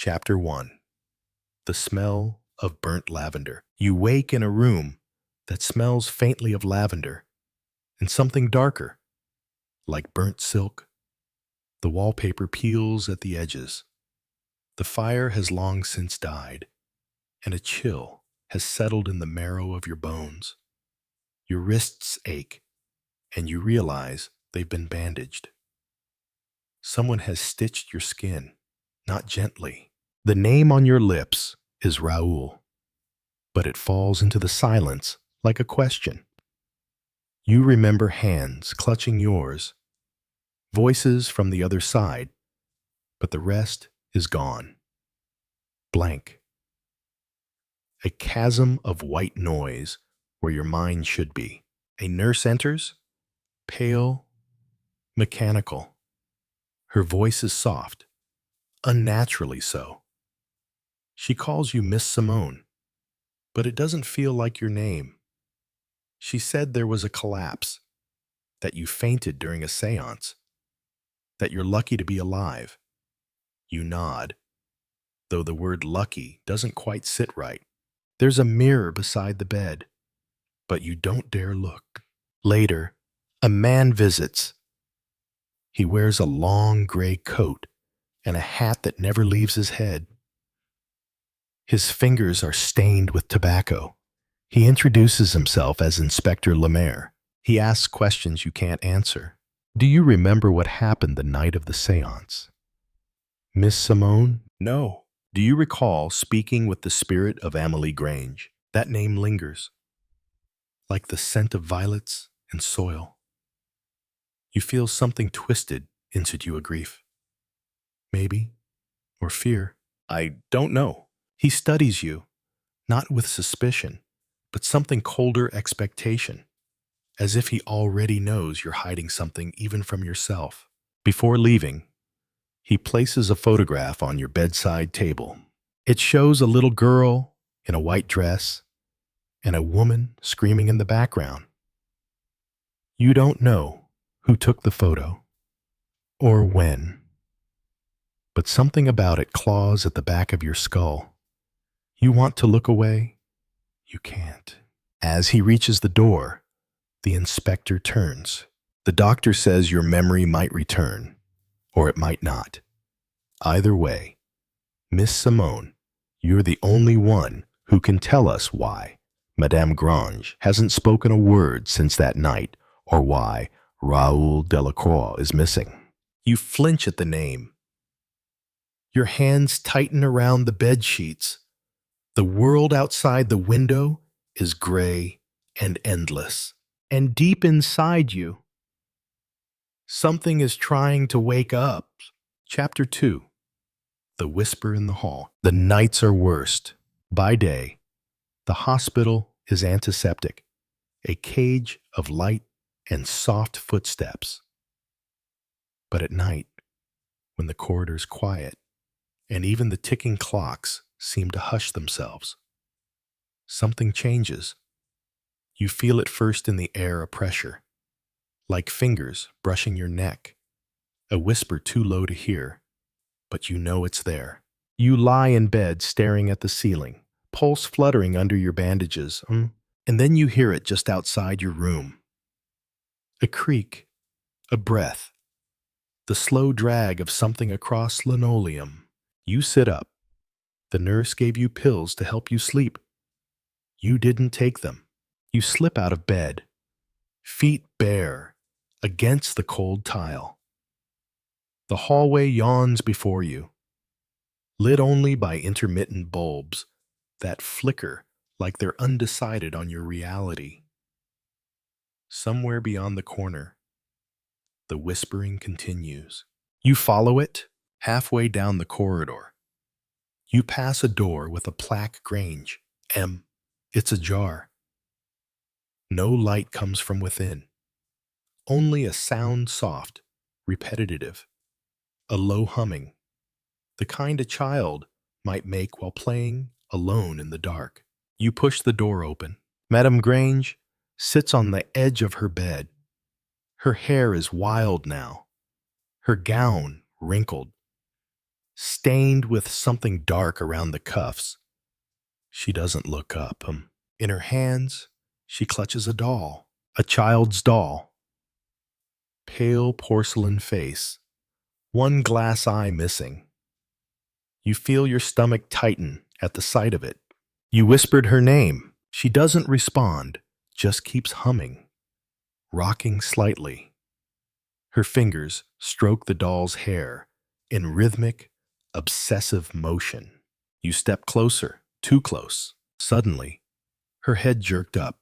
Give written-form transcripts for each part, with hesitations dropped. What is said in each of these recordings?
Chapter 1. The Smell of Burnt Lavender. You wake in a room that smells faintly of lavender and something darker, like burnt silk. The wallpaper peels at the edges. The fire has long since died, and a chill has settled in the marrow of your bones. Your wrists ache, and you realize they've been bandaged. Someone has stitched your skin, not gently. The name on your lips is Raoul, but it falls into the silence like a question. You remember hands clutching yours, voices from the other side, but the rest is gone. Blank. A chasm of white noise where your mind should be. A nurse enters, pale, mechanical. Her voice is soft, unnaturally so. She calls you Miss Simone, but it doesn't feel like your name. She said there was a collapse, that you fainted during a séance, that you're lucky to be alive. You nod, though the word lucky doesn't quite sit right. There's a mirror beside the bed, but you don't dare look. Later, a man visits. He wears a long gray coat and a hat that never leaves his head. His fingers are stained with tobacco. He introduces himself as Inspector Lemaire. He asks questions you can't answer. Do you remember what happened the night of the séance? Miss Simone? No. Do you recall speaking with the spirit of Amélie Grange? That name lingers, like the scent of violets and soil. You feel something twisted inside you, a grief. Maybe, or fear. I don't know. He studies you, not with suspicion, but something colder expectation, as if he already knows you're hiding something even from yourself. Before leaving, he places a photograph on your bedside table. It shows a little girl in a white dress and a woman screaming in the background. You don't know who took the photo or when, but something about it claws at the back of your skull. You want to look away, you can't. As he reaches the door, the inspector turns. The doctor says your memory might return, or it might not. Either way, Miss Simone, you're the only one who can tell us why Madame Grange hasn't spoken a word since that night, or why Raoul Delacroix is missing. You flinch at the name. Your hands tighten around the bed sheets. The world outside the window is gray and endless. And deep inside you, something is trying to wake up. Chapter 2. The Whisper in the Hall. The nights are worst. By day, the hospital is antiseptic, a cage of light and soft footsteps. But at night, when the corridor's quiet, and even the ticking clocks seem to hush themselves, something changes. You feel it first in the air, a pressure, like fingers brushing your neck, a whisper too low to hear, but you know it's there. You lie in bed staring at the ceiling, pulse fluttering under your bandages, and then you hear it just outside your room. A creak, a breath, the slow drag of something across linoleum. You sit up. The nurse gave you pills to help you sleep. You didn't take them. You slip out of bed, feet bare, against the cold tile. The hallway yawns before you, lit only by intermittent bulbs that flicker like they're undecided on your reality. Somewhere beyond the corner, the whispering continues. You follow it halfway down the corridor. You pass a door with a plaque Grange. It's ajar. No light comes from within. Only a sound soft, repetitive, a low humming, the kind a child might make while playing alone in the dark. You push the door open. Madame Grange sits on the edge of her bed. Her hair is wild now, her gown wrinkled. stained with something dark around the cuffs. She doesn't look up. In her hands, she clutches a doll, a child's doll. Pale porcelain face, one glass eye missing. You feel your stomach tighten at the sight of it. You whispered her name. She doesn't respond, just keeps humming, rocking slightly. Her fingers stroke the doll's hair in rhythmic, obsessive motion. You step closer, too close. Suddenly, her head jerked up.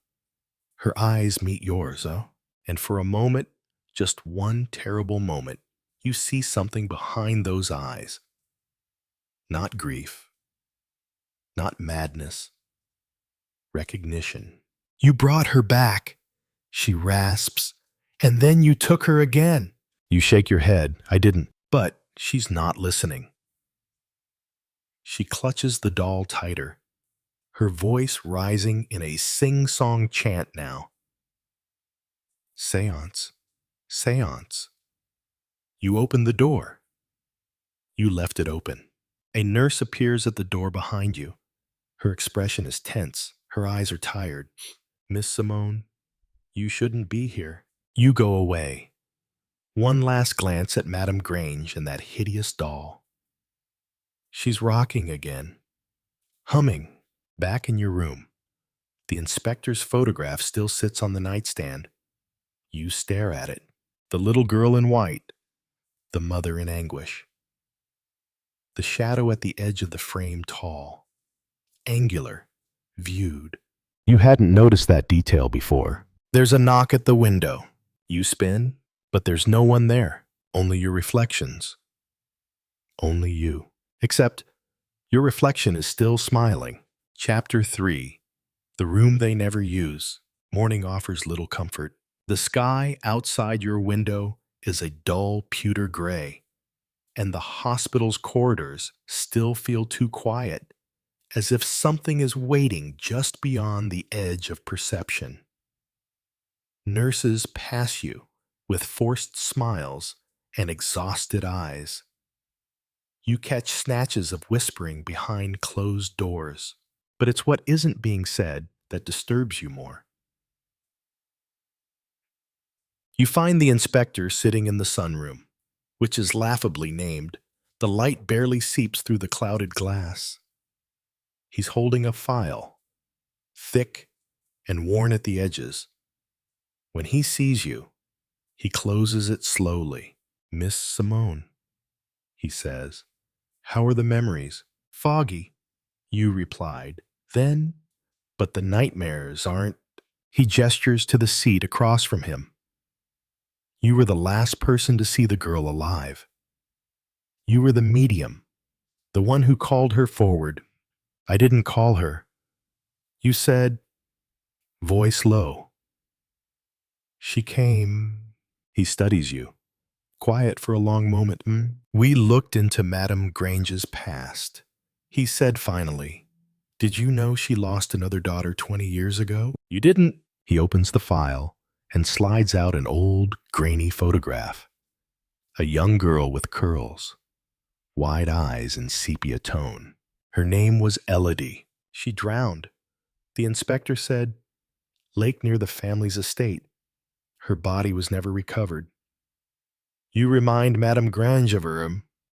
Her eyes meet yours, and for a moment, just one terrible moment, you see something behind those eyes. Not grief, not madness, recognition. You brought her back, she rasps, and then you took her again. You shake your head. I didn't. But she's not listening. She clutches the doll tighter, her voice rising in a sing-song chant now. Seance, seance. You open the door. You left it open. A nurse appears at the door behind you. Her expression is tense. Her eyes are tired. Miss Simone, you shouldn't be here. You go away. One last glance at Madame Grange and that hideous doll. She's rocking again, humming, back in your room. The inspector's photograph still sits on the nightstand. You stare at it. The little girl in white, the mother in anguish. The shadow at the edge of the frame tall, angular, viewed. You hadn't noticed that detail before. There's a knock at the window. You spin, but there's no one there. Only your reflections. Only you. Except, your reflection is still smiling. Chapter 3. The room they never use. Morning offers little comfort. The sky outside your window is a dull pewter gray, and the hospital's corridors still feel too quiet, as if something is waiting just beyond the edge of perception. Nurses pass you with forced smiles and exhausted eyes. You catch snatches of whispering behind closed doors, but it's what isn't being said that disturbs you more. You find the inspector sitting in the sunroom, which is laughably named. The light barely seeps through the clouded glass. He's holding a file, thick and worn at the edges. When he sees you, he closes it slowly. Miss Simone, he says, how are the memories? Foggy, you replied. Then, but the nightmares aren't. He gestures to the seat across from him. You were the last person to see the girl alive. You were the medium, the one who called her forward. I didn't call her. You said, voice low. She came. He studies you. Quiet for a long moment. We looked into Madame Grange's past. He said finally, did you know she lost another daughter 20 years ago? You didn't. He opens the file and slides out an old, grainy photograph. A young girl with curls, wide eyes and sepia tone. Her name was Elodie. She drowned. The inspector said, lake near the family's estate. Her body was never recovered. You remind Madame Grange of her.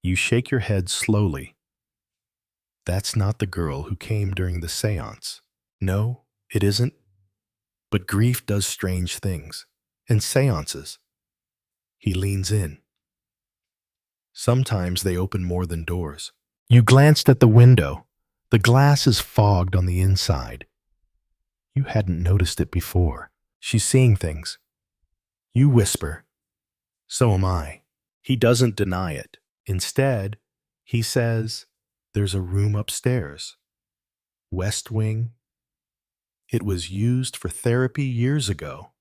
You shake your head slowly. That's not the girl who came during the séance. No, it isn't. But grief does strange things. And séances. He leans in. Sometimes they open more than doors. You glanced at the window. The glass is fogged on the inside. You hadn't noticed it before. She's seeing things. You whisper. So am I. He doesn't deny it. Instead, he says, there's a room upstairs. West Wing. It was used for therapy years ago.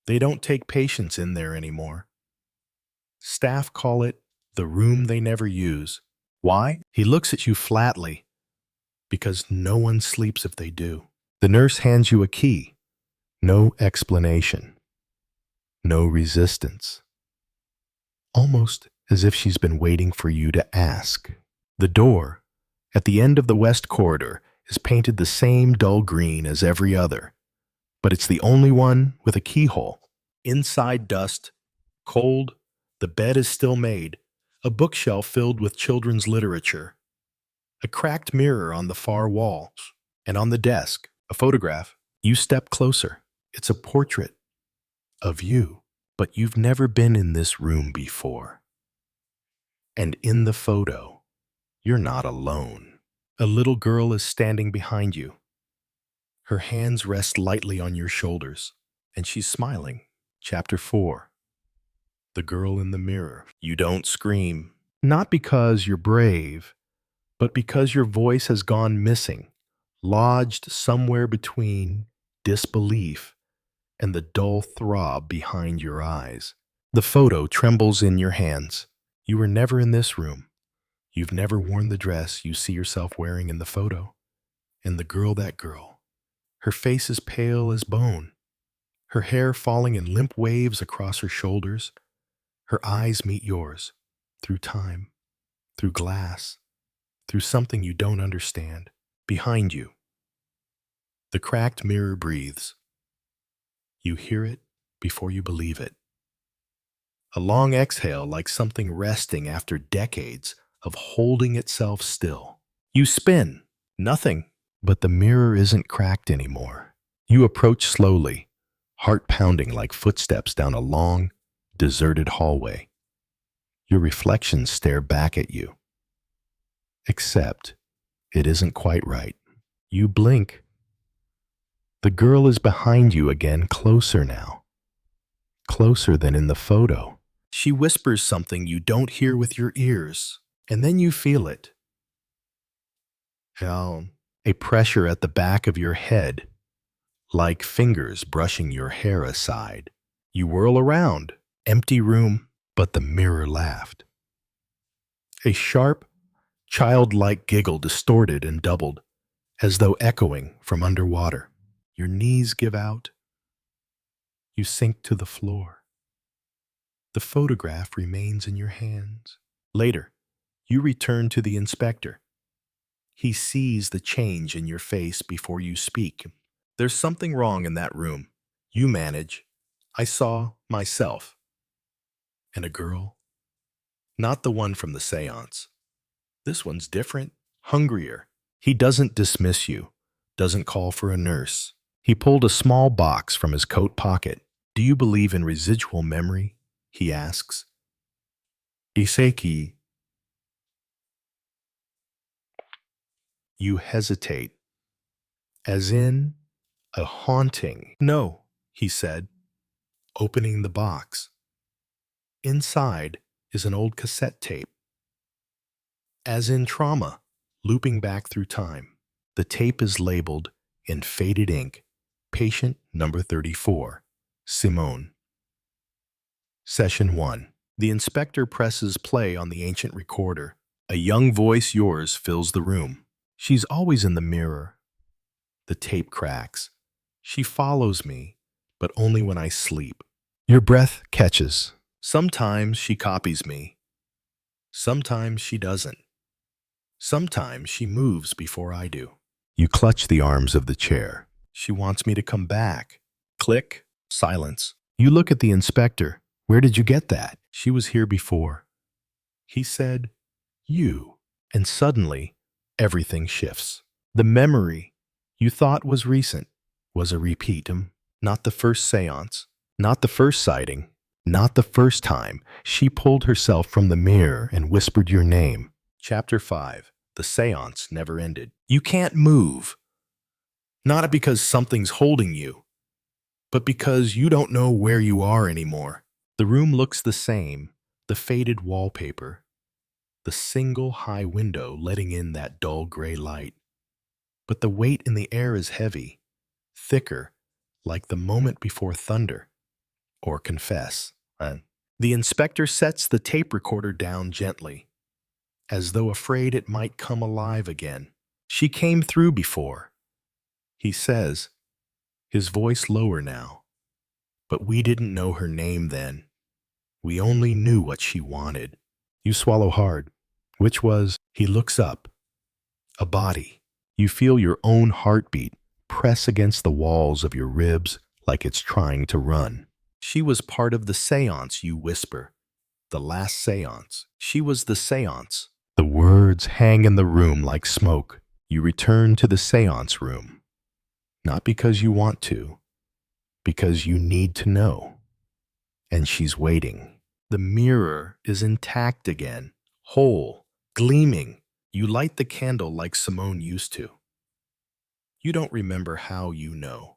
They don't take patients in there anymore. Staff call it the room they never use. Why? He looks at you flatly. Because no one sleeps if they do. The nurse hands you a key. No explanation. No resistance. Almost as if she's been waiting for you to ask. The door, at the end of the west corridor, is painted the same dull green as every other, but it's the only one with a keyhole. Inside dust, cold, the bed is still made, a bookshelf filled with children's literature, a cracked mirror on the far walls, and on the desk, a photograph. You step closer. It's a portrait of you, but you've never been in this room before. And in the photo, you're not alone. A little girl is standing behind you. Her hands rest lightly on your shoulders, and she's smiling. Chapter 4. The girl in the mirror. You don't scream, not because you're brave, but because your voice has gone missing, lodged somewhere between disbelief and the dull throb behind your eyes. The photo trembles in your hands. You were never in this room. You've never worn the dress you see yourself wearing in the photo. And the girl, that girl, her face is pale as bone, her hair falling in limp waves across her shoulders. Her eyes meet yours, through time, through glass, through something you don't understand. Behind you, the cracked mirror breathes. You hear it before you believe it. A long exhale, like something resting after decades of holding itself still. You spin. Nothing. But the mirror isn't cracked anymore. You approach slowly, heart pounding like footsteps down a long, deserted hallway. Your reflections stare back at you. Except, it isn't quite right. You blink. The girl is behind you again, closer now. Closer than in the photo. She whispers something you don't hear with your ears, and then you feel it. A pressure at the back of your head, like fingers brushing your hair aside. You whirl around, empty room, but the mirror laughed. A sharp, childlike giggle distorted and doubled, as though echoing from underwater. Your knees give out. You sink to the floor. The photograph remains in your hands. Later, you return to the inspector. He sees the change in your face before you speak. There's something wrong in that room. You manage. I saw myself. And a girl. Not the one from the seance. This one's different, hungrier. He doesn't dismiss you, doesn't call for a nurse. He pulled a small box from his coat pocket. Do you believe in residual memory? He asks. Iseki. You hesitate. As in, a haunting. No, he said, opening the box. Inside is an old cassette tape. As in trauma, looping back through time. The tape is labeled in faded ink, Patient number 34, Simone. Session 1. The inspector presses play on the ancient recorder. A young voice, yours, fills the room. She's always in the mirror. The tape cracks. She follows me, but only when I sleep. Your breath catches. Sometimes she copies me. Sometimes she doesn't. Sometimes she moves before I do. You clutch the arms of the chair. She wants me to come back. Click. Silence. You look at the inspector. Where did you get that? She was here before. He said, you. And suddenly, everything shifts. The memory you thought was recent was a repeat. Not the first seance, not the first sighting, not the first time. She pulled herself from the mirror and whispered your name. Chapter 5. The seance never ended. You can't move. Not because something's holding you, but because you don't know where you are anymore. The room looks the same, the faded wallpaper, the single high window letting in that dull gray light. But the weight in the air is heavy, thicker, like the moment before thunder. Or confess. The inspector sets the tape recorder down gently, as though afraid it might come alive again. She came through before, he says, his voice lower now. But we didn't know her name then. We only knew what she wanted. You swallow hard. Which was, he looks up. A body. You feel your own heartbeat press against the walls of your ribs like it's trying to run. She was part of the seance, you whisper. The last seance. She was the seance. The words hang in the room like smoke. You return to the seance room. Not because you want to, because you need to know. And she's waiting. The mirror is intact again, whole, gleaming. You light the candle like Simone used to. You don't remember how you know,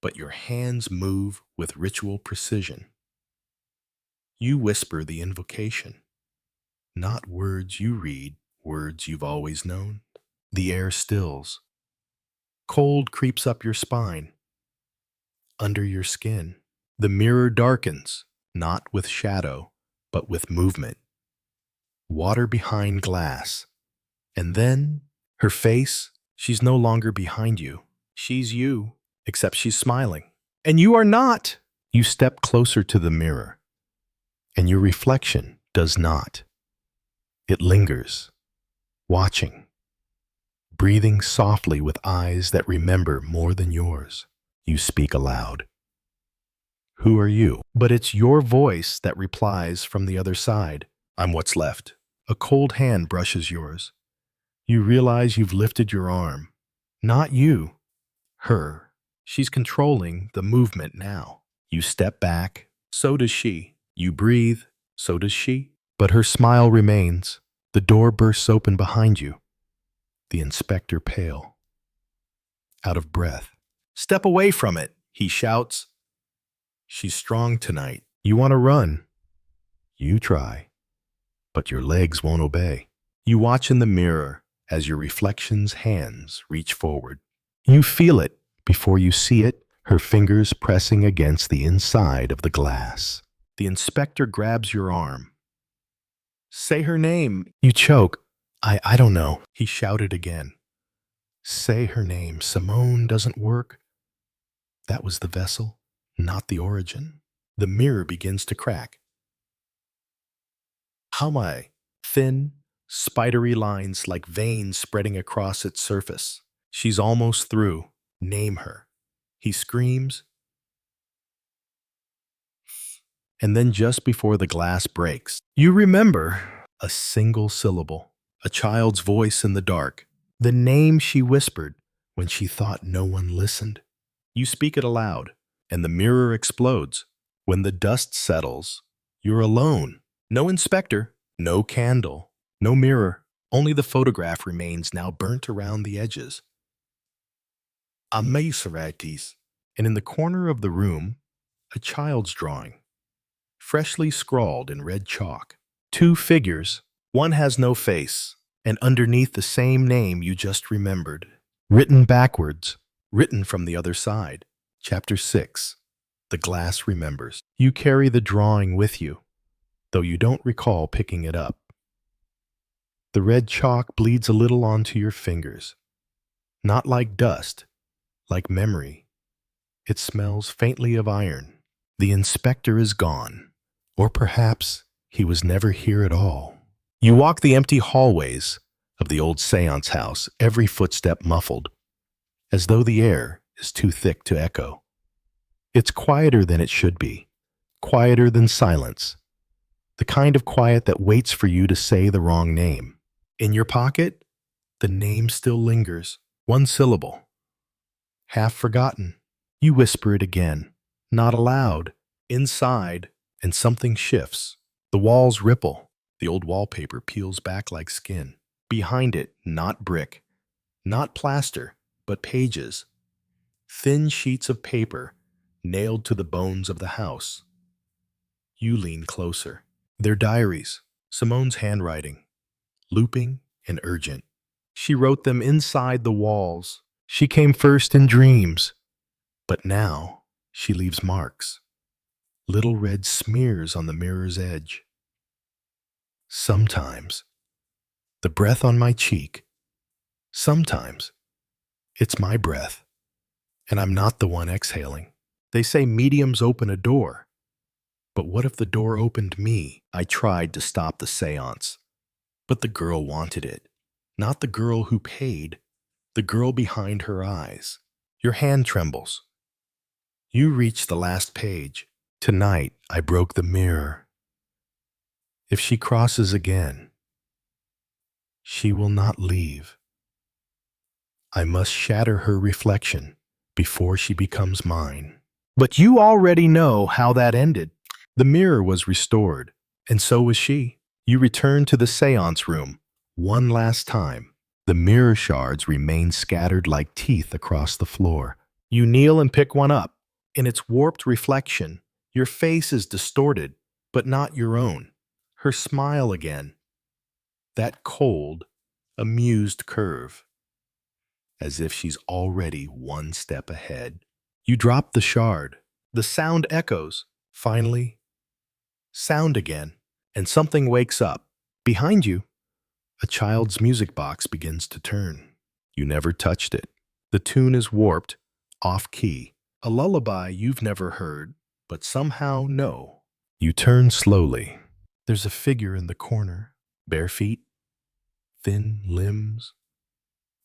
but your hands move with ritual precision. You whisper the invocation. Not words you read, words you've always known. The air stills. Cold creeps up your spine, under your skin. The mirror darkens, not with shadow, but with movement. Water behind glass. And then, her face, she's no longer behind you. She's you, except she's smiling. And you are not! You step closer to the mirror, and your reflection does not. It lingers, watching, breathing softly with eyes that remember more than yours. You speak aloud. Who are you? But it's your voice that replies from the other side. I'm what's left. A cold hand brushes yours. You realize you've lifted your arm. Not you. Her. She's controlling the movement now. You step back. So does she. You breathe. So does she. But her smile remains. The door bursts open behind you. The inspector pale. Out of breath. Step away from it, he shouts. She's strong tonight. You want to run. You try. But your legs won't obey. You watch in the mirror as your reflection's hands reach forward. You feel it before you see it, her fingers pressing against the inside of the glass. The inspector grabs your arm. Say her name. You choke. I don't know, he shouted again. Say her name. Simone doesn't work. That was the vessel, not the origin. The mirror begins to crack. How am I? Thin, spidery lines like veins spreading across its surface. She's almost through. Name her. He screams. And then just before the glass breaks, you remember a single syllable, a child's voice in the dark, the name she whispered when she thought no one listened. You speak it aloud, and the mirror explodes. When the dust settles, you're alone. No inspector, no candle, no mirror. Only the photograph remains, now burnt around the edges. Amazeratis. And in the corner of the room, a child's drawing, freshly scrawled in red chalk. Two figures. One has no face, and underneath the same name you just remembered. Written backwards, written from the other side. Chapter 6. The glass remembers. You carry the drawing with you, though you don't recall picking it up. The red chalk bleeds a little onto your fingers. Not like dust, like memory. It smells faintly of iron. The inspector is gone. Or perhaps he was never here at all. You walk the empty hallways of the old seance house, every footstep muffled, as though the air is too thick to echo. It's quieter than it should be, quieter than silence, the kind of quiet that waits for you to say the wrong name. In your pocket, the name still lingers, one syllable, half forgotten. You whisper it again, not aloud, inside, and something shifts. The walls ripple. The old wallpaper peels back like skin. Behind it, not brick, not plaster, but pages. Thin sheets of paper nailed to the bones of the house. You lean closer. They're diaries, Simone's handwriting, looping and urgent. She wrote them inside the walls. She came first in dreams, but now she leaves marks. Little red smears on the mirror's edge. Sometimes, the breath on my cheek. Sometimes, it's my breath, and I'm not the one exhaling. They say mediums open a door. But what if the door opened me? I tried to stop the seance, but the girl wanted it. Not the girl who paid, the girl behind her eyes. Your hand trembles. You reach the last page. Tonight, I broke the mirror. If she crosses again, she will not leave. I must shatter her reflection before she becomes mine. But you already know how that ended. The mirror was restored, and so was she. You return to the seance room one last time. The mirror shards remain scattered like teeth across the floor. You kneel and pick one up. In its warped reflection, your face is distorted, but not your own. Her smile again. That cold, amused curve. As if she's already one step ahead. You drop the shard. The sound echoes. Finally, sound again, and something wakes up. Behind you, a child's music box begins to turn. You never touched it. The tune is warped, off-key. A lullaby you've never heard, but somehow know. You turn slowly. There's a figure in the corner. Bare feet, thin limbs,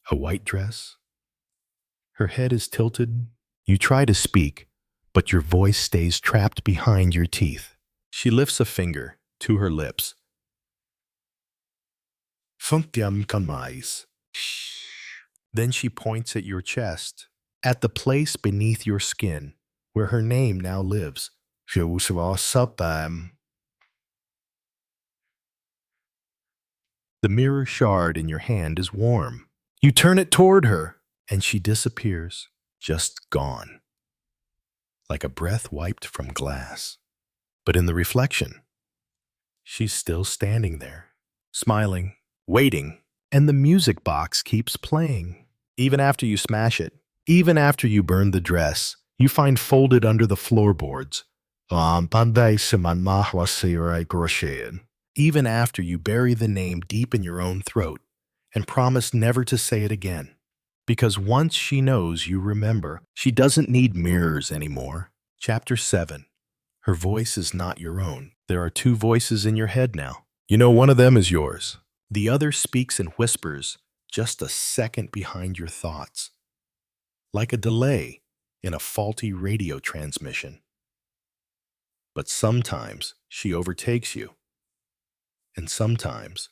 a white dress. Her head is tilted. You try to speak, but your voice stays trapped behind your teeth. She lifts a finger to her lips. Then she points at your chest, at the place beneath your skin, where her name now lives. The mirror shard in your hand is warm. You turn it toward her, and she disappears, just gone, like a breath wiped from glass. But in the reflection, she's still standing there, smiling, waiting, and the music box keeps playing. Even after you smash it, even after you burn the dress, you find folded under the floorboards. Even after you bury the name deep in your own throat and promise never to say it again. Because once she knows you remember, she doesn't need mirrors anymore. Chapter 7. Her voice is not your own. There are two voices in your head now. You know one of them is yours. The other speaks in whispers, just a second behind your thoughts. Like a delay in a faulty radio transmission. But sometimes she overtakes you. And sometimes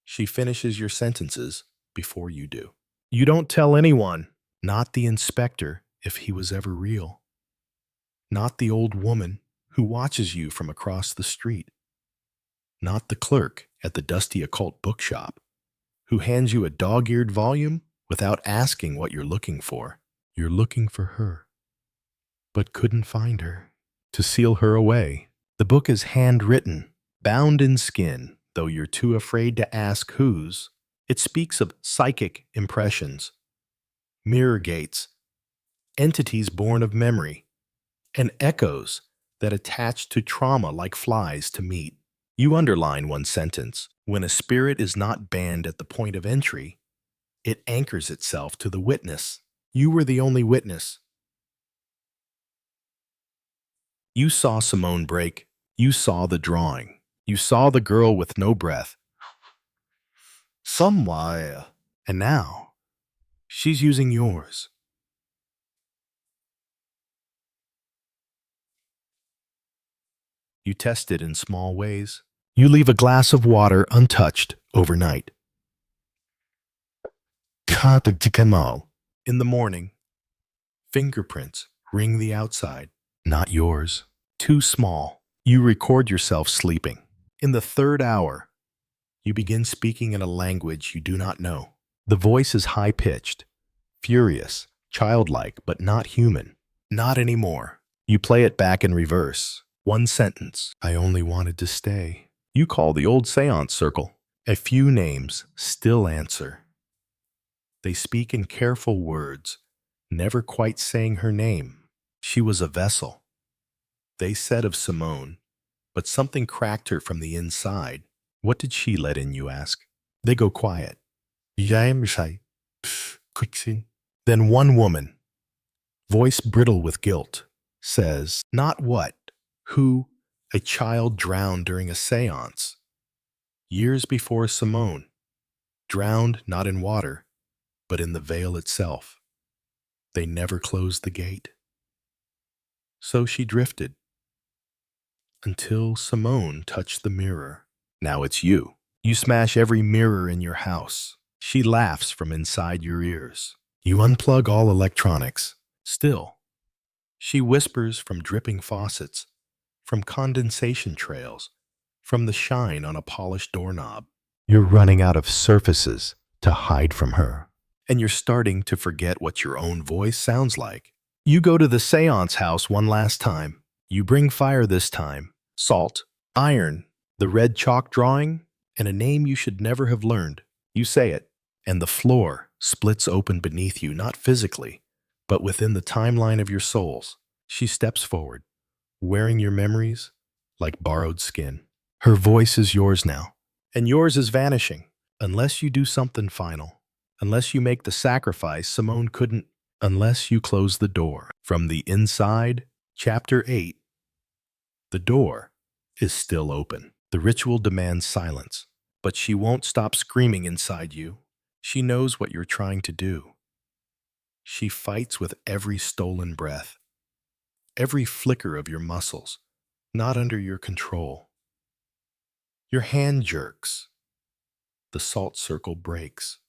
she finishes your sentences before you do. You don't tell anyone, not the inspector if he was ever real. Not the old woman who watches you from across the street. Not the clerk at the dusty occult bookshop who hands you a dog-eared volume without asking what you're looking for. You're looking for her, but couldn't find her. To seal her away, the book is handwritten, bound in skin, though you're too afraid to ask whose. It speaks of psychic impressions, mirror gates, entities born of memory, and echoes that attach to trauma like flies to meat. You underline one sentence. When a spirit is not banned at the point of entry, it anchors itself to the witness. You were the only witness. You saw Simone break. You saw the drawing. You saw the girl with no breath. Somewhere. And now, she's using yours. You test it in small ways. You leave a glass of water untouched overnight. In the morning, fingerprints ring the outside. Not yours. Too small. You record yourself sleeping. In the third hour, you begin speaking in a language you do not know. The voice is high-pitched, furious, childlike, but not human. Not anymore. You play it back in reverse. One sentence. I only wanted to stay. You call the old seance circle. A few names still answer. They speak in careful words, never quite saying her name. She was a vessel. They said of Simone, but something cracked her from the inside. What did she let in, you ask? They go quiet. Then one woman, voice brittle with guilt, says, not what, who, A child drowned during a seance. Years before Simone, drowned not in water, but in the veil itself. They never closed the gate. So she drifted, until Simone touched the mirror. Now it's you. You smash every mirror in your house. She laughs from inside your ears. You unplug all electronics. Still, she whispers from dripping faucets, from condensation trails, from the shine on a polished doorknob. You're running out of surfaces to hide from her. And you're starting to forget what your own voice sounds like. You go to the seance house one last time. You bring fire this time, salt, iron, the red chalk drawing, and a name you should never have learned. You say it, and the floor splits open beneath you, not physically, but within the timeline of your souls. She steps forward, wearing your memories like borrowed skin. Her voice is yours now, and yours is vanishing. Unless you do something final, unless you make the sacrifice Simone couldn't, unless you close the door. From the inside, Chapter 8. The door is still open. The ritual demands silence, but she won't stop screaming inside you. She knows what you're trying to do. She fights with every stolen breath, every flicker of your muscles, not under your control. Your hand jerks. The salt circle breaks.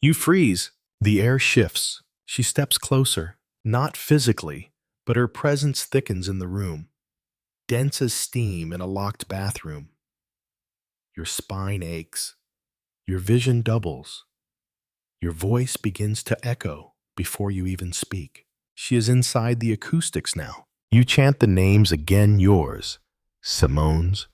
You freeze. The air shifts. She steps closer, not physically, but her presence thickens in the room, dense as steam in a locked bathroom. Your spine aches. Your vision doubles. Your voice begins to echo before you even speak. She is inside the acoustics now. You chant the names again, yours, Simone's,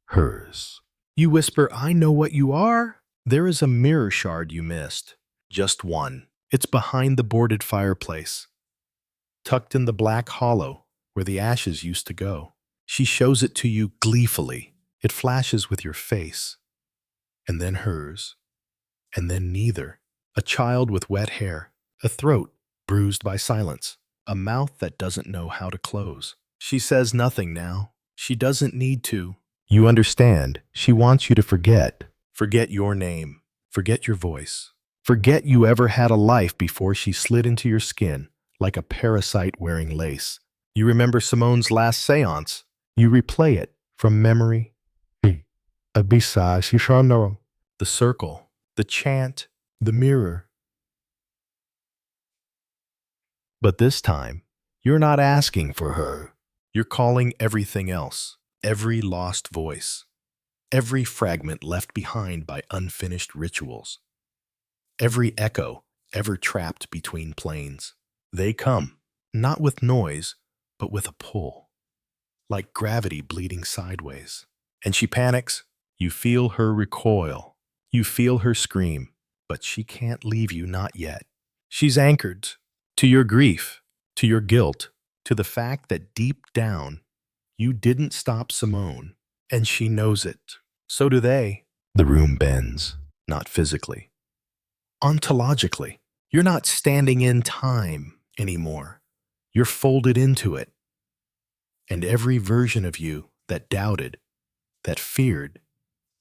hers. You whisper, I know what you are. There is a mirror shard you missed. Just one. It's behind the boarded fireplace, tucked in the black hollow where the ashes used to go. She shows it to you gleefully. It flashes with your face, and then hers, and then neither. A child with wet hair, a throat bruised by silence, a mouth that doesn't know how to close. She says nothing now. She doesn't need to. You understand. She wants you to forget. Forget your name. Forget your voice. Forget you ever had a life before she slid into your skin like a parasite wearing lace. You remember Simone's last seance. You replay it from memory. The circle, the chant, the mirror. But this time, you're not asking for her. You're calling everything else, every lost voice, every fragment left behind by unfinished rituals, every echo ever trapped between planes. They come, not with noise, but with a pull, like gravity bleeding sideways. And she panics. You feel her recoil. You feel her scream, but she can't leave you, not yet. She's anchored to your grief, to your guilt, to the fact that deep down, you didn't stop Simone, and she knows it. So do they. The room bends, not physically. Ontologically, you're not standing in time anymore. You're folded into it. And every version of you that doubted, that feared,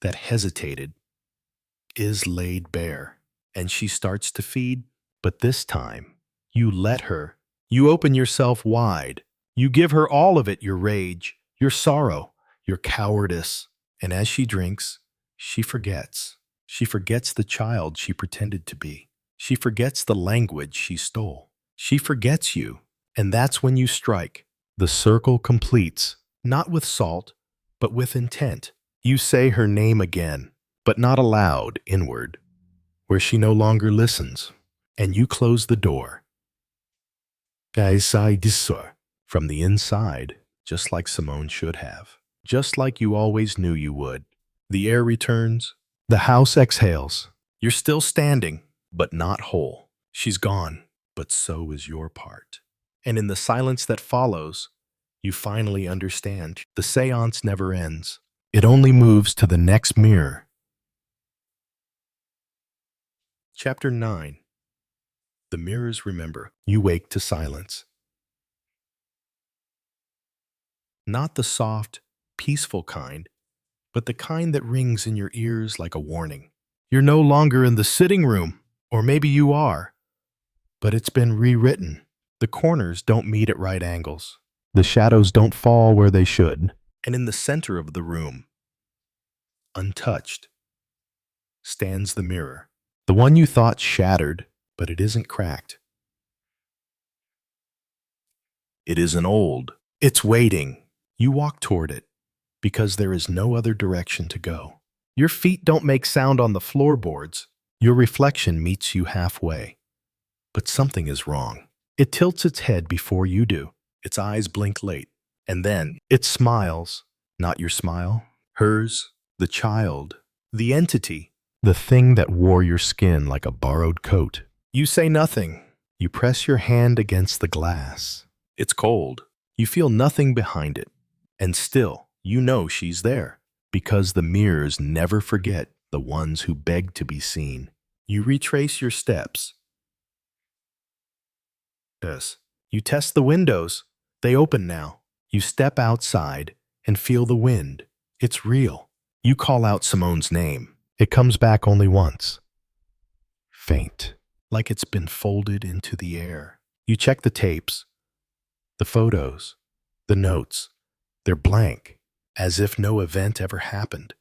that hesitated, is laid bare. And she starts to feed, but this time, you let her. You open yourself wide. You give her all of it, your rage, your sorrow, your cowardice. And as she drinks, she forgets. She forgets the child she pretended to be. She forgets the language she stole. She forgets you. And that's when you strike. The circle completes, not with salt, but with intent. You say her name again, but not aloud, inward, where she no longer listens, and you close the door. From the inside, just like Simone should have, just like you always knew you would. The air returns, the house exhales. You're still standing, but not whole. She's gone, but so is your part. And in the silence that follows, you finally understand. The seance never ends. It only moves to the next mirror. Chapter 9. The mirrors remember. You wake to silence. Not the soft, peaceful kind, but the kind that rings in your ears like a warning. You're no longer in the sitting room, or maybe you are, but it's been rewritten. The corners don't meet at right angles. The shadows don't fall where they should. And in the center of the room, untouched, stands the mirror. The one you thought shattered, but it isn't cracked. It isn't old. It's waiting. You walk toward it because there is no other direction to go. Your feet don't make sound on the floorboards. Your reflection meets you halfway. But something is wrong. It tilts its head before you do. Its eyes blink late. And then it smiles. Not your smile. Hers. The child. The entity. The thing that wore your skin like a borrowed coat. You say nothing. You press your hand against the glass. It's cold. You feel nothing behind it. And still, you know she's there. Because the mirrors never forget the ones who beg to be seen. You retrace your steps. Yes. You test the windows. They open now. You step outside and feel the wind. It's real. You call out Simone's name. It comes back only once. Faint, like it's been folded into the air. You check the tapes, the photos, the notes. They're blank, as if no event ever happened.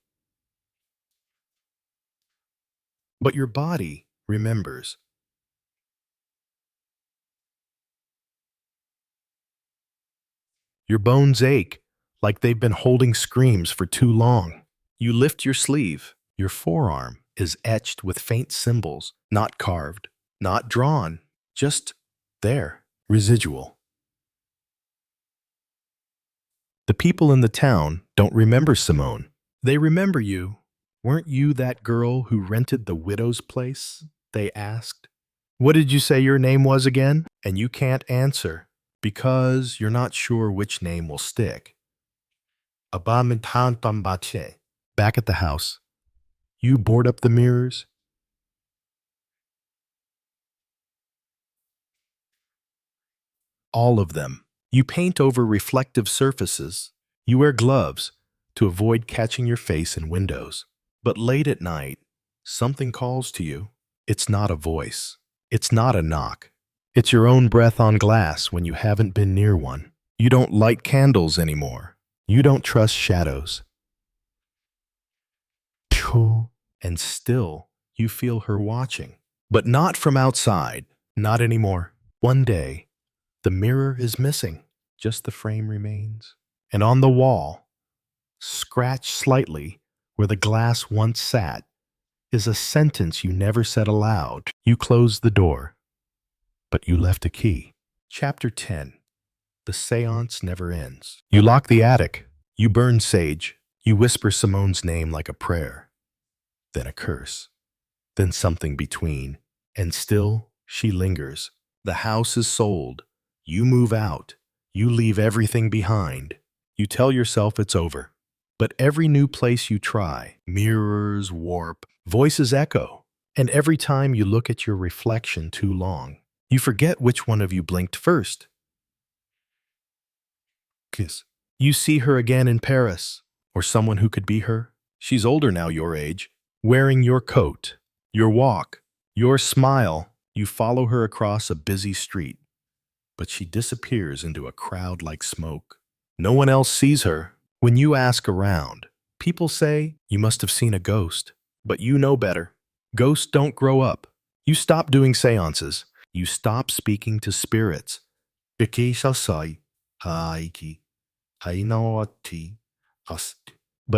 But your body remembers. Your bones ache, like they've been holding screams for too long. You lift your sleeve. Your forearm is etched with faint symbols, not carved, not drawn, just there, residual. The people in the town don't remember Simone. They remember you. Weren't you that girl who rented the widow's place? They asked. What did you say your name was again? And you can't answer because you're not sure which name will stick. Back at the house, you board up the mirrors. All of them. You paint over reflective surfaces. You wear gloves to avoid catching your face in windows. But late at night, something calls to you. It's not a voice. It's not a knock. It's your own breath on glass when you haven't been near one. You don't light candles anymore. You don't trust shadows. And still, you feel her watching. But not from outside. Not anymore. One day, the mirror is missing. Just the frame remains. And on the wall, scratched slightly where the glass once sat, is a sentence you never said aloud. You closed the door, but you left a key. Chapter 10. The Seance never ends. You lock the attic. You burn sage. You whisper Simone's name like a prayer. Then a curse. Then something between. And still, she lingers. The house is sold. You move out. You leave everything behind. You tell yourself it's over. But every new place you try, mirrors warp, voices echo. And every time you look at your reflection too long, you forget which one of you blinked first. Kiss. You see her again in Paris, or someone who could be her. She's older now, your age, wearing your coat, your walk, your smile. You follow her across a busy street, but she disappears into a crowd like smoke. No one else sees her. When you ask around, people say you must have seen a ghost, but you know better. Ghosts don't grow up. You stop doing seances. You stop speaking to spirits. But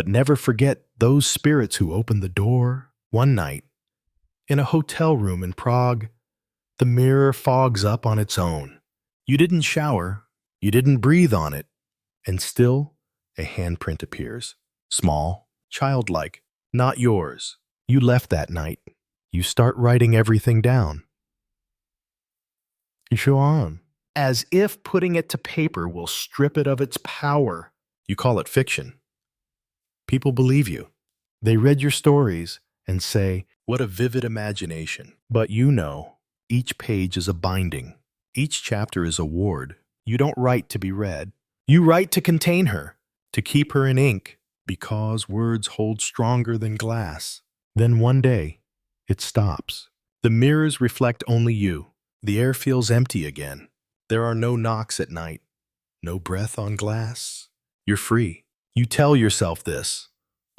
never forget those spirits who opened the door. One night, in a hotel room in Prague, the mirror fogs up on its own. You didn't shower, you didn't breathe on it, and still a handprint appears. Small, childlike, not yours. You left that night. You start writing everything down. You show on. As if putting it to paper will strip it of its power. You call it fiction. People believe you. They read your stories and say, what a vivid imagination. But you know, each page is a binding. Each chapter is a ward. You don't write to be read. You write to contain her. to keep her in ink, because words hold stronger than glass. Then one day, it stops. The mirrors reflect only you. The air feels empty again. There are no knocks at night, no breath on glass. You're free. You tell yourself this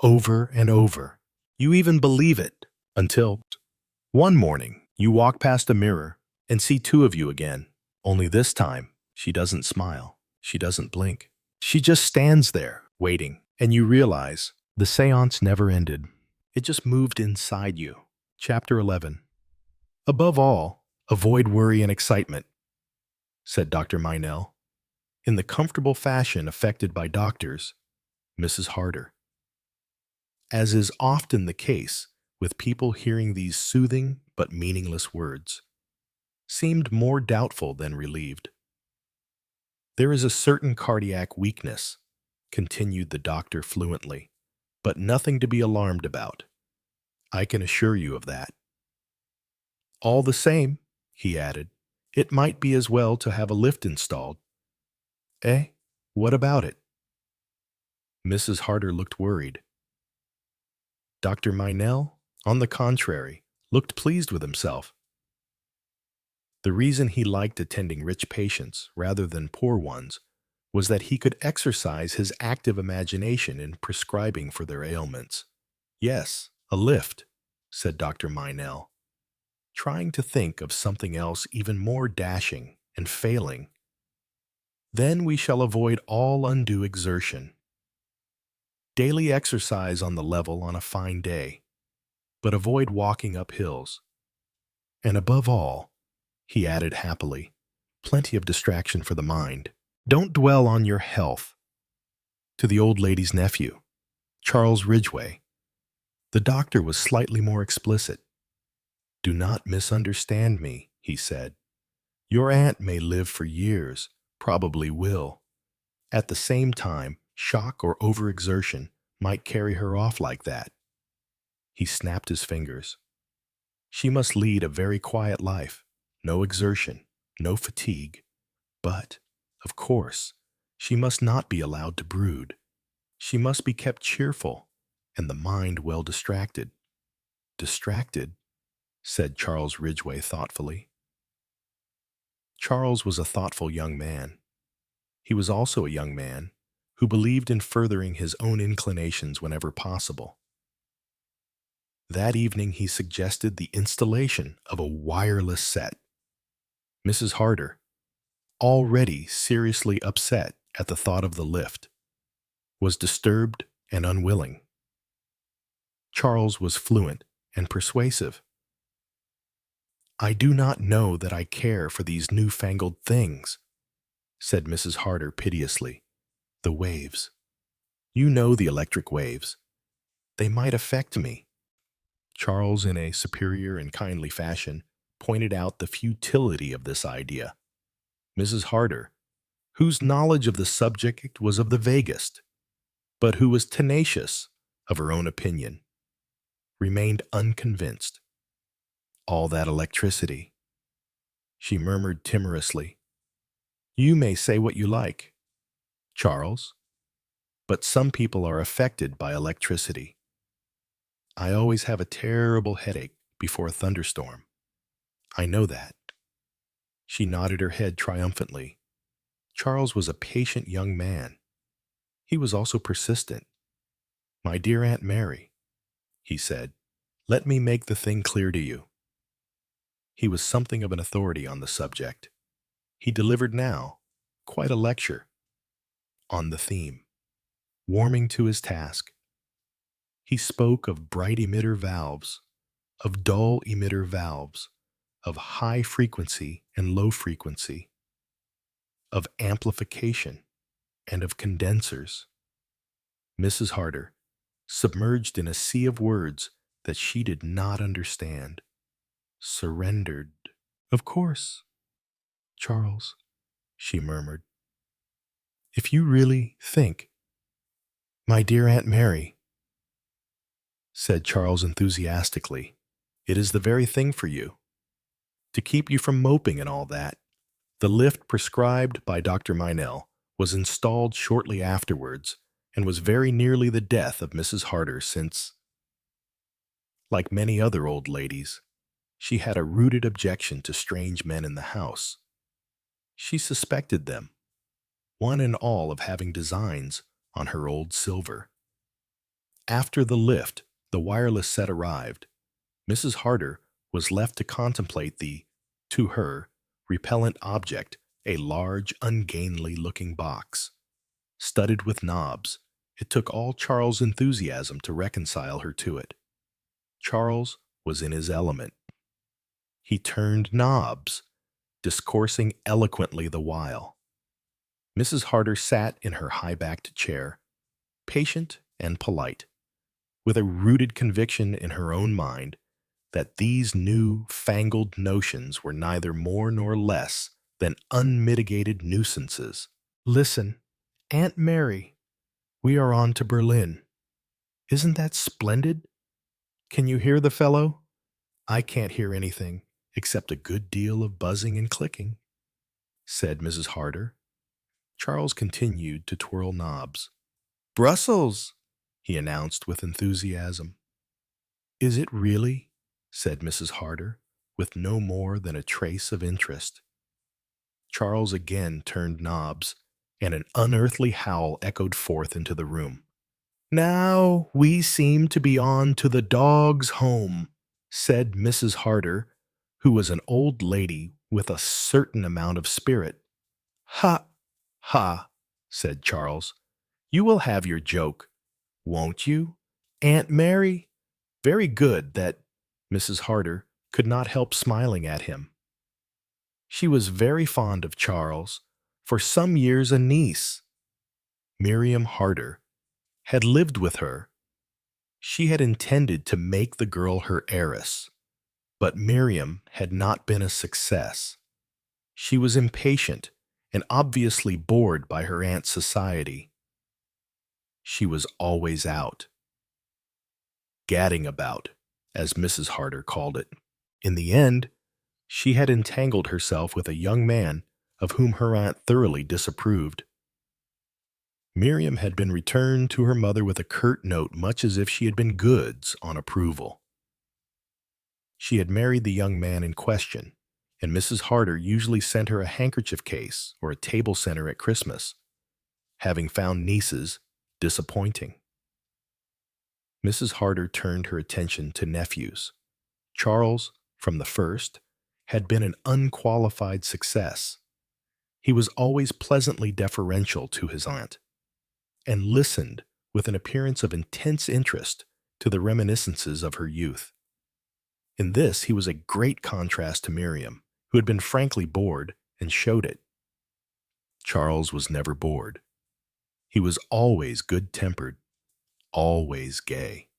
over and over. You even believe it until one morning you walk past a mirror and see two of you again. Only this time, she doesn't smile. She doesn't blink. She just stands there, waiting, and you realize the seance never ended. It just moved inside you. Chapter 11. Above all, avoid worry and excitement, said Dr. Meinel, in the comfortable fashion affected by doctors, Mrs. Harder. As is often the case with people hearing these soothing but meaningless words, seemed more doubtful than relieved. There is a certain cardiac weakness, continued the doctor fluently, but nothing to be alarmed about. I can assure you of that. All the same, he added, it might be as well to have a lift installed. Eh? What about it? Mrs. Harder looked worried. Dr. Meinel, on the contrary, looked pleased with himself. The reason he liked attending rich patients rather than poor ones was that he could exercise his active imagination in prescribing for their ailments. Yes, a lift, said Dr. Meinel, trying to think of something else even more dashing and failing. Then we shall avoid all undue exertion. Daily exercise on the level on a fine day, but avoid walking up hills. And above all, he added happily, plenty of distraction for the mind. Don't dwell on your health. To the old lady's nephew, Charles Ridgway, the doctor was slightly more explicit. Do not misunderstand me, he said. Your aunt may live for years, probably will. At the same time, shock or overexertion might carry her off like that. He snapped his fingers. She must lead a very quiet life, no exertion, no fatigue. But, of course, she must not be allowed to brood. She must be kept cheerful, and the mind well distracted. Distracted, said Charles Ridgway thoughtfully. Charles was a thoughtful young man. He was also a young man who believed in furthering his own inclinations whenever possible. That evening he suggested the installation of a wireless set. Mrs. Harder, already seriously upset at the thought of the lift, was disturbed and unwilling. Charles was fluent and persuasive. I do not know that I care for these newfangled things, said Mrs. Harder piteously. The waves. You know the electric waves. They might affect me. Charles, in a superior and kindly fashion, pointed out the futility of this idea. Mrs. Harder, whose knowledge of the subject was of the vaguest, but who was tenacious of her own opinion, remained unconvinced. All that electricity, she murmured timorously. You may say what you like, Charles, but some people are affected by electricity. I always have a terrible headache before a thunderstorm. I know that. She nodded her head triumphantly. Charles was a patient young man. He was also persistent. My dear Aunt Mary, he said, let me make the thing clear to you. He was something of an authority on the subject. He delivered now quite a lecture on the theme. Warming to his task, he spoke of bright emitter valves, of dull emitter valves, of high frequency and low frequency, of amplification and of condensers. Mrs. Harder, submerged in a sea of words that she did not understand, surrendered. Of course, Charles, she murmured. If you really think, my dear Aunt Mary, said Charles enthusiastically, it is the very thing for you. To keep you from moping and all that. The lift prescribed by Dr. Meinel was installed shortly afterwards, and was very nearly the death of Mrs. Harder since, like many other old ladies, she had a rooted objection to strange men in the house. She suspected them, one and all, of having designs on her old silver. After the lift, the wireless set arrived. Mrs. Harder was left to contemplate the, to her, repellent object, a large, ungainly-looking box. Studded with knobs, it took all Charles' enthusiasm to reconcile her to it. Charles was in his element. He turned knobs, discoursing eloquently the while. Mrs. Harder sat in her high-backed chair, patient and polite, with a rooted conviction in her own mind that these new, fangled notions were neither more nor less than unmitigated nuisances. "Listen, Aunt Mary, we are on to Berlin. Isn't that splendid? Can you hear the fellow? I can't hear anything except a good deal of buzzing and clicking," said Mrs. Harder. Charles continued to twirl knobs. "Brussels," he announced with enthusiasm. "Is it really?" said Mrs. Harder, with no more than a trace of interest. Charles again turned knobs, and an unearthly howl echoed forth into the room. "Now we seem to be on to the dog's home," said Mrs. Harder, who was an old lady with a certain amount of spirit. "Ha, ha," said Charles. "You will have your joke, won't you, Aunt Mary?" "Very good." That Mrs. Harder could not help smiling at him. She was very fond of Charles, for some years a niece, Miriam Harder, had lived with her. She had intended to make the girl her heiress, but Miriam had not been a success. She was impatient and obviously bored by her aunt's society. She was always out, gadding about, as Mrs. Harder called it. In the end, she had entangled herself with a young man of whom her aunt thoroughly disapproved. Miriam had been returned to her mother with a curt note, much as if she had been goods on approval. She had married the young man in question, and Mrs. Harder usually sent her a handkerchief case or a table center at Christmas, having found nieces disappointing. Mrs. Harder turned her attention to nephews. Charles, from the first, had been an unqualified success. He was always pleasantly deferential to his aunt, and listened with an appearance of intense interest to the reminiscences of her youth. In this he was a great contrast to Miriam, who had been frankly bored and showed it. Charles was never bored. He was always good-tempered, always gay.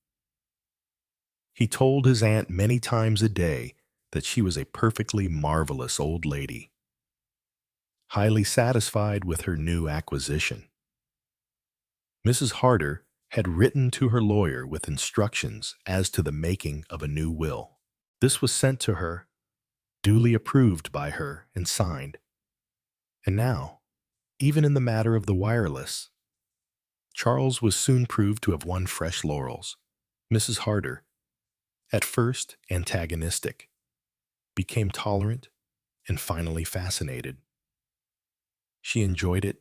He told his aunt many times a day that she was a perfectly marvelous old lady, highly satisfied with her new acquisition. Mrs. Harder had written to her lawyer with instructions as to the making of a new will. This was sent to her, duly approved by her and signed. And now, even in the matter of the wireless, Charles was soon proved to have won fresh laurels. Mrs. Harder, at first antagonistic, became tolerant and finally fascinated. She enjoyed it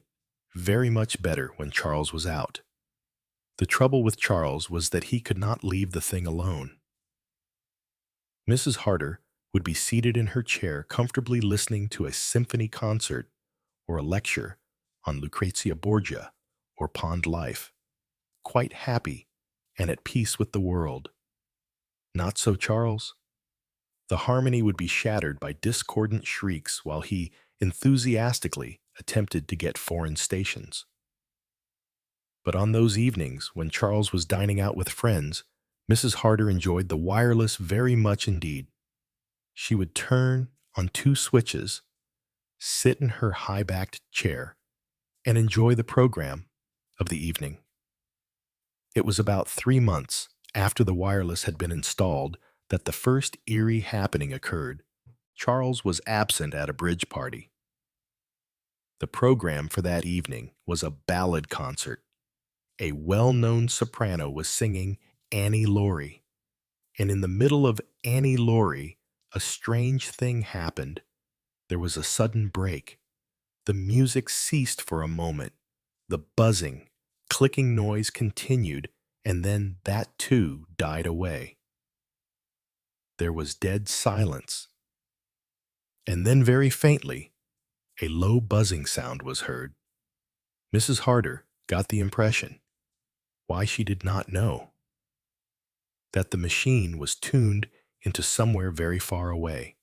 very much better when Charles was out. The trouble with Charles was that he could not leave the thing alone. Mrs. Harder would be seated in her chair comfortably listening to a symphony concert or a lecture on Lucrezia Borgia or Pond Life, quite happy and at peace with the world. Not so Charles. The harmony would be shattered by discordant shrieks while he enthusiastically attempted to get foreign stations. But on those evenings when Charles was dining out with friends, Mrs. Harder enjoyed the wireless very much indeed. She would turn on two switches, sit in her high-backed chair, and enjoy the program of the evening. It was about 3 months after the wireless had been installed that the first eerie happening occurred. Charles was absent at a bridge party. The program for that evening was a ballad concert, A well-known soprano was singing Annie Laurie, and in the middle of Annie Laurie, a strange thing happened. There was a sudden break. The music ceased for a moment. The buzzing, clicking noise continued, and then that too died away. There was dead silence. And then very faintly, a low buzzing sound was heard. Mrs. Harder got the impression, why she did not know, that the machine was tuned into somewhere very far away.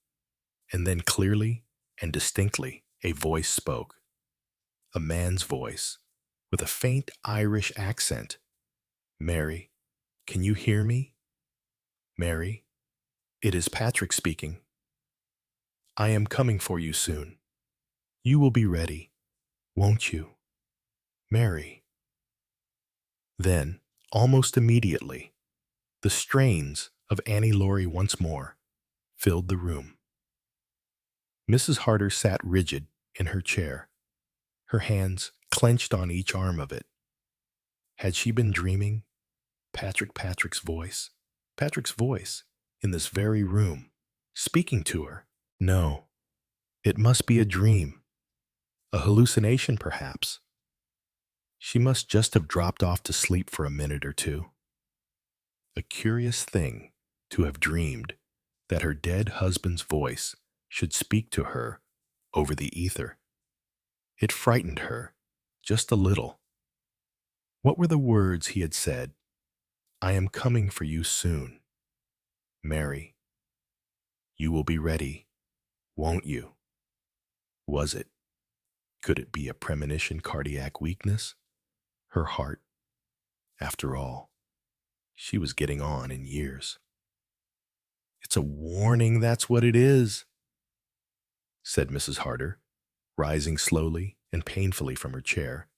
And then clearly and distinctly a voice spoke, a man's voice, with a faint Irish accent. "Mary, can you hear me? Mary, it is Patrick speaking. I am coming for you soon. You will be ready, won't you? Mary." Then, almost immediately, the strains of Annie Laurie once more filled the room. Mrs. Harder sat rigid in her chair, her hands clenched on each arm of it. Had she been dreaming? Patrick's voice, in this very room, speaking to her? No, it must be a dream, a hallucination perhaps. She must just have dropped off to sleep for a minute or two. A curious thing to have dreamed that her dead husband's voice should speak to her over the ether. It frightened her, just a little. What were the words he had said? "I am coming for you soon. Mary, you will be ready, won't you?" Was it? Could it be a premonition, cardiac weakness? Her heart, after all, she was getting on in years. "It's a warning, that's what it is," said Mrs. Harder, rising slowly and painfully from her chair,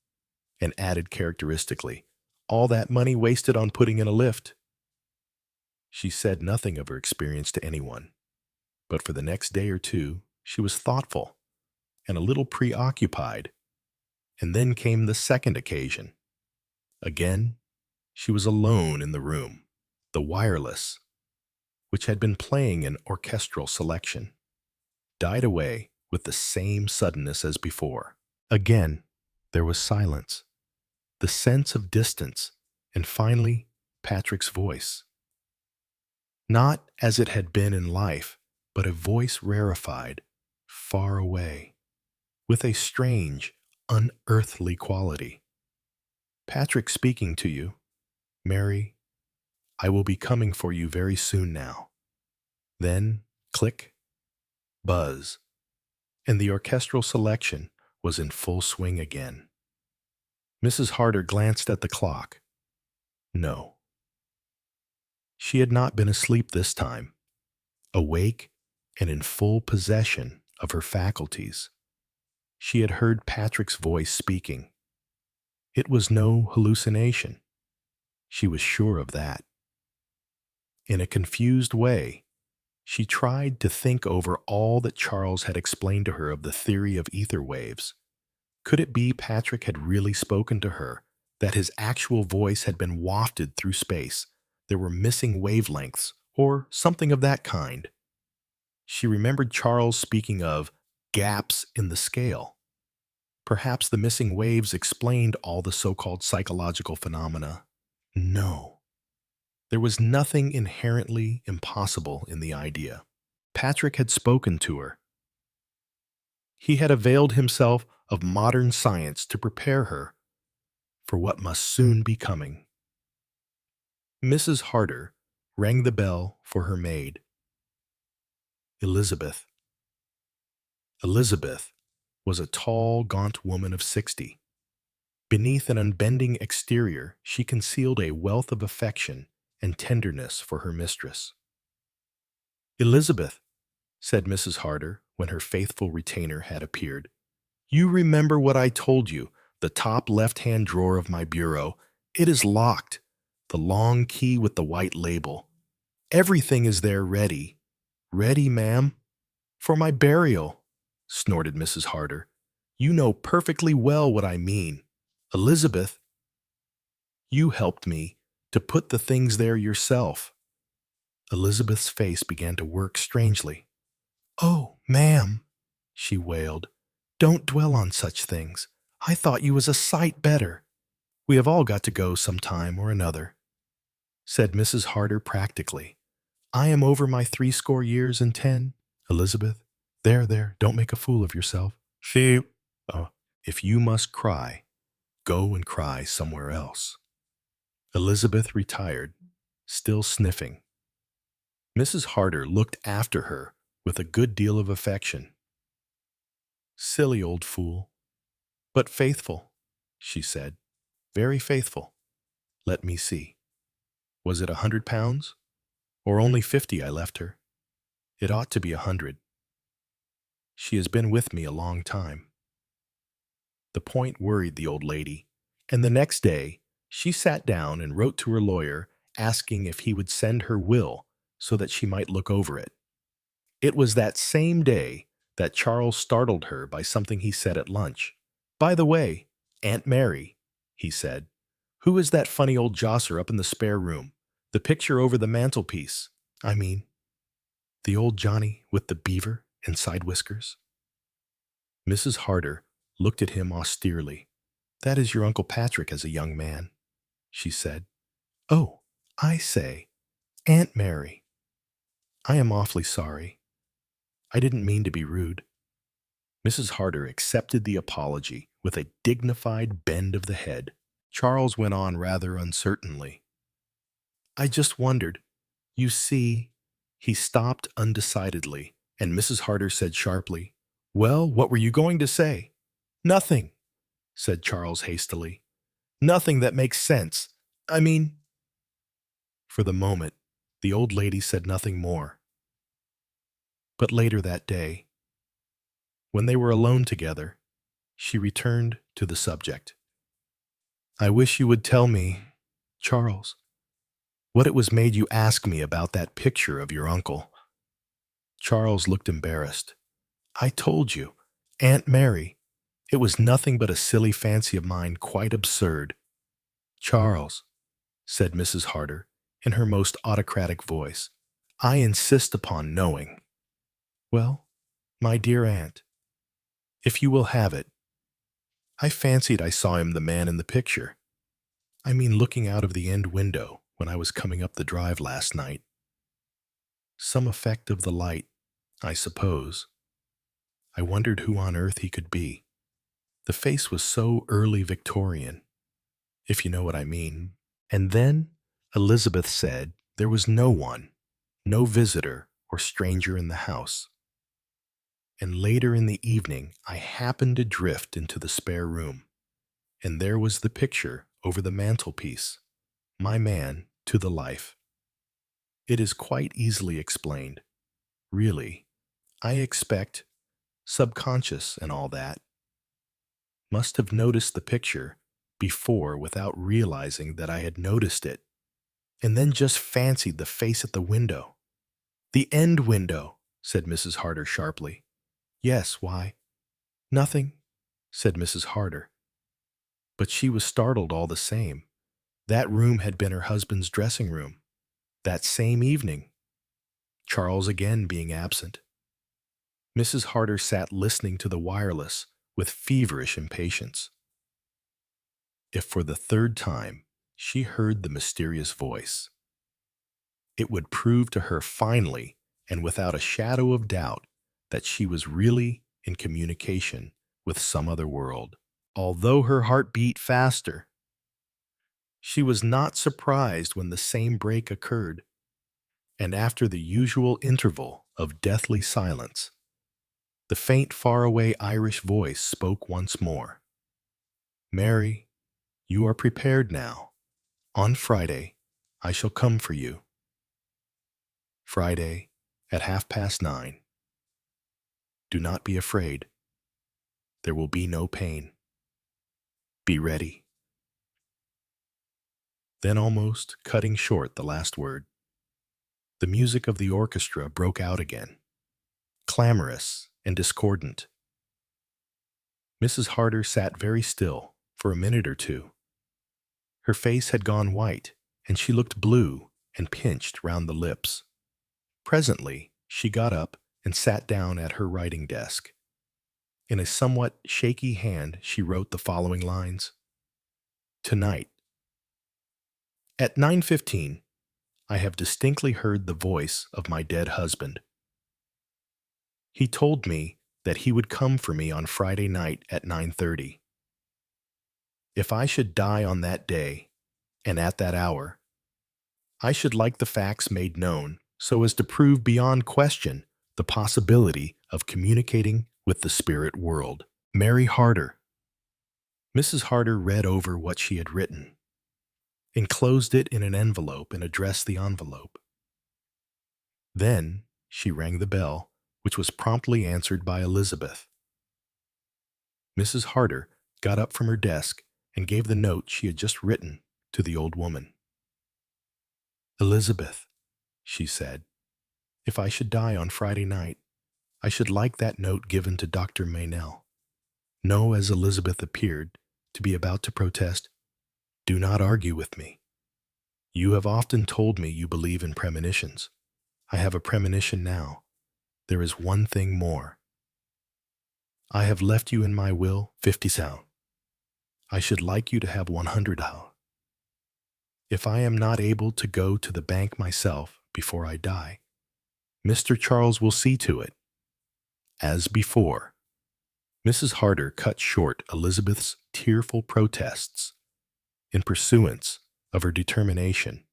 and added characteristically, "All that money wasted on putting in a lift." She said nothing of her experience to anyone, but for the next day or two she was thoughtful and a little preoccupied. And then came the second occasion. Again, she was alone in the room. The wireless, which had been playing an orchestral selection, died away with the same suddenness as before. Again, there was silence, the sense of distance, and finally, Patrick's voice. Not as it had been in life, but a voice rarefied, far away, with a strange, unearthly quality. "Patrick speaking to you. Mary, I will be coming for you very soon now." Then, click, buzz, and the orchestral selection was in full swing again. Mrs. Harder glanced at the clock. No. She had not been asleep this time, awake and in full possession of her faculties. She had heard Patrick's voice speaking. It was no hallucination. She was sure of that. In a confused way, she tried to think over all that Charles had explained to her of the theory of ether waves. Could it be Patrick had really spoken to her, that his actual voice had been wafted through space? There were missing wavelengths, or something of that kind. She remembered Charles speaking of gaps in the scale. Perhaps the missing waves explained all the so-called psychological phenomena. No. There was nothing inherently impossible in the idea. Patrick had spoken to her. He had availed himself of modern science to prepare her for what must soon be coming. Mrs. Harder rang the bell for her maid. Elizabeth. Elizabeth was a tall, gaunt woman of 60. Beneath an unbending exterior, she concealed a wealth of affection and tenderness for her mistress. "Elizabeth," said Mrs. Harder when her faithful retainer had appeared, "you remember what I told you, the top left-hand drawer of my bureau. It is locked, the long key with the white label. Everything is there ready." "Ready, ma'am?" "For my burial," snorted Mrs. Harder. "You know perfectly well what I mean. Elizabeth." You helped me to put the things there yourself." Elizabeth's face began to work strangely. "Oh, ma'am," she wailed, "don't dwell on such things. I thought you was a sight better. We have all got to go some time or another," said Mrs. Harder practically. "I am over my 70 years. Elizabeth, there, don't make a fool of yourself. Oh, if you must cry, go and cry somewhere else." Elizabeth retired, still sniffing. Mrs. Harder looked after her with a good deal of affection. "Silly old fool, but faithful," she said. "Very faithful. Let me see. Was it £100? Or only 50 I left her? It ought to be 100. She has been with me a long time." The point worried the old lady, and the next day she sat down and wrote to her lawyer asking if he would send her will so that she might look over it. It was that same day that Charles startled her by something he said at lunch. "By the way, Aunt Mary," he said, "who is that funny old josser up in the spare room? The picture over the mantelpiece, I mean. The old Johnny with the beaver and side whiskers?" Mrs. Harder looked at him austerely. "That is your Uncle Patrick as a young man," she said. "Oh, I say, Aunt Mary, I am awfully sorry. I didn't mean to be rude." Mrs. Harder accepted the apology with a dignified bend of the head. Charles went on rather uncertainly. "I just wondered. You see—" He stopped undecidedly, and Mrs. Harder said sharply, "Well, what were you going to say?" "Nothing," said Charles hastily. "Nothing that makes sense. I mean—" For the moment, the old lady said nothing more. But later that day, when they were alone together, she returned to the subject. "I wish you would tell me, Charles, what it was made you ask me about that picture of your uncle." Charles looked embarrassed. "I told you, Aunt Mary, it was nothing but a silly fancy of mine, quite absurd." "Charles," said Mrs. Harder in her most autocratic voice, "I insist upon knowing." "Well, my dear aunt, if you will have it, I fancied I saw him, the man in the picture. I mean, looking out of the end window when I was coming up the drive last night. Some effect of the light, I suppose. I wondered who on earth he could be. The face was so early Victorian, if you know what I mean." And then Elizabeth said there was no one, no visitor or stranger in the house. And later in the evening I happened to drift into the spare room, and there was the picture over the mantelpiece, my man to the life. It is quite easily explained. Really, I expect, subconscious and all that. Must have noticed the picture before without realizing that I had noticed it, and then just fancied the face at the window. "The end window," said Mrs. Harder sharply. "Yes, why?" "Nothing," said Mrs. Harder. But she was startled all the same. That room had been her husband's dressing room, that same evening, Charles again being absent. Mrs. Harder sat listening to the wireless with feverish impatience. If for the third time she heard the mysterious voice, it would prove to her finally and without a shadow of doubt that she was really in communication with some other world. Although her heart beat faster, she was not surprised when the same break occurred, and after the usual interval of deathly silence, the faint faraway Irish voice spoke once more. "Mary, you are prepared now. On Friday, I shall come for you. Friday at 9:30. Do not be afraid. There will be no pain. Be ready." Then, almost cutting short the last word, the music of the orchestra broke out again, clamorous and discordant. Mrs. Harder sat very still for a minute or two. Her face had gone white, and she looked blue and pinched round the lips. Presently, she got up and sat down at her writing desk. In a somewhat shaky hand, she wrote the following lines. Tonight. At 9:15, I have distinctly heard the voice of my dead husband. He told me that he would come for me on Friday night at 9:30. If I should die on that day, and at that hour, I should like the facts made known so as to prove beyond question the possibility of communicating with the spirit world. Mary Harder. Mrs. Harder read over what she had written, enclosed it in an envelope and addressed the envelope. Then she rang the bell, which was promptly answered by Elizabeth. Mrs. Harder got up from her desk and gave the note she had just written to the old woman. Elizabeth, she said, if I should die on Friday night, I should like that note given to Dr. Meynell. Know, as Elizabeth appeared to be about to protest, do not argue with me. You have often told me you believe in premonitions. I have a premonition now. There is one thing more. I have left you in my will 50 sous. I should like you to have 100 sous. If I am not able to go to the bank myself before I die, Mr. Charles will see to it. As before. Mrs. Harder cut short Elizabeth's tearful protests. In pursuance of her determination,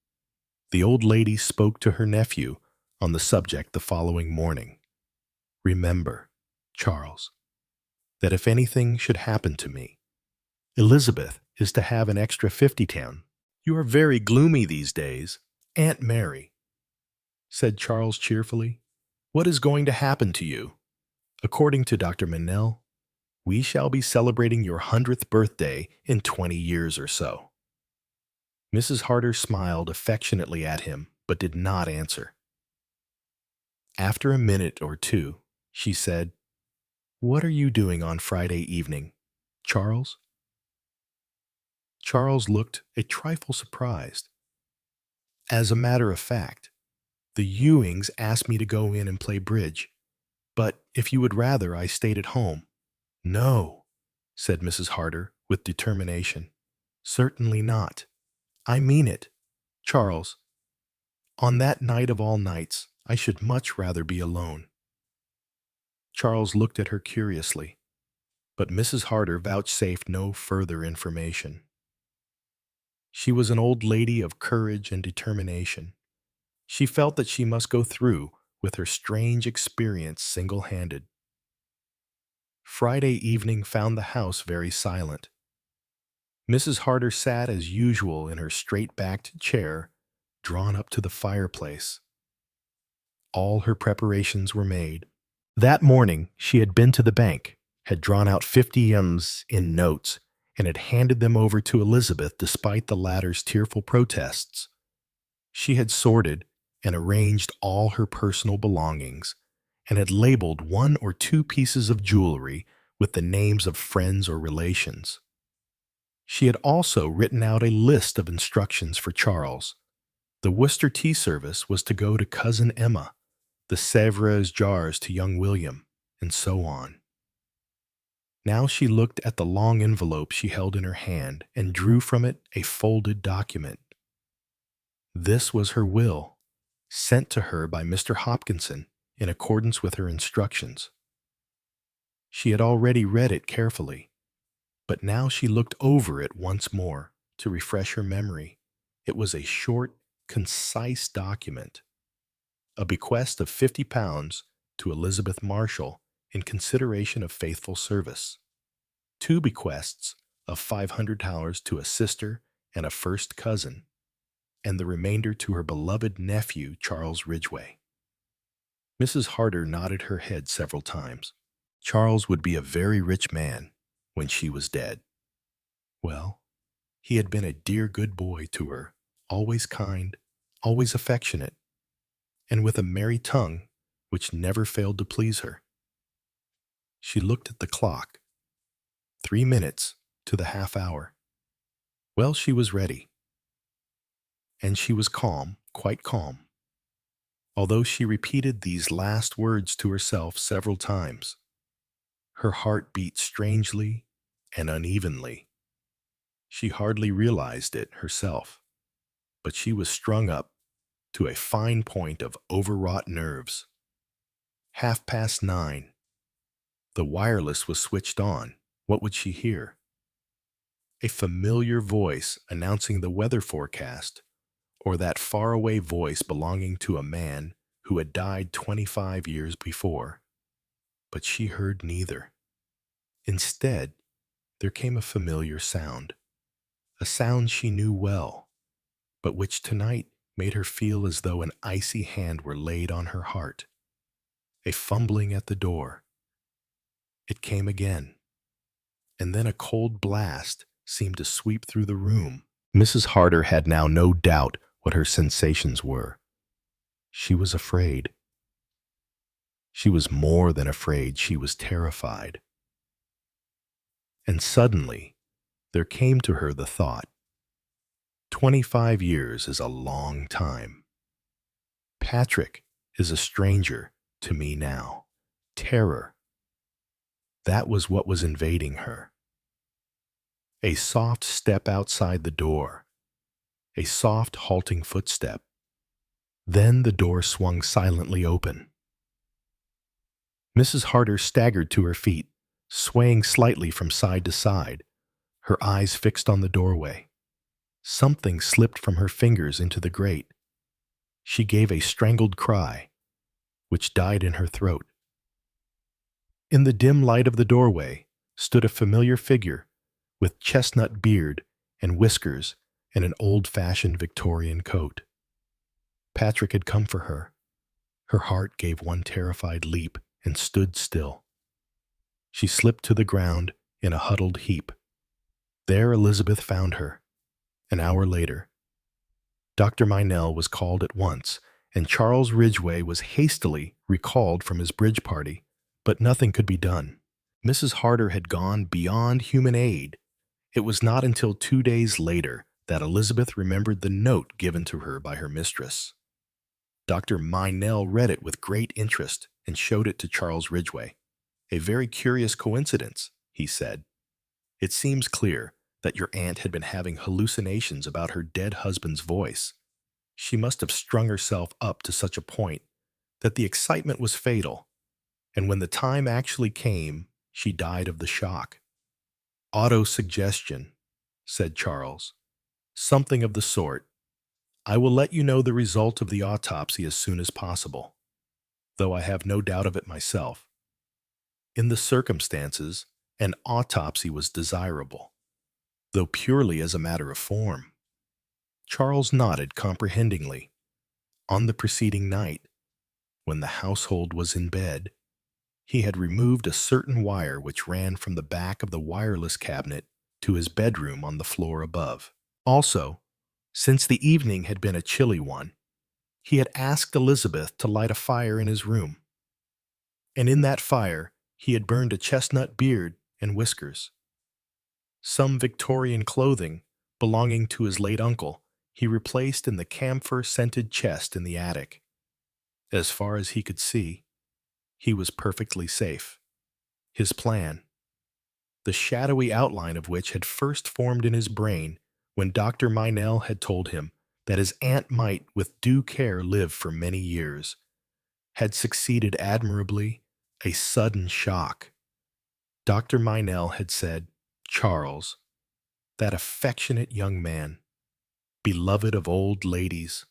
the old lady spoke to her nephew on the subject the following morning. Remember, Charles, that if anything should happen to me, Elizabeth is to have an extra 50 town. You are very gloomy these days, Aunt Mary, said Charles cheerfully. What is going to happen to you? According to Dr. Meynell, we shall be celebrating your 100th birthday in 20 years or so. Mrs. Harder smiled affectionately at him, but did not answer. After a minute or two, she said, What are you doing on Friday evening, Charles? Charles looked a trifle surprised. As a matter of fact, the Ewings asked me to go in and play bridge, but if you would rather, I stayed at home. No, said Mrs. Harder with determination. Certainly not. I mean it. Charles, on that night of all nights, I should much rather be alone. Charles looked at her curiously, but Mrs. Harder vouchsafed no further information. She was an old lady of courage and determination. She felt that she must go through with her strange experience single-handed. Friday evening found the house very silent. Mrs. Harder sat as usual in her straight-backed chair, drawn up to the fireplace. All her preparations were made. That morning she had been to the bank, had drawn out 50 M's in notes, and had handed them over to Elizabeth despite the latter's tearful protests. She had sorted and arranged all her personal belongings, and had labeled 1 or 2 pieces of jewelry with the names of friends or relations. She had also written out a list of instructions for Charles. The Worcester tea service was to go to Cousin Emma, the Sèvres jars to young William, and so on. Now she looked at the long envelope she held in her hand and drew from it a folded document. This was her will, sent to her by Mr. Hopkinson in accordance with her instructions. She had already read it carefully, but now she looked over it once more to refresh her memory. It was a short, concise document, a bequest of £50 to Elizabeth Marshall in consideration of faithful service, 2 bequests of £500 to a sister and a first cousin, and the remainder to her beloved nephew, Charles Ridgway. Mrs. Harder nodded her head several times. Charles would be a very rich man when she was dead. Well, he had been a dear good boy to her, always kind, always affectionate, and with a merry tongue which never failed to please her. She looked at the clock. 3 minutes to the half hour. Well, she was ready, and she was calm, quite calm, although she repeated these last words to herself several times. Her heart beat strangely and unevenly. She hardly realized it herself, but she was strung up to a fine point of overwrought nerves. 9:30. The wireless was switched on. What would she hear? A familiar voice announcing the weather forecast, or that faraway voice belonging to a man who had died 25 years before. But she heard neither. Instead, there came a familiar sound, a sound she knew well, but which tonight made her feel as though an icy hand were laid on her heart. A fumbling at the door. It came again, and then a cold blast seemed to sweep through the room. Mrs. Harder had now no doubt what her sensations were. She was afraid. She was more than afraid, she was terrified. And suddenly, there came to her the thought, 25 years is a long time. Patrick is a stranger to me now. Terror. That was what was invading her. A soft step outside the door. A soft, halting footstep. Then the door swung silently open. Mrs. Harder staggered to her feet, swaying slightly from side to side, her eyes fixed on the doorway. Something slipped from her fingers into the grate. She gave a strangled cry, which died in her throat. In the dim light of the doorway stood a familiar figure with chestnut beard and whiskers and an old-fashioned Victorian coat. Patrick had come for her. Her heart gave one terrified leap and stood still. She slipped to the ground in a huddled heap. There Elizabeth found her. An hour later, Dr. Minell was called at once, and Charles Ridgway was hastily recalled from his bridge party, but nothing could be done. Mrs. Harder had gone beyond human aid. It was not until 2 days later that Elizabeth remembered the note given to her by her mistress. Dr. Minell read it with great interest and showed it to Charles Ridgway. "A very curious coincidence," he said. "It seems clear that your aunt had been having hallucinations about her dead husband's voice. She must have strung herself up to such a point that the excitement was fatal, and when the time actually came, she died of the shock." "Autosuggestion," said Charles. "Something of the sort. I will let you know the result of the autopsy as soon as possible, though I have no doubt of it myself. In the circumstances, an autopsy was desirable, though purely as a matter of form." Charles nodded comprehendingly. On the preceding night, when the household was in bed, he had removed a certain wire which ran from the back of the wireless cabinet to his bedroom on the floor above. Also, since the evening had been a chilly one, he had asked Elizabeth to light a fire in his room. And in that fire, he had burned a chestnut beard and whiskers. Some Victorian clothing belonging to his late uncle he replaced in the camphor-scented chest in the attic. As far as he could see, he was perfectly safe. His plan, the shadowy outline of which had first formed in his brain when Dr. Minell had told him that his aunt might with due care live for many years, had succeeded admirably. A sudden shock. Dr. Minell had said, "Charles, that affectionate young man, beloved of old ladies,"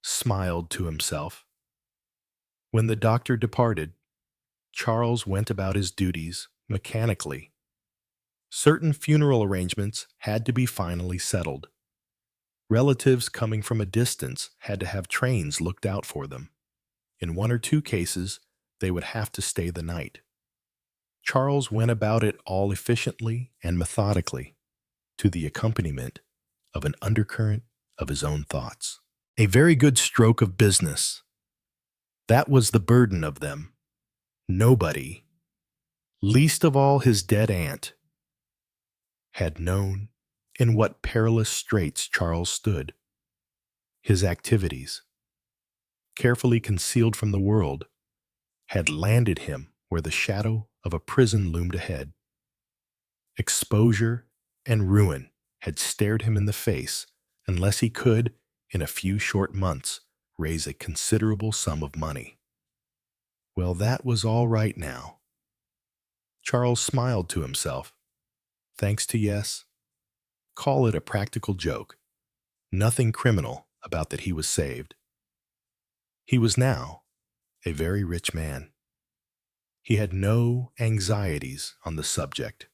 smiled to himself. When the doctor departed, Charles went about his duties mechanically. Certain funeral arrangements had to be finally settled. Relatives coming from a distance had to have trains looked out for them. In 1 or 2 cases, they would have to stay the night. Charles went about it all efficiently and methodically, to the accompaniment of an undercurrent of his own thoughts. A very good stroke of business. That was the burden of them. Nobody, least of all his dead aunt, had known In what perilous straits Charles stood. His activities, carefully concealed from the world, had landed him where the shadow of a prison loomed ahead. Exposure and ruin had stared him in the face unless he could, in a few short months, raise a considerable sum of money. Well, that was all right now. Charles smiled to himself. Thanks to yes. Call it a practical joke. Nothing criminal about that he was saved. He was now a very rich man. He had no anxieties on the subject,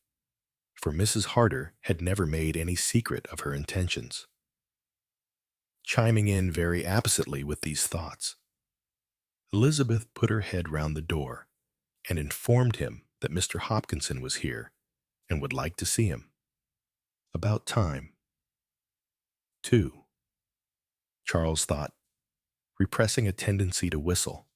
for Mrs. Harder had never made any secret of her intentions. Chiming in very absently with these thoughts, Elizabeth put her head round the door and informed him that Mr. Hopkinson was here and would like to see him. About time. 2. Charles thought, repressing a tendency to whistle.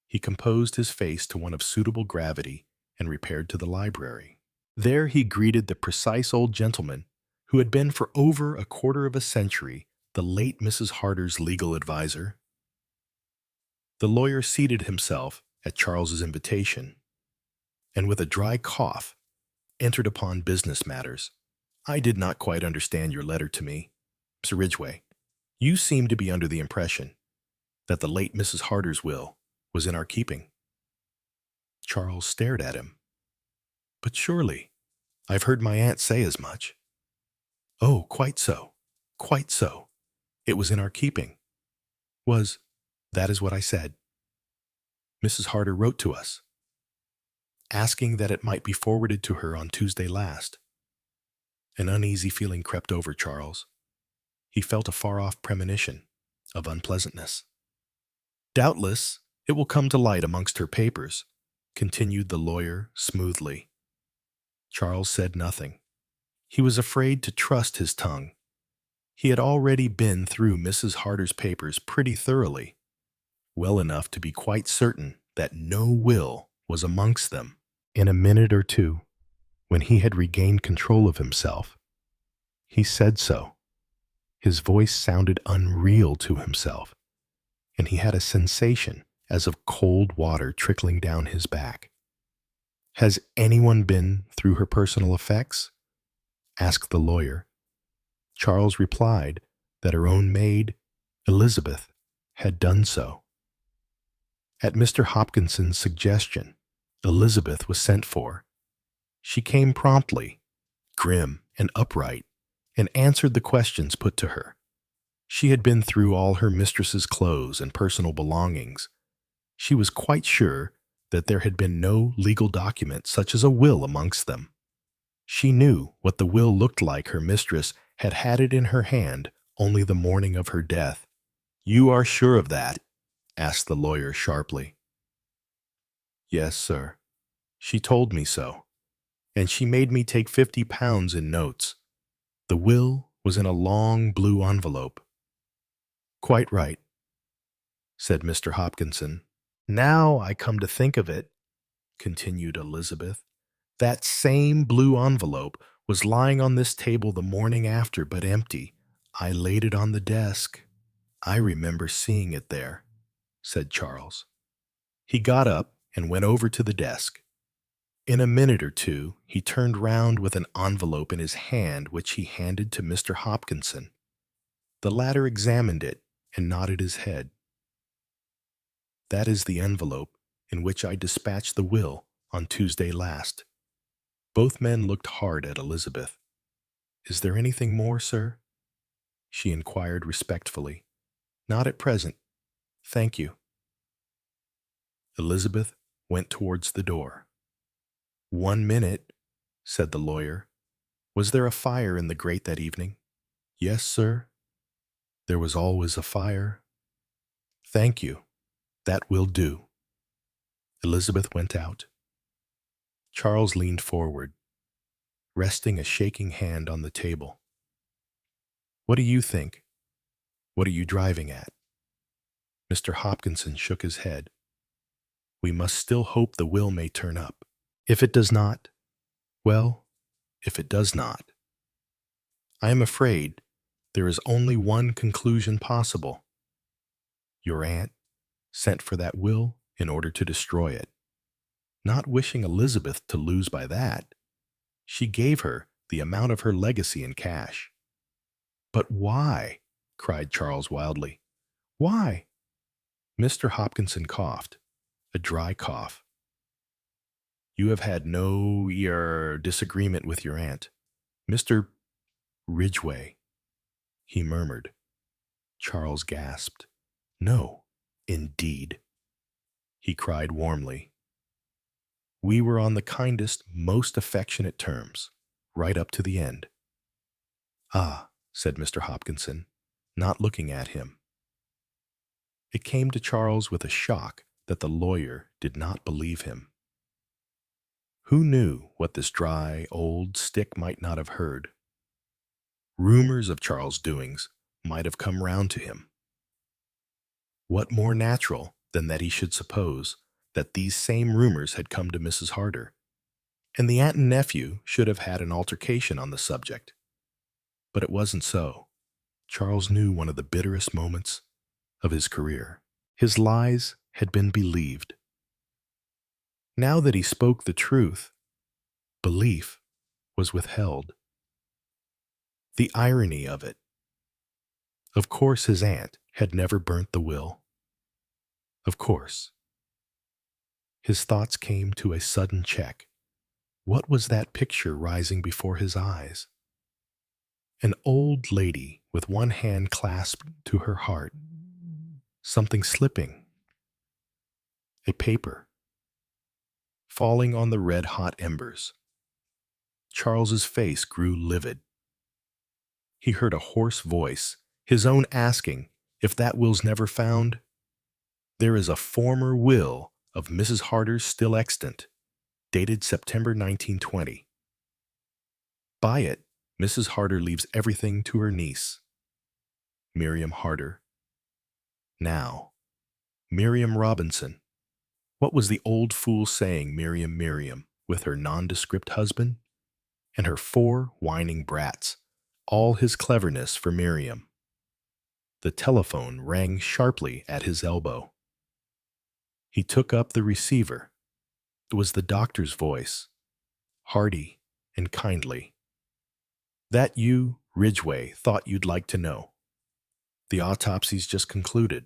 He composed his face to one of suitable gravity and repaired to the library. There he greeted the precise old gentleman who had been for over a quarter of a century the late Mrs. Harder's legal adviser. The lawyer seated himself at Charles's invitation, and with a dry cough, entered upon business matters. I did not quite understand your letter to me, Mr. Ridgway. You seem to be under the impression that the late Mrs. Harder's will was in our keeping. Charles stared at him. But surely, I've heard my aunt say as much. Oh, quite so, quite so. It was in our keeping. That is what I said. Mrs. Harder wrote to us, asking that it might be forwarded to her on Tuesday last. An uneasy feeling crept over Charles. He felt a far-off premonition of unpleasantness. Doubtless, it will come to light amongst her papers, continued the lawyer smoothly. Charles said nothing. He was afraid to trust his tongue. He had already been through Mrs. Harder's papers pretty thoroughly, well enough to be quite certain that no will was amongst them. In a minute or two, when he had regained control of himself, he said so. His voice sounded unreal to himself, and he had a sensation as of cold water trickling down his back. Has anyone been through her personal effects? Asked the lawyer. Charles replied that her own maid, Elizabeth, had done so. At Mr. Hopkinson's suggestion, Elizabeth was sent for. She came promptly, grim and upright, and answered the questions put to her. She had been through all her mistress's clothes and personal belongings. She was quite sure that there had been no legal document such as a will amongst them. She knew what the will looked like. Her mistress had had it in her hand only the morning of her death. You are sure of that? Asked the lawyer sharply. Yes, sir. She told me so, and she made me take £50 in notes. The will was in a long blue envelope. Quite right, said Mr. Hopkinson. Now I come to think of it, continued Elizabeth, that same blue envelope was lying on this table the morning after, but empty. I laid it on the desk. I remember seeing it there, said Charles. He got up and went over to the desk. In a minute or two, he turned round with an envelope in his hand, which he handed to Mr. Hopkinson. The latter examined it and nodded his head. That is the envelope in which I dispatched the will on Tuesday last. Both men looked hard at Elizabeth. Is there anything more, sir? She inquired respectfully. Not at present. Thank you. Elizabeth went towards the door. 1 minute, said the lawyer. Was there a fire in the grate that evening? Yes, sir. There was always a fire. Thank you. That will do. Elizabeth went out. Charles leaned forward, resting a shaking hand on the table. What do you think? What are you driving at? Mr. Hopkinson shook his head. We must still hope the will may turn up. If it does not, well, if it does not, I am afraid there is only one conclusion possible. Your aunt sent for that will in order to destroy it. Not wishing Elizabeth to lose by that, she gave her the amount of her legacy in cash. But why? Cried Charles wildly. Why? Mr. Hopkinson coughed, a dry cough. You have had no disagreement with your aunt. Mr. Ridgway, he murmured. Charles gasped. No, indeed, he cried warmly. We were on the kindest, most affectionate terms, right up to the end. Ah, said Mr. Hopkinson, not looking at him. It came to Charles with a shock that the lawyer did not believe him. Who knew what this dry, old stick might not have heard? Rumors of Charles' doings might have come round to him. What more natural than that he should suppose that these same rumors had come to Mrs. Harder, and the aunt and nephew should have had an altercation on the subject? But it wasn't so. Charles knew one of the bitterest moments of his career. His lies had been believed. Now that he spoke the truth, belief was withheld. The irony of it. Of course his aunt had never burnt the will. Of course. His thoughts came to a sudden check. What was that picture rising before his eyes? An old lady with one hand clasped to her heart. Something slipping. A paper. Falling on the red-hot embers. Charles's face grew livid. He heard a hoarse voice, his own asking if that will's never found. There is a former will of Mrs. Harder's still extant, dated September 1920. By it, Mrs. Harder leaves everything to her niece, Miriam Harder. Now, Miriam Robinson. What was the old fool saying, Miriam, with her nondescript husband? And her 4 whining brats, all his cleverness for Miriam. The telephone rang sharply at his elbow. He took up the receiver. It was the doctor's voice, hearty and kindly. That you, Ridgway, thought you'd like to know. The autopsy's just concluded.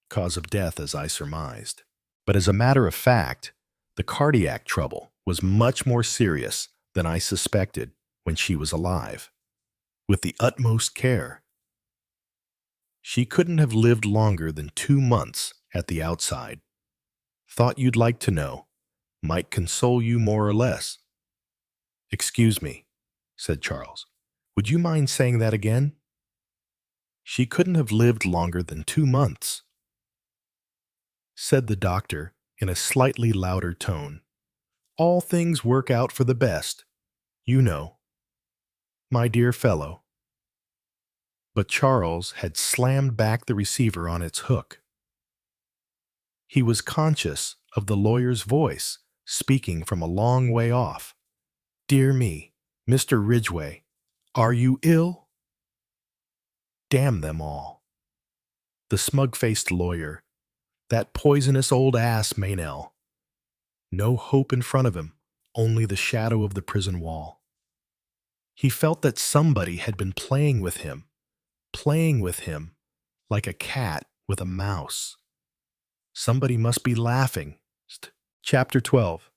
Cause of death, as I surmised. But as a matter of fact, the cardiac trouble was much more serious than I suspected when she was alive. With the utmost care. She couldn't have lived longer than 2 months at the outside. Thought you'd like to know. Might console you more or less. Excuse me, said Charles. Would you mind saying that again? She couldn't have lived longer than 2 months, said the doctor in a slightly louder tone. All things work out for the best, you know, my dear fellow. But Charles had slammed back the receiver on its hook. He was conscious of the lawyer's voice speaking from a long way off. Dear me, Mr. Ridgway, are you ill? Damn them all. The smug-faced lawyer, that poisonous old ass Meynell. No hope in front of him, only the shadow of the prison wall. He felt that somebody had been playing with him like a cat with a mouse. Somebody must be laughing. Chapter 12.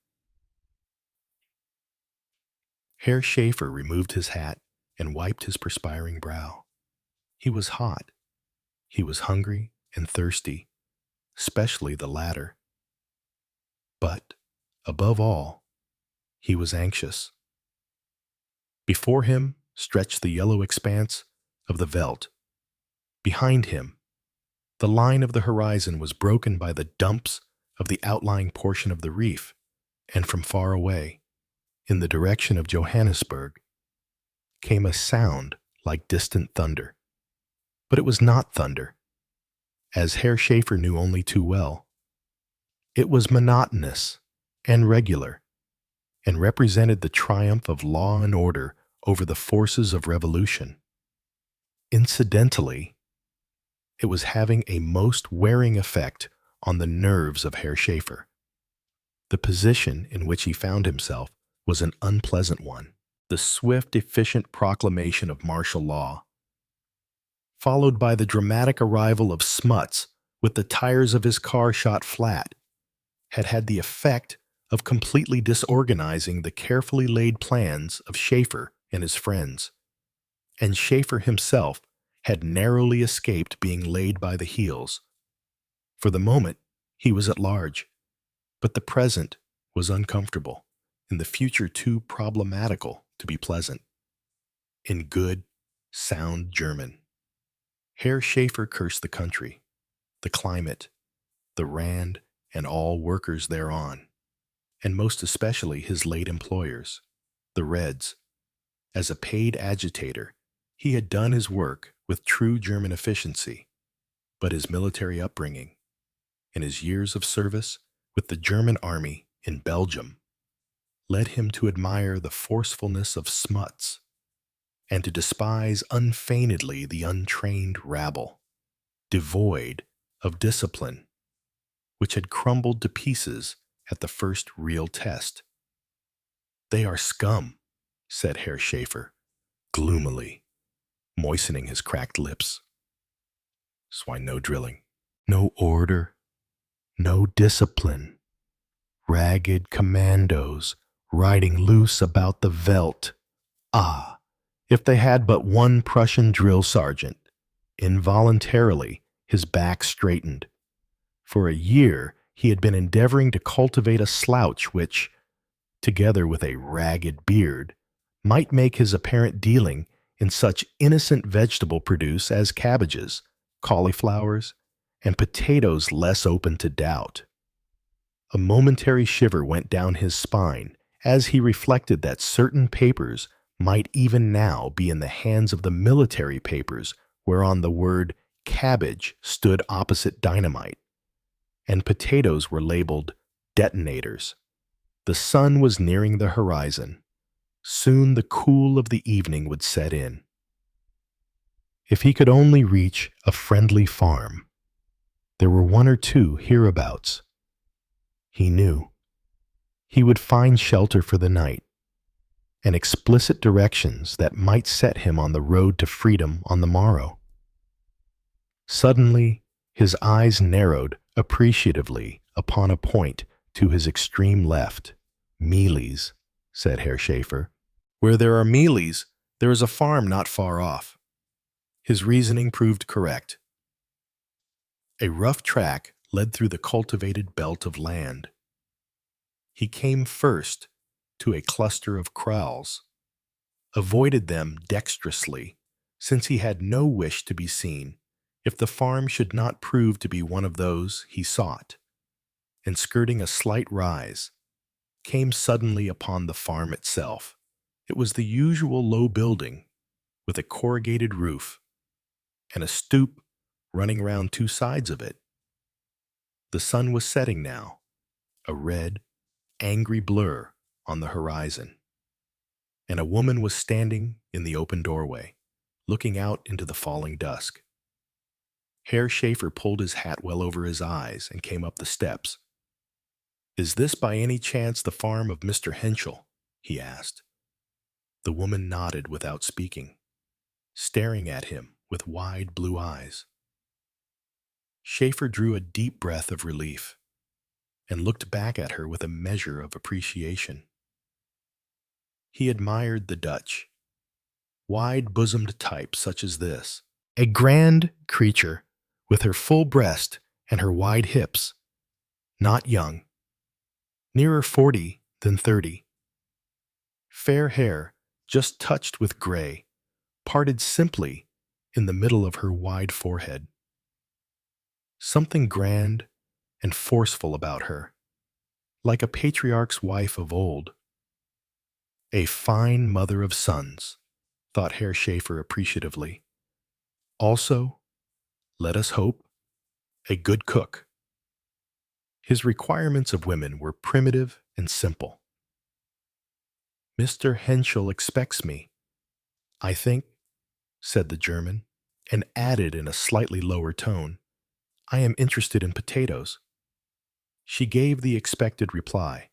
Herr Schaefer removed his hat and wiped his perspiring brow. He was hot. He was hungry and thirsty, especially the latter. But, above all, he was anxious. Before him stretched the yellow expanse of the veldt. Behind him, the line of the horizon was broken by the dumps of the outlying portion of the reef, and from far away, in the direction of Johannesburg, came a sound like distant thunder. But it was not thunder, as Herr Schaefer knew only too well. It was monotonous and regular, and represented the triumph of law and order over the forces of revolution. Incidentally, it was having a most wearing effect on the nerves of Herr Schaefer. The position in which he found himself was an unpleasant one. The swift, efficient proclamation of martial law, followed by the dramatic arrival of Smuts with the tires of his car shot flat, had had the effect of completely disorganizing the carefully laid plans of Schaefer and his friends. And Schaefer himself had narrowly escaped being laid by the heels. For the moment, he was at large, but the present was uncomfortable, and the future too problematical to be pleasant. In good, sound German, Herr Schaefer cursed the country, the climate, the Rand, and all workers thereon, and most especially his late employers, the Reds. As a paid agitator, he had done his work with true German efficiency, but his military upbringing and his years of service with the German army in Belgium led him to admire the forcefulness of Smuts and to despise unfeignedly the untrained rabble, devoid of discipline, which had crumbled to pieces at the first real test. "They are scum," said Herr Schaefer, gloomily, moistening his cracked lips. "That's why no drilling, no order, no discipline. Ragged commandos riding loose about the veldt. Ah, if they had but one Prussian drill sergeant." Involuntarily, his back straightened. For a year, he had been endeavoring to cultivate a slouch which, together with a ragged beard, might make his apparent dealing in such innocent vegetable produce as cabbages, cauliflowers, and potatoes less open to doubt. A momentary shiver went down his spine as he reflected that certain papers might even now be in the hands of the military papers whereon the word cabbage stood opposite dynamite, and potatoes were labeled detonators. The sun was nearing the horizon. Soon the cool of the evening would set in. If he could only reach a friendly farm. There were one or two hereabouts. He knew. He would find shelter for the night, and explicit directions that might set him on the road to freedom on the morrow. Suddenly, his eyes narrowed appreciatively upon a point to his extreme left. "Mealies," said Herr Schaefer. "Where there are mealies, there is a farm not far off." His reasoning proved correct. A rough track led through the cultivated belt of land. He came first to a cluster of kraals, avoided them dexterously, since he had no wish to be seen if the farm should not prove to be one of those he sought, and skirting a slight rise, came suddenly upon the farm itself. It was the usual low building with a corrugated roof and a stoop running round two sides of it. The sun was setting now, a red, angry blur on the horizon, and a woman was standing in the open doorway, looking out into the falling dusk. Herr Schaefer pulled his hat well over his eyes and came up the steps. "Is this by any chance the farm of Mr. Henschel?" he asked. The woman nodded without speaking, staring at him with wide blue eyes. Schaefer drew a deep breath of relief and looked back at her with a measure of appreciation. He admired the Dutch, wide-bosomed type such as this, a grand creature with her full breast and her wide hips, not young, nearer 40 than 30. Fair hair, just touched with gray, parted simply in the middle of her wide forehead. Something grand and forceful about her, like a patriarch's wife of old. A fine mother of sons, thought Herr Schaefer appreciatively. Also, let us hope, a good cook. His requirements of women were primitive and simple. "Mr. Henschel expects me," I think, said the German, and added in a slightly lower tone, I am interested in potatoes. She gave the expected reply.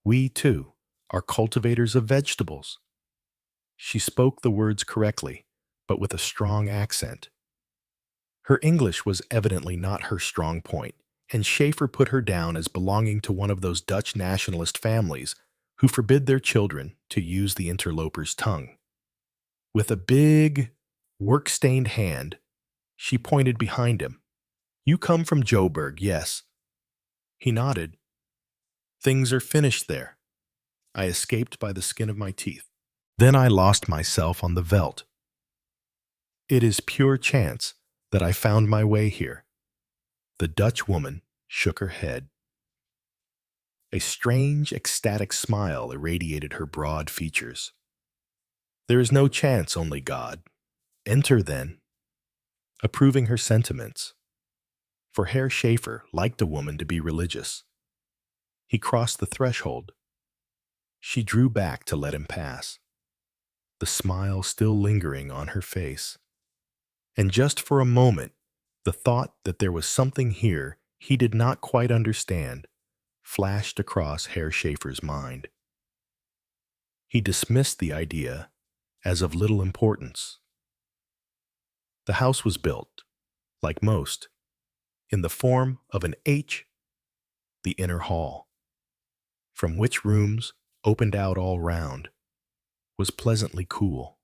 We, too, are cultivators of vegetables. She spoke the words correctly, but with a strong accent. Her English was evidently not her strong point, and Schaefer put her down as belonging to one of those Dutch nationalist families who forbid their children to use the interloper's tongue. With a big, work-stained hand, she pointed behind him. You come from Joburg, yes. He nodded. Things are finished there. I escaped by the skin of my teeth. Then I lost myself on the veldt. It is pure chance that I found my way here. The Dutch woman shook her head. A strange, ecstatic smile irradiated her broad features. There is no chance, only God. Enter, then. Approving her sentiments. For Herr Schaefer liked a woman to be religious. He crossed the threshold. She drew back to let him pass, the smile still lingering on her face. And just for a moment, the thought that there was something here he did not quite understand flashed across Herr Schaefer's mind. He dismissed the idea as of little importance. The house was built, like most, in the form of an H, the inner hall, from which rooms opened out all round, was pleasantly cool.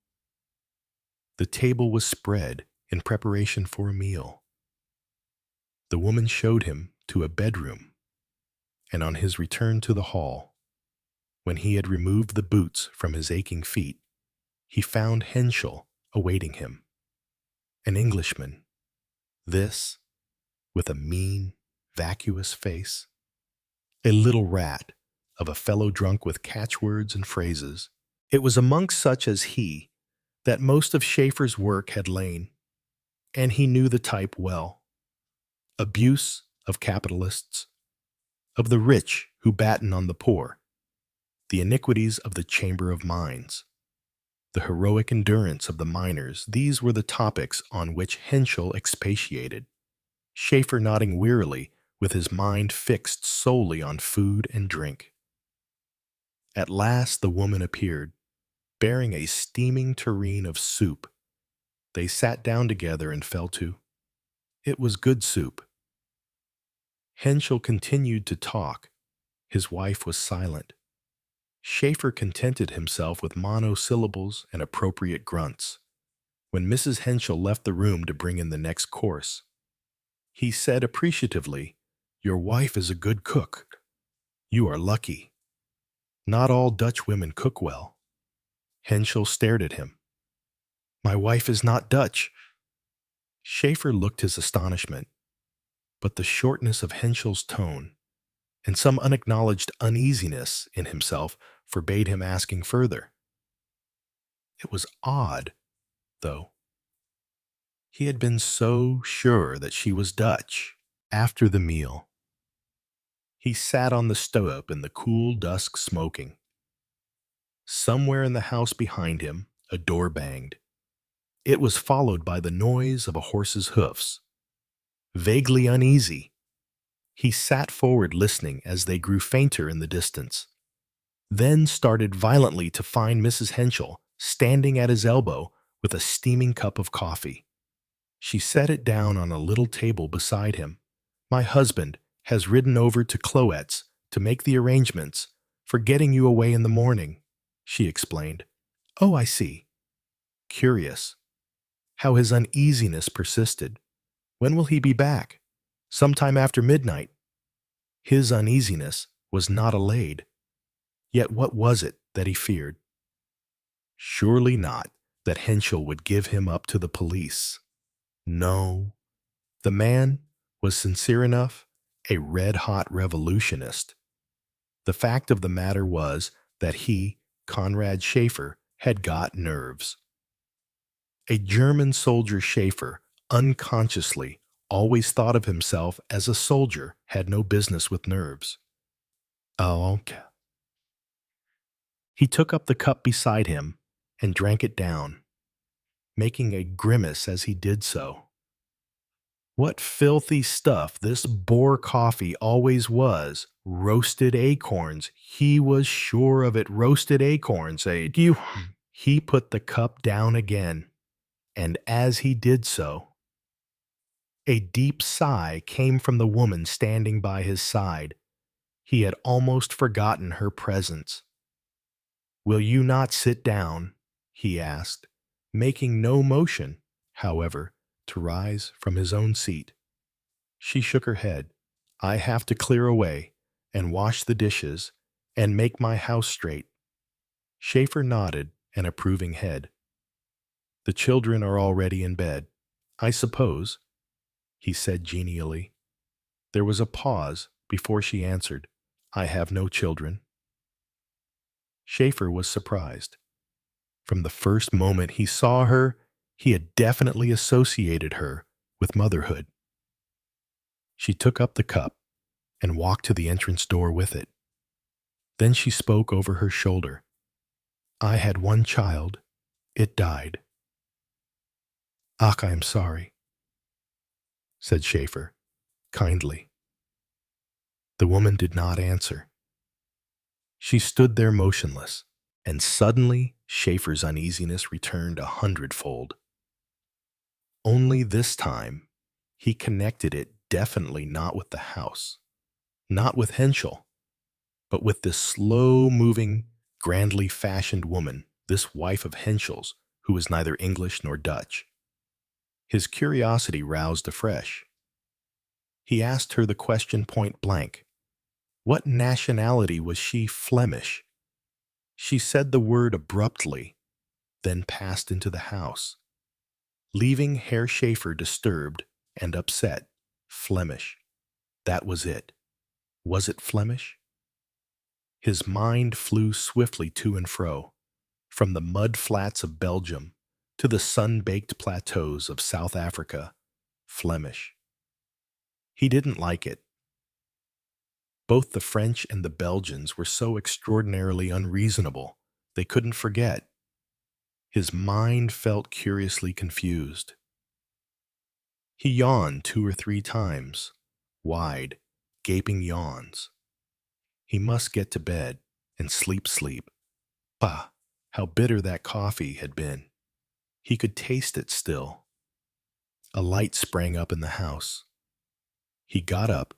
The table was spread in preparation for a meal. The woman showed him to a bedroom, and on his return to the hall, when he had removed the boots from his aching feet, he found Henschel awaiting him. An Englishman, this, with a mean, vacuous face, a little rat of a fellow drunk with catchwords and phrases. It was amongst such as he that most of Schaefer's work had lain, and he knew the type well. Abuse of capitalists, of the rich who batten on the poor, the iniquities of the Chamber of Mines, the heroic endurance of the miners, these were the topics on which Henschel expatiated, Schaefer nodding wearily with his mind fixed solely on food and drink. At last the woman appeared, bearing a steaming tureen of soup. They sat down together and fell to. It was good soup. Henschel continued to talk. His wife was silent. Schaefer contented himself with monosyllables and appropriate grunts. When Mrs. Henschel left the room to bring in the next course, he said appreciatively, Your wife is a good cook. You are lucky. Not all Dutch women cook well. Henschel stared at him. My wife is not Dutch. Schaefer looked his astonishment, but the shortness of Henschel's tone and some unacknowledged uneasiness in himself forbade him asking further. It was odd, though. He had been so sure that she was Dutch. After the meal, he sat on the stove in the cool dusk smoking. Somewhere in the house behind him, a door banged. It was followed by the noise of a horse's hoofs. Vaguely uneasy, he sat forward listening as they grew fainter in the distance, then started violently to find Mrs. Henschel standing at his elbow with a steaming cup of coffee. She set it down on a little table beside him. My husband has ridden over to Cloetz to make the arrangements for getting you away in the morning, she explained. Oh, I see. Curious. How his uneasiness persisted. When will he be back? Sometime after midnight. His uneasiness was not allayed. Yet what was it that he feared? Surely not that Henschel would give him up to the police. No, the man was sincere enough, a red-hot revolutionist. The fact of the matter was that he, Conrad Schaefer, had got nerves. A German soldier Schaefer, unconsciously, always thought of himself as a soldier had no business with nerves. Oh, okay. He took up the cup beside him and drank it down. making a grimace as he did so. What filthy stuff this boar coffee always was. Roasted acorns. He was sure of it. Roasted acorns. You. He put the cup down again, and as he did so, a deep sigh came from the woman standing by his side. He had almost forgotten her presence. "Will you not sit down?" he asked, making no motion, however, to rise from his own seat. She shook her head. "I have to clear away and wash the dishes and make my house straight." Schaefer nodded an approving head. "The children are already in bed, I suppose," he said genially. There was a pause before she answered, "I have no children." Schaefer was surprised. From the first moment he saw her, he had definitely associated her with motherhood. She took up the cup and walked to the entrance door with it. Then she spoke over her shoulder. "I had one child. It died." "Ach, I am sorry," said Schaefer, kindly. The woman did not answer. She stood there motionless, and suddenly Schaefer's uneasiness returned 100-fold. Only this time, he connected it definitely not with the house, not with Henschel, but with this slow-moving, grandly fashioned woman, this wife of Henschel's, who was neither English nor Dutch. His curiosity roused afresh. He asked her the question point blank. What nationality was she? Flemish? She said the word abruptly, then passed into the house, leaving Herr Schaefer disturbed and upset. Flemish. That was it. Was it Flemish? His mind flew swiftly to and fro, from the mud flats of Belgium to the sun-baked plateaus of South Africa. Flemish. He didn't like it. Both the French and the Belgians were so extraordinarily unreasonable, they couldn't forget. His mind felt curiously confused. He yawned 2 or 3 times, wide, gaping yawns. He must get to bed and sleep. Bah, how bitter that coffee had been. He could taste it still. A light sprang up in the house. He got up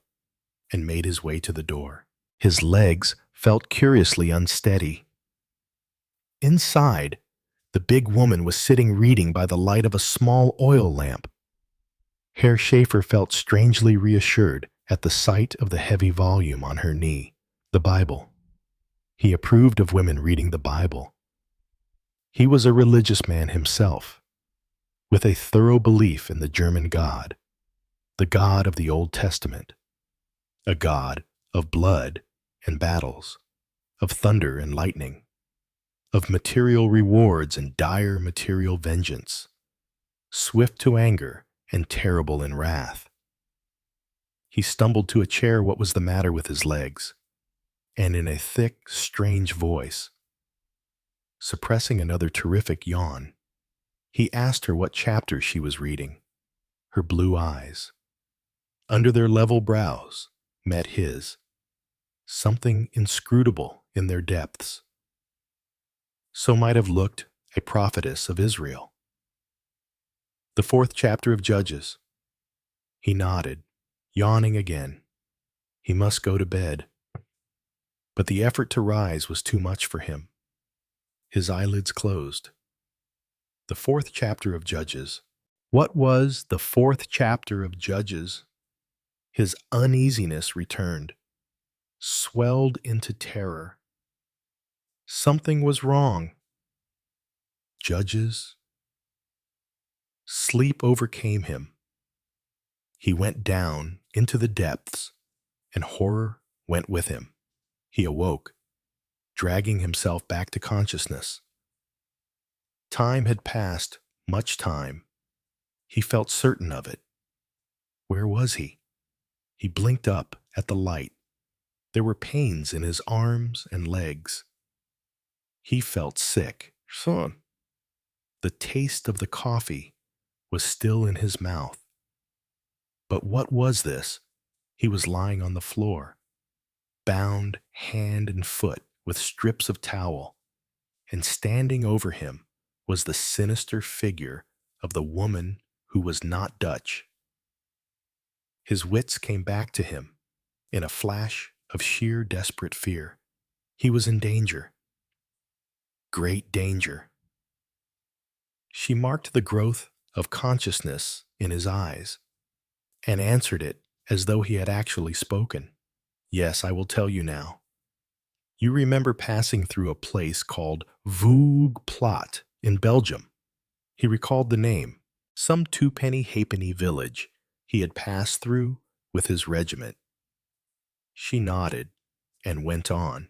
and made his way to the door. His legs felt curiously unsteady. Inside, the big woman was sitting reading by the light of a small oil lamp. Herr Schaefer felt strangely reassured at the sight of the heavy volume on her knee, the Bible. He approved of women reading the Bible. He was a religious man himself, with a thorough belief in the German God, the God of the Old Testament, a God of blood and battles, of thunder and lightning, of material rewards and dire material vengeance, swift to anger and terrible in wrath. He stumbled to a chair. What was the matter with his legs? And in a thick, strange voice, suppressing another terrific yawn, he asked her what chapter she was reading. Her blue eyes, under their level brows, met his, something inscrutable in their depths. So might have looked a prophetess of Israel. The 4th chapter of Judges. He nodded, yawning again. He must go to bed. But the effort to rise was too much for him. His eyelids closed. The 4th chapter of Judges. What was the 4th chapter of Judges? His uneasiness returned, swelled into terror. Something was wrong. Judges. Sleep overcame him. He went down into the depths, and horror went with him. He awoke, dragging himself back to consciousness. Time had passed, much time. He felt certain of it. Where was he? He blinked up at the light. There were pains in his arms and legs. He felt sick. Son. The taste of the coffee was still in his mouth. But what was this? He was lying on the floor, bound hand and foot with strips of towel, and standing over him was the sinister figure of the woman who was not Dutch. His wits came back to him in a flash of sheer desperate fear. He was in danger. Great danger. She marked the growth of consciousness in his eyes and answered it as though he had actually spoken. Yes, I will tell you now. You remember passing through a place called Voog Plot in Belgium. He recalled the name, some two-penny halfpenny village he had passed through with his regiment. She nodded and went on.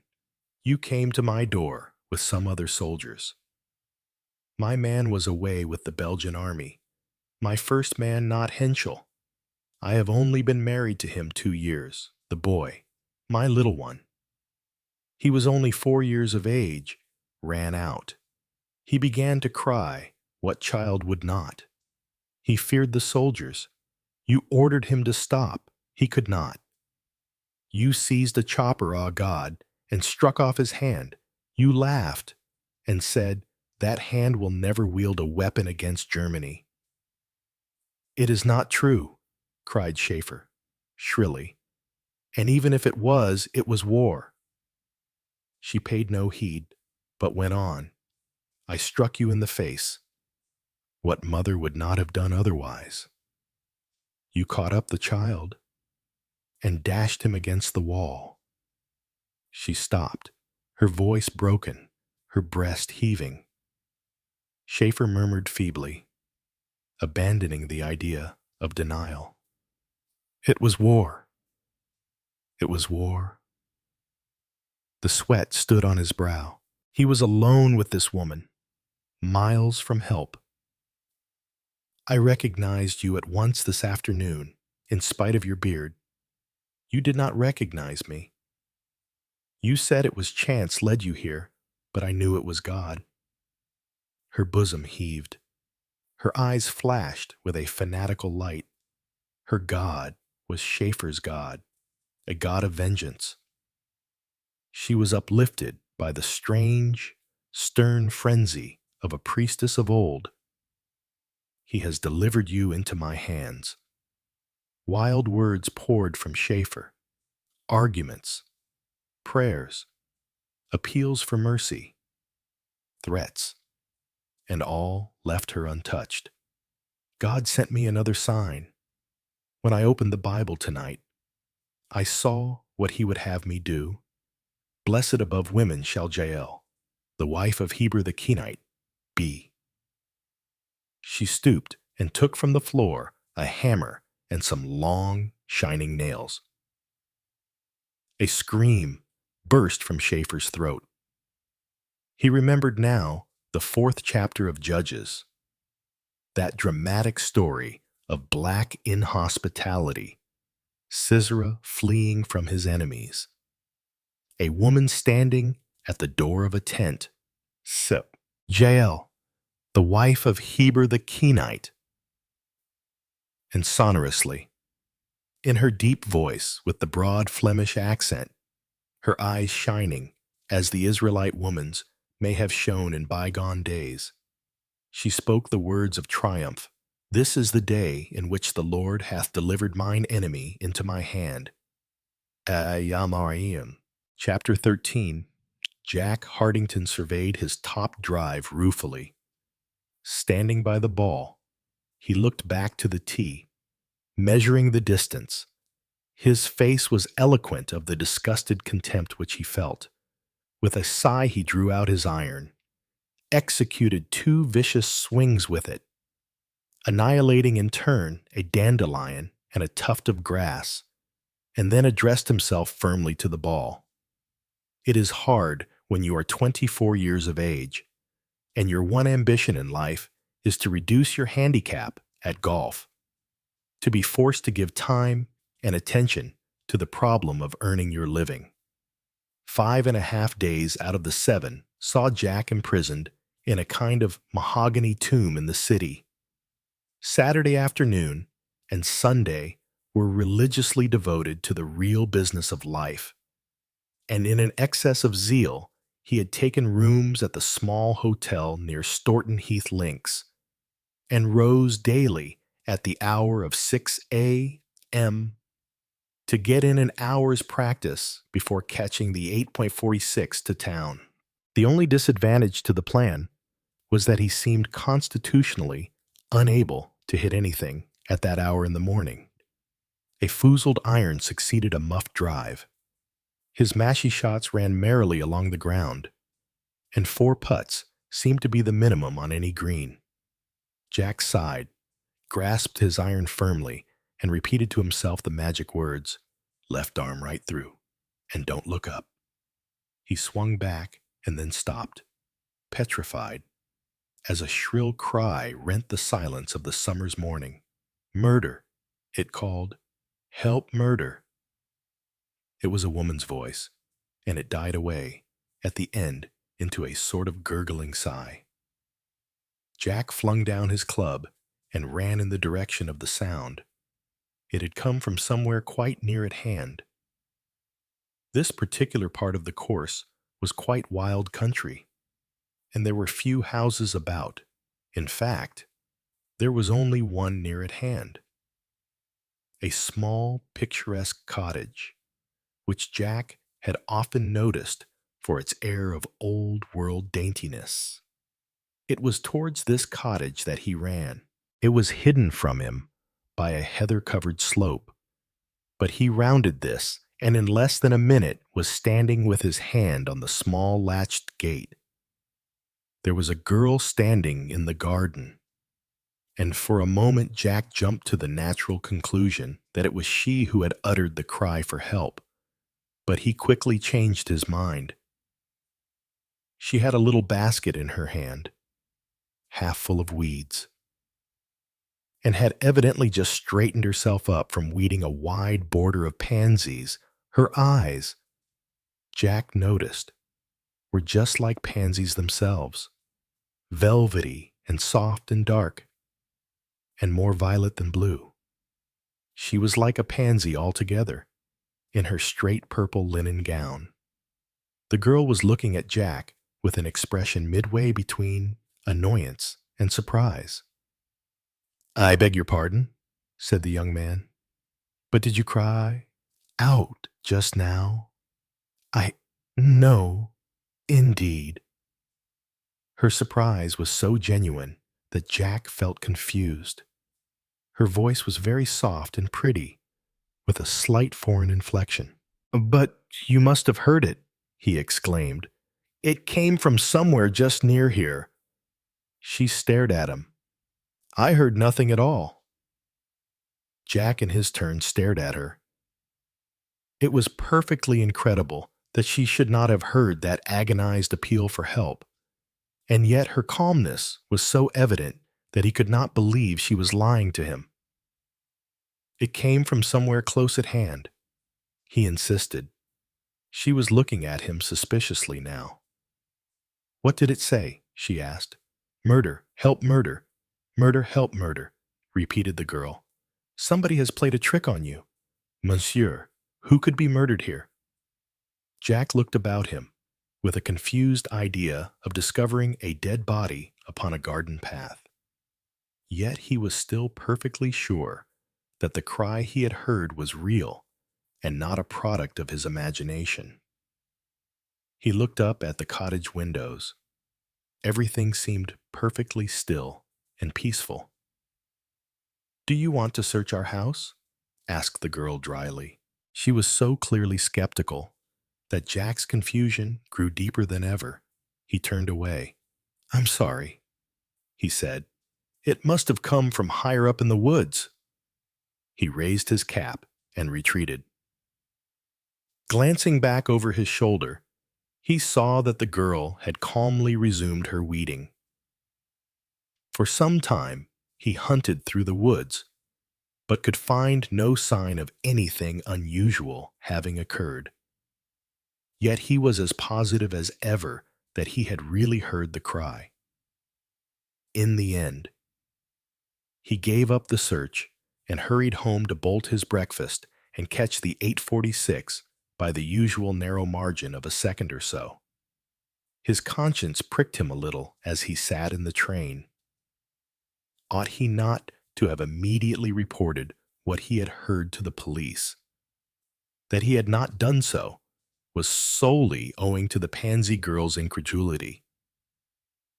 You came to my door with some other soldiers. My man was away with the Belgian army. My first man not Henschel. I have only been married to him 2 years, the boy, my little one. He was only 4 years of age, ran out. He began to cry, what child would not? He feared the soldiers. You ordered him to stop. He could not. You seized a chopper, ah God, and struck off his hand. You laughed and said, that hand will never wield a weapon against Germany. It is not true, cried Schaefer, shrilly. And even if it was war. She paid no heed, but went on. I struck you in the face. What mother would not have done otherwise? You caught up the child and dashed him against the wall. She stopped, her voice broken, her breast heaving. Schaefer murmured feebly, abandoning the idea of denial. It was war. It was war. The sweat stood on his brow. He was alone with this woman, miles from help. I recognized you at once this afternoon, in spite of your beard. You did not recognize me. You said it was chance led you here, but I knew it was God. Her bosom heaved. Her eyes flashed with a fanatical light. Her God was Schaefer's God, a God of vengeance. She was uplifted by the strange, stern frenzy of a priestess of old. He has delivered you into my hands. Wild words poured from Schaefer, arguments, prayers, appeals for mercy, threats, and all left her untouched. God sent me another sign. When I opened the Bible tonight, I saw what he would have me do. Blessed above women shall Jael, the wife of Heber the Kenite, be. She stooped and took from the floor a hammer and some long, shining nails. A scream burst from Schaefer's throat. He remembered now the 4th chapter of Judges, that dramatic story of black inhospitality, Sisera fleeing from his enemies, a woman standing at the door of a tent, Jael, the wife of Heber the Kenite, and sonorously, in her deep voice with the broad Flemish accent, her eyes shining as the Israelite woman's may have shone in bygone days, she spoke the words of triumph. This is the day in which the Lord hath delivered mine enemy into my hand. Yamarim. Chapter 13. Jack Hardington surveyed his top drive ruefully. Standing by the ball, he looked back to the tee, measuring the distance. His face was eloquent of the disgusted contempt which he felt. With a sigh he drew out his iron, executed 2 vicious swings with it, annihilating in turn a dandelion and a tuft of grass, and then addressed himself firmly to the ball. It is hard when you are 24 years of age, and your one ambition in life is to reduce your handicap at golf, to be forced to give time and attention to the problem of earning your living. 5.5 days out of the 7 saw Jack imprisoned in a kind of mahogany tomb in the city. Saturday afternoon and Sunday were religiously devoted to the real business of life, and in an excess of zeal, he had taken rooms at the small hotel near Stourton Heath Links, and rose daily at the hour of 6 a.m. to get in an hour's practice before catching the 8.46 to town. The only disadvantage to the plan was that he seemed constitutionally unable to hit anything at that hour in the morning. A foozled iron succeeded a muff drive. His mashie shots ran merrily along the ground, and 4 putts seemed to be the minimum on any green. Jack sighed, grasped his iron firmly, and repeated to himself the magic words, "Left arm right through, and don't look up." He swung back and then stopped, petrified, as a shrill cry rent the silence of the summer's morning. "Murder!" it called. "Help, murder!" It was a woman's voice, and it died away, at the end, into a sort of gurgling sigh. Jack flung down his club and ran in the direction of the sound. It had come from somewhere quite near at hand. This particular part of the course was quite wild country, and there were few houses about. In fact, there was only one near at hand. A small, picturesque cottage, which Jack had often noticed for its air of old-world daintiness. It was towards this cottage that he ran. It was hidden from him by a heather-covered slope, but he rounded this, and in less than a minute was standing with his hand on the small latched gate. There was a girl standing in the garden, and for a moment Jack jumped to the natural conclusion that it was she who had uttered the cry for help, but he quickly changed his mind. She had a little basket in her hand, half full of weeds, and had evidently just straightened herself up from weeding a wide border of pansies. Her eyes, Jack noticed, were just like pansies themselves, velvety and soft and dark, and more violet than blue. She was like a pansy altogether, in her straight purple linen gown. The girl was looking at Jack with an expression midway between annoyance and surprise. "I beg your pardon," said the young man, "but did you cry out just now?" No, indeed." Her surprise was so genuine that Jack felt confused. Her voice was very soft and pretty, with a slight foreign inflection. "But you must have heard it," he exclaimed. "It came from somewhere just near here." She stared at him. "I heard nothing at all." Jack in his turn stared at her. It was perfectly incredible that she should not have heard that agonized appeal for help, and yet her calmness was so evident that he could not believe she was lying to him. "It came from somewhere close at hand," he insisted. She was looking at him suspiciously now. "What did it say?" she asked. "Murder, help, murder. Murder, help, murder," repeated the girl. "Somebody has played a trick on you. Monsieur, who could be murdered here?" Jack looked about him, with a confused idea of discovering a dead body upon a garden path. Yet he was still perfectly sure that the cry he had heard was real and not a product of his imagination. He looked up at the cottage windows. Everything seemed perfectly still and peaceful. "Do you want to search our house?" asked the girl dryly. She was so clearly skeptical that Jack's confusion grew deeper than ever. He turned away. "I'm sorry," he said. "It must have come from higher up in the woods." He raised his cap and retreated. Glancing back over his shoulder, he saw that the girl had calmly resumed her weeding. For some time, he hunted through the woods, but could find no sign of anything unusual having occurred. Yet he was as positive as ever that he had really heard the cry. in the end. He gave up the search and hurried home to bolt his breakfast and catch the 8:46 by the usual narrow margin of a second or so. His conscience pricked him a little as he sat in the train. Ought he not to have immediately reported what he had heard to the police? That he had not done so was solely owing to the pansy girl's incredulity.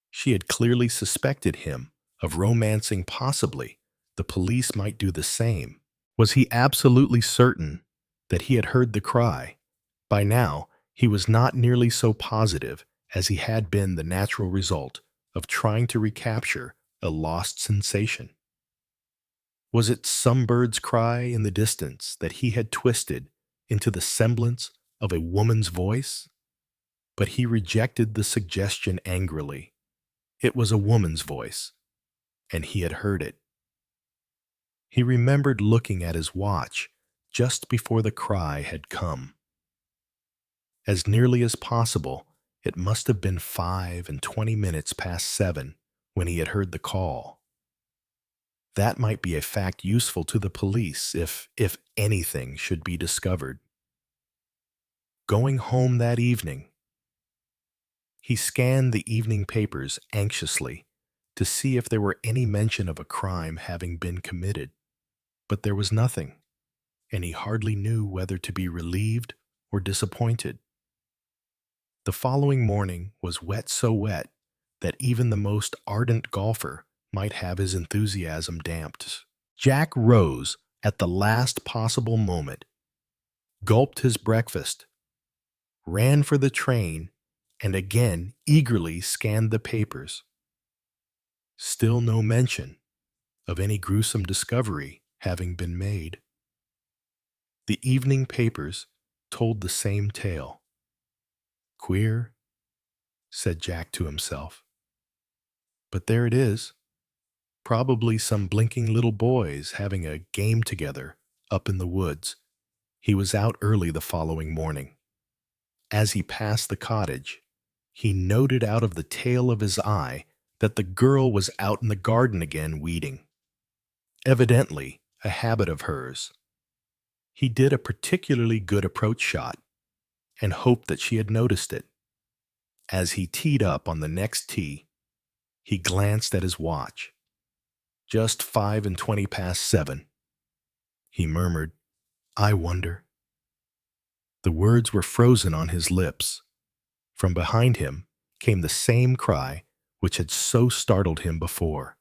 She had clearly suspected him of romancing. Possibly the police might do the same. Was he absolutely certain that he had heard the cry? By now, he was not nearly so positive as he had been, the natural result of trying to recapture a lost sensation. Was it some bird's cry in the distance that he had twisted into the semblance of a woman's voice? But he rejected the suggestion angrily. It was a woman's voice, and he had heard it. He remembered looking at his watch just before the cry had come. As nearly as possible, it must have been 5:20 past 7 when he had heard the call. That might be a fact useful to the police if anything should be discovered. Going home that evening, he scanned the evening papers anxiously to see if there were any mention of a crime having been committed. But there was nothing, and he hardly knew whether to be relieved or disappointed. The following morning was wet, so wet that even the most ardent golfer might have his enthusiasm damped. Jack rose at the last possible moment, gulped his breakfast, ran for the train, and again eagerly scanned the papers. Still no mention of any gruesome discovery having been made. The evening papers told the same tale. Queer, said Jack to himself. But there it is. Probably some blinking little boys having a game together up in the woods. He was out early the following morning. As he passed the cottage, he noted out of the tail of his eye that the girl was out in the garden again weeding. Evidently a habit of hers. He did a particularly good approach shot and hoped that she had noticed it. As he teed up on the next tee, he glanced at his watch. Just 5:20 past 7. He murmured, "I wonder." The words were frozen on his lips. From behind him came the same cry which had so startled him before.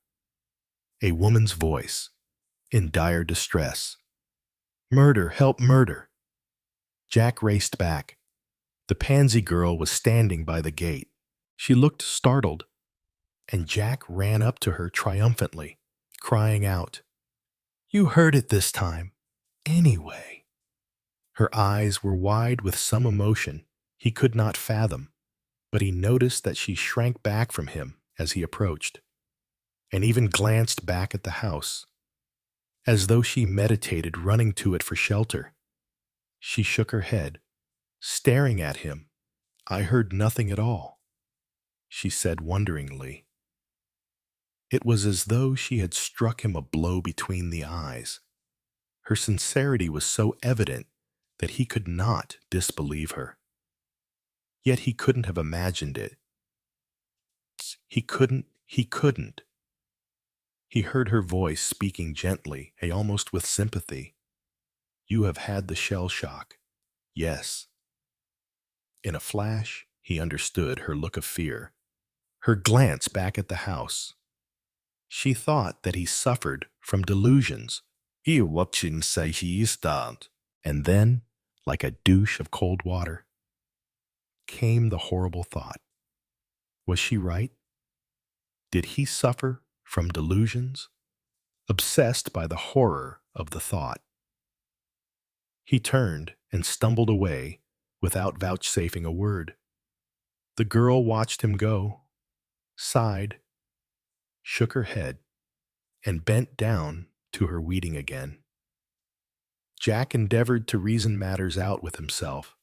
A woman's voice, in dire distress. "Murder! Help, murder!" Jack raced back. The pansy girl was standing by the gate. She looked startled, and Jack ran up to her triumphantly, crying out, "You heard it this time, anyway." Her eyes were wide with some emotion he could not fathom, but he noticed that she shrank back from him as he approached, and even glanced back at the house, as though she meditated running to it for shelter. She shook her head, staring at him. "I heard nothing at all," she said wonderingly. It was as though she had struck him a blow between the eyes. Her sincerity was so evident that he could not disbelieve her. Yet he couldn't have imagined it. He couldn't. He heard her voice speaking gently, almost with sympathy. "You have had the shell shock." "Yes." In a flash, he understood her look of fear, her glance back at the house. She thought that he suffered from delusions. "You watching say he is dead." And then, like a douche of cold water, came the horrible thought. Was she right? Did he suffer from delusions? Obsessed by the horror of the thought, he turned and stumbled away without vouchsafing a word. The girl watched him go, sighed, shook her head, and bent down to her weeding again. Jack endeavored to reason matters out with himself.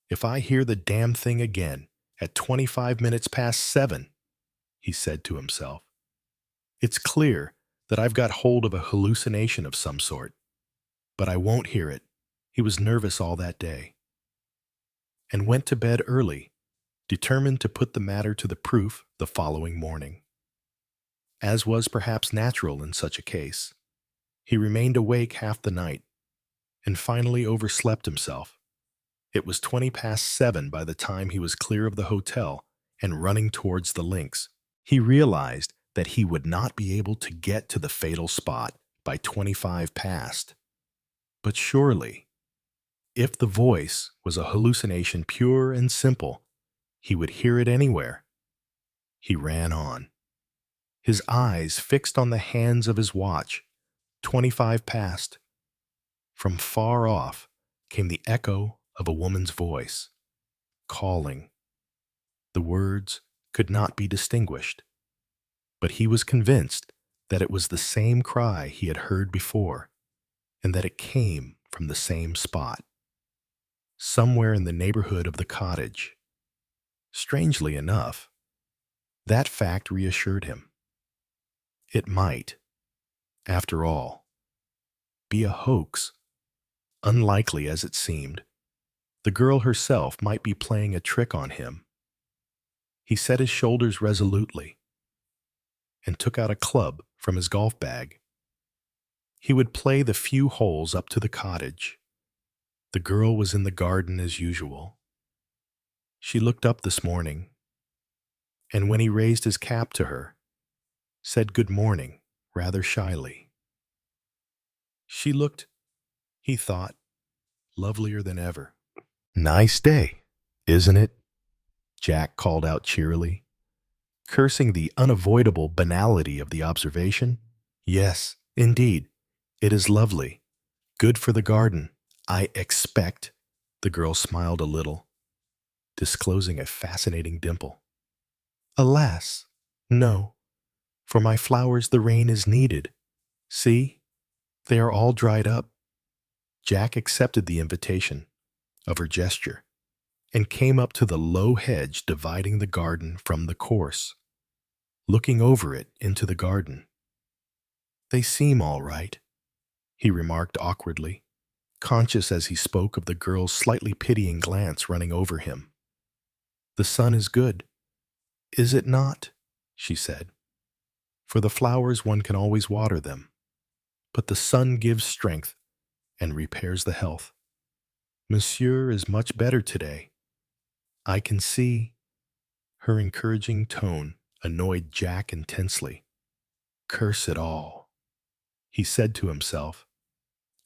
"If I hear the damn thing again at 25 minutes past 7, he said to himself. It's clear that I've got hold of a hallucination of some sort, but I won't hear it. He was nervous all that day, and went to bed early, determined to put the matter to the proof the following morning. As was perhaps natural in such a case, he remained awake half the night, and finally overslept himself. It was 7:20 by the time he was clear of the hotel and running towards the links. He realized that he would not be able to get to the fatal spot by 25 past. But surely, if the voice was a hallucination pure and simple, he would hear it anywhere. He ran on, his eyes fixed on the hands of his watch. 25 past. From far off came the echo of a woman's voice, calling. The words could not be distinguished, but he was convinced that it was the same cry he had heard before, and that it came from the same spot, somewhere in the neighborhood of the cottage. Strangely enough, that fact reassured him. It might, after all, be a hoax. Unlikely as it seemed, the girl herself might be playing a trick on him. He set his shoulders resolutely and took out a club from his golf bag. He would play the few holes up to the cottage. The girl was in the garden as usual. She looked up this morning, and when he raised his cap to her, said good morning rather shyly. She looked, he thought, lovelier than ever. Nice day, isn't it? Jack called out cheerily, cursing the unavoidable banality of the observation. Yes, indeed, it is lovely. Good for the garden, I expect. The girl smiled a little, disclosing a fascinating dimple. Alas, no. For my flowers the rain is needed. See, they are all dried up. Jack accepted the invitation of her gesture and came up to the low hedge dividing the garden from the course, looking over it into the garden. They seem all right, he remarked awkwardly, conscious as he spoke of the girl's slightly pitying glance running over him. The sun is good, is it not? She said. For the flowers one can always water them, but the sun gives strength and repairs the health. Monsieur is much better today. I can see. Her encouraging tone annoyed Jack intensely. Curse it all, he said to himself.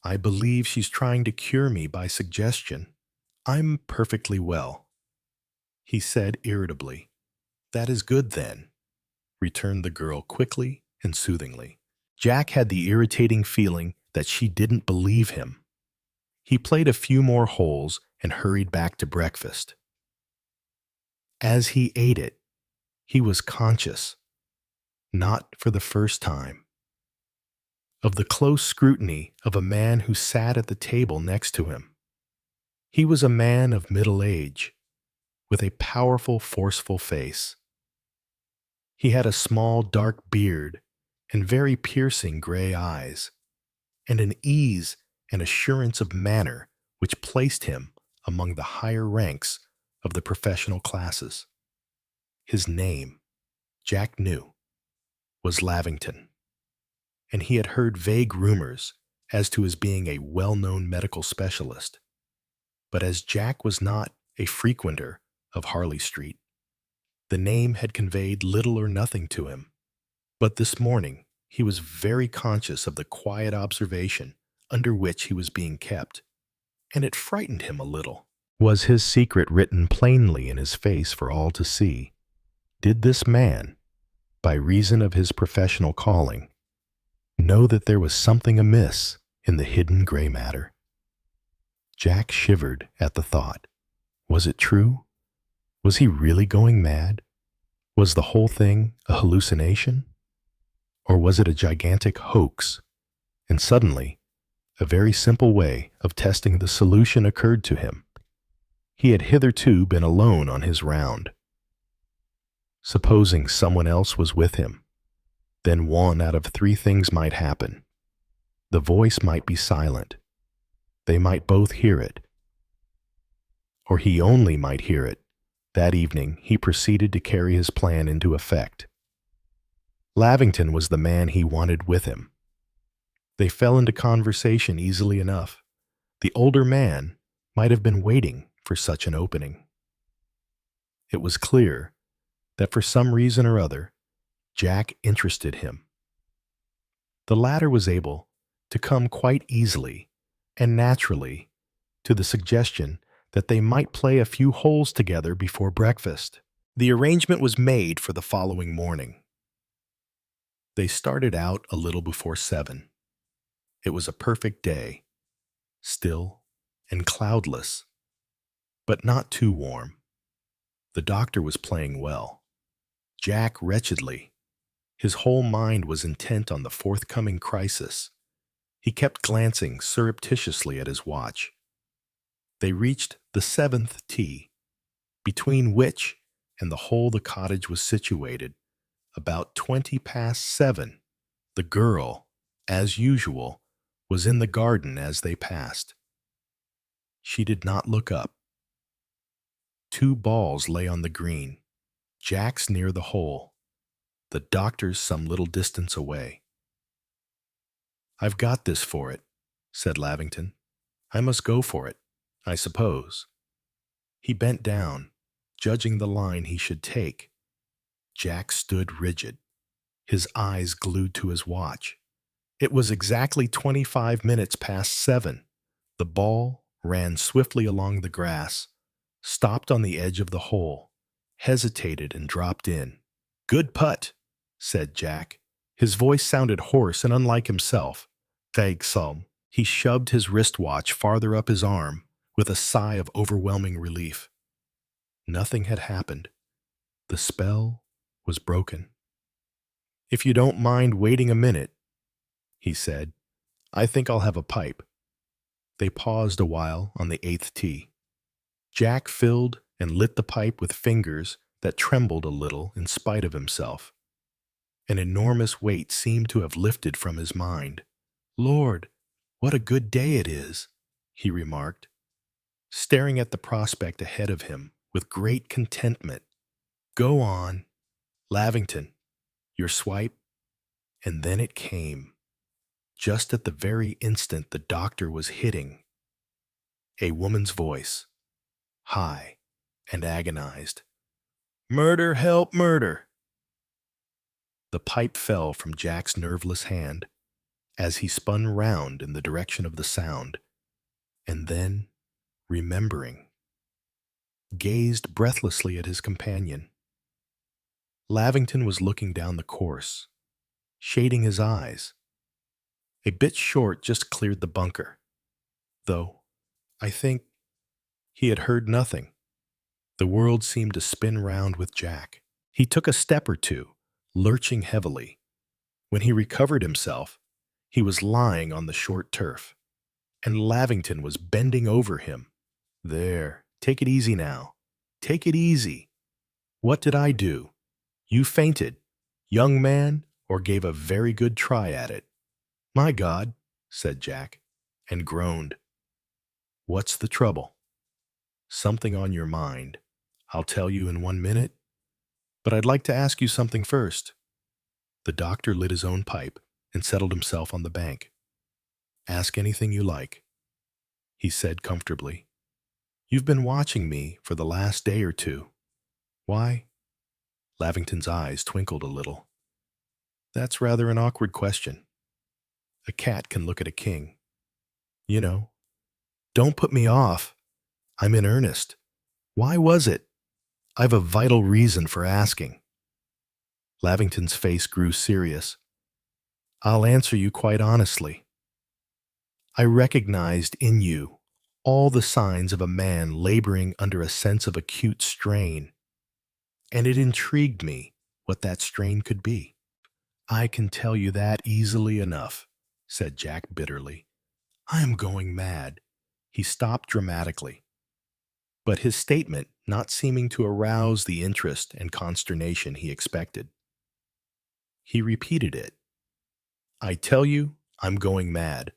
I believe she's trying to cure me by suggestion. I'm perfectly well, he said irritably. That is good then, returned the girl quickly and soothingly. Jack had the irritating feeling that she didn't believe him. He played a few more holes and hurried back to breakfast. As he ate it, he was conscious, not for the first time, of the close scrutiny of a man who sat at the table next to him. He was a man of middle age, with a powerful, forceful face. He had a small, dark beard and very piercing gray eyes, and an ease and assurance of manner which placed him among the higher ranks of the professional classes. His name, Jack knew, was Lavington, and he had heard vague rumors as to his being a well-known medical specialist. But as Jack was not a frequenter of Harley Street, the name had conveyed little or nothing to him. But this morning he was very conscious of the quiet observation under which he was being kept, and it frightened him a little. Was his secret written plainly in his face for all to see? Did this man, by reason of his professional calling, know that there was something amiss in the hidden gray matter? Jack shivered at the thought. Was it true? Was he really going mad? Was the whole thing a hallucination? Or was it a gigantic hoax? And suddenly, a very simple way of testing the solution occurred to him. He had hitherto been alone on his round. Supposing someone else was with him, then one out of three things might happen. The voice might be silent. They might both hear it. Or he only might hear it. That evening, he proceeded to carry his plan into effect. Lavington was the man he wanted with him. They fell into conversation easily enough. The older man might have been waiting for such an opening. It was clear that for some reason or other, Jack interested him. The latter was able to come quite easily and naturally to the suggestion that they might play a few holes together before breakfast. The arrangement was made for the following morning. They started out a little before 7. It was a perfect day, still and cloudless, but not too warm. The doctor was playing well, Jack wretchedly. His whole mind was intent on the forthcoming crisis. He kept glancing surreptitiously at his watch. They reached the 7th tee, between which and the hole the cottage was situated, about 20 past 7. The girl, as usual, was in the garden as they passed. She did not look up. 2 balls lay on the green, Jack's near the hole, the doctor's some little distance away. "I've got this for it," said Lavington. "I must go for it, I suppose." He bent down, judging the line he should take. Jack stood rigid, his eyes glued to his watch. It was exactly 25 minutes past 7. The ball ran swiftly along the grass, stopped on the edge of the hole, hesitated and dropped in. "Good putt," said Jack. His voice sounded hoarse and unlike himself. "Thanks, some." He shoved his wristwatch farther up his arm with a sigh of overwhelming relief. Nothing had happened. The spell was broken. "If you don't mind waiting a minute," he said, "I think I'll have a pipe." They paused a while on the 8th tee. Jack filled and lit the pipe with fingers that trembled a little in spite of himself. An enormous weight seemed to have lifted from his mind. "Lord, what a good day it is," he remarked, staring at the prospect ahead of him with great contentment. "Go on, Lavington, your swipe." And then it came, just at the very instant the doctor was hitting. A woman's voice, high and agonized. "Murder, help, murder!" The pipe fell from Jack's nerveless hand as he spun round in the direction of the sound, and then, remembering, gazed breathlessly at his companion. Lavington was looking down the course, shading his eyes. A bit short just cleared the bunker, though, I think, he had heard nothing. The world seemed to spin round with Jack. He took a step or two, lurching heavily. When he recovered himself, he was lying on the short turf, and Lavington was bending over him. "There, take it easy now. Take it easy. What did I do? You fainted, young man, or gave a very good try at it?" "My God," said Jack, and groaned. "What's the trouble?" "Something on your mind. I'll tell you in 1 minute. But I'd like to ask you something first." The doctor lit his own pipe and settled himself on the bank. "Ask anything you like," he said comfortably. "You've been watching me for the last day or 2. Why?" Lavington's eyes twinkled a little. "That's rather an awkward question. A cat can look at a king. You know. Don't put me off. I'm in earnest. Why was it? I've a vital reason for asking." Lavington's face grew serious. "I'll answer you quite honestly. I recognized in you all the signs of a man laboring under a sense of acute strain, and it intrigued me what that strain could be." "I can tell you that easily enough," said Jack bitterly. "I am going mad." He stopped dramatically. but his statement not seeming to arouse the interest and consternation he expected. He repeated it. "I tell you, I'm going mad."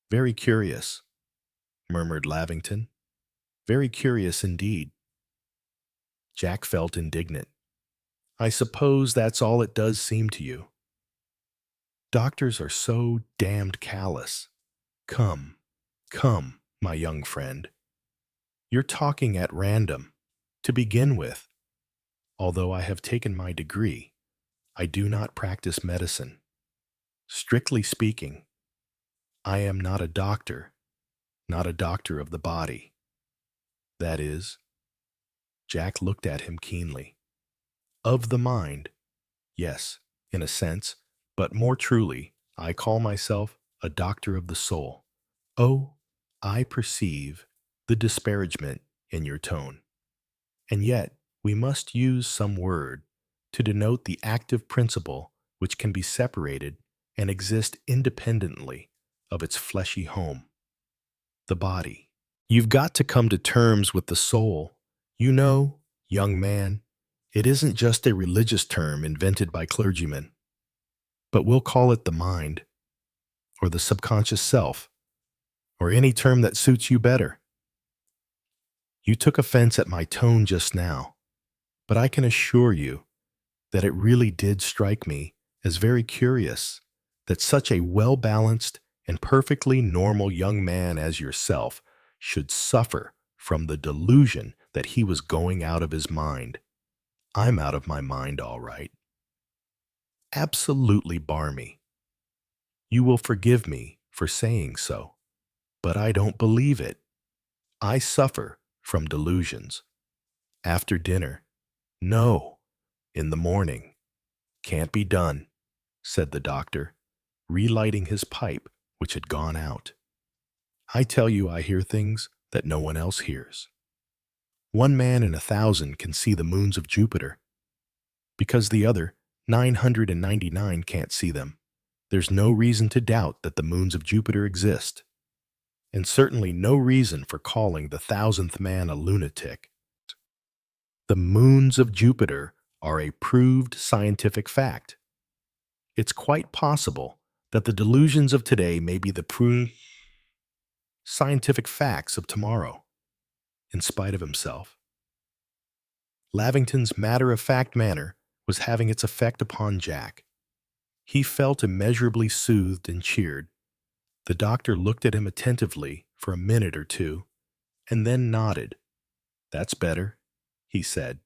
"Very curious," murmured Lavington. "Very curious indeed." Jack felt indignant. "I suppose that's all it does seem to you. Doctors are so damned callous. Come, come, my young friend. You're talking at random. To begin with, although I have taken my degree, I do not practice medicine. Strictly speaking, I am not a doctor of the body. That is," Jack looked at him keenly, "of the mind. Yes, in a sense, but more truly, I call myself a doctor of the soul." "Oh, I perceive the disparagement in your tone. And yet we must use some word to denote the active principle which can be separated and exist independently of its fleshy home, the body. You've got to come to terms with the soul. You know, young man, it isn't just a religious term invented by clergymen, but we'll call it the mind, or the subconscious self, or any term that suits you better. You took offense at my tone just now, but I can assure you that it really did strike me as very curious that such a well-balanced and perfectly normal young man as yourself should suffer from the delusion that he was going out of his mind. I'm out of my mind, all right. Absolutely barmy. You will forgive me for saying so, but I don't believe it. I suffer from delusions. After dinner? No. In the morning? Can't be done," said the doctor, relighting his pipe, which had gone out. "I tell you I hear things that no one else hears. One man in 1,000 can see the moons of Jupiter. Because the other 999 can't see them, there's no reason to doubt that the moons of Jupiter exist, and certainly no reason for calling the 1,000th man a lunatic. The moons of Jupiter are a proved scientific fact. It's quite possible that the delusions of today may be the proved scientific facts of tomorrow." In spite of himself, Lavington's matter-of-fact manner was having its effect upon Jack. He felt immeasurably soothed and cheered. The doctor looked at him attentively for a minute or two, and then nodded. "That's better," he said.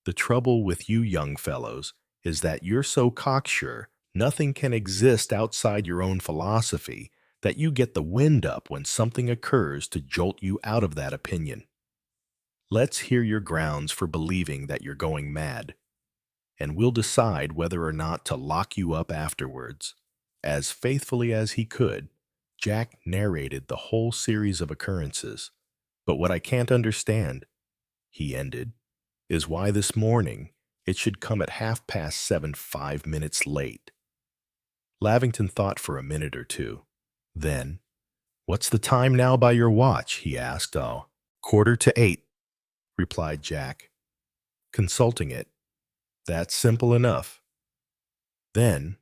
"The trouble with you young fellows is that you're so cocksure nothing can exist outside your own philosophy that you get the wind up when something occurs to jolt you out of that opinion. Let's hear your grounds for believing that you're going mad, and we'll decide whether or not to lock you up afterwards." As faithfully as he could, Jack narrated the whole series of occurrences. "But what I can't understand," he ended, "is why this morning it should come at 7:30, 5 minutes late." Lavington thought for a minute or two. Then, "What's the time now by your watch?" he asked. "Oh, 7:45, replied Jack, consulting it. "That's simple enough." Then,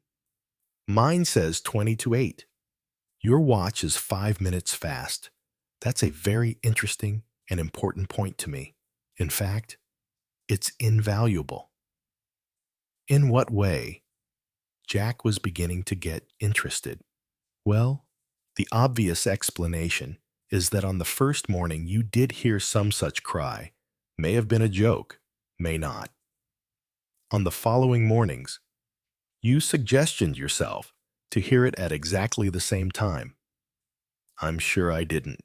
"Mine says 7:20. Your watch is 5 minutes fast. That's a very interesting and important point to me. In fact, it's invaluable." "In what way?" Jack was beginning to get interested. "Well, the obvious explanation is that on the first morning you did hear some such cry. May have been a joke, may not. On the following mornings, you suggestioned yourself to hear it at exactly the same time." "I'm sure I didn't.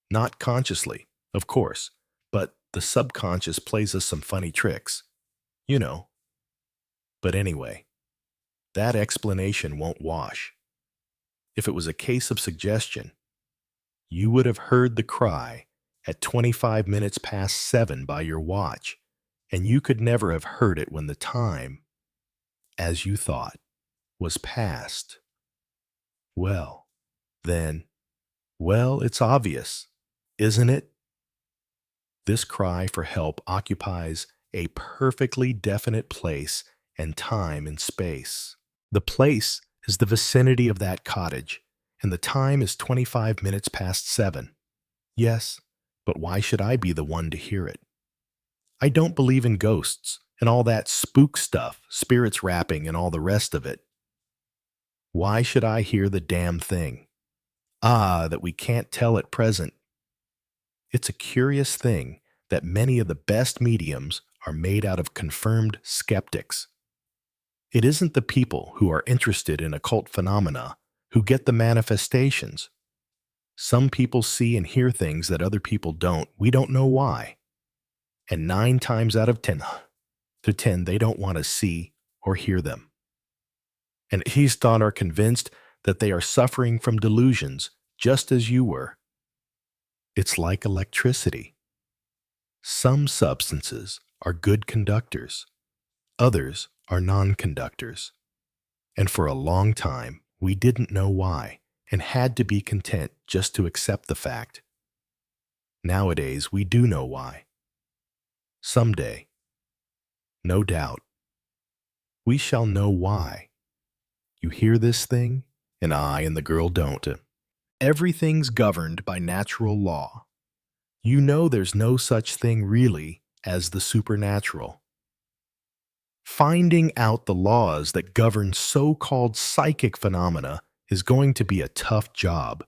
Not consciously, of course, but the subconscious plays us some funny tricks. You know. But anyway, that explanation won't wash. If it was a case of suggestion, you would have heard the cry at 25 minutes past 7 by your watch, and you could never have heard it when the time, as you thought, was past. Well, then, well, it's obvious, isn't it?" This cry for help occupies a perfectly definite place and time and space. The place is the vicinity of that cottage, and the time is 25 minutes past 7. Yes, but why should I be the one to hear it? I don't believe in ghosts and all that spook stuff, spirits rapping and all the rest of it. Why should I hear the damn thing? Ah, that we can't tell at present. It's a curious thing that many of the best mediums are made out of confirmed skeptics. It isn't the people who are interested in occult phenomena who get the manifestations. Some people see and hear things that other people don't. We don't know why. And 9 times out of 10, they don't want to see or hear them. And he's thought are convinced that they are suffering from delusions just as you were. It's like electricity. Some substances are good conductors. Others are non-conductors. And for a long time, we didn't know why and had to be content just to accept the fact. Nowadays, we do know why. Someday, no doubt, we shall know why. You hear this thing, and I and the girl don't. Everything's governed by natural law. You know there's no such thing really as the supernatural. Finding out the laws that govern so-called psychic phenomena is going to be a tough job,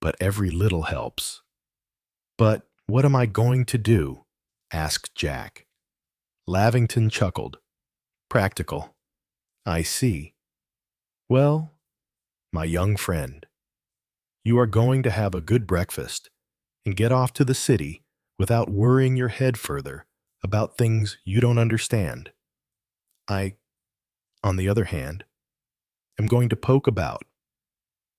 but every little helps. But what am I going to do? Asked Jack. Lavington chuckled. Practical. I see. Well, my young friend, you are going to have a good breakfast and get off to the city without worrying your head further about things you don't understand. I, on the other hand, am going to poke about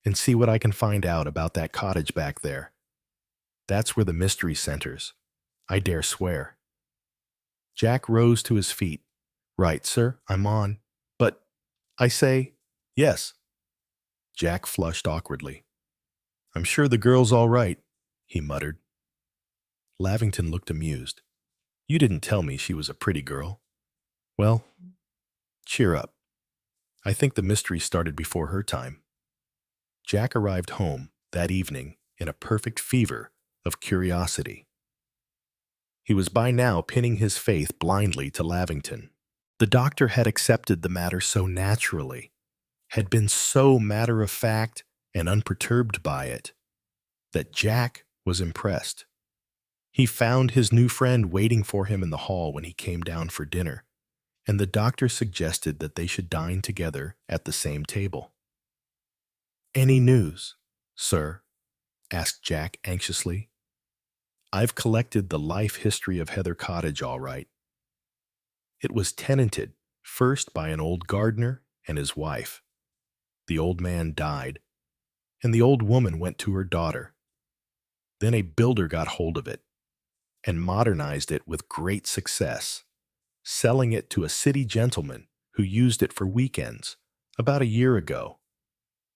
and see what I can find out about that cottage back there. That's where the mystery centers, I dare swear. Jack rose to his feet. Right, sir, I'm on. But, I say, yes. Jack flushed awkwardly. I'm sure the girl's all right, he muttered. Lavington looked amused. You didn't tell me she was a pretty girl. Well, cheer up. I think the mystery started before her time. Jack arrived home that evening in a perfect fever of curiosity. He was by now pinning his faith blindly to Lavington. The doctor had accepted the matter so naturally, had been so matter-of-fact and unperturbed by it, that Jack was impressed. He found his new friend waiting for him in the hall when he came down for dinner, and the doctor suggested that they should dine together at the same table. Any news, sir? Asked Jack anxiously. I've collected the life history of Heather Cottage all right. It was tenanted first by an old gardener and his wife. The old man died, and the old woman went to her daughter. Then a builder got hold of it and modernized it with great success, selling it to a city gentleman who used it for weekends about a year ago.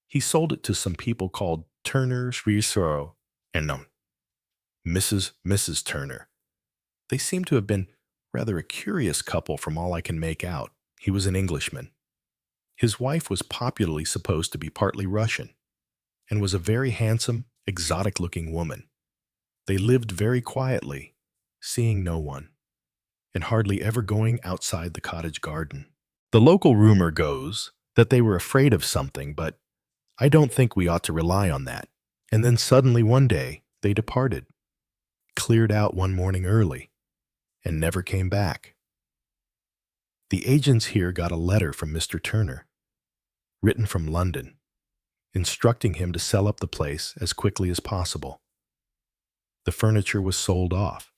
He sold it to some people called Turner, Schweisero, and Mrs. Turner. They seem to have been rather a curious couple from all I can make out. He was an Englishman. His wife was popularly supposed to be partly Russian and was a very handsome, exotic-looking woman. They lived very quietly, seeing no one, and hardly ever going outside the cottage garden. The local rumor goes that they were afraid of something, but I don't think we ought to rely on that. And then suddenly one day, they departed, cleared out one morning early, and never came back. The agents here got a letter from Mr. Turner, written from London, instructing him to sell up the place as quickly as possible. The furniture was sold off,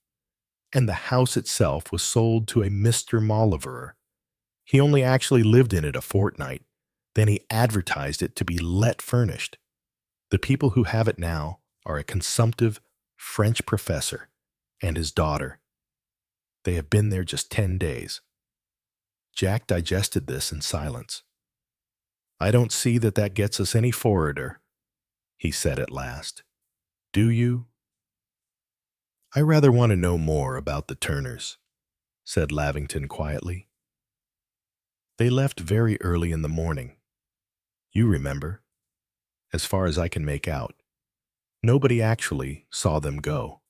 and the house itself was sold to a Mr. Molliverer. He only actually lived in it a fortnight. Then he advertised it to be let furnished. The people who have it now are a consumptive French professor and his daughter. They have been there just 10 days. Jack digested this in silence. I don't see that gets us any forwarder, he said at last. Do you? I rather want to know more about the Turners, said Lavington quietly. They left very early in the morning. You remember, as far as I can make out. Nobody actually saw them go.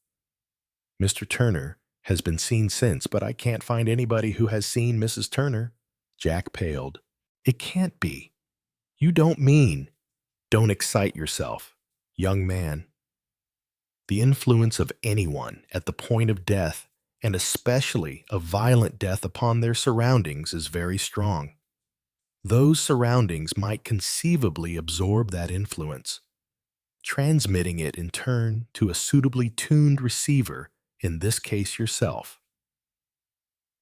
Mr. Turner has been seen since, but I can't find anybody who has seen Mrs. Turner. Jack paled. It can't be. You don't mean. Don't excite yourself, young man. The influence of anyone at the point of death, and especially a violent death upon their surroundings, is very strong. Those surroundings might conceivably absorb that influence, transmitting it in turn to a suitably tuned receiver, in this case yourself.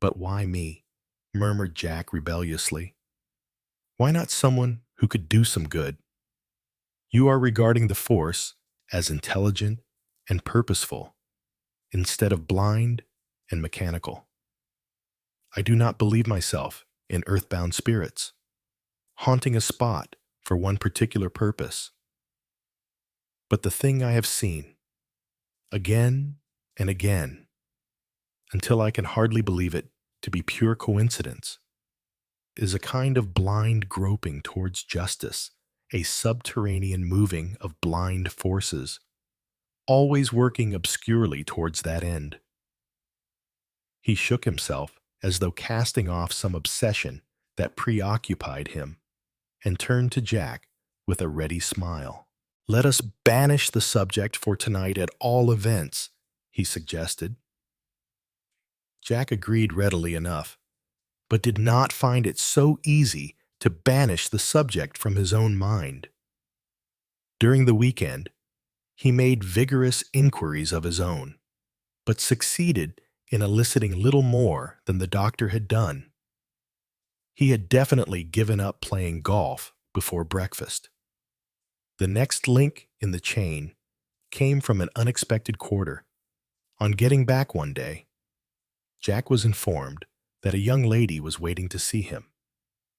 But why me? Murmured Jack rebelliously. Why not someone who could do some good? You are regarding the force as intelligent and purposeful, instead of blind and mechanical. I do not believe myself in earthbound spirits, haunting a spot for one particular purpose. But the thing I have seen, again and again, until I can hardly believe it to be pure coincidence, is a kind of blind groping towards justice, a subterranean moving of blind forces, always working obscurely towards that end. He shook himself as though casting off some obsession that preoccupied him, and turned to Jack with a ready smile. Let us banish the subject for tonight at all events, he suggested. Jack agreed readily enough, but did not find it so easy to banish the subject from his own mind. During the weekend, he made vigorous inquiries of his own, but succeeded in eliciting little more than the doctor had done. He had definitely given up playing golf before breakfast. The next link in the chain came from an unexpected quarter. On getting back one day, Jack was informed that a young lady was waiting to see him.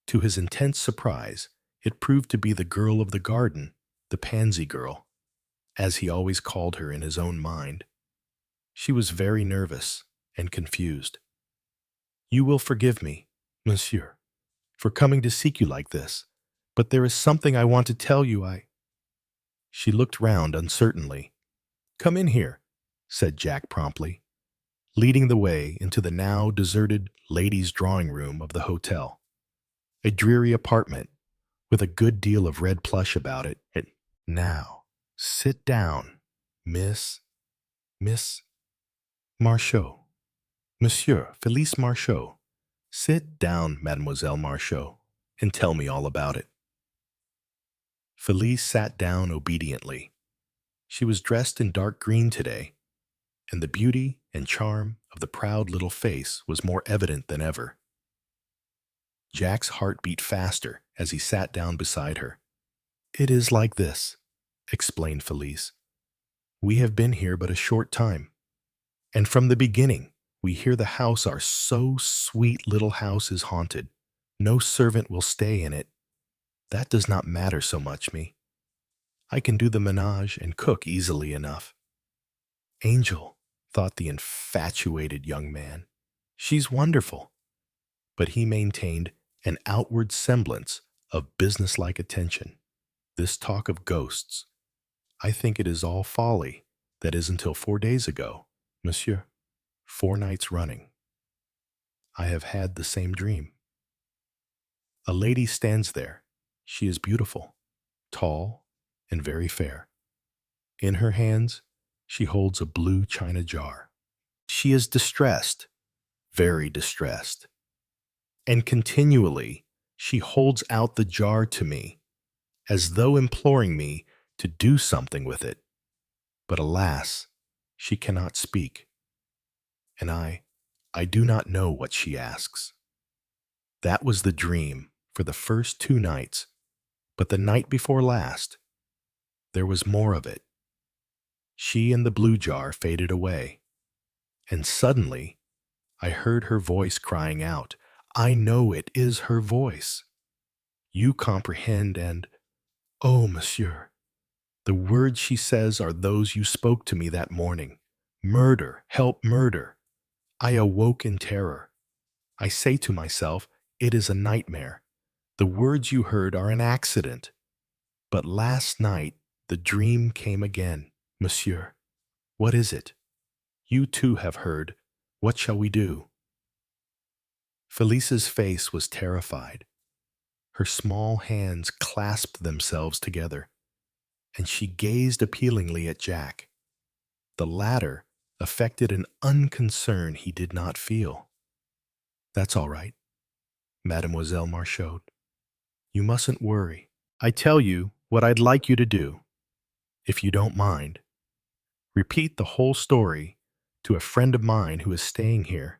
To his intense surprise, it proved to be the girl of the garden, the pansy girl, as he always called her in his own mind. She was very nervous and confused. You will forgive me, monsieur, for coming to seek you like this, but there is something I want to tell you. She looked round uncertainly. Come in here, said Jack promptly, leading the way into the now deserted ladies' drawing room of the hotel. A dreary apartment with a good deal of red plush about it. Now, sit down, Miss Marchot. Monsieur Felice Marchot. Sit down, Mademoiselle Marchot, and tell me all about it. Felice sat down obediently. She was dressed in dark green today, and the beauty and charm of the proud little face was more evident than ever. Jack's heart beat faster as he sat down beside her. It is like this, explained Felice. We have been here but a short time, and from the beginning we hear the house, our so sweet little house, is haunted. No servant will stay in it. That does not matter so much me. I can do the ménage and cook easily enough. Angel, thought the infatuated young man. She's wonderful. But he maintained an outward semblance of businesslike attention. This talk of ghosts, I think it is all folly. That is until 4 days ago, monsieur. 4 nights running. I have had the same dream. A lady stands there. She is beautiful, tall, and very fair. In her hands, she holds a blue china jar. She is distressed, very distressed, and continually she holds out the jar to me, as though imploring me to do something with it. But alas, she cannot speak, and I do not know what she asks. That was the dream for the first 2 nights, but the night before last, there was more of it. She and the blue jar faded away, and suddenly I heard her voice crying out. I know it is her voice. You comprehend, and, oh, monsieur, the words she says are those you spoke to me that morning. Murder, help, murder. I awoke in terror. I say to myself, it is a nightmare. The words you heard are an accident. But last night, the dream came again. Monsieur, what is it? You too have heard. What shall we do? Felice's face was terrified. Her small hands clasped themselves together, and she gazed appealingly at Jack. The latter affected an unconcern he did not feel. That's all right, Mademoiselle Marchaud. You mustn't worry. I tell you what I'd like you to do, if you don't mind. Repeat the whole story to a friend of mine who is staying here,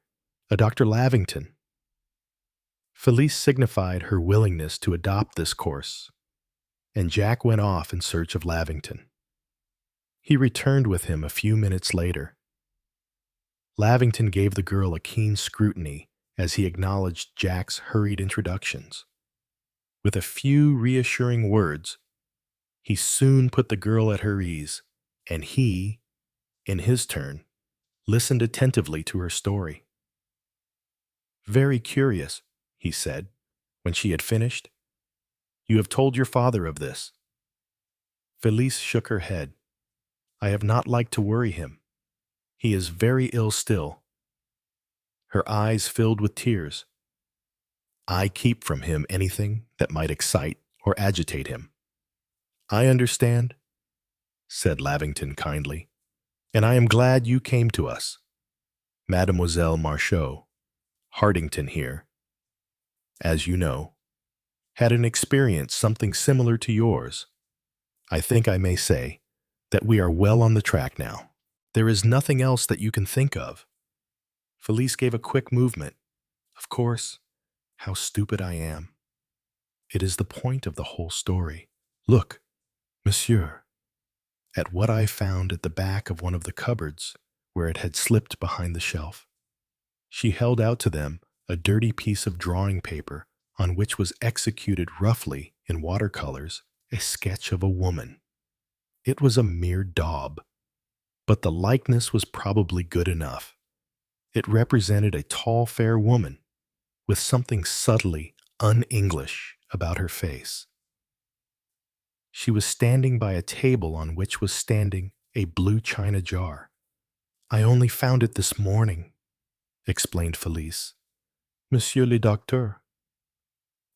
a Dr. Lavington. Felice signified her willingness to adopt this course, and Jack went off in search of Lavington. He returned with him a few minutes later. Lavington gave the girl a keen scrutiny as he acknowledged Jack's hurried introductions. With a few reassuring words, he soon put the girl at her ease, and he, in his turn, listened attentively to her story. Very curious, he said, when she had finished. You have told your father of this. Felice shook her head. I have not liked to worry him. He is very ill still. Her eyes filled with tears. I keep from him anything that might excite or agitate him. I understand, said Lavington kindly, and I am glad you came to us. Mademoiselle Marchaud, Hartington here, as you know, had an experience something similar to yours. I think I may say that we are well on the track now. There is nothing else that you can think of. Felice gave a quick movement. Of course, how stupid I am. It is the point of the whole story. Look, monsieur, at what I found at the back of one of the cupboards where it had slipped behind the shelf. She held out to them a dirty piece of drawing paper on which was executed roughly in watercolors a sketch of a woman. It was a mere daub, but the likeness was probably good enough. It represented a tall, fair woman with something subtly un-English about her face. She was standing by a table on which was standing a blue china jar. I only found it this morning, explained Felice. Monsieur le Docteur,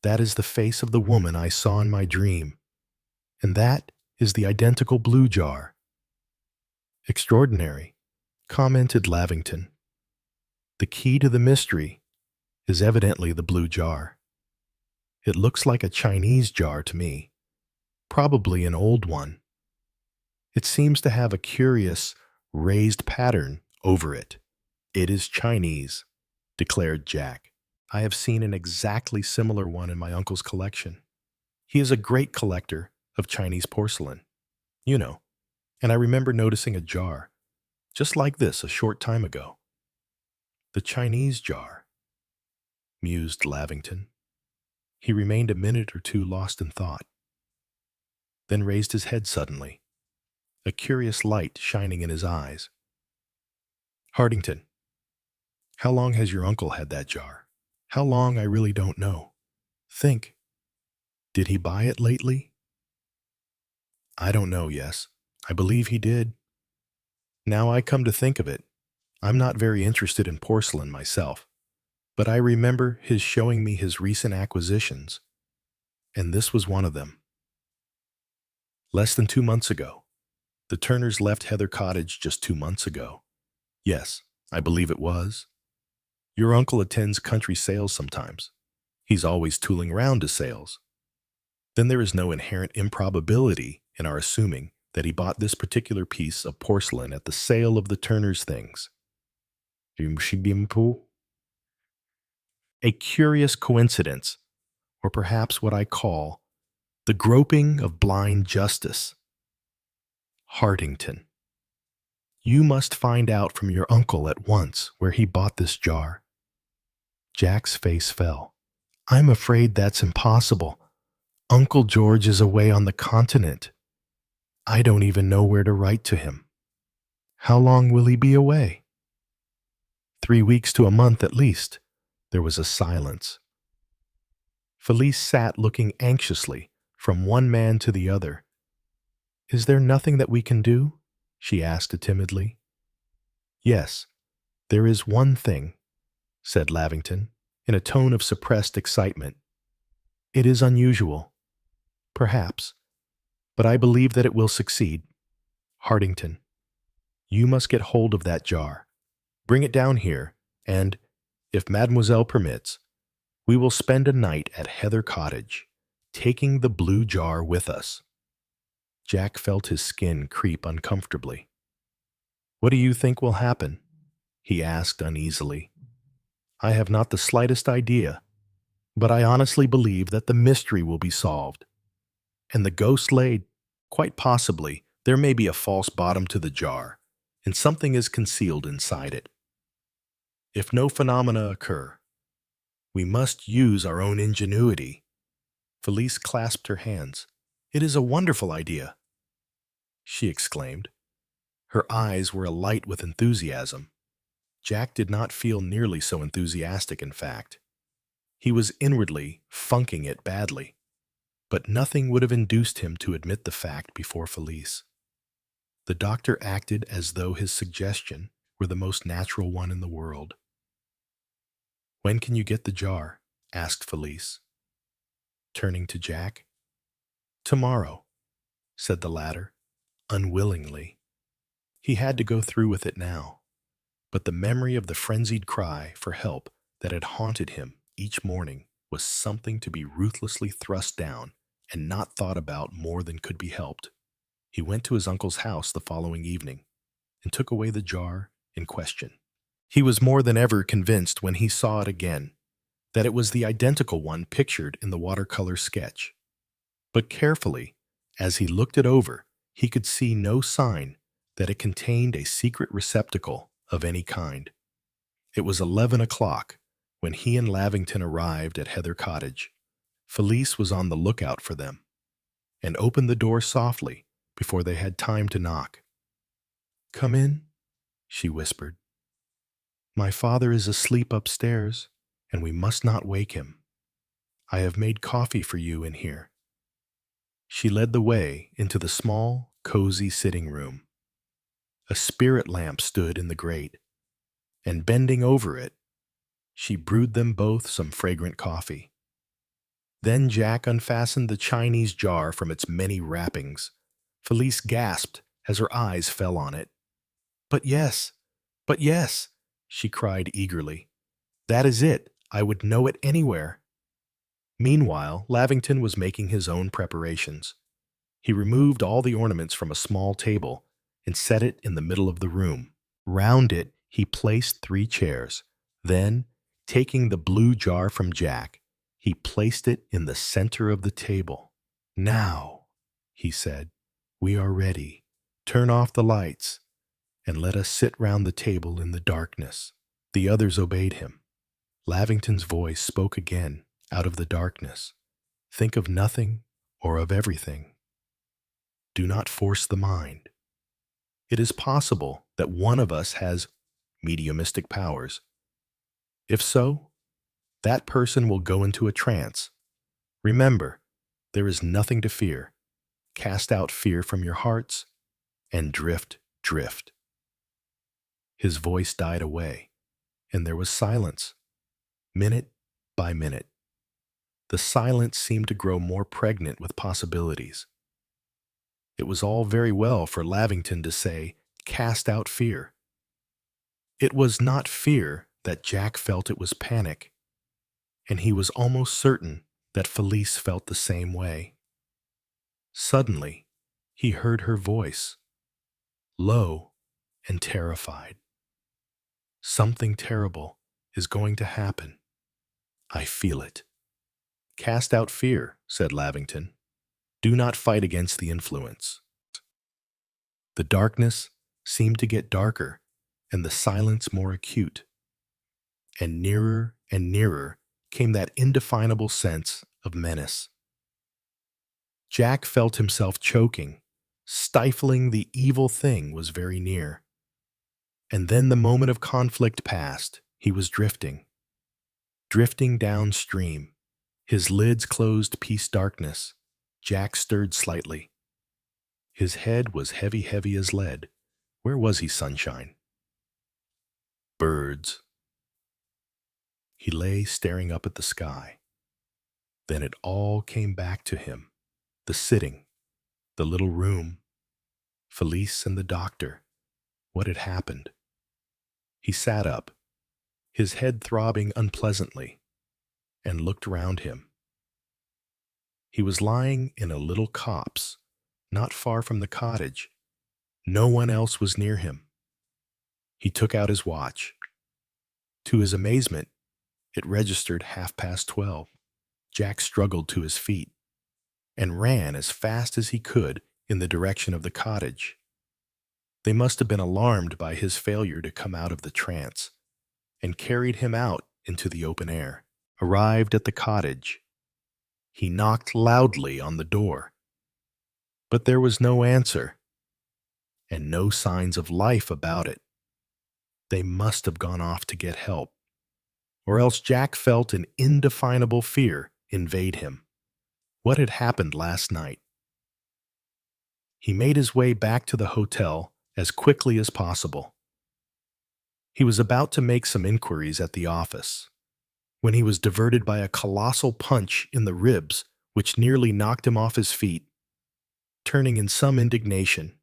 that is the face of the woman I saw in my dream, and that is the identical blue jar. Extraordinary, commented Lavington. The key to the mystery is evidently the blue jar. It looks like a Chinese jar to me, probably an old one. It seems to have a curious, raised pattern over it. It is Chinese, declared Jack. I have seen an exactly similar one in my uncle's collection. He is a great collector of Chinese porcelain, you know, and I remember noticing a jar just like this a short time ago. The Chinese jar, mused Lavington. He remained a minute or two lost in thought, then raised his head suddenly, a curious light shining in his eyes. Hartington, how long has your uncle had that jar? How long I really don't know. Think. Did he buy it lately? I don't know, yes. I believe he did. Now I come to think of it, I'm not very interested in porcelain myself, but I remember his showing me his recent acquisitions, and this was one of them. Less than 2 months ago. The Turners left Heather Cottage just 2 months ago. Yes, I believe it was. Your uncle attends country sales sometimes. He's always tooling round to sales. Then there is no inherent improbability in our assuming that he bought this particular piece of porcelain at the sale of the Turners' things. A curious coincidence, or perhaps what I call the groping of blind justice. Hartington, you must find out from your uncle at once where he bought this jar. Jack's face fell. I'm afraid that's impossible. Uncle George is away on the continent. I don't even know where to write to him. How long will he be away? 3 weeks to a month at least. There was a silence. Felice sat looking anxiously from one man to the other. Is there nothing that we can do? She asked timidly. Yes, there is one thing, said Lavington, in a tone of suppressed excitement. It is unusual, perhaps, but I believe that it will succeed. Hartington, you must get hold of that jar. Bring it down here, and, if Mademoiselle permits, we will spend a night at Heather Cottage, taking the blue jar with us. Jack felt his skin creep uncomfortably. What do you think will happen? He asked uneasily. I have not the slightest idea, but I honestly believe that the mystery will be solved. And the ghost laid, quite possibly, there may be a false bottom to the jar, and something is concealed inside it. If no phenomena occur, we must use our own ingenuity. Felice clasped her hands. It is a wonderful idea, she exclaimed. Her eyes were alight with enthusiasm. Jack did not feel nearly so enthusiastic, in fact. He was inwardly funking it badly, but nothing would have induced him to admit the fact before Felice. The doctor acted as though his suggestion were the most natural one in the world. When can you get the jar? Asked Felice, turning to Jack. Tomorrow, said the latter, unwillingly. He had to go through with it now, but the memory of the frenzied cry for help that had haunted him each morning was something to be ruthlessly thrust down and not thought about more than could be helped. He went to his uncle's house the following evening and took away the jar in question. He was more than ever convinced when he saw it again that it was the identical one pictured in the watercolor sketch. But carefully, as he looked it over, he could see no sign that it contained a secret receptacle of any kind. It was 11 o'clock when he and Lavington arrived at Heather Cottage. Felice was on the lookout for them and opened the door softly before they had time to knock. Come in, she whispered. My father is asleep upstairs, and we must not wake him. I have made coffee for you in here. She led the way into the small, cozy sitting room. A spirit lamp stood in the grate, and bending over it, she brewed them both some fragrant coffee. Then Jack unfastened the Chinese jar from its many wrappings. Felice gasped as her eyes fell on it. But yes, she cried eagerly. That is it. I would know it anywhere. Meanwhile, Lavington was making his own preparations. He removed all the ornaments from a small table and set it in the middle of the room. Round it, he placed 3 chairs. Then, taking the blue jar from Jack, he placed it in the center of the table. Now, he said, we are ready. Turn off the lights and let us sit round the table in the darkness. The others obeyed him. Lavington's voice spoke again out of the darkness. Think of nothing or of everything. Do not force the mind. It is possible that one of us has mediumistic powers. If so, that person will go into a trance. Remember, there is nothing to fear. Cast out fear from your hearts and drift. His voice died away, and there was silence, minute by minute. The silence seemed to grow more pregnant with possibilities. It was all very well for Lavington to say, cast out fear. It was not fear that Jack felt, it was panic, and he was almost certain that Felice felt the same way. Suddenly, he heard her voice, low and terrified. Something terrible is going to happen. I feel it. Cast out fear, said Lavington. Do not fight against the influence. The darkness seemed to get darker and the silence more acute. And nearer came that indefinable sense of menace. Jack felt himself choking. Stifling the evil thing was very near. And then the moment of conflict passed. He was drifting downstream. His lids closed piece darkness. Jack stirred slightly. His head was heavy as lead. Where was he, sunshine? Birds. He lay staring up at the sky. Then it all came back to him. The sitting, the little room, Felice and the doctor. What had happened? He sat up, his head throbbing unpleasantly, and looked round him. He was lying in a little copse, not far from the cottage. No one else was near him. He took out his watch. To his amazement, it registered 12:30. Jack struggled to his feet and ran as fast as he could in the direction of the cottage. They must have been alarmed by his failure to come out of the trance and carried him out into the open air. Arrived at the cottage, he knocked loudly on the door, but there was no answer and no signs of life about it. They must have gone off to get help, or else Jack felt an indefinable fear invade him. What had happened last night? He made his way back to the hotel as quickly as possible. He was about to make some inquiries at the office when he was diverted by a colossal punch in the ribs which nearly knocked him off his feet. Turning in some indignation,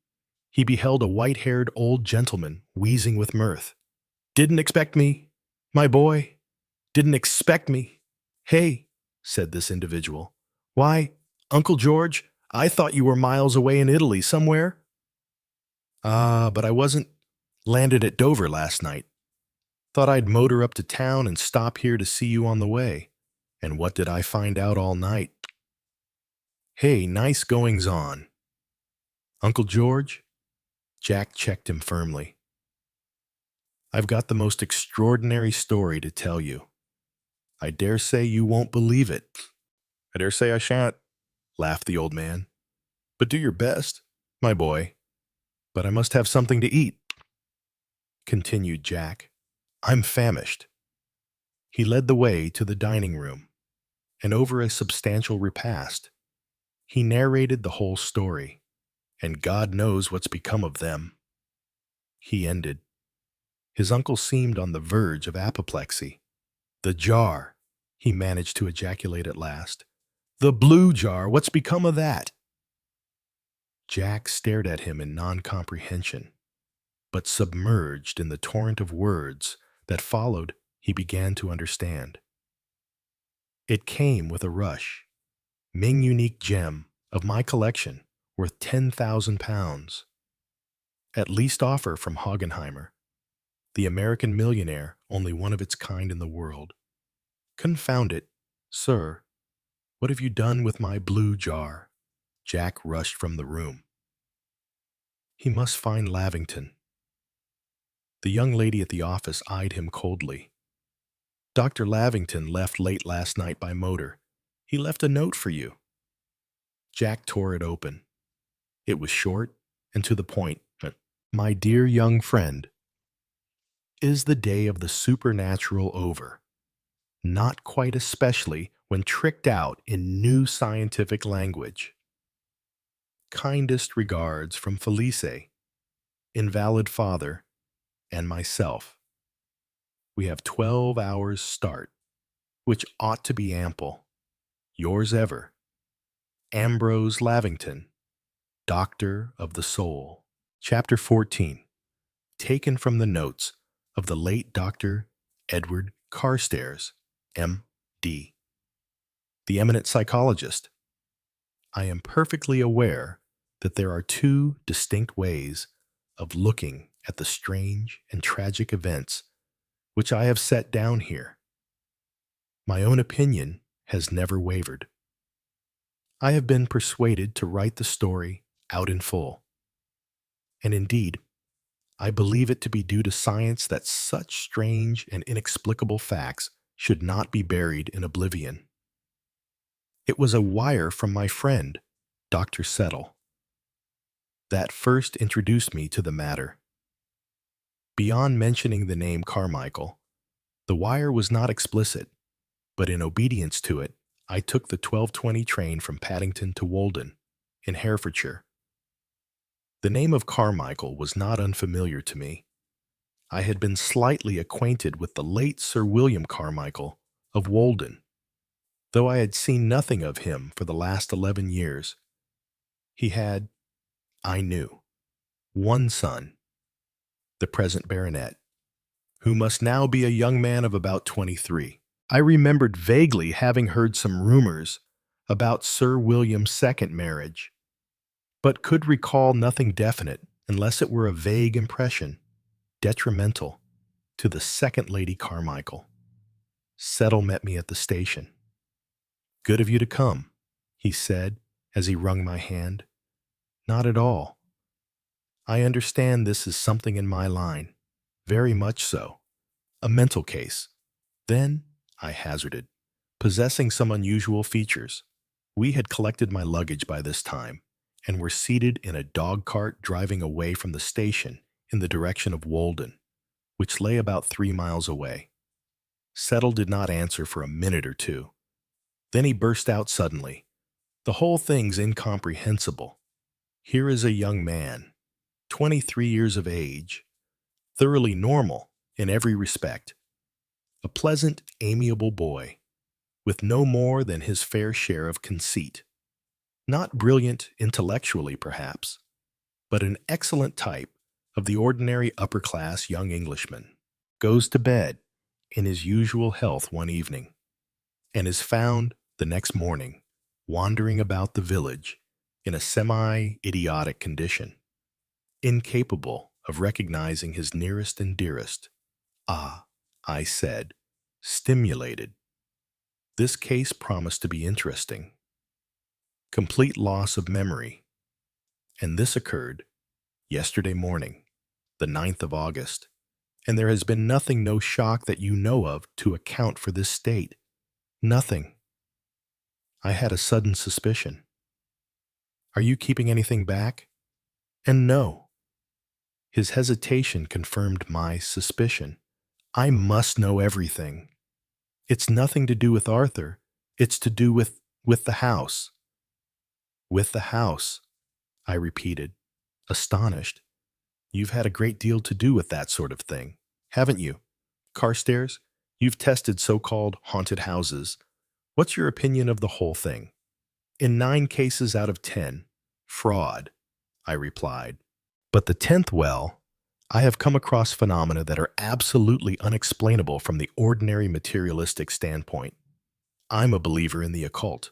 he beheld a white-haired old gentleman wheezing with mirth. "Didn't expect me, my boy? Didn't expect me? Hey," said this individual. "Why, Uncle George, I thought you were miles away in Italy somewhere." But I wasn't. Landed at Dover last night. Thought I'd motor up to town and stop here to see you on the way. And what did I find out all night? Hey, nice goings-on. Uncle George?" Jack checked him firmly. "I've got the most extraordinary story to tell you. I dare say you won't believe it." "I dare say I shan't," laughed the old man. "But do your best, my boy." "But I must have something to eat," continued Jack. "I'm famished." He led the way to the dining room, and over a substantial repast, he narrated the whole story, and God knows what's become of them. He ended. His uncle seemed on the verge of apoplexy. "The jar," he managed to ejaculate at last. "The blue jar, what's become of that?" Jack stared at him in non-comprehension, but submerged in the torrent of words that followed, he began to understand. It came with a rush. Ming unique gem of my collection, worth £10,000. At least offer from Hoggenheimer, the American millionaire, only one of its kind in the world. Confound it, sir. What have you done with my blue jar? Jack rushed from the room. He must find Lavington. The young lady at the office eyed him coldly. "Dr. Lavington left late last night by motor. He left a note for you." Jack tore it open. It was short and to the point. "My dear young friend, is the day of the supernatural over? Not quite, especially when tricked out in new scientific language. Kindest regards from Felice, invalid father, and myself. We have 12 hours start, which ought to be ample. Yours ever, Ambrose Lavington, Doctor of the Soul." Chapter 14. Taken from the notes of the late Dr. Edward Carstairs, M.D., the eminent psychologist. I am perfectly aware that there are two distinct ways of looking at the strange and tragic events which I have set down here. My own opinion has never wavered. I have been persuaded to write the story out in full. And indeed, I believe it to be due to science that such strange and inexplicable facts should not be buried in oblivion. It was a wire from my friend, Dr. Settle, that first introduced me to the matter. Beyond mentioning the name Carmichael, the wire was not explicit, but in obedience to it, I took the 12:20 train from Paddington to Walden, in Herefordshire. The name of Carmichael was not unfamiliar to me. I had been slightly acquainted with the late Sir William Carmichael of Walden, though I had seen nothing of him for the last 11 years. He had, I knew, one son, the present baronet, who must now be a young man of about 23. I remembered vaguely having heard some rumors about Sir William's second marriage, but could recall nothing definite unless it were a vague impression, detrimental to the second Lady Carmichael. Settle met me at the station. "Good of you to come," he said as he wrung my hand. "Not at all. I understand this is something in my line. Very much so. A mental case. Then," I hazarded, "possessing some unusual features." We had collected my luggage by this time, and were seated in a dog-cart driving away from the station in the direction of Walden, which lay about 3 miles away. Settle did not answer for a minute or two. Then he burst out suddenly. "The whole thing's incomprehensible. Here is a young man, 23 years of age, thoroughly normal in every respect, a pleasant, amiable boy, with no more than his fair share of conceit. Not brilliant intellectually, perhaps, but an excellent type of the ordinary upper-class young Englishman. Goes to bed in his usual health one evening, and is found the next morning wandering about the village in a semi-idiotic condition, incapable of recognizing his nearest and dearest. Ah, I said, stimulated. This case promised to be interesting. Complete loss of memory. And this occurred yesterday morning, the 9th of August, and there has been nothing, no shock that you know of, to account for this state. Nothing. I had a sudden suspicion. Are you keeping anything back? And no. His hesitation confirmed my suspicion. I must know everything. It's nothing to do with Arthur. It's to do with the house. With the house, I repeated, astonished. You've had a great deal to do with that sort of thing, haven't you? Carstairs, you've tested so-called haunted houses. What's your opinion of the whole thing? In 9 cases out of 10, fraud, I replied. But the 10th, well, I have come across phenomena that are absolutely unexplainable from the ordinary materialistic standpoint. I'm a believer in the occult.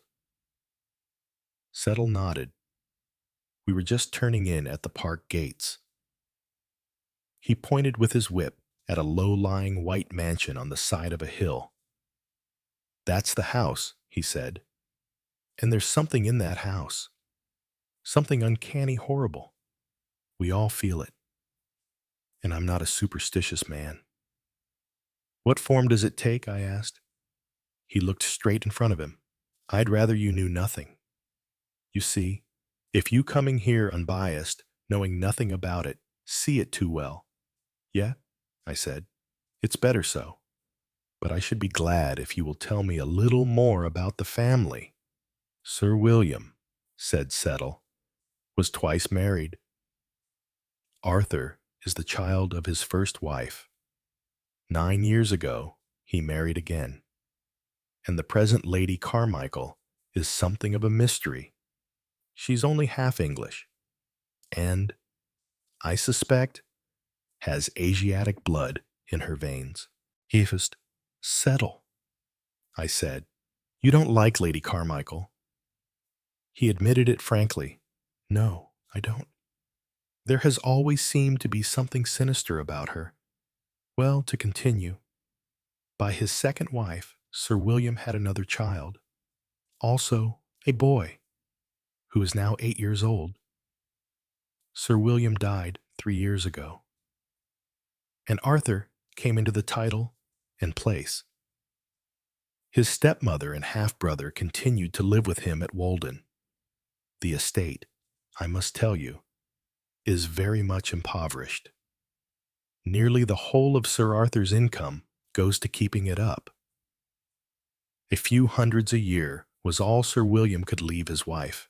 Settle nodded. We were just turning in at the park gates. He pointed with his whip at a low-lying white mansion on the side of a hill. "That's the house," he said. "And there's something in that house. Something uncanny, horrible. We all feel it. And I'm not a superstitious man." "What form does it take?" I asked. He looked straight in front of him. "I'd rather you knew nothing. You see, if you coming here unbiased, knowing nothing about it, see it too well." "Yeah," I said, "it's better so. But I should be glad if you will tell me a little more about the family." "Sir William," said Settle, "was twice married. Arthur is the child of his first wife. 9 years ago, he married again. And the present Lady Carmichael is something of a mystery. She's only half English, and, I suspect, has Asiatic blood in her veins." He first, "Settle," I said. "You don't like Lady Carmichael." He admitted it frankly. "No, I don't. There has always seemed to be something sinister about her. Well, to continue, by his second wife, Sir William had another child, also a boy, who is now 8 years old. Sir William died 3 years ago, and Arthur came into the title and place. His stepmother and half-brother continued to live with him at Walden. The estate, I must tell you, is very much impoverished. Nearly the whole of Sir Arthur's income goes to keeping it up. A few hundreds a year was all Sir William could leave his wife.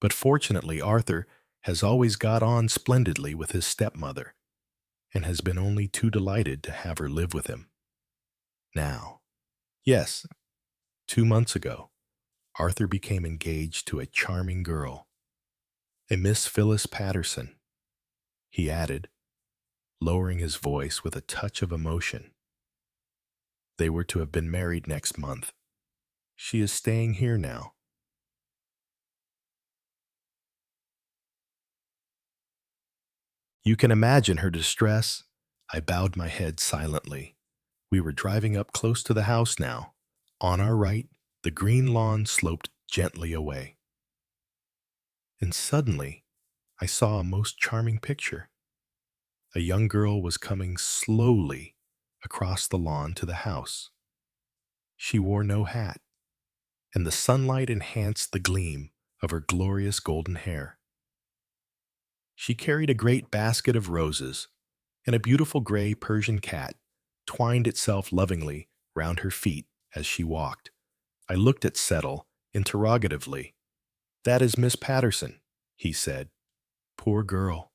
But fortunately, Arthur has always got on splendidly with his stepmother, and has been only too delighted to have her live with him. Now, yes, 2 months ago, Arthur became engaged to a charming girl, a Miss Phyllis Patterson, he added, lowering his voice with a touch of emotion. They were to have been married next month. She is staying here now. You can imagine her distress. I bowed my head silently. We were driving up close to the house now. On our right, the green lawn sloped gently away. And suddenly, I saw a most charming picture. A young girl was coming slowly across the lawn to the house. She wore no hat, and the sunlight enhanced the gleam of her glorious golden hair. She carried a great basket of roses, and a beautiful gray Persian cat twined itself lovingly round her feet as she walked. I looked at Settle interrogatively. "That is Miss Patterson," he said. "Poor girl."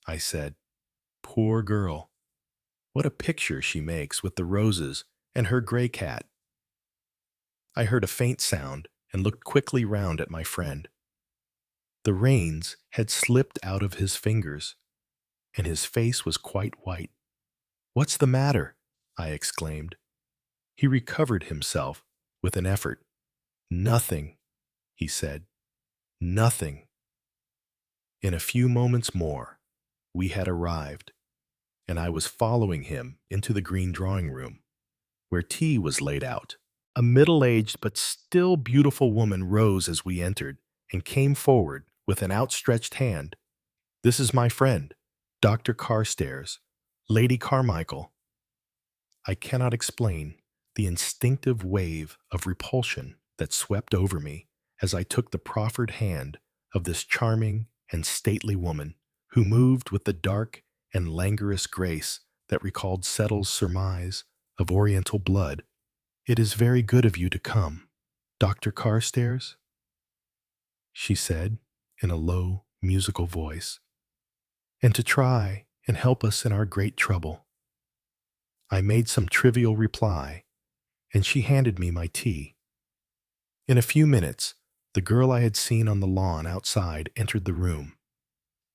I said, "Poor girl. What a picture she makes with the roses and her gray cat." I heard a faint sound and looked quickly round at my friend. The reins had slipped out of his fingers, and his face was quite white. "What's the matter?" I exclaimed. He recovered himself with an effort. "Nothing," he said. "Nothing." In a few moments more, we had arrived, and I was following him into the green drawing-room, where tea was laid out. A middle-aged but still beautiful woman rose as we entered and came forward with an outstretched hand. "This is my friend, Dr. Carstairs, Lady Carmichael." I cannot explain the instinctive wave of repulsion that swept over me as I took the proffered hand of this charming and stately woman, who moved with the dark and languorous grace that recalled Settle's surmise of Oriental blood. "It is very good of you to come, Dr. Carstairs," she said in a low, musical voice, "and to try and help us in our great trouble." I made some trivial reply, and she handed me my tea. In a few minutes, the girl I had seen on the lawn outside entered the room.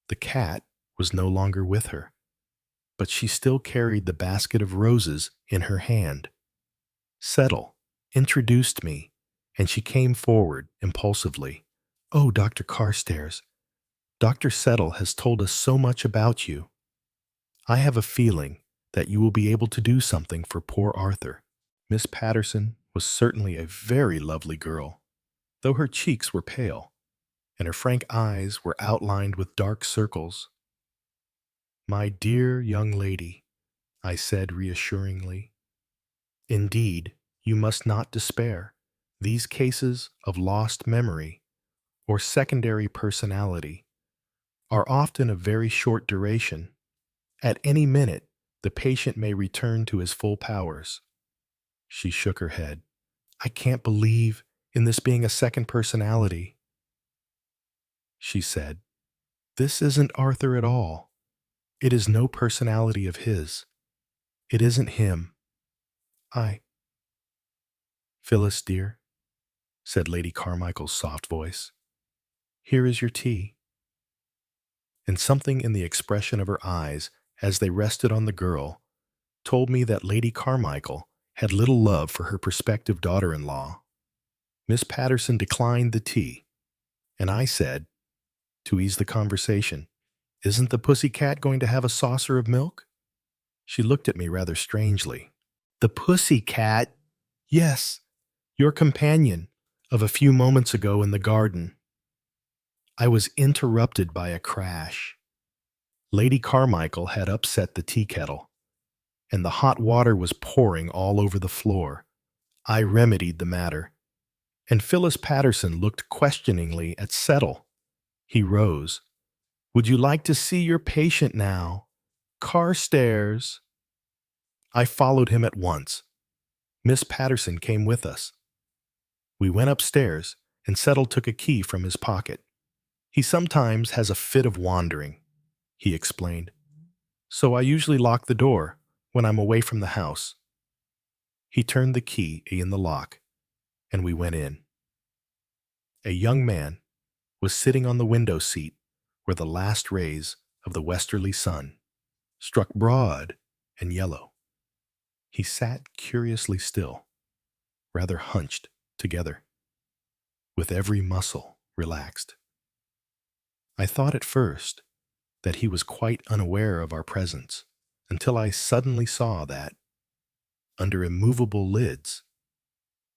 The cat was no longer with her, but she still carried the basket of roses in her hand. Settle introduced me, and she came forward impulsively. "Oh, Dr. Carstairs, Dr. Settle has told us so much about you. I have a feeling that you will be able to do something for poor Arthur." Miss Patterson was certainly a very lovely girl, though her cheeks were pale, and her frank eyes were outlined with dark circles. "My dear young lady," I said reassuringly, "indeed, you must not despair. These cases of lost memory or secondary personality are often of very short duration. At any minute, the patient may return to his full powers." She shook her head. "I can't believe in this being a second personality," she said. "This isn't Arthur at all. It is no personality of his. It isn't him. I—" "Phyllis, dear," said Lady Carmichael's soft voice, "here is your tea." And something in the expression of her eyes as they rested on the girl told me that Lady Carmichael had little love for her prospective daughter-in-law. Miss Patterson declined the tea, and I said, to ease the conversation, "Isn't the pussy cat going to have a saucer of milk?" She looked at me rather strangely. "The pussy cat?" "Yes, your companion of a few moments ago in the garden." I was interrupted by a crash. Lady Carmichael had upset the tea kettle, and the hot water was pouring all over the floor. I remedied the matter, and Phyllis Patterson looked questioningly at Settle. He rose. "Would you like to see your patient now?" Carstairs! I followed him at once. Miss Patterson came with us. We went upstairs, and Settle took a key from his pocket. He sometimes has a fit of wandering, he explained, so I usually lock the door when I'm away from the house. He turned the key in the lock, and we went in. A young man was sitting on the window seat where the last rays of the westerly sun struck broad and yellow. He sat curiously still, rather hunched together, with every muscle relaxed. I thought at first that he was quite unaware of our presence, until I suddenly saw that, under immovable lids,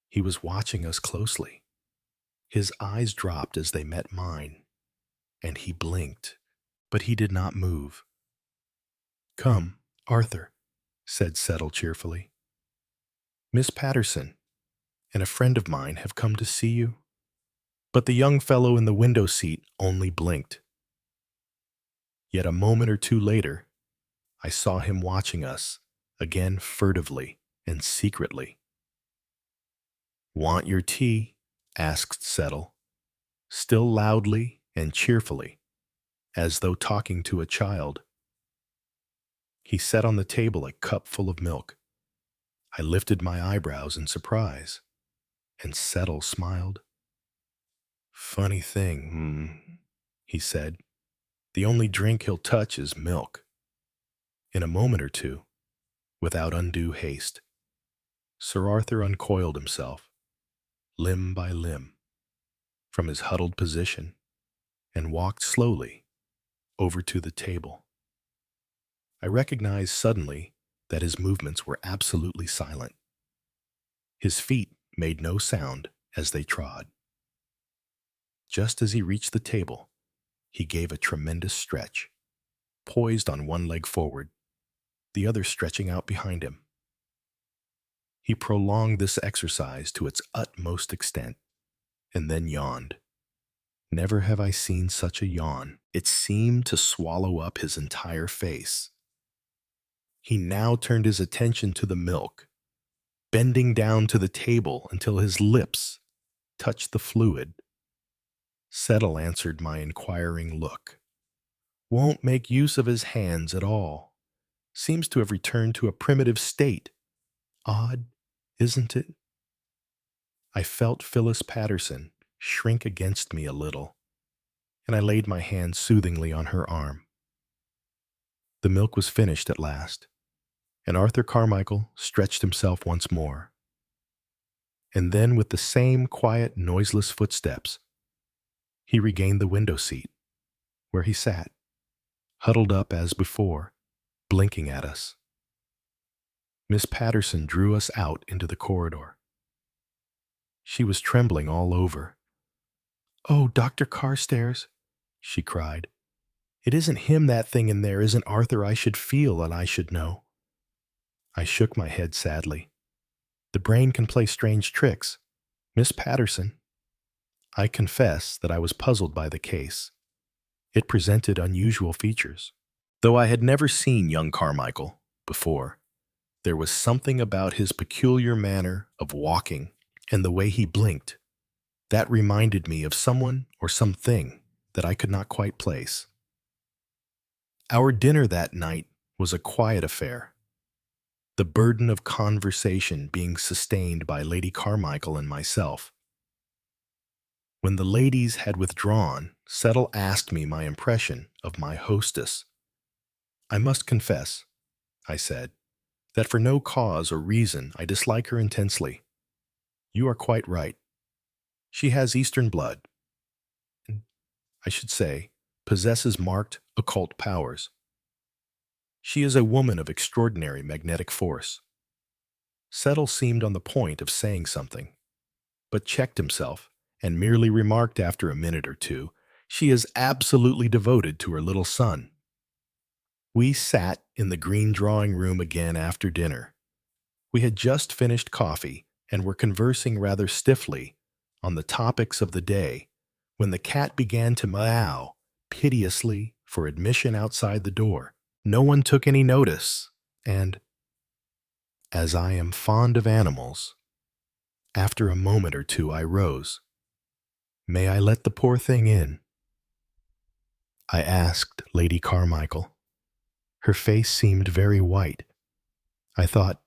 he was watching us closely. His eyes dropped as they met mine, and he blinked, but he did not move. "Come, Arthur," said Settle cheerfully. "Miss Patterson and a friend of mine have come to see you." But the young fellow in the window seat only blinked. Yet a moment or two later, I saw him watching us, again furtively and secretly. "Want your tea?" asked Settle, still loudly and cheerfully, as though talking to a child. He set on the table a cup full of milk. I lifted my eyebrows in surprise, and Settle smiled. "Funny thing, he said. "The only drink he'll touch is milk." In a moment or two, without undue haste, Sir Arthur uncoiled himself, limb by limb, from his huddled position, and walked slowly over to the table. I recognized suddenly that his movements were absolutely silent. His feet made no sound as they trod. Just as he reached the table, he gave a tremendous stretch, poised on one leg forward, the other stretching out behind him. He prolonged this exercise to its utmost extent, and then yawned. Never have I seen such a yawn. It seemed to swallow up his entire face. He now turned his attention to the milk, bending down to the table until his lips touched the fluid. Settle answered my inquiring look. "Won't make use of his hands at all. Seems to have returned to a primitive state. Odd, isn't it?" I felt Phyllis Patterson shrink against me a little, and I laid my hand soothingly on her arm. The milk was finished at last, and Arthur Carmichael stretched himself once more. And then, with the same quiet, noiseless footsteps, he regained the window seat, where he sat, huddled up as before, blinking at us. Miss Patterson drew us out into the corridor. She was trembling all over. "Oh, Dr. Carstairs," she cried. "It isn't him, that thing in there isn't Arthur. I should feel and I should know." I shook my head sadly. The brain can play strange tricks. Miss Patterson. I confess that I was puzzled by the case. It presented unusual features. Though I had never seen young Carmichael before, there was something about his peculiar manner of walking and the way he blinked that reminded me of someone or something that I could not quite place. Our dinner that night was a quiet affair, the burden of conversation being sustained by Lady Carmichael and myself. When the ladies had withdrawn, Settle asked me my impression of my hostess. "I must confess," I said, "that for no cause or reason I dislike her intensely. You are quite right. She has Eastern blood, and, I should say, possesses marked occult powers. She is a woman of extraordinary magnetic force." Settle seemed on the point of saying something, but checked himself and merely remarked after a minute or two, "She is absolutely devoted to her little son." We sat in the green drawing room again after dinner. We had just finished coffee and were conversing rather stiffly on the topics of the day when the cat began to meow piteously for admission outside the door. No one took any notice, and, as I am fond of animals, after a moment or two I rose. "May I let the poor thing in?" I asked Lady Carmichael. Her face seemed very white. I thought,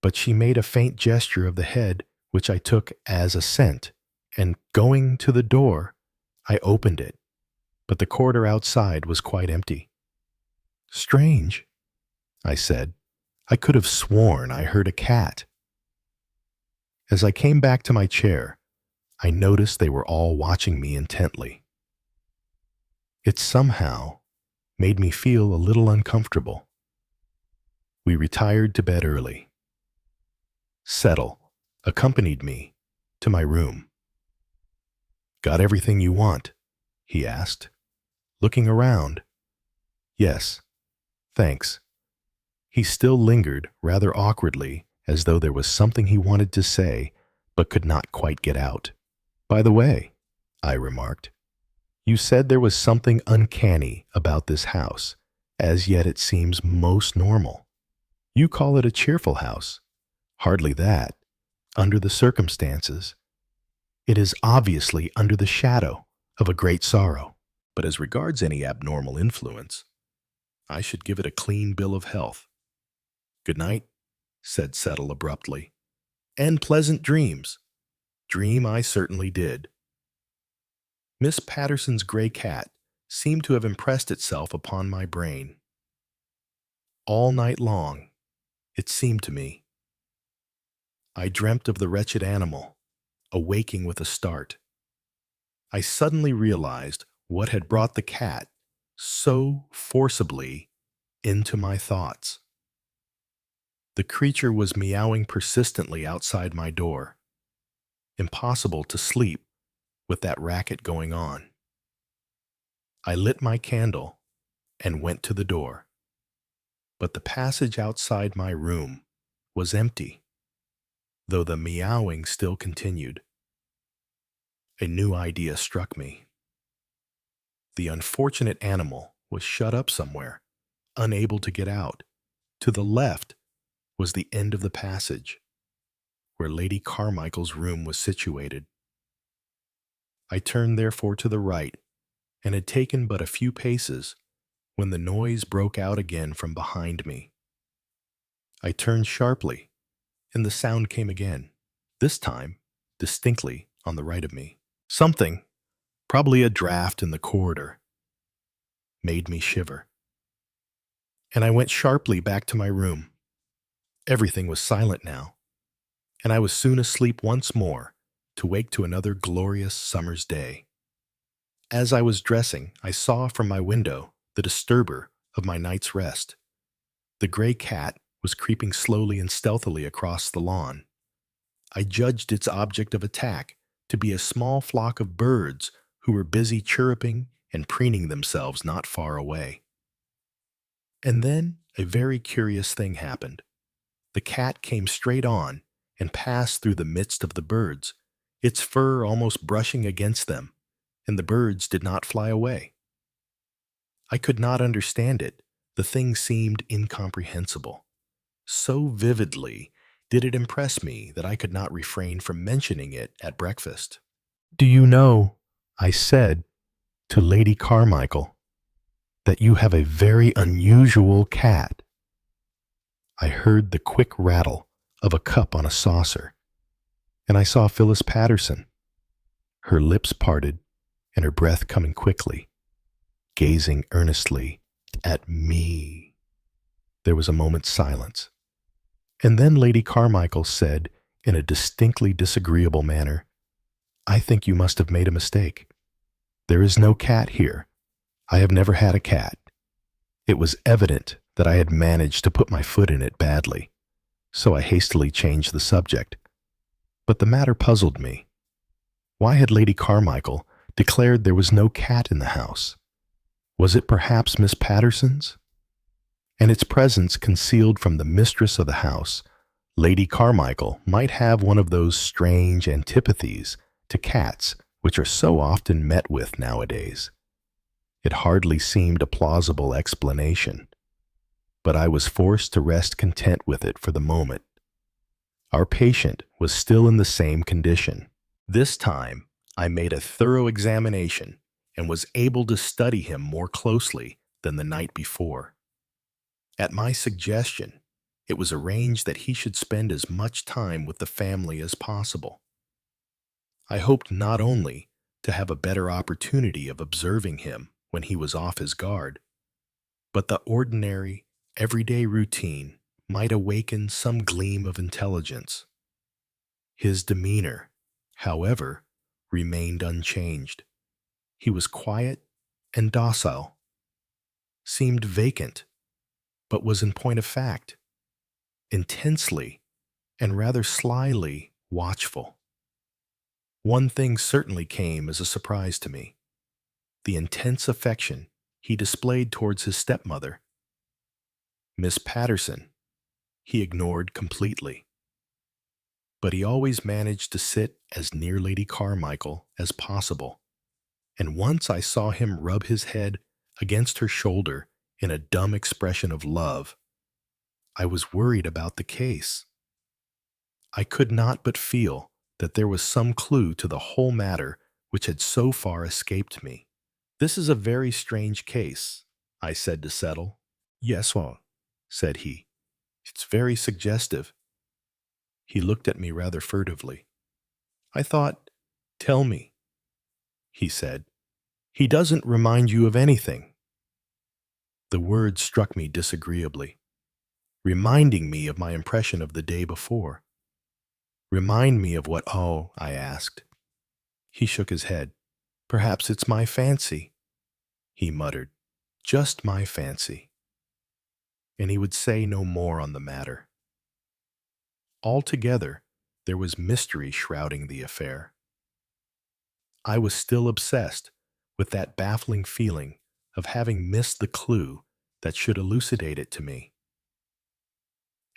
but she made a faint gesture of the head, which I took as assent, and going to the door, I opened it, but the corridor outside was quite empty. "Strange," I said. "I could have sworn I heard a cat." As I came back to my chair, I noticed they were all watching me intently. It somehow made me feel a little uncomfortable. We retired to bed early. Settle accompanied me to my room. "Got everything you want?" he asked, looking around. "Yes, thanks." He still lingered rather awkwardly, as though there was something he wanted to say, but could not quite get out. "By the way," I remarked, "you said there was something uncanny about this house. As yet it seems most normal. You call it a cheerful house. Hardly that, under the circumstances. It is obviously under the shadow of a great sorrow. But as regards any abnormal influence, I should give it a clean bill of health." "Good night," said Settle abruptly. "And pleasant dreams." Dream I certainly did. Miss Patterson's gray cat seemed to have impressed itself upon my brain. All night long, it seemed to me, I dreamt of the wretched animal, awaking with a start. I suddenly realized what had brought the cat so forcibly into my thoughts. The creature was meowing persistently outside my door. Impossible to sleep with that racket going on. I lit my candle and went to the door. But the passage outside my room was empty, though the meowing still continued. A new idea struck me. The unfortunate animal was shut up somewhere, unable to get out. To the left was the end of the passage, where Lady Carmichael's room was situated. I turned therefore to the right, and had taken but a few paces when the noise broke out again from behind me. I turned sharply, and the sound came again, this time distinctly on the right of me. Something, probably a draft in the corridor, made me shiver. And I went sharply back to my room. Everything was silent now, and I was soon asleep once more to wake to another glorious summer's day. As I was dressing, I saw from my window the disturber of my night's rest. The gray cat was creeping slowly and stealthily across the lawn. I judged its object of attack to be a small flock of birds who were busy chirruping and preening themselves not far away. And then a very curious thing happened. The cat came straight on and passed through the midst of the birds, its fur almost brushing against them, and the birds did not fly away. I could not understand it. The thing seemed incomprehensible. So vividly did it impress me that I could not refrain from mentioning it at breakfast. "Do you know," I said to Lady Carmichael, "that you have a very unusual cat?" I heard the quick rattle of a cup on a saucer, and I saw Phyllis Patterson, her lips parted and her breath coming quickly, gazing earnestly at me. There was a moment's silence, and then Lady Carmichael said in a distinctly disagreeable manner, "I think you must have made a mistake. There is no cat here. I have never had a cat." It was evident that I had managed to put my foot in it badly, so I hastily changed the subject. But the matter puzzled me. Why had Lady Carmichael declared there was no cat in the house? Was it perhaps Miss Patterson's? And its presence concealed from the mistress of the house, Lady Carmichael might have one of those strange antipathies to cats which are so often met with nowadays. It hardly seemed a plausible explanation. but I was forced to rest content with it for the moment. Our patient was still in the same condition. This time, I made a thorough examination and was able to study him more closely than the night before. At my suggestion, it was arranged that he should spend as much time with the family as possible. I hoped not only to have a better opportunity of observing him when he was off his guard, but the ordinary, everyday routine might awaken some gleam of intelligence. His demeanor, however, remained unchanged. He was quiet and docile, seemed vacant, but was in point of fact intensely and rather slyly watchful. One thing certainly came as a surprise to me: the intense affection he displayed towards his stepmother. Miss Patterson he ignored completely, but he always managed to sit as near Lady Carmichael as possible, and once I saw him rub his head against her shoulder in a dumb expression of love. I was worried about the case. I could not but feel that there was some clue to the whole matter which had so far escaped me. "This is a very strange case," I said to Settle. "Yes, well," said he. "It's very suggestive." He looked at me rather furtively. I thought, "Tell me," he said. "He doesn't remind you of anything." The word struck me disagreeably, reminding me of my impression of the day before. "Remind me of what?" "Oh," I asked. He shook his head. "Perhaps it's my fancy," he muttered. "Just my fancy." And he would say no more on the matter. Altogether, there was mystery shrouding the affair. I was still obsessed with that baffling feeling of having missed the clue that should elucidate it to me.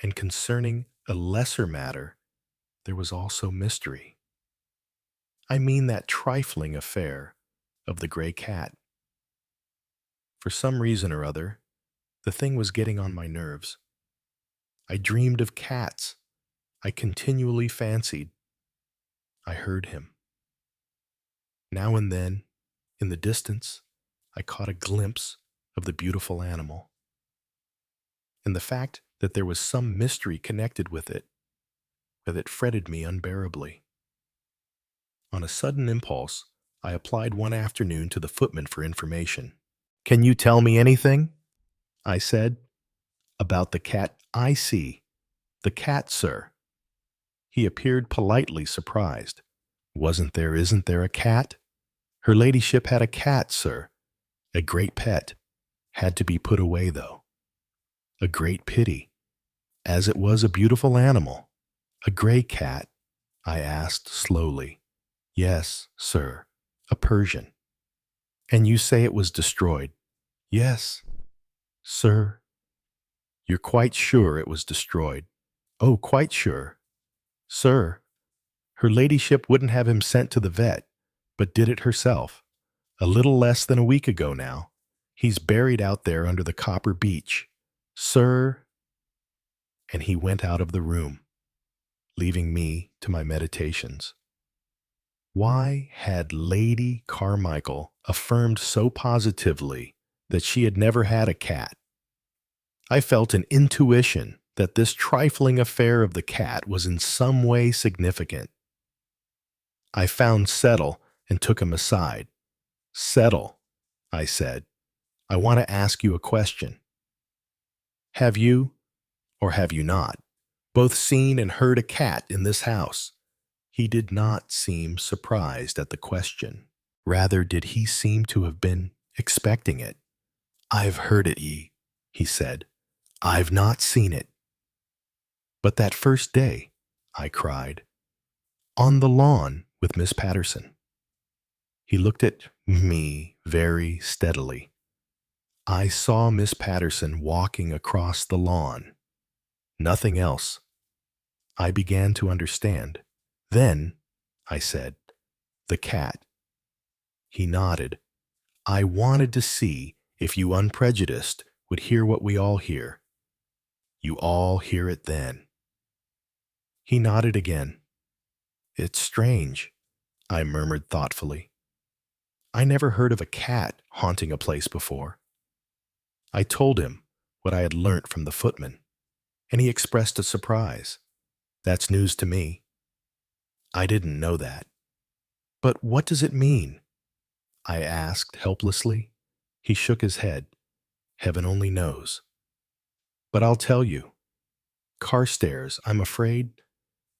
And concerning a lesser matter, there was also mystery. I mean that trifling affair of the gray cat. For some reason or other, the thing was getting on my nerves. I dreamed of cats. I continually fancied I heard him. Now and then, in the distance, I caught a glimpse of the beautiful animal. And the fact that there was some mystery connected with it fretted me unbearably. On a sudden impulse, I applied one afternoon to the footman for information. "Can you tell me anything?" I said. "About the cat?" "I see. The cat, sir." He appeared politely surprised. Isn't there a cat?" "Her ladyship had a cat, sir. A great pet. Had to be put away, though." "A great pity, as it was a beautiful animal." "A gray cat?" I asked slowly. "Yes, sir, a Persian." "And you say it was destroyed?" "Yes, sir." "You're quite sure it was destroyed?" "Oh, quite sure." "Sir, her ladyship wouldn't have him sent to the vet, but did it herself. A little less than a week ago now. He's buried out there under the copper beech. Sir." And he went out of the room, leaving me to my meditations. Why had Lady Carmichael affirmed so positively that she had never had a cat? I felt an intuition that this trifling affair of the cat was in some way significant. I found Settle and took him aside. "Settle," I said, "I want to ask you a question. Have you, or have you not, both seen and heard a cat in this house?" He did not seem surprised at the question. Rather did he seem to have been expecting it. "I've heard it, he said. "I've not seen it." "But that first day," I cried, "on the lawn with Miss Patterson." He looked at me very steadily. "I saw Miss Patterson walking across the lawn. Nothing else." I began to understand. "Then," I said, "the cat." He nodded. "I wanted to see if you unprejudiced would hear what we all hear. You all hear it then." He nodded again. "It's strange," I murmured thoughtfully. "I never heard of a cat haunting a place before." I told him what I had learnt from the footman, and he expressed a surprise. "That's news to me. I didn't know that." "But what does it mean?" I asked helplessly. He shook his head. "Heaven only knows. But I'll tell you. Carstairs, I'm afraid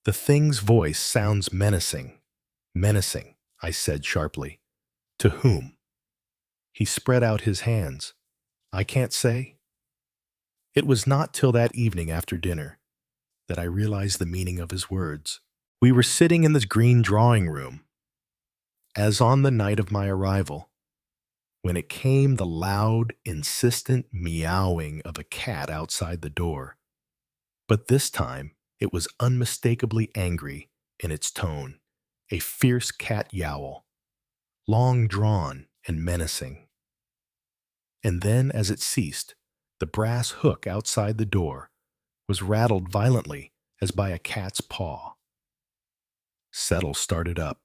the thing's voice sounds menacing." "Menacing," I said sharply. "To whom?" He spread out his hands. "I can't say." It was not till that evening after dinner that I realized the meaning of his words. We were sitting in this green drawing room, as on the night of my arrival, when it came the loud, insistent meowing of a cat outside the door. But this time it was unmistakably angry in its tone, a fierce cat yowl, long drawn and menacing. And then, as it ceased, the brass hook outside the door was rattled violently as by a cat's paw. Settle started up.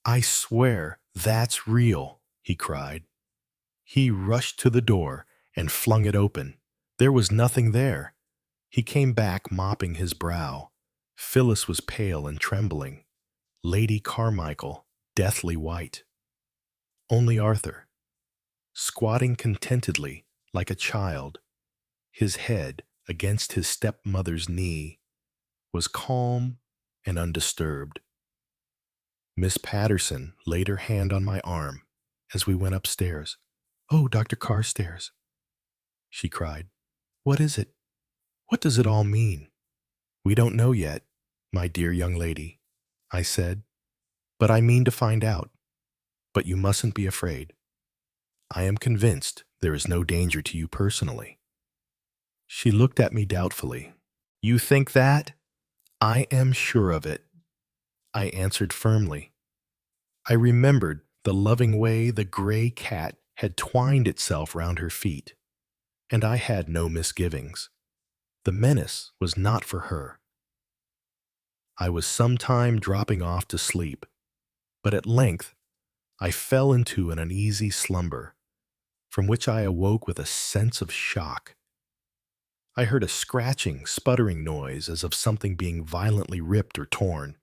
"I swear that's real," he cried. He rushed to the door and flung it open. There was nothing there. He came back mopping his brow. Phyllis was pale and trembling. Lady Carmichael, deathly white. Only Arthur, squatting contentedly like a child, his head against his stepmother's knee, was calm and undisturbed. Miss Patterson laid her hand on my arm as we went upstairs. "Oh, Dr. Carstairs," she cried. "What is it? What does it all mean?" "We don't know yet, my dear young lady," I said, "but I mean to find out. But you mustn't be afraid. I am convinced there is no danger to you personally." She looked at me doubtfully. "You think that?" "I am sure of it," I answered firmly. I remembered the loving way the gray cat had twined itself round her feet, and I had no misgivings. The menace was not for her. I was some time dropping off to sleep, but at length I fell into an uneasy slumber, from which I awoke with a sense of shock. I heard a scratching, sputtering noise as of something being violently ripped or torn.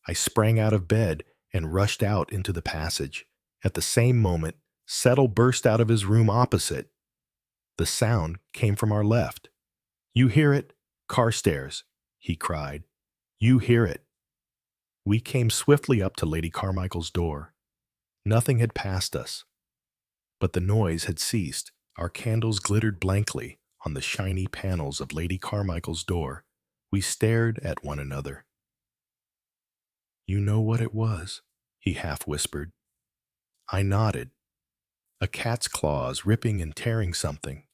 I sprang out of bed and rushed out into the passage. At the same moment, Settle burst out of his room opposite. The sound came from our left. "You hear it? Carstairs," he cried. "You hear it." We came swiftly up to Lady Carmichael's door. Nothing had passed us, but the noise had ceased. Our candles glittered blankly on the shiny panels of Lady Carmichael's door. We stared at one another. "You know what it was?" he half whispered. I nodded. "A cat's claws ripping and tearing something."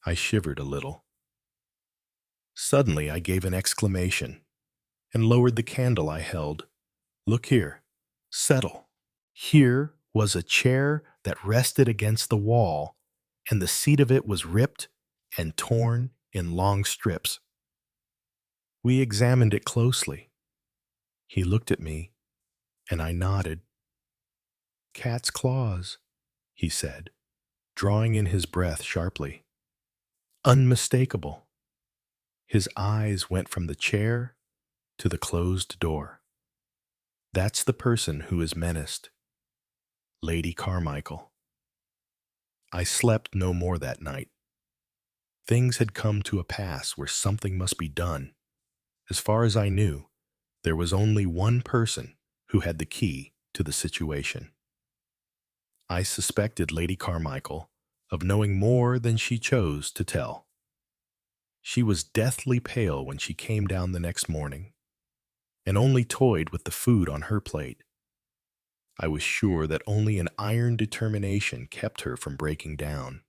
I shivered a little. Suddenly I gave an exclamation and lowered the candle I held. "Look here. Settle." Here was a chair that rested against the wall, and the seat of it was ripped and torn in long strips. We examined it closely. He looked at me, and I nodded. "Cat's claws," he said, drawing in his breath sharply. "Unmistakable." His eyes went from the chair to the closed door. "That's the person who is menaced. Lady Carmichael." I slept no more that night. Things had come to a pass where something must be done. As far as I knew, there was only one person who had the key to the situation. I suspected Lady Carmichael of knowing more than she chose to tell. She was deathly pale when she came down the next morning, and only toyed with the food on her plate. I was sure that only an iron determination kept her from breaking down.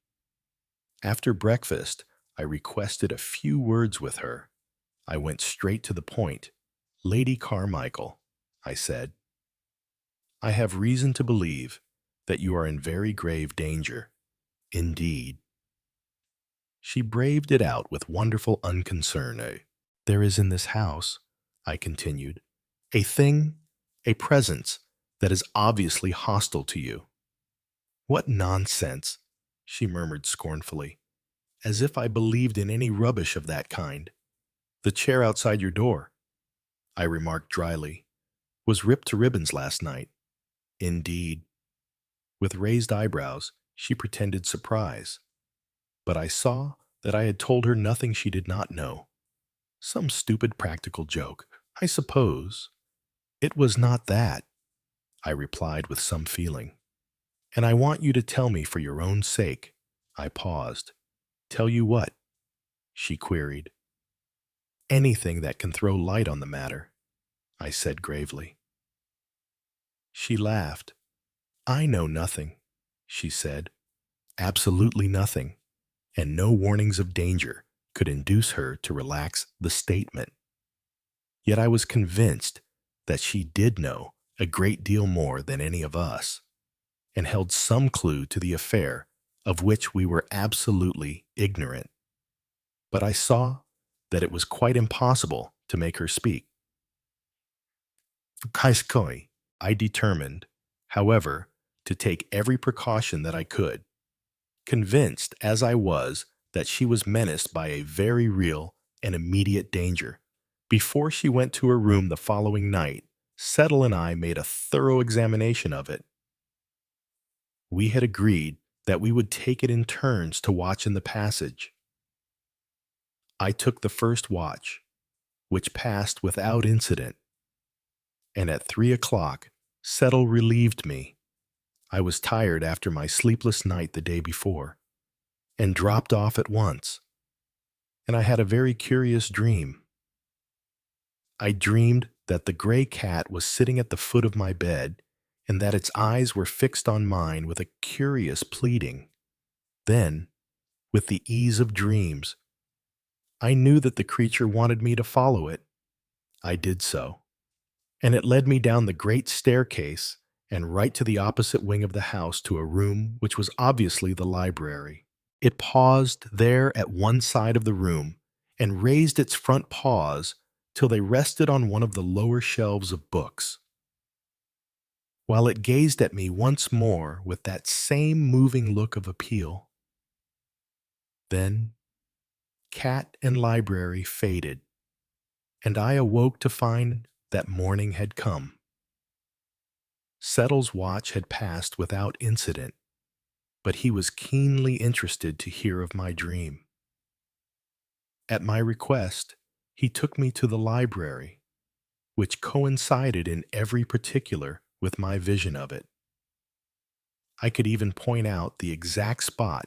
After breakfast, I requested a few words with her. I went straight to the point. "Lady Carmichael," I said, "I have reason to believe that you are in very grave danger. Indeed." She braved it out with wonderful unconcern. There is in this house, I continued, a thing, a presence, that is obviously hostile to you. What nonsense, she murmured scornfully, as if I believed in any rubbish of that kind. The chair outside your door, I remarked dryly, was ripped to ribbons last night. Indeed. With raised eyebrows, she pretended surprise. But I saw that I had told her nothing she did not know. Some stupid practical joke, I suppose. It was not that, I replied with some feeling. And I want you to tell me for your own sake. I paused. Tell you what? She queried. Anything that can throw light on the matter, I said gravely. She laughed. I know nothing, she said. Absolutely nothing, and no warnings of danger could induce her to relax the statement. Yet I was convinced that she did know a great deal more than any of us, and held some clue to the affair of which we were absolutely ignorant. But I saw that it was quite impossible to make her speak. Kaiskoi, I determined, however, to take every precaution that I could, convinced as I was that she was menaced by a very real and immediate danger. Before she went to her room the following night, Settle and I made a thorough examination of it. We had agreed that we would take it in turns to watch in the passage. I took the first watch, which passed without incident, and at 3 o'clock, Settle relieved me. I was tired after my sleepless night the day before, and dropped off at once, and I had a very curious dream. I dreamed that the gray cat was sitting at the foot of my bed, and that its eyes were fixed on mine with a curious pleading. Then, with the ease of dreams, I knew that the creature wanted me to follow it. I did so, and it led me down the great staircase and right to the opposite wing of the house to a room which was obviously the library. It paused there at one side of the room and raised its front paws till they rested on one of the lower shelves of books, while it gazed at me once more with that same moving look of appeal. Then cat and library faded, and I awoke to find that morning had come. Settle's watch had passed without incident, but he was keenly interested to hear of my dream. At my request, he took me to the library, which coincided in every particular with my vision of it. I could even point out the exact spot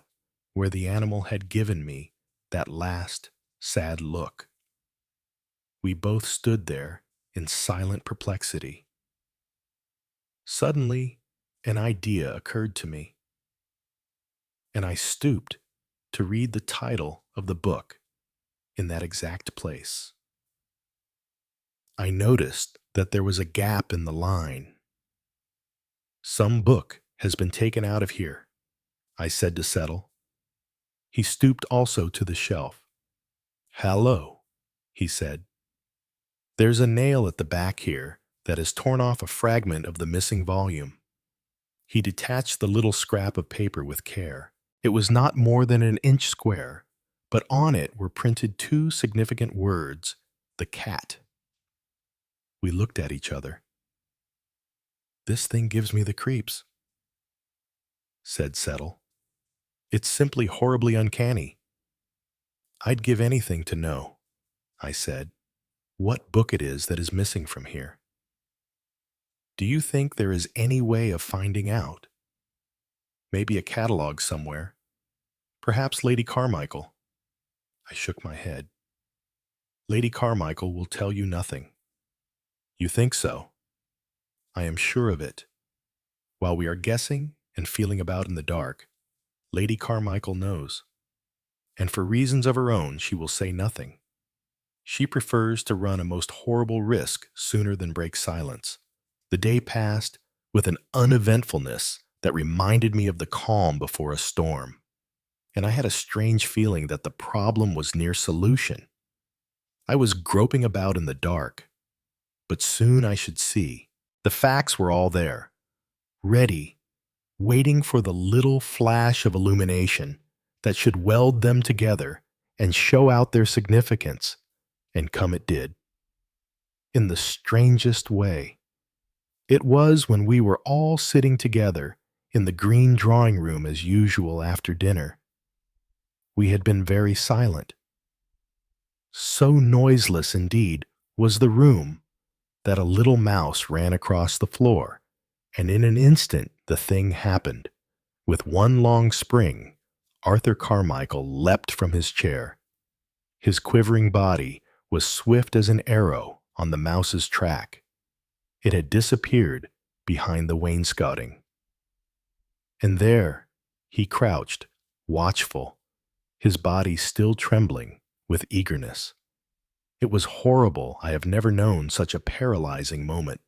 where the animal had given me that last sad look. We both stood there in silent perplexity. Suddenly, an idea occurred to me, and I stooped to read the title of the book in that exact place. I noticed that there was a gap in the line. Some book has been taken out of here, I said to Settle. He stooped also to the shelf. Hallo, he said. There's a nail at the back here that has torn off a fragment of the missing volume. He detached the little scrap of paper with care. It was not more than an inch square, but on it were printed two significant words, the cat. We looked at each other. This thing gives me the creeps, said Settle. It's simply horribly uncanny. I'd give anything to know, I said, what book it is that is missing from here. Do you think there is any way of finding out? Maybe a catalog somewhere. Perhaps Lady Carmichael. I shook my head. Lady Carmichael will tell you nothing. You think so? I am sure of it. While we are guessing and feeling about in the dark, Lady Carmichael knows. And for reasons of her own, she will say nothing. She prefers to run a most horrible risk sooner than break silence. The day passed with an uneventfulness that reminded me of the calm before a storm. and I had a strange feeling that the problem was near solution. I was groping about in the dark, but soon I should see. The facts were all there, ready, waiting for the little flash of illumination that should weld them together and show out their significance, and come it did. In the strangest way. It was when we were all sitting together in the green drawing room as usual after dinner. We had been very silent. So noiseless indeed was the room that a little mouse ran across the floor, and in an instant the thing happened. With one long spring, Arthur Carmichael leapt from his chair. His quivering body was swift as an arrow on the mouse's track. It had disappeared behind the wainscoting. And there he crouched, watchful, his body still trembling with eagerness. It was horrible. I have never known such a paralyzing moment.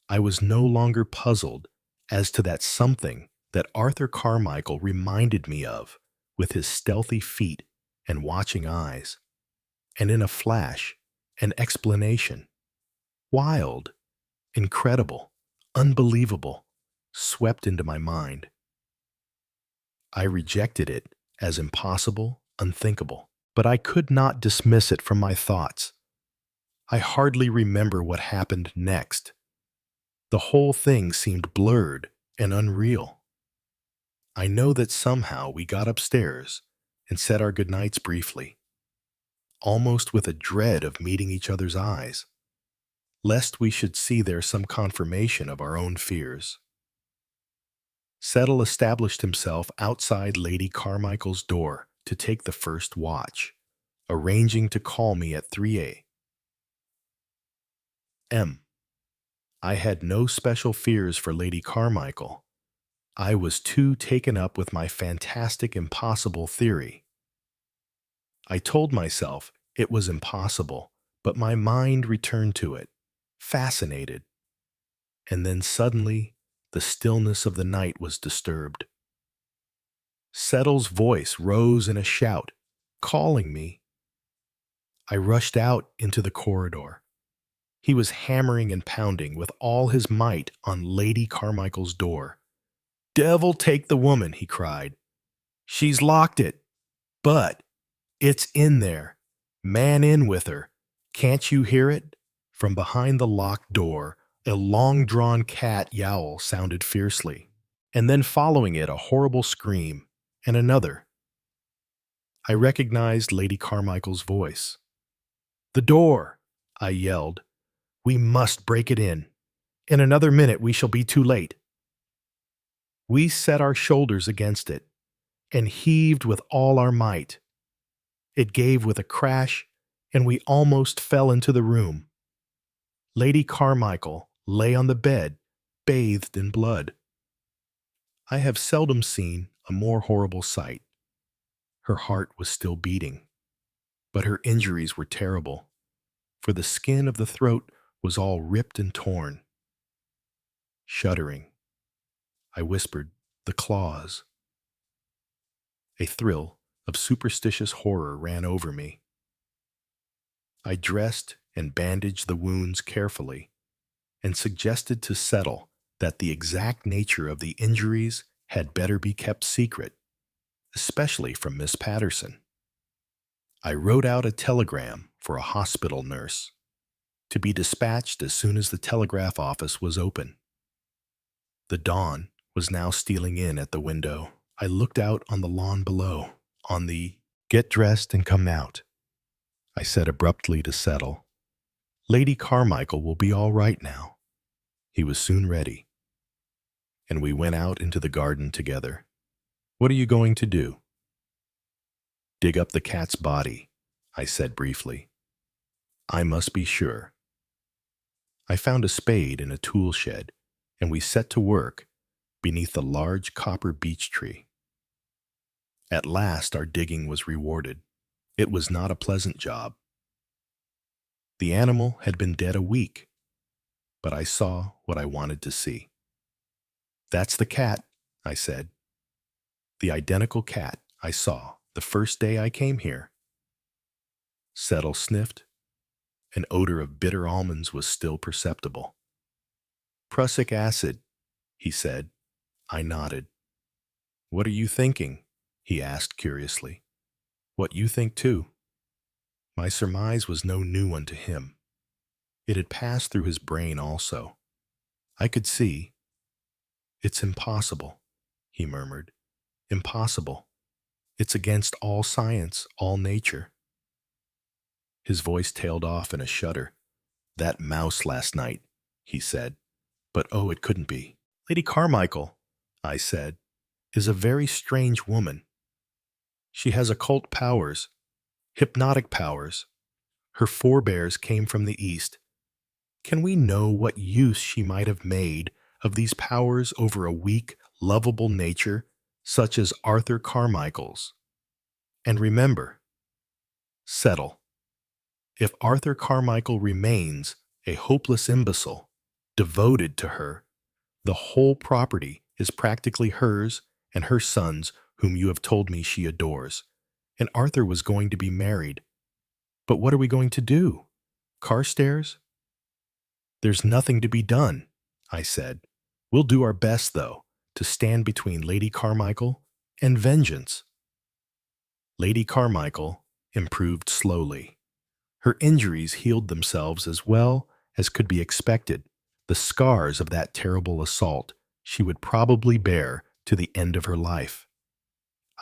I was no longer puzzled as to that something that Arthur Carmichael reminded me of with his stealthy feet and watching eyes, and in a flash, an explanation. Wild, incredible, unbelievable, swept into my mind. I rejected it as impossible, unthinkable, but I could not dismiss it from my thoughts. I hardly remember what happened next. The whole thing seemed blurred and unreal. I know that somehow we got upstairs and said our goodnights briefly, almost with a dread of meeting each other's eyes, lest we should see there some confirmation of our own fears. Settle established himself outside Lady Carmichael's door to take the first watch, arranging to call me at 3 a.m. I had no special fears for Lady Carmichael. I was too taken up with my fantastic impossible theory. I told myself it was impossible, but my mind returned to it, fascinated. And then suddenly, the stillness of the night was disturbed. Settle's voice rose in a shout, calling me. I rushed out into the corridor. He was hammering and pounding with all his might on Lady Carmichael's door. "Devil take the woman," he cried. "She's locked it. But it's in there. Man in with her. Can't you hear it?" From behind the locked door, a long-drawn cat yowl sounded fiercely, and then following it a horrible scream, and another. I recognized Lady Carmichael's voice. "The door!" I yelled. "We must break it in. In another minute we shall be too late." We set our shoulders against it, and heaved with all our might. It gave with a crash, and we almost fell into the room. Lady Carmichael lay on the bed, bathed in blood. I have seldom seen a more horrible sight. Her heart was still beating, but her injuries were terrible, for the skin of the throat was all ripped and torn. Shuddering, I whispered, "The claws." A thrill of superstitious horror ran over me. I dressed and bandaged the wounds carefully, and suggested to Settle that the exact nature of the injuries had better be kept secret, especially from Miss Patterson. I wrote out a telegram for a hospital nurse, to be dispatched as soon as the telegraph office was open. The dawn was now stealing in at the window. I looked out on the lawn below, on the "Get dressed and come out," I said abruptly to Settle. "Lady Carmichael will be all right now." He was soon ready, and we went out into the garden together. "What are you going to do?" "Dig up the cat's body," I said briefly. "I must be sure." I found a spade in a tool shed, and we set to work beneath the large copper beech tree. At last our digging was rewarded. It was not a pleasant job. The animal had been dead a week, but I saw what I wanted to see. "That's the cat," I said. The identical cat I saw the first day I came here. Settle sniffed. An odor of bitter almonds was still perceptible. Prussic acid, he said. I nodded. What are you thinking? He asked curiously. What you think too. My surmise was no new one to him. It had passed through his brain also. I could see. It's impossible, he murmured. Impossible. It's against all science, all nature. His voice tailed off in a shudder. That mouse last night, he said. But oh, it couldn't be. Lady Carmichael, I said, is a very strange woman. She has occult powers, hypnotic powers. Her forebears came from the East. Can we know what use she might have made of these powers over a weak, lovable nature such as Arthur Carmichael's? And remember, settle. If Arthur Carmichael remains a hopeless imbecile, devoted to her, the whole property is practically hers and her son's, whom you have told me she adores. And Arthur was going to be married. But what are we going to do? Carstairs? There's nothing to be done, I said. We'll do our best, though, to stand between Lady Carmichael and vengeance. Lady Carmichael improved slowly. Her injuries healed themselves as well as could be expected. The scars of that terrible assault she would probably bear to the end of her life.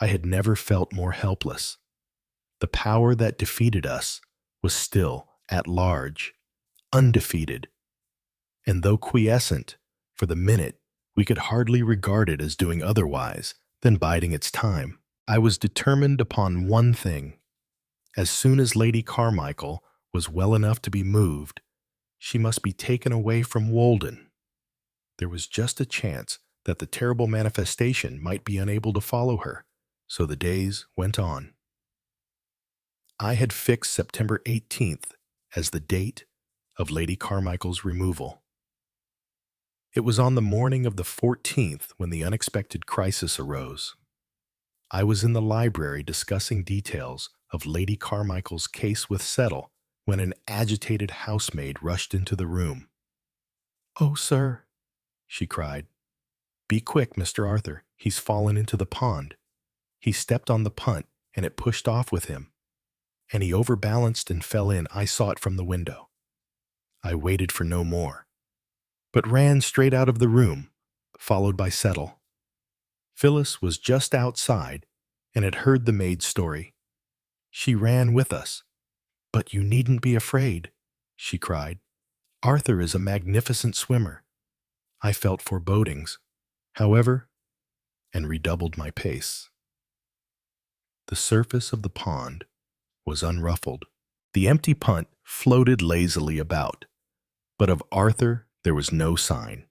I had never felt more helpless. The power that defeated us was still at large, undefeated. And though quiescent, for the minute, we could hardly regard it as doing otherwise than biding its time. I was determined upon one thing. As soon as Lady Carmichael was well enough to be moved, she must be taken away from Walden. There was just a chance that the terrible manifestation might be unable to follow her, so the days went on. I had fixed September 18th as the date of Lady Carmichael's removal. It was on the morning of the 14th when the unexpected crisis arose. I was in the library discussing details of Lady Carmichael's case with Settle when an agitated housemaid rushed into the room. "Oh, sir," she cried. "Be quick, Mr. Arthur. He's fallen into the pond. He stepped on the punt, and it pushed off with him. And he overbalanced and fell in. I saw it from the window." I waited for no more, but ran straight out of the room, followed by Settle. Phyllis was just outside and had heard the maid's story. She ran with us. "But you needn't be afraid," she cried. "Arthur is a magnificent swimmer." I felt forebodings, however, and redoubled my pace. The surface of the pond was unruffled. The empty punt floated lazily about, but of Arthur there was no sign.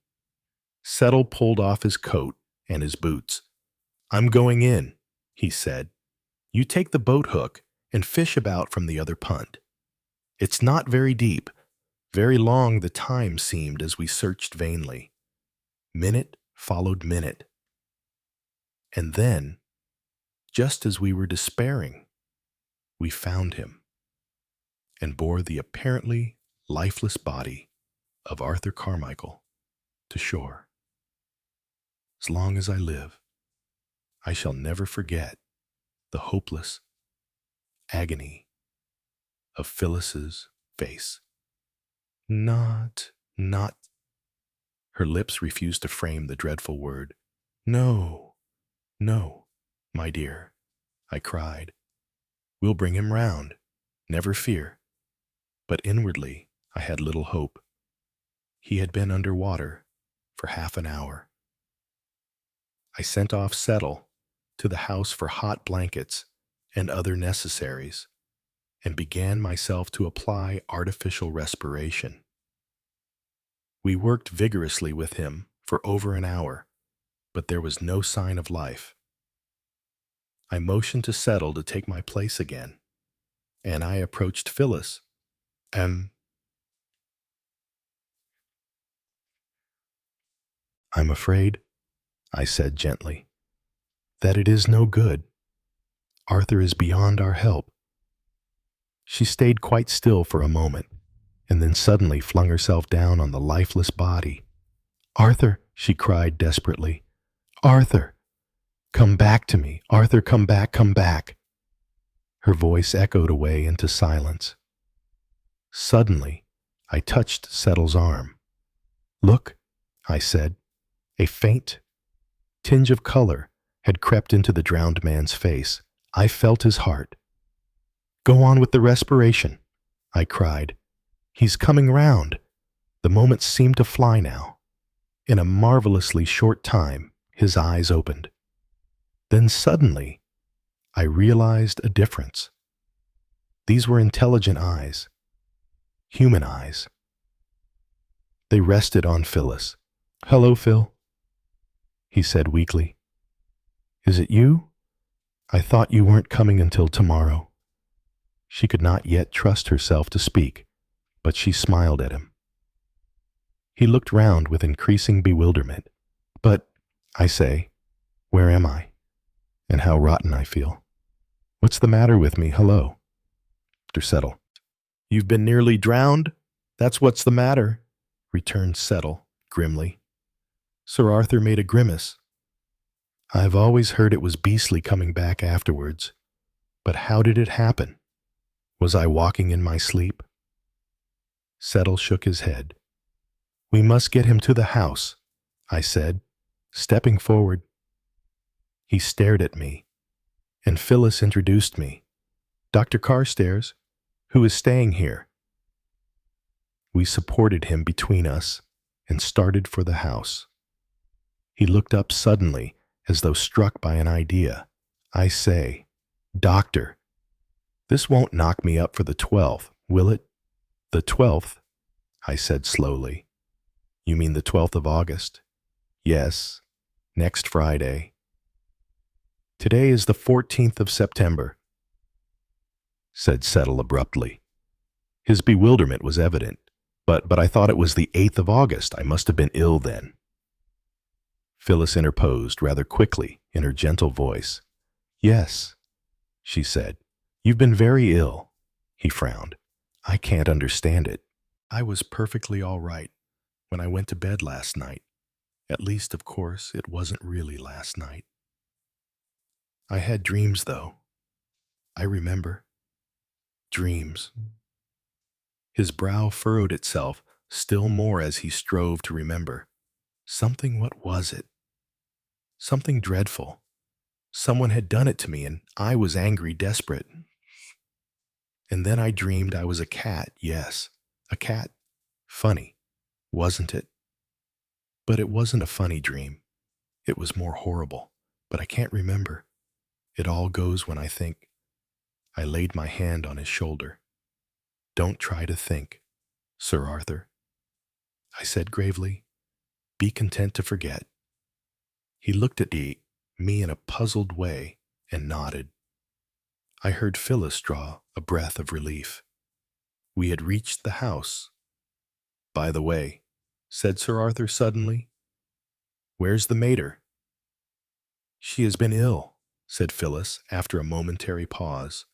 Settle pulled off his coat and his boots. "I'm going in," he said. "You take the boat hook and fish about from the other punt. It's not very deep. Very long the time seemed as we searched vainly. Minute followed minute. And then, just as we were despairing, we found him and bore the apparently lifeless body of Arthur Carmichael to shore. As long as I live, I shall never forget the hopeless agony of Phyllis's face. Not. Her lips refused to frame the dreadful word. "No, no, my dear," I cried. "We'll bring him round, never fear." But inwardly I had little hope. He had been under water for half an hour. I sent off Settle to the house for hot blankets and other necessaries, and began myself to apply artificial respiration. We worked vigorously with him for over an hour, but there was no sign of life. I motioned to Settle to take my place again, and I approached Phyllis. I'm afraid," I said gently, that it is no good. Arthur is beyond our help. She stayed quite still for a moment, and then suddenly flung herself down on the lifeless body. "Arthur," she cried desperately. "Arthur! Come back to me! Arthur, come back, come back!" Her voice echoed away into silence. Suddenly, I touched Settle's arm. "Look," I said. A faint tinge of color had crept into the drowned man's face. I felt his heart. "Go on with the respiration," I cried. "He's coming round." The moments seemed to fly now. In a marvelously short time, his eyes opened. Then suddenly, I realized a difference. These were intelligent eyes, human eyes. They rested on Phyllis. "Hello, Phil," he said weakly. "Is it you? I thought you weren't coming until tomorrow." She could not yet trust herself to speak, but she smiled at him. He looked round with increasing bewilderment. "But, I say, where am I? And how rotten I feel. What's the matter with me? Hello." Mr. Settle. "You've been nearly drowned? That's what's the matter," returned Settle grimly. Sir Arthur made a grimace. "I've always heard it was beastly coming back afterwards. But how did it happen? Was I walking in my sleep?" Settle shook his head. "We must get him to the house," I said, stepping forward. He stared at me, and Phyllis introduced me. "Dr. Carstairs, who is staying here." We supported him between us and started for the house. He looked up suddenly, as though struck by an idea. "I say, Doctor, this won't knock me up for the 12th, will it?" "The 12th?" I said slowly. "You mean the 12th of August?" "Yes, next Friday." "Today is the 14th of September," said Settle abruptly. His bewilderment was evident. But I thought it was the 8th of August. I must have been ill then." Phyllis interposed rather quickly in her gentle voice. "Yes," she said. "You've been very ill." He frowned. "I can't understand it. I was perfectly all right when I went to bed last night. At least, of course, it wasn't really last night. I had dreams, though. I remember. Dreams." His brow furrowed itself still more as he strove to remember. Something, what was it? Something dreadful. Someone had done it to me, and I was angry, desperate. And then I dreamed I was a cat, yes, a cat. Funny, wasn't it? But it wasn't a funny dream. It was more horrible, but I can't remember. It all goes when I think. I laid my hand on his shoulder. "Don't try to think, Sir Arthur," I said gravely. "Be content to forget." He looked at me in a puzzled way and nodded. I heard Phyllis draw a breath of relief. We had reached the house. "By the way," said Sir Arthur suddenly, "where's the mater?" "She has been ill," said Phyllis after a momentary pause.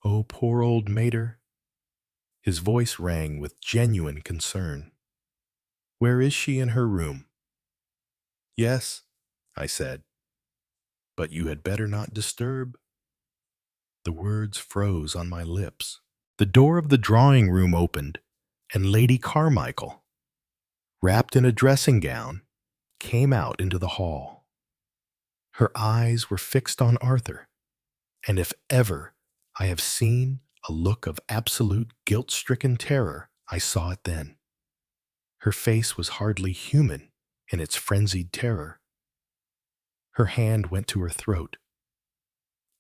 "Oh, poor old mater." His voice rang with genuine concern. "Where is she? In her room?" "Yes," I said. "But you had better not disturb." The words froze on my lips. The door of the drawing room opened, and Lady Carmichael, wrapped in a dressing gown, came out into the hall. Her eyes were fixed on Arthur, and if ever I have seen a look of absolute guilt-stricken terror, I saw it then. Her face was hardly human in its frenzied terror. Her hand went to her throat.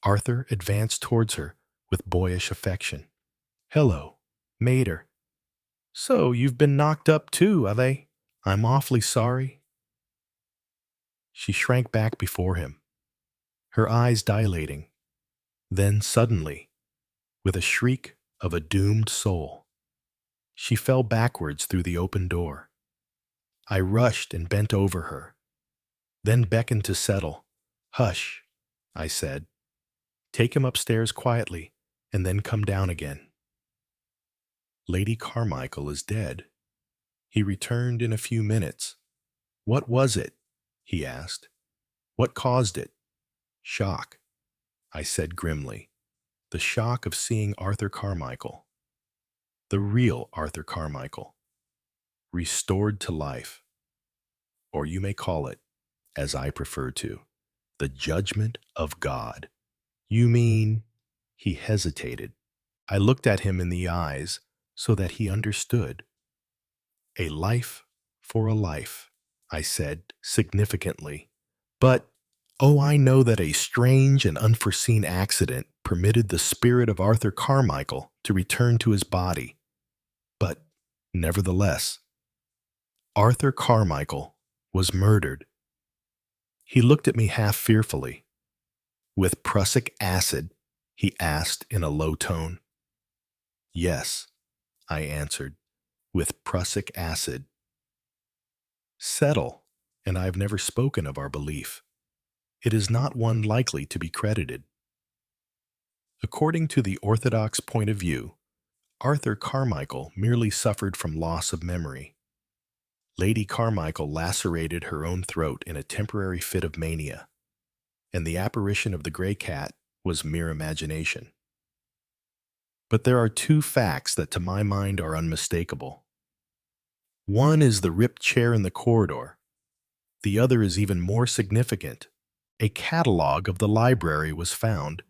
Arthur advanced towards her with boyish affection. "Hello, mater. So you've been knocked up too, have they? I'm awfully sorry." She shrank back before him, her eyes dilating. Then suddenly, with a shriek of a doomed soul, she fell backwards through the open door. I rushed and bent over her, then beckoned to Settle. "Hush, I said. Take him upstairs quietly, and then come down again. Lady Carmichael is dead. He returned in a few minutes. What was it? He asked. What caused it? Shock, I said grimly. The shock of seeing Arthur Carmichael. The real Arthur Carmichael. Restored to life. Or you may call it, as I prefer to, the judgment of God. You mean? He hesitated. I looked at him in the eyes so that he understood. A life for a life, I said significantly. But, oh, I know that a strange and unforeseen accident permitted the spirit of Arthur Carmichael to return to his body. But, nevertheless, Arthur Carmichael was murdered. He looked at me half fearfully. With prussic acid? He asked in a low tone. Yes, I answered, with prussic acid. Settle, and I have never spoken of our belief. It is not one likely to be credited. According to the orthodox point of view, Arthur Carmichael merely suffered from loss of memory. Lady Carmichael lacerated her own throat in a temporary fit of mania, and the apparition of the gray cat was mere imagination. But there are two facts that to my mind are unmistakable. One is the ripped chair in the corridor. The other is even more significant. A catalog of the library was found,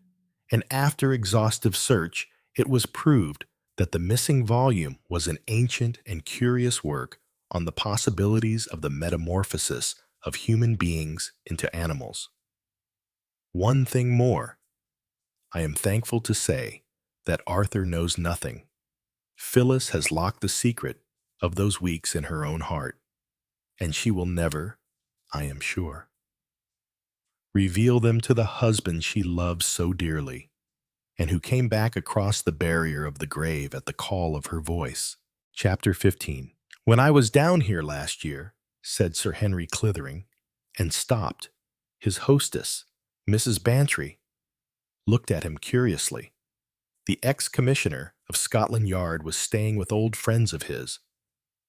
and after exhaustive search, it was proved that the missing volume was an ancient and curious work on the possibilities of the metamorphosis of human beings into animals. One thing more. I am thankful to say that Arthur knows nothing. Phyllis has locked the secret of those weeks in her own heart, and she will never, I am sure, reveal them to the husband she loves so dearly, and who came back across the barrier of the grave at the call of her voice. Chapter 15. When I was down here last year, said Sir Henry Clithering, and stopped, his hostess, Mrs. Bantry, looked at him curiously. The ex-commissioner of Scotland Yard was staying with old friends of his,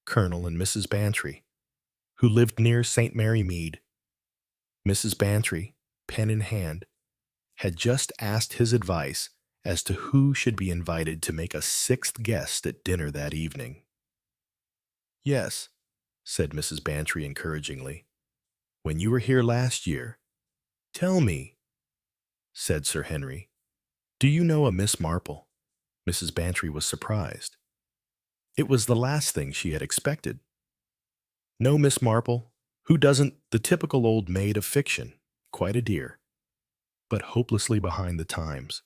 Colonel and Mrs. Bantry, who lived near St. Mary Mead. Mrs. Bantry, pen in hand, had just asked his advice as to who should be invited to make a sixth guest at dinner that evening. Yes, said Mrs. Bantry encouragingly. When you were here last year, tell me, said Sir Henry, do you know a Miss Marple? Mrs. Bantry was surprised. It was the last thing she had expected. No, Miss Marple, who doesn't, the typical old maid of fiction, quite a dear, but hopelessly behind the times.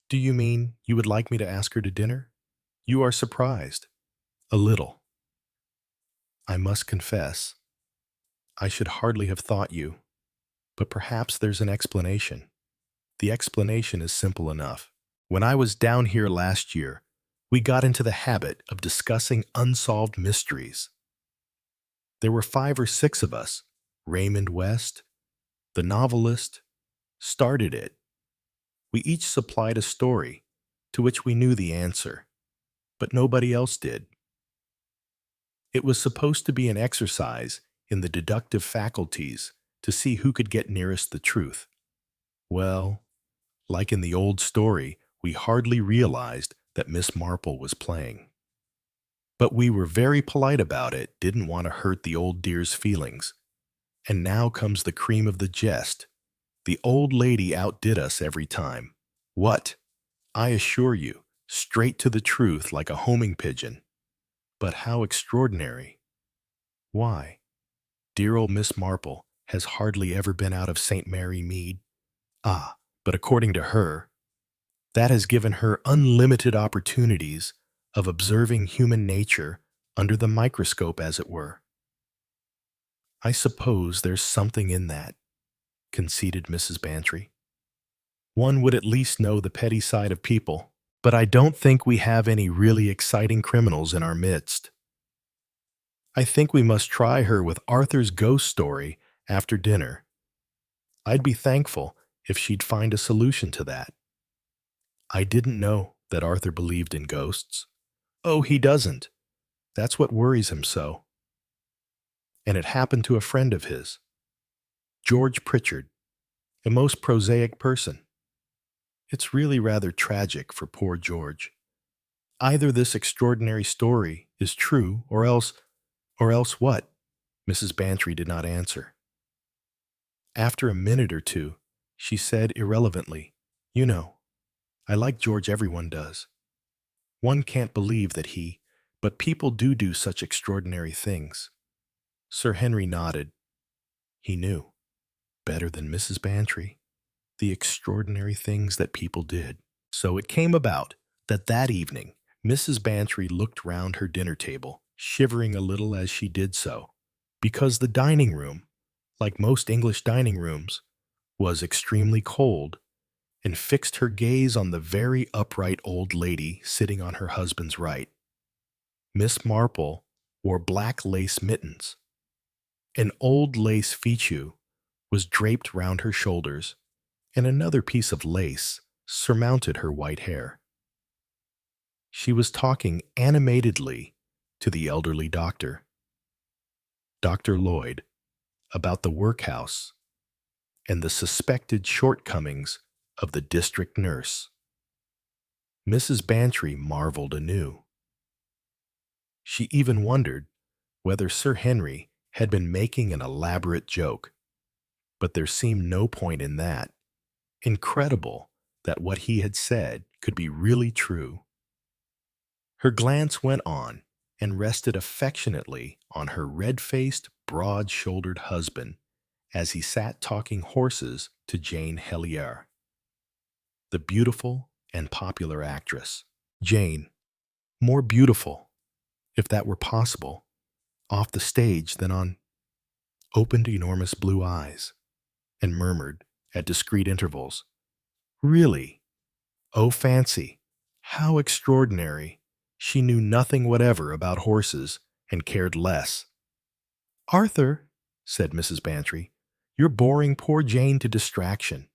Do you mean you would like me to ask her to dinner? You are surprised. A little. I must confess, I should hardly have thought you, but perhaps there's an explanation. The explanation is simple enough. When I was down here last year, we got into the habit of discussing unsolved mysteries. There were 5 or 6 of us. Raymond West, the novelist, started it. We each supplied a story to which we knew the answer, but nobody else did. It was supposed to be an exercise in the deductive faculties to see who could get nearest the truth. Well, like in the old story, we hardly realized that Miss Marple was playing. But we were very polite about it, didn't want to hurt the old dear's feelings. And now comes the cream of the jest. The old lady outdid us every time. What? I assure you, straight to the truth like a homing pigeon. But how extraordinary. Why? Dear old Miss Marple has hardly ever been out of St. Mary Mead. Ah, but according to her, that has given her unlimited opportunities of observing human nature under the microscope, as it were. I suppose there's something in that, conceded Mrs. Bantry. One would at least know the petty side of people, but I don't think we have any really exciting criminals in our midst. I think we must try her with Arthur's ghost story after dinner. I'd be thankful if she'd find a solution to that. I didn't know that Arthur believed in ghosts. Oh, he doesn't. That's what worries him so. And it happened to a friend of his, George Pritchard, a most prosaic person. It's really rather tragic for poor George. Either this extraordinary story is true, or else what? Mrs. Bantry did not answer. After a minute or two, she said irrelevantly, "You know, I like George, everyone does. One can't believe that but people do such extraordinary things." Sir Henry nodded. He knew, better than Mrs. Bantry, the extraordinary things that people did. So it came about that evening, Mrs. Bantry looked round her dinner table, shivering a little as she did so, because the dining room, like most English dining rooms, was extremely cold, and fixed her gaze on the very upright old lady sitting on her husband's right. Miss Marple wore black lace mittens. An old lace fichu was draped round her shoulders, and another piece of lace surmounted her white hair. She was talking animatedly to the elderly doctor, Dr. Lloyd, about the workhouse and the suspected shortcomings of the district nurse. Mrs. Bantry marveled anew. She even wondered whether Sir Henry had been making an elaborate joke, but there seemed no point in that. Incredible that what he had said could be really true. Her glance went on and rested affectionately on her red-faced, broad-shouldered husband as he sat talking horses to Jane Hellier, the beautiful and popular actress. Jane, more beautiful, if that were possible, off the stage than on, opened enormous blue eyes and murmured at discreet intervals, "Really? Oh, fancy! How extraordinary! She knew nothing whatever about horses and cared less." "Arthur," said Mrs. Bantry, "you're boring poor Jane to distraction.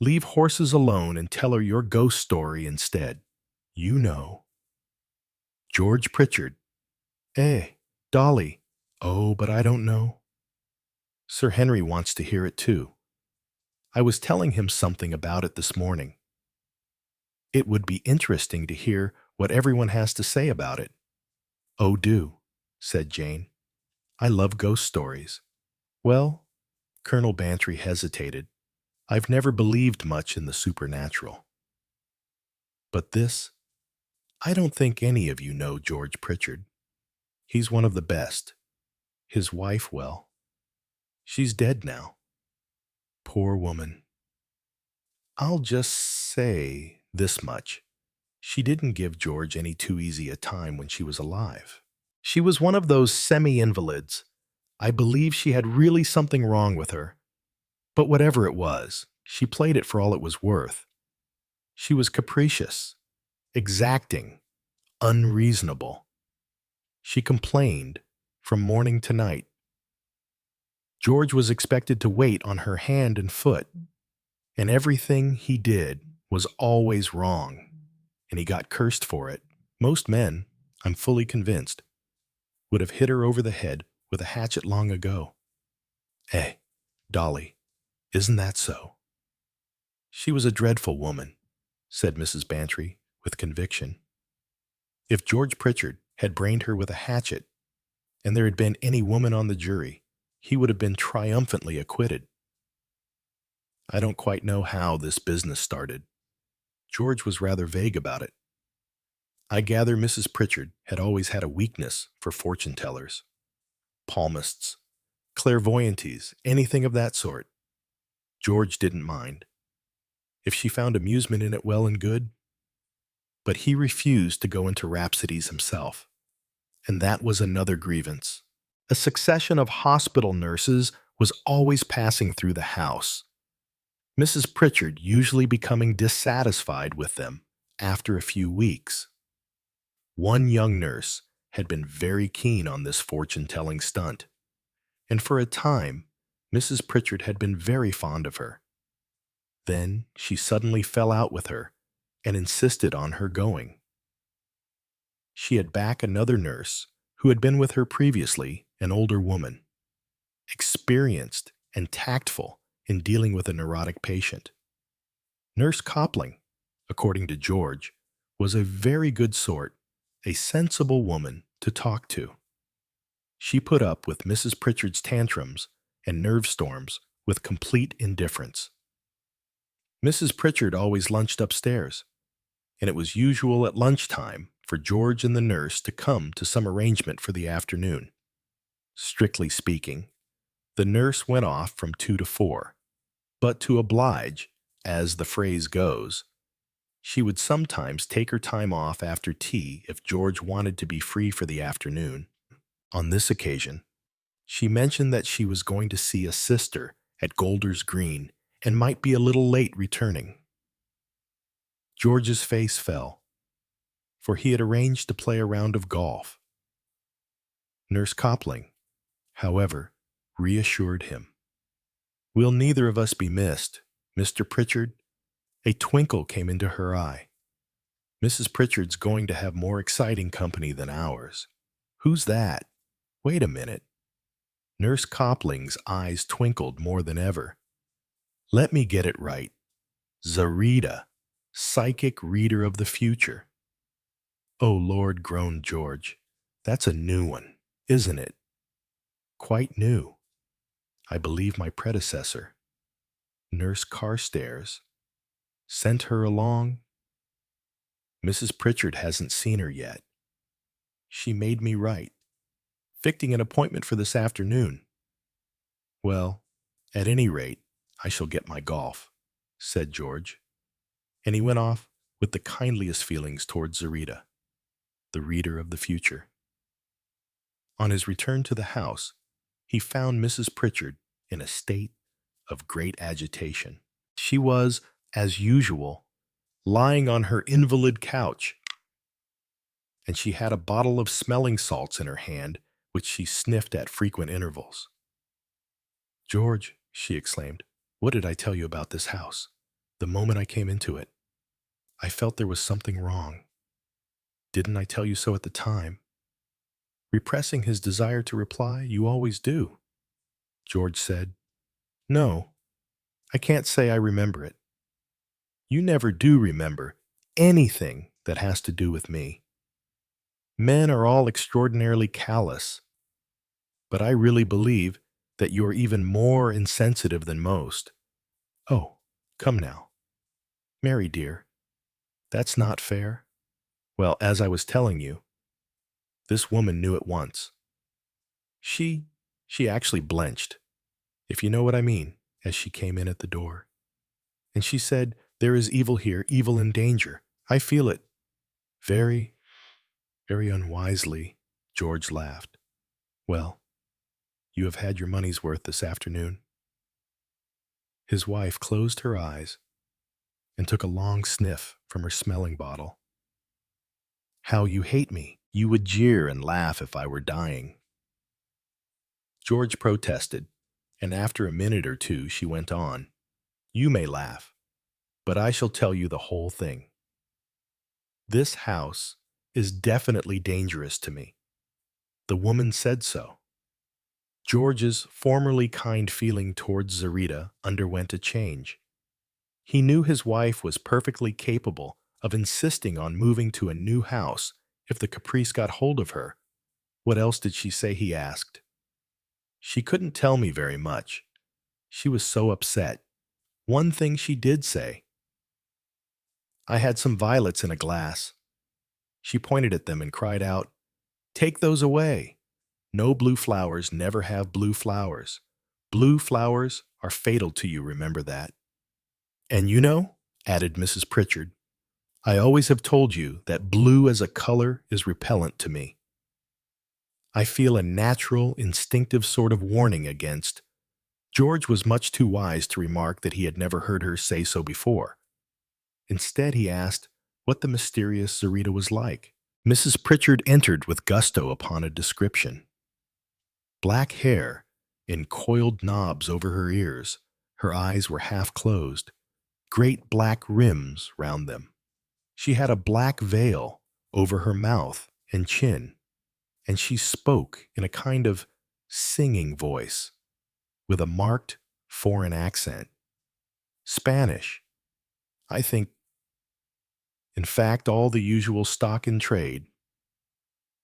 Leave horses alone and tell her your ghost story instead. You know." "George Pritchard." "Eh, Dolly." "Oh, but I don't know." "Sir Henry wants to hear it too. I was telling him something about it this morning. It would be interesting to hear what everyone has to say about it." "Oh, do," said Jane. "I love ghost stories." "Well," Colonel Bantry hesitated, "I've never believed much in the supernatural. But this, I don't think any of you know George Pritchard. He's one of the best. His wife, well, she's dead now. Poor woman. I'll just say this much. She didn't give George any too easy a time when she was alive. She was one of those semi-invalids. I believe she had really something wrong with her. But whatever it was, she played it for all it was worth. She was capricious, exacting, unreasonable. She complained from morning to night. George was expected to wait on her hand and foot, and everything he did was always wrong, and he got cursed for it. Most men, I'm fully convinced, would have hit her over the head with a hatchet long ago. Eh, Dolly, isn't that so?" "She was a dreadful woman," said Mrs. Bantry with conviction. "If George Pritchard had brained her with a hatchet, and there had been any woman on the jury, he would have been triumphantly acquitted. I don't quite know how this business started. George was rather vague about it. I gather Mrs. Pritchard had always had a weakness for fortune-tellers, palmists, clairvoyantes, anything of that sort. George didn't mind. If she found amusement in it, well and good. But he refused to go into rhapsodies himself, and that was another grievance. A succession of hospital nurses was always passing through the house, Mrs. Pritchard usually becoming dissatisfied with them after a few weeks. One young nurse had been very keen on this fortune-telling stunt, and for a time Mrs. Pritchard had been very fond of her. Then she suddenly fell out with her and insisted on her going. She had back another nurse who had been with her previously, an older woman, experienced and tactful in dealing with a neurotic patient. Nurse Copling, according to George, was a very good sort, a sensible woman to talk to. She put up with Mrs. Pritchard's tantrums and nerve storms with complete indifference. Mrs. Pritchard always lunched upstairs, and it was usual at lunchtime for George and the nurse to come to some arrangement for the afternoon. Strictly speaking, the nurse went off from 2 to 4, but to oblige, as the phrase goes, she would sometimes take her time off after tea if George wanted to be free for the afternoon. On this occasion, she mentioned that she was going to see a sister at Golders Green and might be a little late returning. George's face fell, for he had arranged to play a round of golf. Nurse Copling, however, reassured him. "We'll neither of us be missed, Mr. Pritchard." A twinkle came into her eye. "Mrs. Pritchard's going to have more exciting company than ours." "Who's that?" "Wait a minute." Nurse Copling's eyes twinkled more than ever. "Let me get it right. Zarita, psychic reader of the future." "Oh, Lord," groaned George. "That's a new one, isn't it?" "Quite new. I believe my predecessor, Nurse Carstairs, sent her along." "Mrs. Pritchard hasn't seen her yet. She made me write, fixing an appointment for this afternoon." "Well, at any rate, I shall get my golf," said George, and he went off with the kindliest feelings towards Zarita, the reader of the future. On his return to the house, he found Mrs. Pritchard in a state of great agitation. She was, as usual, lying on her invalid couch, and she had a bottle of smelling salts in her hand, which she sniffed at frequent intervals. "George," she exclaimed, "what did I tell you about this house? The moment I came into it, I felt there was something wrong. Didn't I tell you so at the time?" Repressing his desire to reply, "You always do." George said, "No, I can't say I remember it." "You never do remember anything that has to do with me. Men are all extraordinarily callous, but I really believe that you're even more insensitive than most. Oh, come now. Mary, dear, that's not fair." "Well, as I was telling you, this woman knew at once. She actually blenched, if you know what I mean, as she came in at the door. And she said, 'There is evil here, evil and danger. I feel it.'" "Very, very unwisely," George laughed. "Well, you have had your money's worth this afternoon." His wife closed her eyes and took a long sniff from her smelling bottle. "How you hate me. You would jeer and laugh if I were dying." George protested, and after a minute or two she went on, "You may laugh, but I shall tell you the whole thing. This house is definitely dangerous to me. The woman said so." George's formerly kind feeling towards Zarita underwent a change. He knew his wife was perfectly capable of insisting on moving to a new house if the caprice got hold of her. "What else did she say?" he asked. "She couldn't tell me very much. She was so upset. One thing she did say: 'I had some violets in a glass.' She pointed at them and cried out, 'Take those away. No blue flowers never have blue flowers. Blue flowers are fatal to you, remember that.' And you know," added Mrs. Pritchard, "I always have told you that blue as a color is repellent to me. I feel a natural, instinctive sort of warning against—" George was much too wise to remark that he had never heard her say so before. Instead, he asked what the mysterious Zarita was like. Mrs. Pritchard entered with gusto upon a description. Black hair in coiled knobs over her ears, her eyes were half closed, great black rims round them. She had a black veil over her mouth and chin, and she spoke in a kind of singing voice with a marked foreign accent. Spanish, I think. In fact, all the usual stock in trade,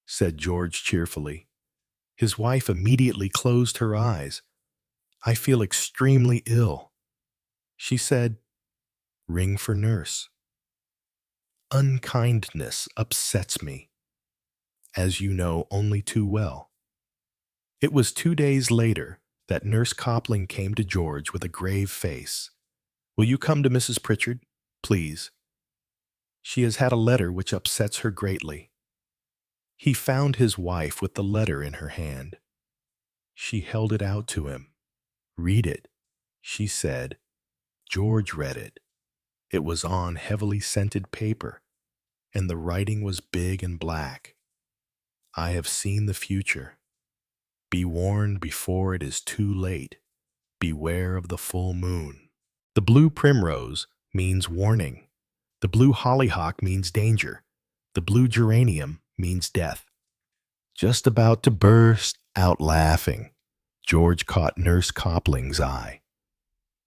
said George cheerfully. His wife immediately closed her eyes. I feel extremely ill. She said, ring for nurse. Unkindness upsets me, as you know only too well. It was 2 days later that Nurse Copling came to George with a grave face. Will you come to Mrs. Pritchard, please? She has had a letter which upsets her greatly. He found his wife with the letter in her hand. She held it out to him. Read it, she said. George read it. It was on heavily scented paper, and the writing was big and black. I have seen the future. Be warned before it is too late. Beware of the full moon. The blue primrose means warning. The blue hollyhock means danger. The blue geranium means death. Just about to burst out laughing, George caught Nurse Copling's eye.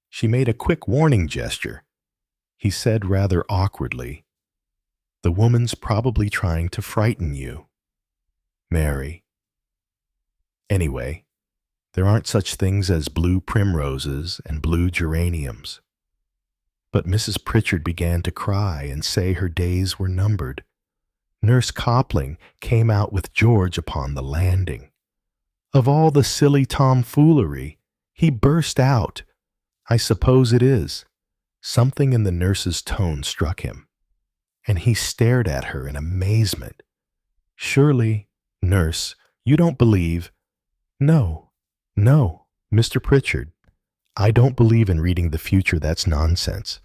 She made a quick warning gesture. He said rather awkwardly, the woman's probably trying to frighten you, Mary. Anyway, there aren't such things as blue primroses and blue geraniums. But Mrs. Pritchard began to cry and say her days were numbered. Nurse Copling came out with George upon the landing. Of all the silly tomfoolery, he burst out, I suppose it is. Something in the nurse's tone struck him, and he stared at her in amazement. Surely, nurse, you don't believe— No, Mr. Pritchard, I don't believe in reading the future. That's nonsense.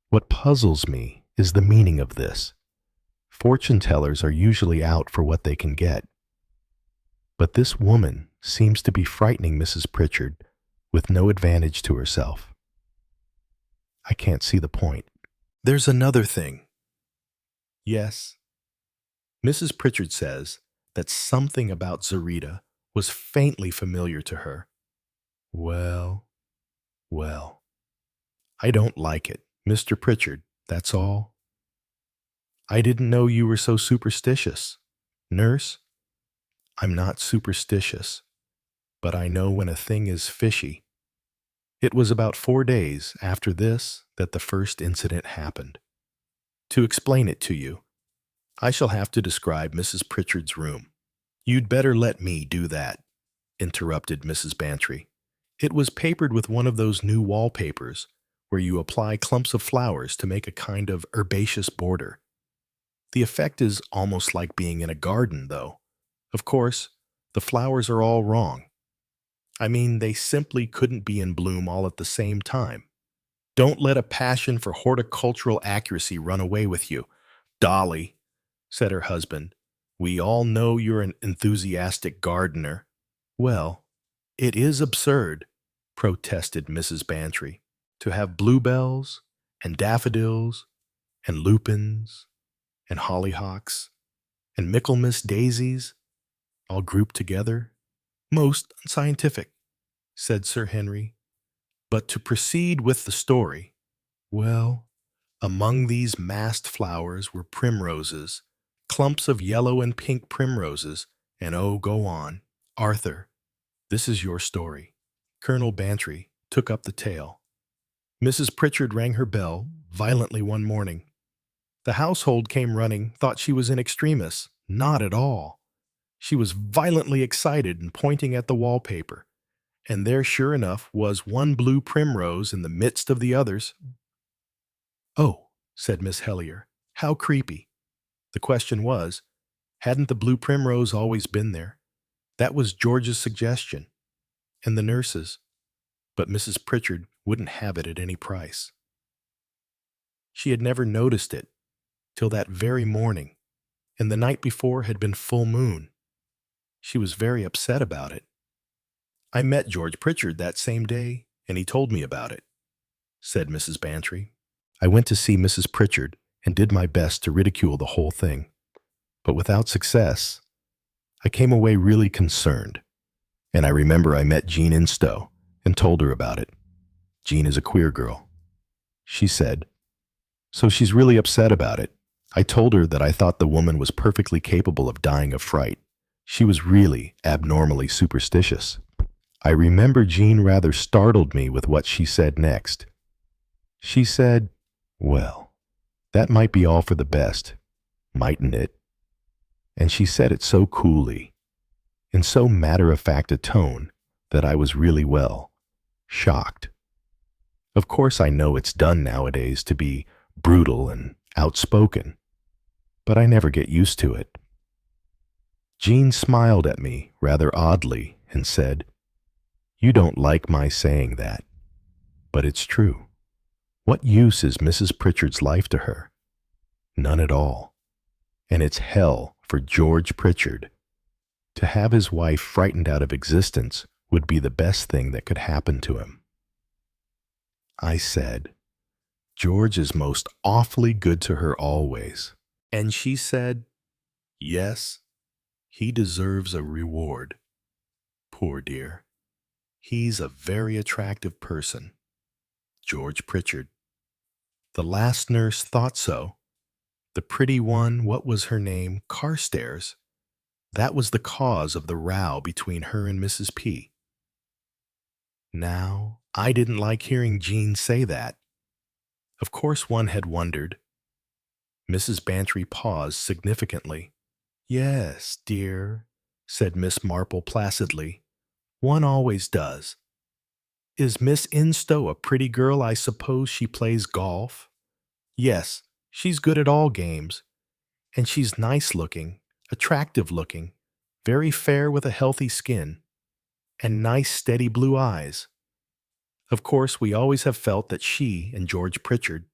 What puzzles me is the meaning of this. Fortune tellers are usually out for what they can get. But this woman seems to be frightening Mrs. Pritchard with no advantage to herself. I can't see the point. There's another thing. Yes. Mrs. Pritchard says that something about Zarita was faintly familiar to her. Well, I don't like it, Mr. Pritchard, that's all. I didn't know you were so superstitious. Nurse, I'm not superstitious, but I know when a thing is fishy. It was about 4 days after this that the first incident happened. To explain it to you, I shall have to describe Mrs. Pritchard's room. You'd better let me do that, interrupted Mrs. Bantry. It was papered with one of those new wallpapers where you apply clumps of flowers to make a kind of herbaceous border. The effect is almost like being in a garden, though. Of course, the flowers are all wrong. I mean, they simply couldn't be in bloom all at the same time. Don't let a passion for horticultural accuracy run away with you. Dolly, said her husband, we all know you're an enthusiastic gardener. Well, it is absurd, protested Mrs. Bantry, to have bluebells and daffodils and lupins and hollyhocks and Michaelmas daisies all grouped together. Most unscientific, said Sir Henry. But to proceed with the story, well, among these massed flowers were primroses, clumps of yellow and pink primroses, and oh, go on. Arthur, this is your story. Colonel Bantry took up the tale. Mrs. Pritchard rang her bell violently one morning. The household came running, thought she was in extremis. Not at all. She was violently excited and pointing at the wallpaper, and there sure enough was one blue primrose in the midst of the others. Oh, said Miss Hellier, how creepy. The question was, hadn't the blue primrose always been there? That was George's suggestion, and the nurse's, but Mrs. Pritchard wouldn't have it at any price. She had never noticed it till that very morning, and the night before had been full moon. She was very upset about it. I met George Pritchard that same day, and he told me about it. said Mrs. Bantry. I went to see Mrs. Pritchard and did my best to ridicule the whole thing, but without success. I came away really concerned, and I remember I met Jean Instow and told her about it. Jean is a queer girl. She said, "So she's really upset about it." I told her that I thought the woman was perfectly capable of dying of fright. She was really abnormally superstitious. I remember Jean rather startled me with what she said next. She said, "Well, that might be all for the best, mightn't it?" And she said it so coolly, in so matter-of-fact a tone, that I was really, well, shocked. Of course I know it's done nowadays to be brutal and outspoken, but I never get used to it. Jean smiled at me rather oddly and said, "You don't like my saying that, but it's true. What use is Mrs. Pritchard's life to her? None at all. And it's hell for George Pritchard. To have his wife frightened out of existence would be the best thing that could happen to him." I said, "George is most awfully good to her always." And she said, "Yes, he deserves a reward. Poor dear. He's a very attractive person, George Pritchard. The last nurse thought so. The pretty one, what was her name, Carstairs, that was the cause of the row between her and Mrs. P." Now, I didn't like hearing Jean say that. Of course one had wondered. Mrs. Bantry paused significantly. "Yes, dear," said Miss Marple placidly. "One always does. Is Miss Instow a pretty girl? I suppose she plays golf?" "Yes, she's good at all games. And she's nice-looking, attractive-looking, very fair with a healthy skin, and nice steady blue eyes. Of course, we always have felt that she and George Pritchard,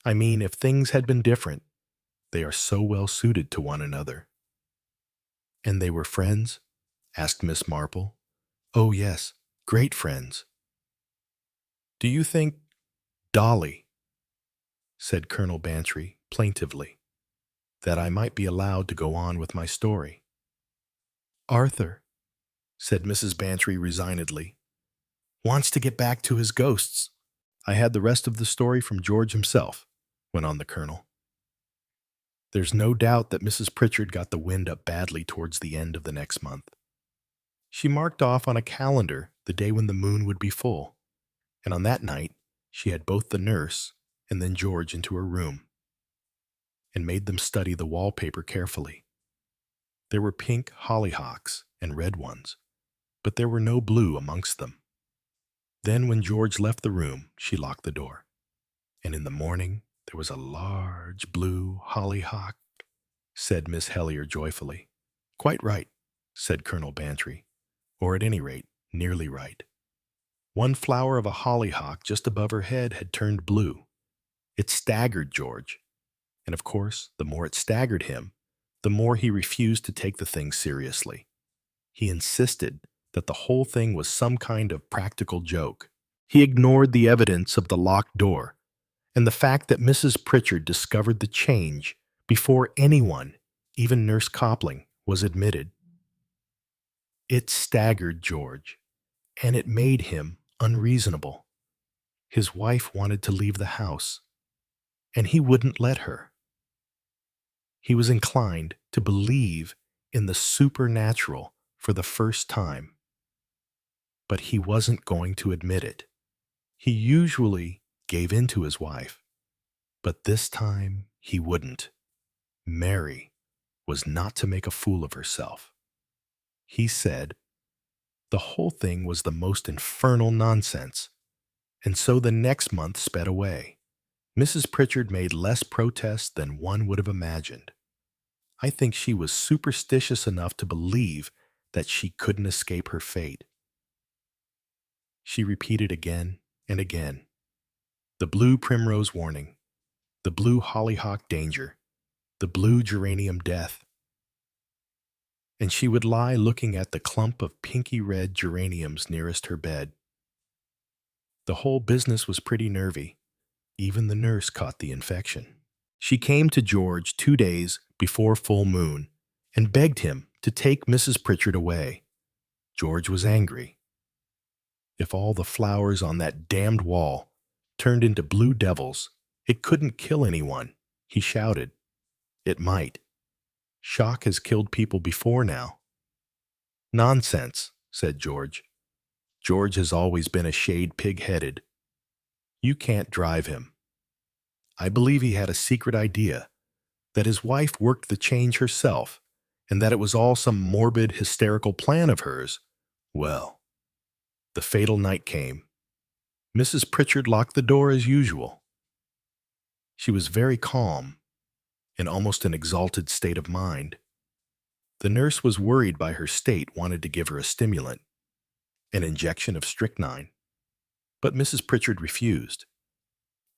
I mean, if things had been different, they are so well suited to one another." "And they were friends?" asked Miss Marple. "Oh, yes, great friends." "Do you think, Dolly," said Colonel Bantry plaintively, "that I might be allowed to go on with my story?" "Arthur," said Mrs. Bantry resignedly, "wants to get back to his ghosts." "I had the rest of the story from George himself," went on the Colonel. "There's no doubt that Mrs. Pritchard got the wind up badly towards the end of the next month. She marked off on a calendar the day when the moon would be full, and on that night she had both the nurse and then George into her room, and made them study the wallpaper carefully. There were pink hollyhocks and red ones, but there were no blue amongst them. Then when George left the room, she locked the door, and in the morning there was a large blue hollyhock," said Miss Hellier joyfully. "Quite right," said Colonel Bantry, "or at any rate, nearly right. One flower of a hollyhock just above her head had turned blue. It staggered George, and of course, the more it staggered him, the more he refused to take the thing seriously. He insisted that the whole thing was some kind of practical joke. He ignored the evidence of the locked door and the fact that Mrs. Pritchard discovered the change before anyone, even Nurse Copling, was admitted. It staggered George, and it made him unreasonable. His wife wanted to leave the house, and he wouldn't let her. He was inclined to believe in the supernatural for the first time, but he wasn't going to admit it. He usually gave in to his wife, but this time he wouldn't. Mary was not to make a fool of herself. He said the whole thing was the most infernal nonsense, and so the next month sped away. Mrs. Pritchard made less protest than one would have imagined. I think she was superstitious enough to believe that she couldn't escape her fate. She repeated again and again, the blue primrose warning, the blue hollyhock danger, the blue geranium death. And she would lie looking at the clump of pinky red geraniums nearest her bed. The whole business was pretty nervy. Even the nurse caught the infection. She came to George 2 days before full moon and begged him to take Mrs. Pritchard away. George was angry. If all the flowers on that damned wall turned into blue devils, it couldn't kill anyone, he shouted. It might. Shock has killed people before now. Nonsense, said George. George has always been a shade pig-headed. You can't drive him. I believe he had a secret idea that his wife worked the change herself and that it was all some morbid, hysterical plan of hers. Well, the fatal night came. Mrs. Pritchard locked the door as usual. She was very calm, in almost an exalted state of mind. The nurse was worried by her state, wanted to give her a stimulant, an injection of strychnine, but Mrs. Pritchard refused.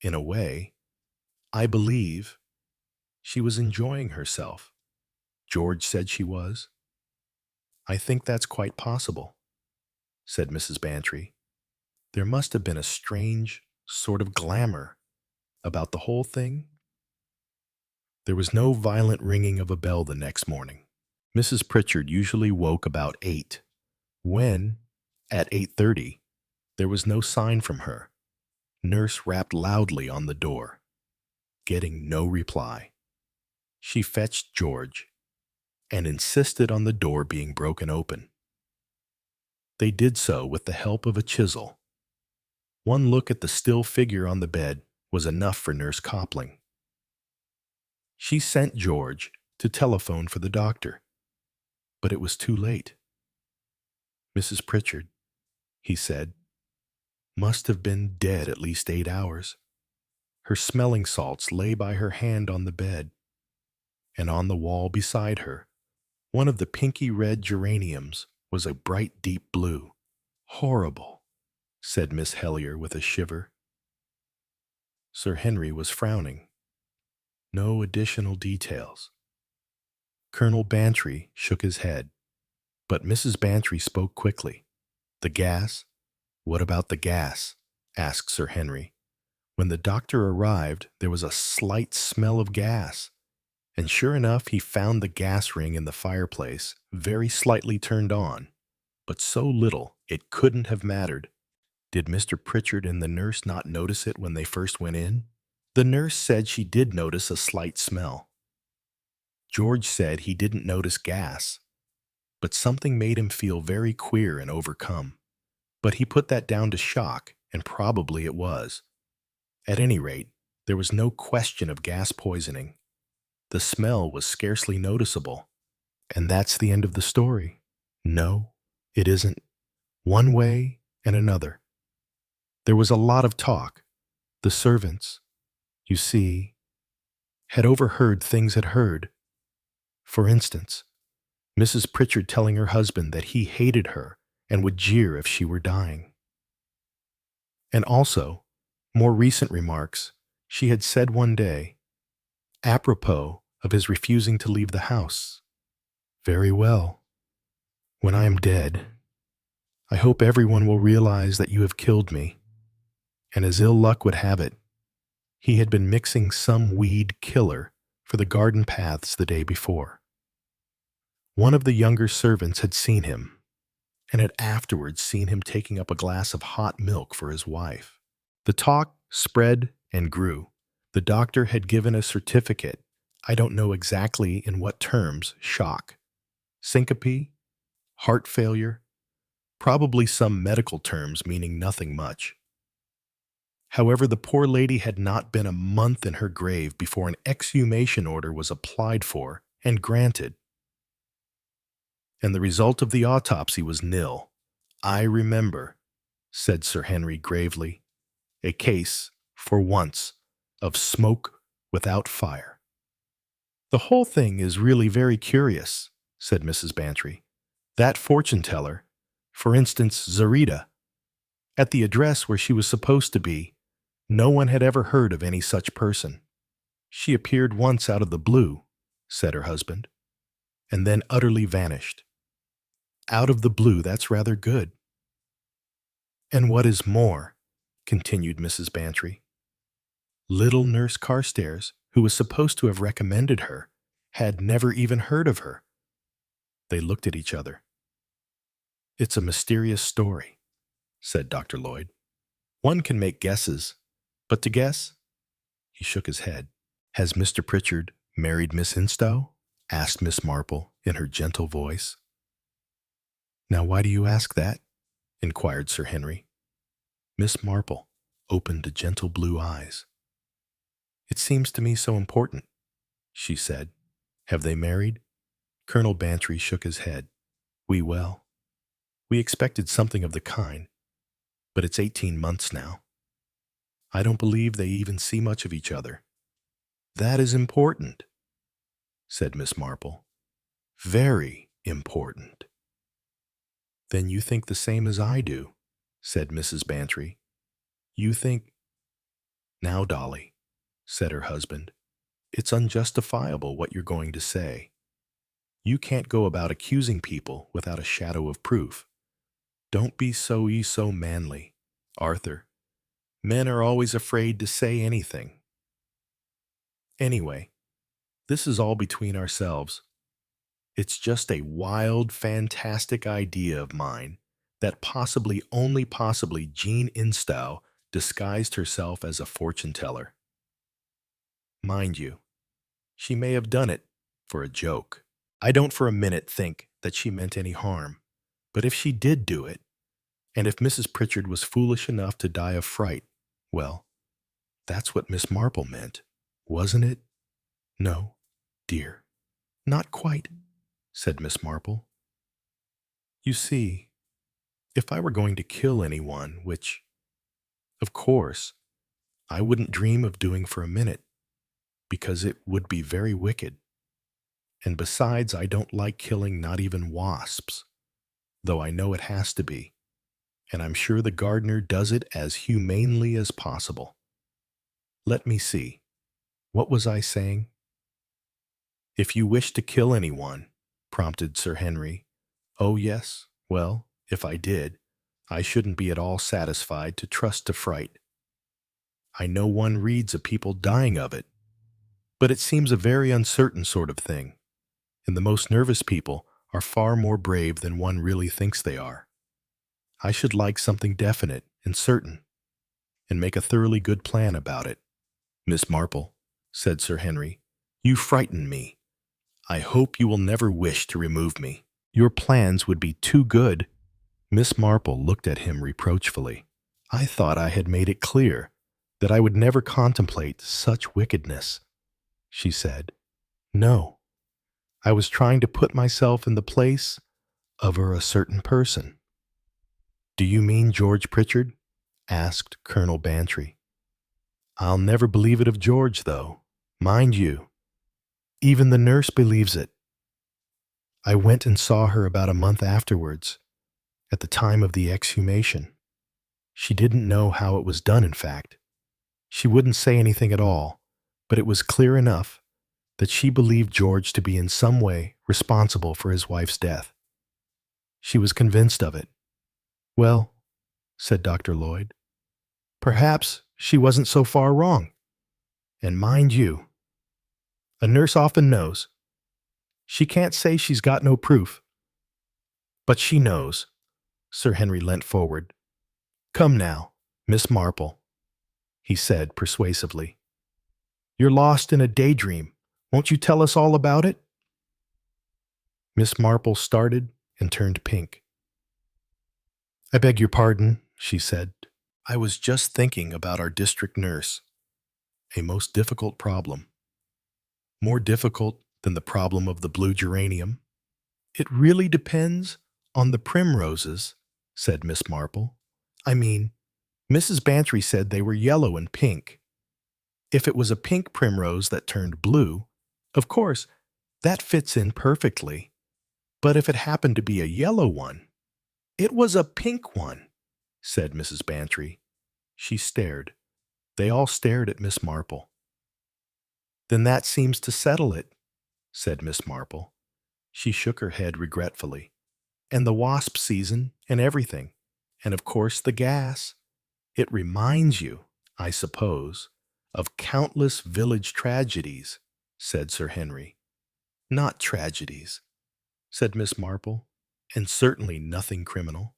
In a way, I believe she was enjoying herself. George said she was. I think that's quite possible, said Mrs. Bantry. There must have been a strange sort of glamour about the whole thing. There was no violent ringing of a bell the next morning. Mrs. Pritchard usually woke about 8, when, at 8:30, there was no sign from her. Nurse rapped loudly on the door, getting no reply. She fetched George and insisted on the door being broken open. They did so with the help of a chisel. One look at the still figure on the bed was enough for Nurse Copling. She sent George to telephone for the doctor, but it was too late. Mrs. Pritchard, he said, must have been dead at least 8 hours. Her smelling salts lay by her hand on the bed, and on the wall beside her, one of the pinky red geraniums was a bright deep blue. Horrible, said Miss Helier with a shiver. Sir Henry was frowning. No additional details. Colonel Bantry shook his head, but Mrs. Bantry spoke quickly. The gas? What about the gas? Asked Sir Henry. When the doctor arrived, there was a slight smell of gas, and sure enough, he found the gas ring in the fireplace, very slightly turned on, but so little it couldn't have mattered. Did Mr. Pritchard and the nurse not notice it when they first went in? The nurse said she did notice a slight smell. George said he didn't notice gas, but something made him feel very queer and overcome. But he put that down to shock, and probably it was. At any rate, there was no question of gas poisoning. The smell was scarcely noticeable. And that's the end of the story. No, it isn't. One way and another. There was a lot of talk. The servants, you see, had overheard things had heard. For instance, Mrs. Pritchard telling her husband that he hated her and would jeer if she were dying. And also, more recent remarks she had said one day, apropos of his refusing to leave the house. Very well. When I am dead, I hope everyone will realize that you have killed me. And as ill luck would have it, he had been mixing some weed killer for the garden paths the day before. One of the younger servants had seen him, and had afterwards seen him taking up a glass of hot milk for his wife. The talk spread and grew. The doctor had given a certificate, I don't know exactly in what terms, shock, syncope, heart failure, probably some medical terms meaning nothing much. However, the poor lady had not been a month in her grave before an exhumation order was applied for and granted. And the result of the autopsy was nil. I remember, said Sir Henry gravely, a case, for once, of smoke without fire. The whole thing is really very curious, said Mrs. Bantry. That fortune-teller, for instance, Zarita, at the address where she was supposed to be, no one had ever heard of any such person. She appeared once out of the blue, said her husband, and then utterly vanished. Out of the blue, that's rather good. And what is more, continued Mrs. Bantry. Little Nurse Carstairs, who was supposed to have recommended her, had never even heard of her. They looked at each other. "It's a mysterious story," said Dr. Lloyd. "One can make guesses, but to guess—" He shook his head. "Has Mr. Pritchard married Miss Instow?" asked Miss Marple in her gentle voice. "Now why do you ask that?" inquired Sir Henry. Miss Marple opened the gentle blue eyes. "It seems to me so important," she said. "Have they married?" Colonel Bantry shook his head. We expected something of the kind, but it's 18 months now. I don't believe they even see much of each other." "That is important," said Miss Marple. "Very important." "Then you think the same as I do," said Mrs. Bantry. "You think—" "Now, Dolly," said her husband, "it's unjustifiable what you're going to say. You can't go about accusing people without a shadow of proof. Don't be so manly, Arthur. Men are always afraid to say anything. Anyway, this is all between ourselves. It's just a wild, fantastic idea of mine that only possibly Jean Instow disguised herself as a fortune-teller. Mind you, she may have done it for a joke. I don't for a minute think that she meant any harm, but if she did do it, and if Mrs. Pritchard was foolish enough to die of fright, well, that's what Miss Marple meant, wasn't it?" "No, dear, not quite," said Miss Marple. "You see, if I were going to kill anyone, which, of course, I wouldn't dream of doing for a minute, because it would be very wicked. And besides, I don't like killing not even wasps, though I know it has to be, and I'm sure the gardener does it as humanely as possible. Let me see. What was I saying?" "If you wish to kill anyone," prompted Sir Henry. "Oh, yes. Well, if I did, I shouldn't be at all satisfied to trust to fright. I know one reads of people dying of it, but it seems a very uncertain sort of thing, and the most nervous people are far more brave than one really thinks they are. I should like something definite and certain, and make a thoroughly good plan about it." "Miss Marple," said Sir Henry, "you frighten me. I hope you will never wish to remove me. Your plans would be too good." Miss Marple looked at him reproachfully. "I thought I had made it clear that I would never contemplate such wickedness," she said. "No, I was trying to put myself in the place of a certain person." "Do you mean George Pritchard?" asked Colonel Bantry. "I'll never believe it of George, though. Mind you, even the nurse believes it. I went and saw her about a month afterwards, at the time of the exhumation. She didn't know how it was done, in fact. She wouldn't say anything at all, but it was clear enough that she believed George to be in some way responsible for his wife's death. She was convinced of it." "Well," said Dr. Lloyd, "perhaps she wasn't so far wrong. And mind you, a nurse often knows. She can't say she's got no proof, but she knows." Sir Henry leant forward. "Come now, Miss Marple," he said persuasively. "You're lost in a daydream. Won't you tell us all about it?" Miss Marple started and turned pink. "I beg your pardon," she said. "I was just thinking about our district nurse. A most difficult problem. More difficult than the problem of the blue geranium." "It really depends on the primroses," said Miss Marple. "I mean, Mrs. Bantry said they were yellow and pink. If it was a pink primrose that turned blue, of course, that fits in perfectly. But if it happened to be a yellow one—" "It was a pink one," said Mrs. Bantry. She stared. They all stared at Miss Marple. "Then that seems to settle it," said Miss Marple. She shook her head regretfully. "And the wasp season and everything. And of course the gas. It reminds you, I suppose, of countless village tragedies, said Sir Henry. Not tragedies, said Miss Marple, and certainly nothing criminal.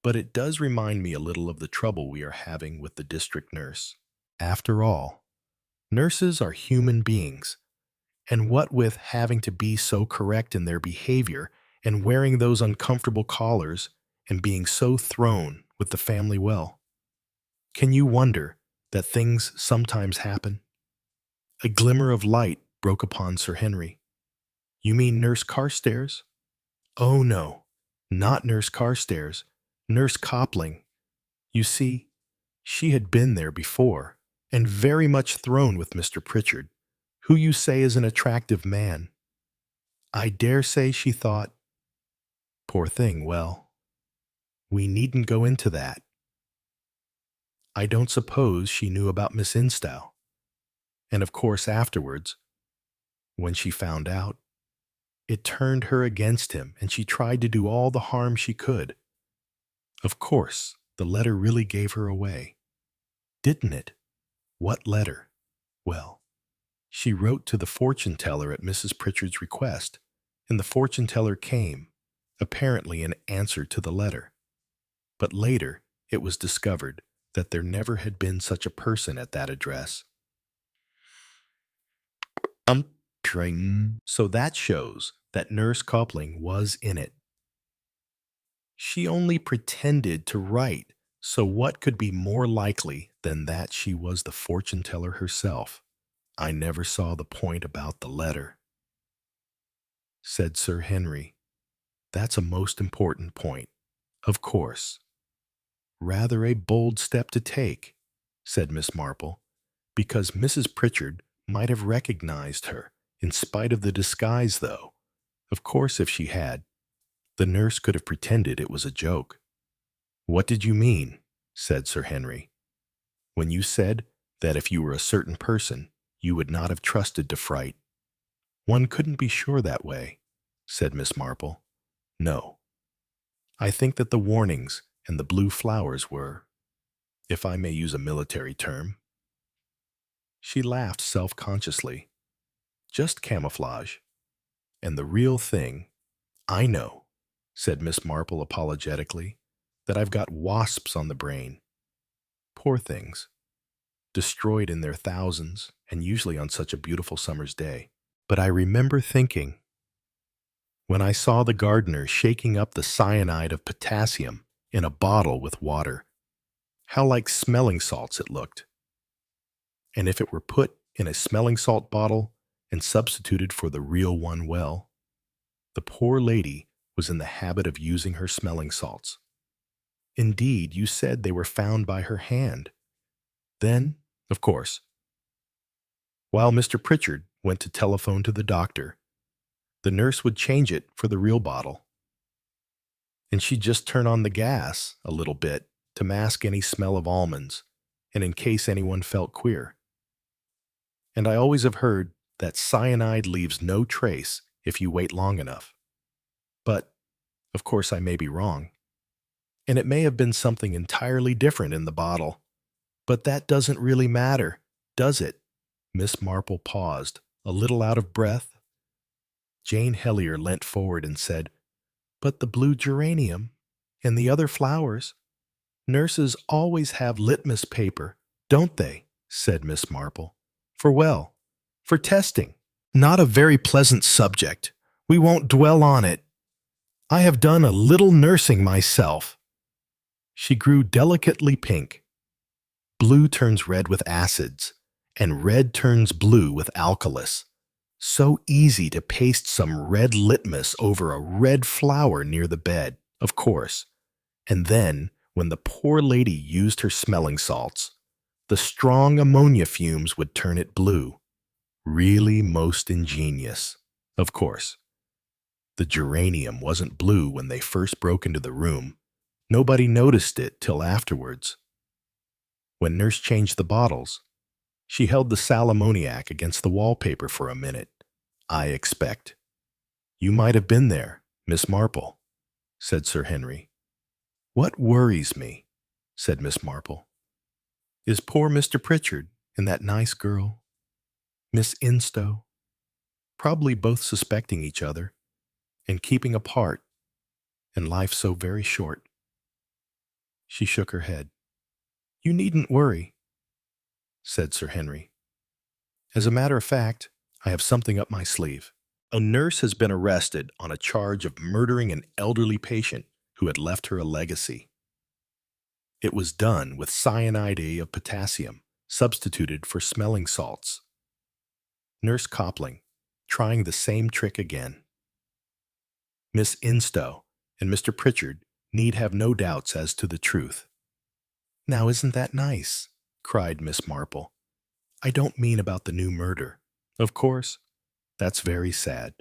But it does remind me a little of the trouble we are having with the district nurse. After all, nurses are human beings, and what with having to be so correct in their behavior and wearing those uncomfortable collars and being so thrown with the family well, can you wonder that things sometimes happen? A glimmer of light broke upon Sir Henry. You mean Nurse Carstairs? Oh, no, not Nurse Carstairs, Nurse Copling. You see, she had been there before, and very much thrown with Mr. Pritchard, who you say is an attractive man. I dare say she thought, poor thing, well, we needn't go into that. I don't suppose she knew about Miss Instow. And of course afterwards, when she found out, it turned her against him, and she tried to do all the harm she could. Of course, the letter really gave her away. Didn't it? What letter? Well, she wrote to the fortune-teller at Mrs. Pritchard's request, and the fortune-teller came, apparently in answer to the letter. But later it was discovered that there never had been such a person at that address. So that shows that Nurse Copling was in it. She only pretended to write, so what could be more likely than that she was the fortune-teller herself? I never saw the point about the letter, said Sir Henry. That's a most important point, of course. Rather a bold step to take, said Miss Marple, because Mrs. Pritchard might have recognized her, in spite of the disguise, though. Of course, if she had, the nurse could have pretended it was a joke. What did you mean, said Sir Henry, when you said that if you were a certain person, you would not have trusted to fright? One couldn't be sure that way, said Miss Marple. No. I think that the warnings and the blue flowers were, if I may use a military term. She laughed self-consciously. Just camouflage. And the real thing, I know, said Miss Marple apologetically, that I've got wasps on the brain. Poor things. Destroyed in their thousands, and usually on such a beautiful summer's day. But I remember thinking, when I saw the gardener shaking up the cyanide of potassium in a bottle with water, how like smelling salts it looked. And if it were put in a smelling salt bottle and substituted for the real one, well, the poor lady was in the habit of using her smelling salts. Indeed, you said they were found by her hand. Then, of course, while Mr. Pritchard went to telephone to the doctor, the nurse would change it for the real bottle. And she'd just turn on the gas a little bit to mask any smell of almonds, and in case anyone felt queer. And I always have heard that cyanide leaves no trace if you wait long enough. But, of course, I may be wrong. And it may have been something entirely different in the bottle. But that doesn't really matter, does it? Miss Marple paused, a little out of breath. Jane Hellier leant forward and said, But the blue geranium and the other flowers. Nurses always have litmus paper, don't they? Said Miss Marple. For testing. Not a very pleasant subject. We won't dwell on it. I have done a little nursing myself. She grew delicately pink. Blue turns red with acids, and red turns blue with alkalis. So easy to paste some red litmus over a red flower near the bed, of course. And then, when the poor lady used her smelling salts, the strong ammonia fumes would turn it blue. Really most ingenious. Of course, the geranium wasn't blue when they first broke into the room. Nobody noticed it till afterwards. When Nurse changed the bottles, she held the sal ammoniac against the wallpaper for a minute, I expect. You might have been there, Miss Marple, said Sir Henry. What worries me, said Miss Marple, Is poor Mr. Pritchard and that nice girl, Miss Instow, probably both suspecting each other and keeping apart, and life so very short?" She shook her head. "You needn't worry," said Sir Henry. "As a matter of fact, I have something up my sleeve. A nurse has been arrested on a charge of murdering an elderly patient who had left her a legacy. It was done with cyanide A of potassium, substituted for smelling salts. Nurse Copling, trying the same trick again. Miss Instow and Mr. Pritchard need have no doubts as to the truth." "Now isn't that nice?" cried Miss Marple. "I don't mean about the new murder. Of course, that's very sad,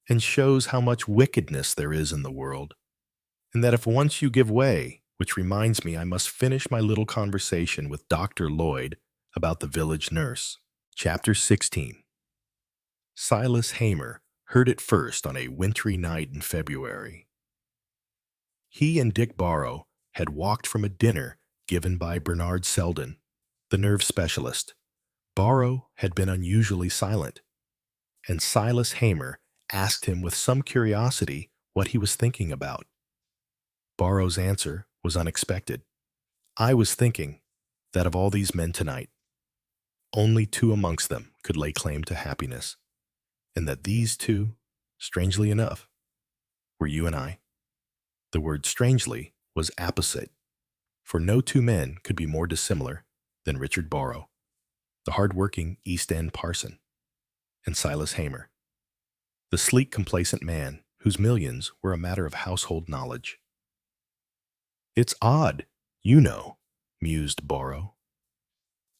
and shows how much wickedness there is in the world, and that if once you give way, which reminds me I must finish my little conversation with Dr. Lloyd about the village nurse." Chapter 16. Silas Hamer heard it first on a wintry night in February. He and Dick Barrow had walked from a dinner given by Bernard Selden, the nerve specialist. Barrow had been unusually silent, and Silas Hamer asked him with some curiosity what he was thinking about. Barrow's answer was unexpected. "I was thinking that of all these men tonight, only two amongst them could lay claim to happiness, and that these two, strangely enough, were you and I." The word strangely was apposite, for no two men could be more dissimilar than Richard Barrow, the hard-working East End parson, and Silas Hamer, the sleek, complacent man whose millions were a matter of household knowledge. "It's odd, you know," mused Barrow.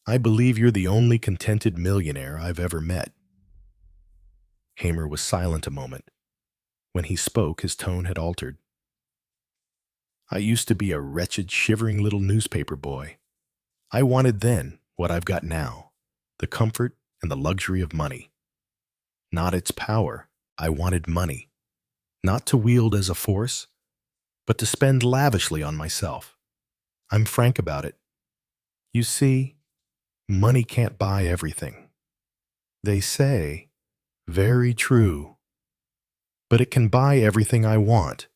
"I believe you're the only contented millionaire I've ever met." Hamer was silent a moment. When he spoke, his tone had altered. "I used to be a wretched, shivering little newspaper boy. I wanted then what I've got now, the comfort and the luxury of money. Not its power. I wanted money, not to wield as a force, but to spend lavishly on myself. I'm frank about it. You see, money can't buy everything. They say, very true, but it can buy everything I want.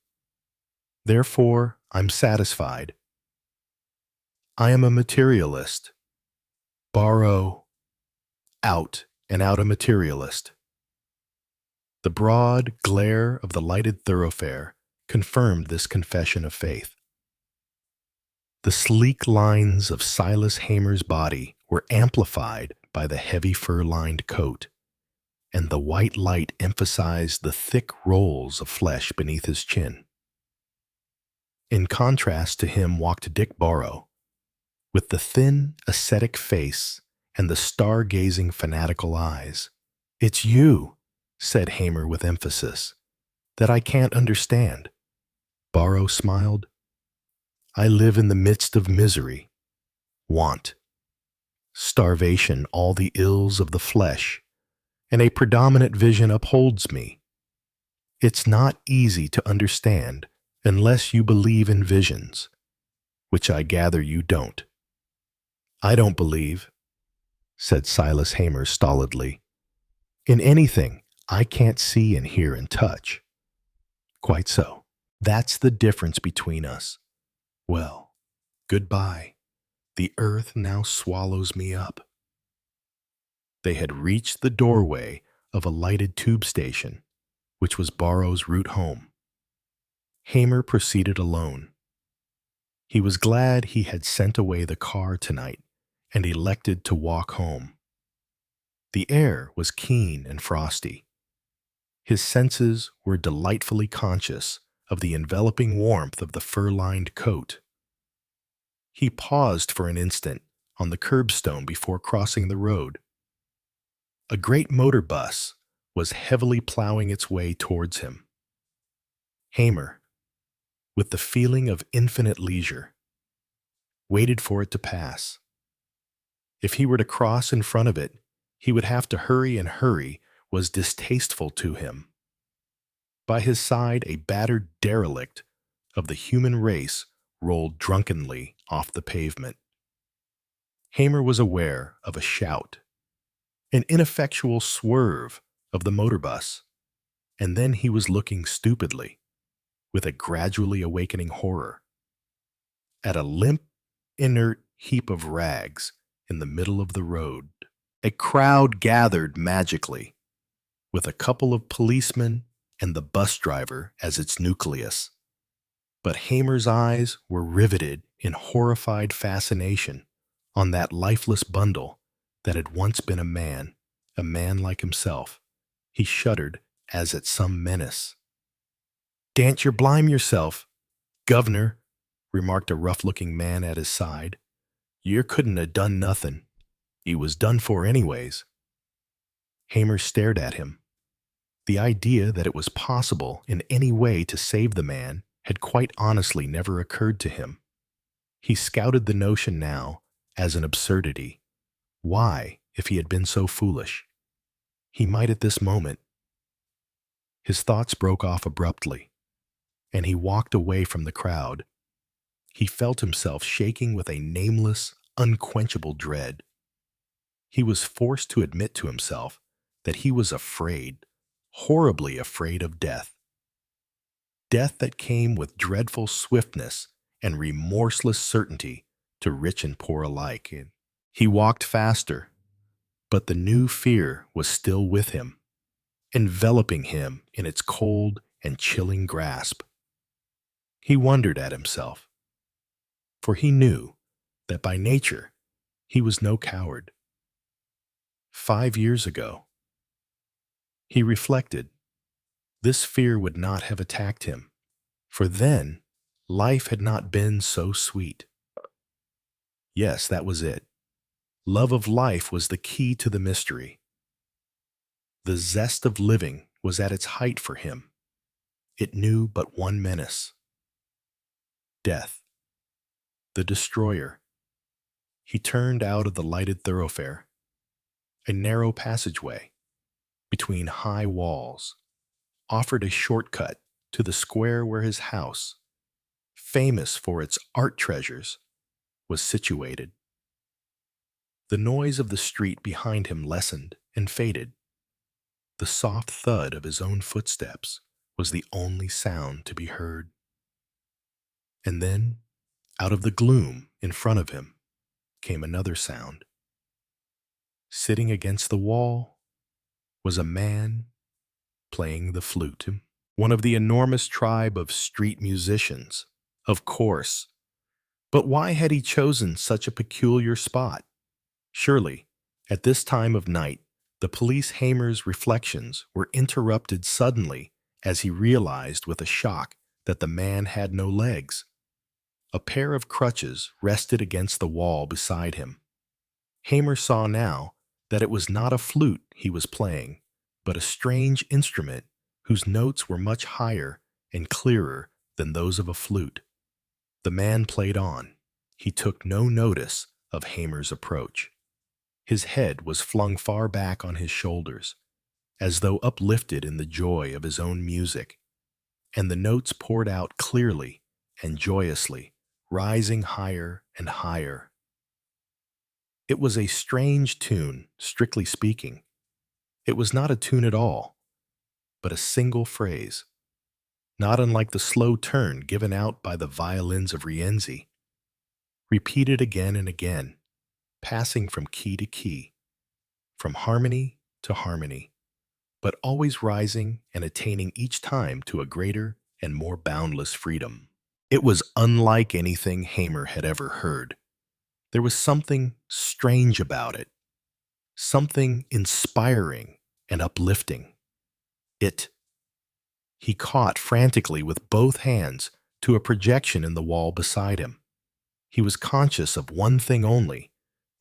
Therefore, I'm satisfied. I am a materialist. Barrow, out and out a materialist." The broad glare of the lighted thoroughfare confirmed this confession of faith. The sleek lines of Silas Hamer's body were amplified by the heavy fur-lined coat, and the white light emphasized the thick rolls of flesh beneath his chin. In contrast to him walked Dick Barrow, with the thin, ascetic face and the star-gazing, fanatical eyes. "It's you," said Hamer with emphasis, "that I can't understand." Barrow smiled. "I live in the midst of misery, want, starvation, all the ills of the flesh, and a predominant vision upholds me. It's not easy to understand unless you believe in visions, which I gather you don't." "I don't believe," said Silas Hamer stolidly, "in anything I can't see and hear and touch." "Quite so. That's the difference between us. Well, goodbye. The earth now swallows me up." They had reached the doorway of a lighted tube station, which was Barrow's route home. Hamer proceeded alone. He was glad he had sent away the car tonight and elected to walk home. The air was keen and frosty. His senses were delightfully conscious of the enveloping warmth of the fur-lined coat. He paused for an instant on the curbstone before crossing the road. A great motor bus was heavily plowing its way towards him. Hamer, with the feeling of infinite leisure, waited for it to pass. If he were to cross in front of it, he would have to hurry, and hurry was distasteful to him. By his side, a battered derelict of the human race rolled drunkenly off the pavement. Hamer was aware of a shout, an ineffectual swerve of the motor bus, and then he was looking stupidly, with a gradually awakening horror, at a limp, inert heap of rags in the middle of the road. A crowd gathered magically, with a couple of policemen and the bus driver as its nucleus. But Hamer's eyes were riveted in horrified fascination on that lifeless bundle that had once been a man like himself. He shuddered as at some menace. "Dant yer blime yourself, Governor," remarked a rough-looking man at his side. "Yer couldn't ha' done nothin'. He was done for anyways." Hamer stared at him. The idea that it was possible in any way to save the man had quite honestly never occurred to him. He scouted the notion now as an absurdity. Why, if he had been so foolish? He might at this moment. His thoughts broke off abruptly, and he walked away from the crowd. He felt himself shaking with a nameless, unquenchable dread. He was forced to admit to himself that he was afraid, horribly afraid of death. Death that came with dreadful swiftness and remorseless certainty to rich and poor alike. He walked faster, but the new fear was still with him, enveloping him in its cold and chilling grasp. He wondered at himself, for he knew that by nature he was no coward. 5 years ago, he reflected, this fear would not have attacked him, for then life had not been so sweet. Yes, that was it. Love of life was the key to the mystery. The zest of living was at its height for him. It knew but one menace: death, the destroyer. He turned out of the lighted thoroughfare, a narrow passageway between high walls, offered a shortcut to the square where his house, famous for its art treasures, was situated. The noise of the street behind him lessened and faded. The soft thud of his own footsteps was the only sound to be heard. And then, out of the gloom in front of him, came another sound. Sitting against the wall was a man playing the flute, one of the enormous tribe of street musicians, of course. But why had he chosen such a peculiar spot? Surely, at this time of night, the police Hamer's reflections were interrupted suddenly as he realized with a shock that the man had no legs. A pair of crutches rested against the wall beside him. Hamer saw now that it was not a flute he was playing, but a strange instrument whose notes were much higher and clearer than those of a flute. The man played on. He took no notice of Hamer's approach. His head was flung far back on his shoulders, as though uplifted in the joy of his own music, and the notes poured out clearly and joyously, rising higher and higher. It was a strange tune, strictly speaking. It was not a tune at all, but a single phrase, not unlike the slow turn given out by the violins of Rienzi, repeated again and again, passing from key to key, from harmony to harmony, but always rising and attaining each time to a greater and more boundless freedom. It was unlike anything Hamer had ever heard. There was something strange about it, something inspiring and uplifting. He caught frantically with both hands to a projection in the wall beside him. He was conscious of one thing only,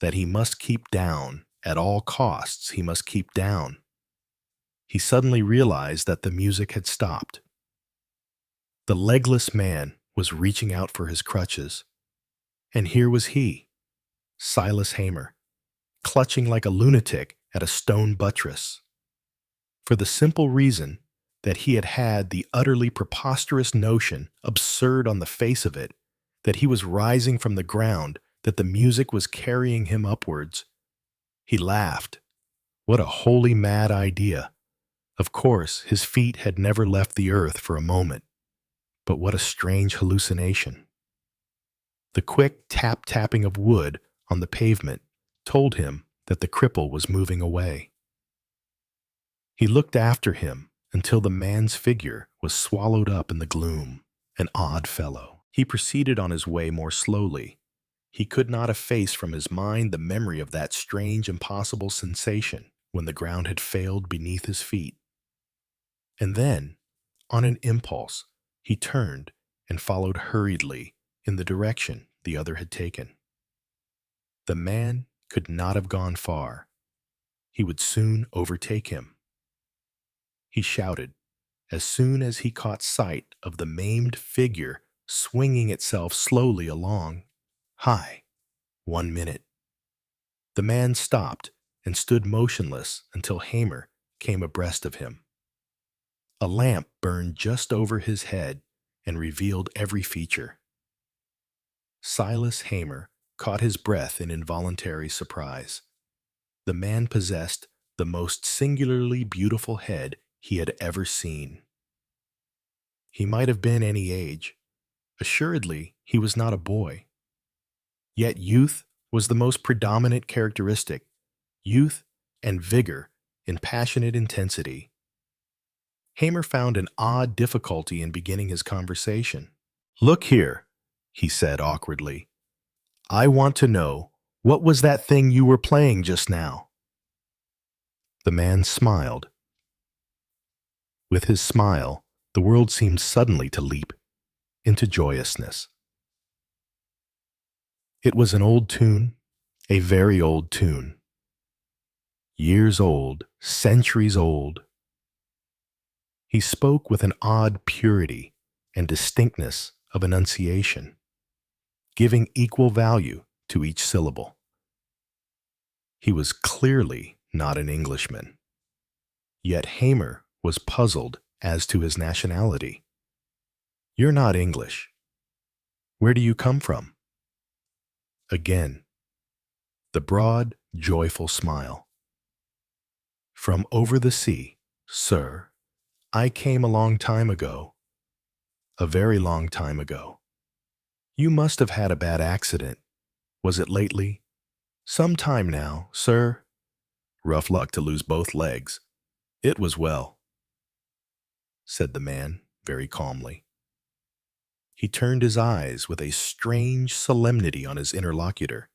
that he must keep down. At all costs, he must keep down. He suddenly realized that the music had stopped. The legless man was reaching out for his crutches, and here was he, Silas Hamer, clutching like a lunatic at a stone buttress, for the simple reason that he had had the utterly preposterous notion, absurd on the face of it, that he was rising from the ground that the music was carrying him upwards. He laughed. What a wholly mad idea. Of course, his feet had never left the earth for a moment. But what a strange hallucination. The quick tap-tapping of wood on the pavement told him that the cripple was moving away. He looked after him until the man's figure was swallowed up in the gloom. An odd fellow. He proceeded on his way more slowly. He could not efface from his mind the memory of that strange, impossible sensation when the ground had failed beneath his feet. And then, on an impulse, he turned and followed hurriedly in the direction the other had taken. The man could not have gone far. He would soon overtake him. He shouted as soon as he caught sight of the maimed figure swinging itself slowly along. Hi, 1 minute. The man stopped and stood motionless until Hamer came abreast of him. A lamp burned just over his head and revealed every feature. Silas Hamer caught his breath in involuntary surprise. The man possessed the most singularly beautiful head he had ever seen. He might have been any age. Assuredly, he was not a boy. Yet youth was the most predominant characteristic, youth and vigor in passionate intensity. Hamer found an odd difficulty in beginning his conversation. "Look here," he said awkwardly. "I want to know, what was that thing you were playing just now?" The man smiled. With his smile, the world seemed suddenly to leap into joyousness. It was an old tune, a very old tune. Years old, centuries old. He spoke with an odd purity and distinctness of enunciation, giving equal value to each syllable. He was clearly not an Englishman. Yet Hamer was puzzled as to his nationality. "You're not English. Where do you come from?" Again, the broad, joyful smile. "From over the sea, sir. I came a long time ago. A very long time ago. You must have had a bad accident. Was it lately?" "Some time now, sir." "Rough luck to lose both legs." "It was well," said the man very calmly. He turned his eyes with a strange solemnity on his interlocutor.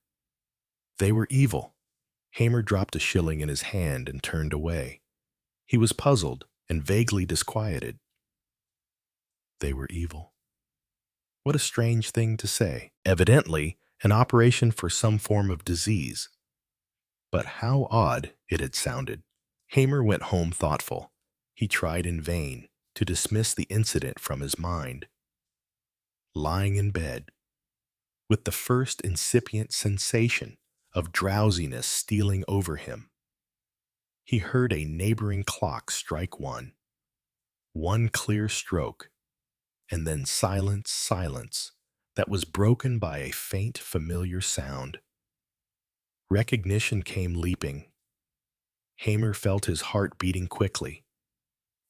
They were evil. Hamer dropped a shilling in his hand and turned away. He was puzzled and vaguely disquieted. They were evil. What a strange thing to say. Evidently, an operation for some form of disease. But how odd it had sounded. Hamer went home thoughtful. He tried in vain to dismiss the incident from his mind. Lying in bed, with the first incipient sensation of drowsiness stealing over him, he heard a neighboring clock strike one clear stroke, and then silence that was broken by a faint familiar sound. Recognition came leaping. Hamer felt his heart beating quickly.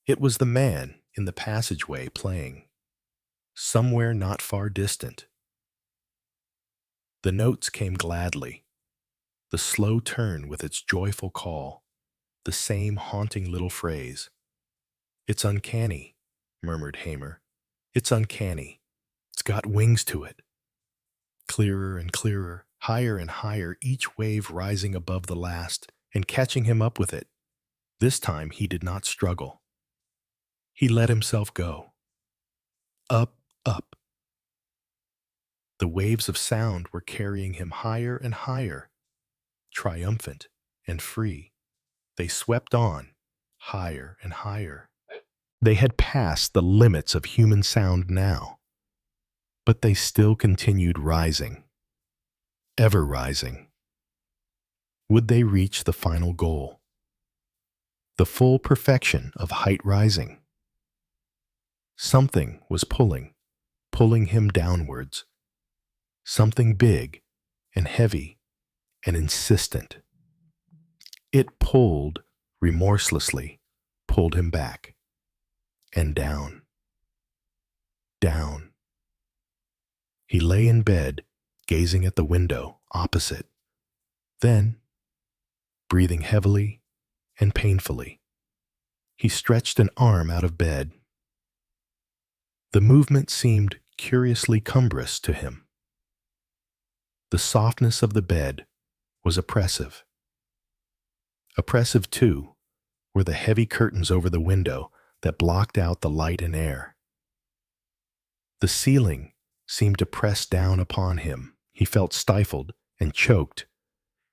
It was the man in the passageway playing, somewhere not far distant. The notes came gladly, the slow turn with its joyful call, the same haunting little phrase. "It's uncanny," murmured Hamer. "It's uncanny. It's got wings to it." Clearer and clearer, higher and higher, each wave rising above the last and catching him up with it. This time he did not struggle. He let himself go. Up, up. The waves of sound were carrying him higher and higher. Triumphant and free, they swept on, higher and higher. They had passed the limits of human sound now, but they still continued rising, ever rising. Would they reach the final goal? The full perfection of height rising? Something was pulling him downwards. Something big and heavy and insistent. It pulled, remorselessly, pulled him back and down, down. He lay in bed, gazing at the window opposite. Then, breathing heavily and painfully, he stretched an arm out of bed. The movement seemed curiously cumbrous to him. The softness of the bed was oppressive. Oppressive, too, were the heavy curtains over the window that blocked out the light and air. The ceiling seemed to press down upon him. He felt stifled and choked.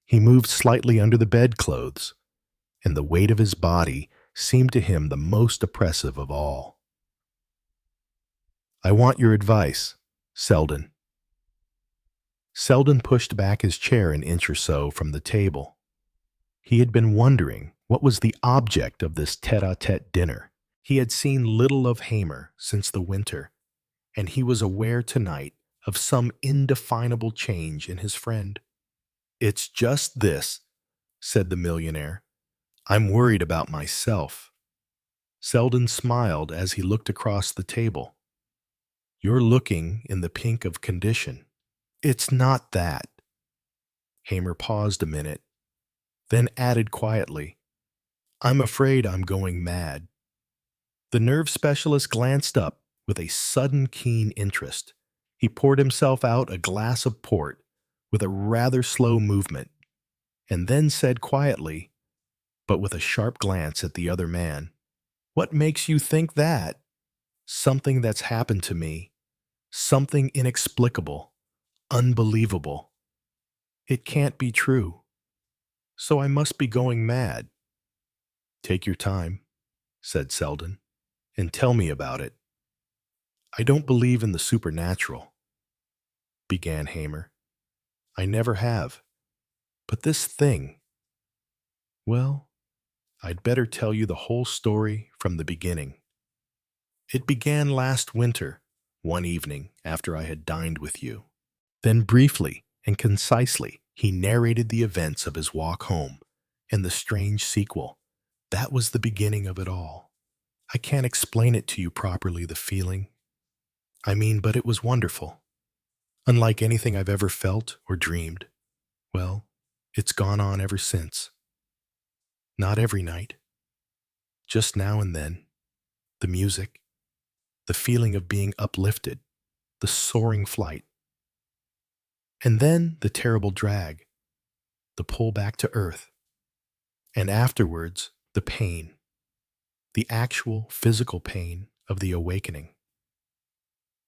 He moved slightly under the bedclothes, and the weight of his body seemed to him the most oppressive of all. "I want your advice, Selden." Selden pushed back his chair an inch or so from the table. He had been wondering what was the object of this tete-a-tete dinner. He had seen little of Hamer since the winter, and he was aware tonight of some indefinable change in his friend. "It's just this," said the millionaire. "I'm worried about myself." Selden smiled as he looked across the table. "You're looking in the pink of condition." "It's not that." Hamer paused a minute, then added quietly, "I'm afraid I'm going mad." The nerve specialist glanced up with a sudden keen interest. He poured himself out a glass of port with a rather slow movement, and then said quietly, but with a sharp glance at the other man, "What makes you think that?" "Something that's happened to me. Something inexplicable, unbelievable. It can't be true. So I must be going mad." "Take your time," said Selden, "and tell me about it." "I don't believe in the supernatural," began Hamer. "I never have. But this thing, well, I'd better tell you the whole story from the beginning. It began last winter, one evening after I had dined with you." Then briefly and concisely he narrated the events of his walk home and the strange sequel. That was the beginning of it all. I can't explain it to you properly, the feeling. But it was wonderful. Unlike anything I've ever felt or dreamed. Well, it's gone on ever since. Not every night. Just now and then. The music. The feeling of being uplifted. The soaring flight. And then the terrible drag. The pull back to earth. And afterwards, the pain. The actual physical pain of the awakening.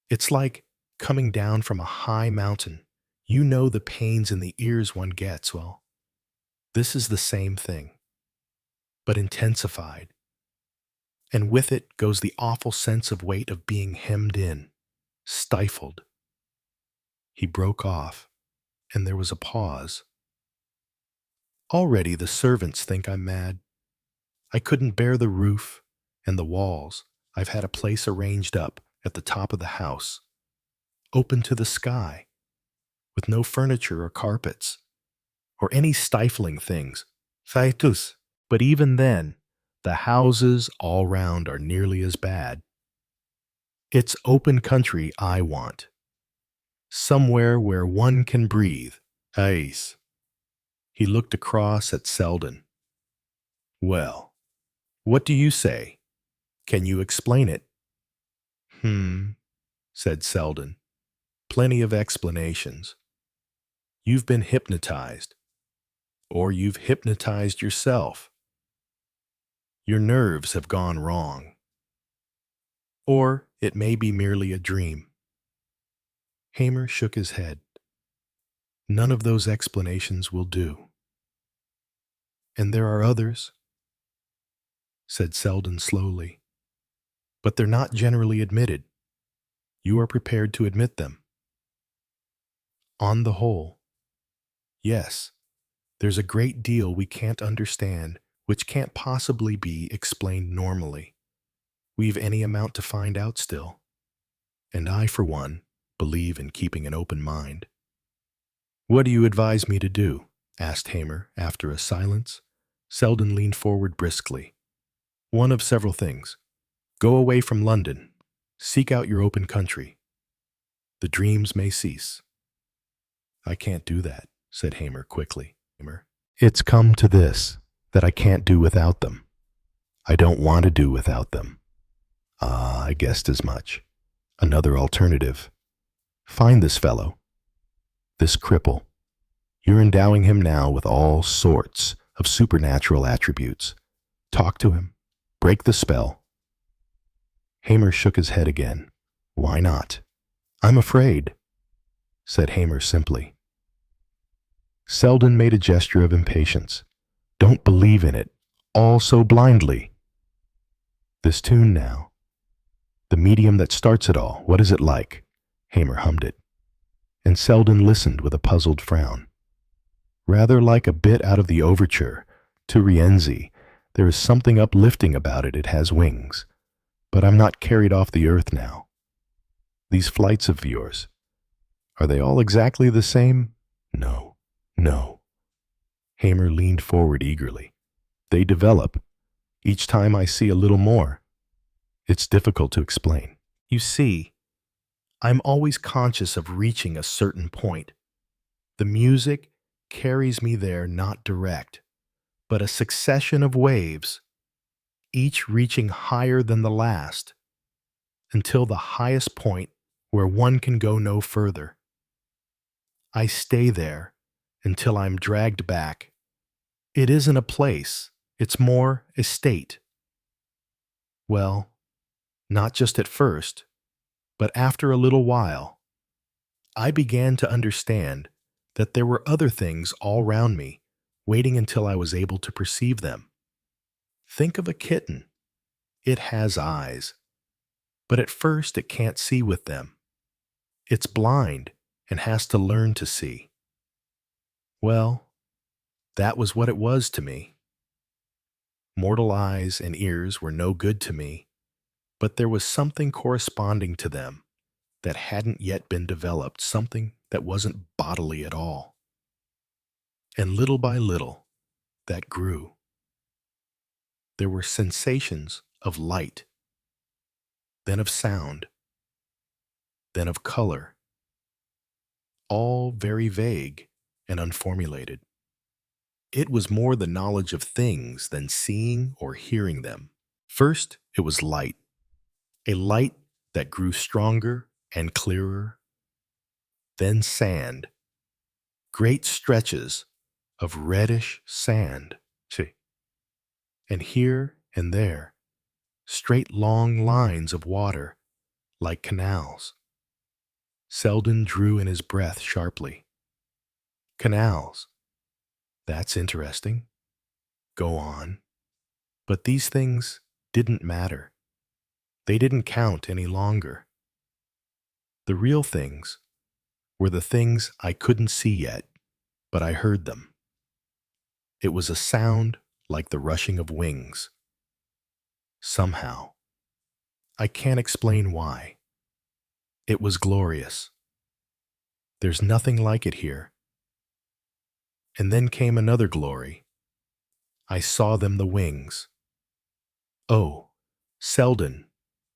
It's like coming down from a high mountain. You know the pains in the ears one gets. Well, this is the same thing, but intensified. And with it goes the awful sense of weight of being hemmed in, stifled. He broke off, and there was a pause. Already the servants think I'm mad. I couldn't bear the roof and the walls. I've had a place arranged up at the top of the house, open to the sky, with no furniture or carpets, or any stifling things. Faitus. But even then, the houses all round are nearly as bad. It's open country I want. Somewhere where one can breathe. Ais. He looked across at Selden. "Well, what do you say? Can you explain it?" Said Selden. "Plenty of explanations. You've been hypnotized. Or you've hypnotized yourself. Your nerves have gone wrong. Or it may be merely a dream." Hamer shook his head. "None of those explanations will do." "And there are others," said Selden slowly. "But they're not generally admitted. You are prepared to admit them." "On the whole, yes. There's a great deal we can't understand, which can't possibly be explained normally. We've any amount to find out still. And I, for one, believe in keeping an open mind." What do you advise me to do? Asked Hamer after a silence. Selden leaned forward briskly. One of several things. Go away from London. Seek out your open country. The dreams may cease. I can't do that, said Hamer quickly. It's come to this, that I can't do without them. I don't want to do without them. Ah, I guessed as much. Another alternative. Find this fellow, this cripple. You're endowing him now with all sorts of supernatural attributes. Talk to him. Break the spell. Hamer shook his head again. Why not? I'm afraid, said Hamer simply. Selden made a gesture of impatience. Don't believe in it, all so blindly. This tune now. The medium that starts it all, what is it like? Hamer hummed it. And Selden listened with a puzzled frown. Rather like a bit out of the overture to Rienzi. There is something uplifting about it. It has wings. But I'm not carried off the earth now. These flights of yours, are they all exactly the same? No, no. Hamer leaned forward eagerly. They develop. Each time I see a little more. It's difficult to explain. You see, I'm always conscious of reaching a certain point. The music carries me there not direct, but a succession of waves, each reaching higher than the last, until the highest point where one can go no further. I stay there until I'm dragged back. It isn't a place, it's more a state. Well, not just at first, but after a little while, I began to understand that there were other things all round me, waiting until I was able to perceive them. Think of a kitten. It has eyes, but at first it can't see with them. It's blind and has to learn to see. Well, that was what it was to me. Mortal eyes and ears were no good to me, but there was something corresponding to them that hadn't yet been developed, something that wasn't bodily at all. And little by little, that grew. There were sensations of light, then of sound, then of color, all very vague and unformulated. It was more the knowledge of things than seeing or hearing them. First, it was light, a light that grew stronger and clearer. Then sand, great stretches of reddish sand. See, and here and there, straight long lines of water, like canals. Selden drew in his breath sharply. Canals. That's interesting. Go on. But these things didn't matter. They didn't count any longer. The real things were the things I couldn't see yet, but I heard them. It was a sound like the rushing of wings. Somehow, I can't explain why. It was glorious. There's nothing like it here. And then came another glory. I saw them, the wings. Oh, Selden,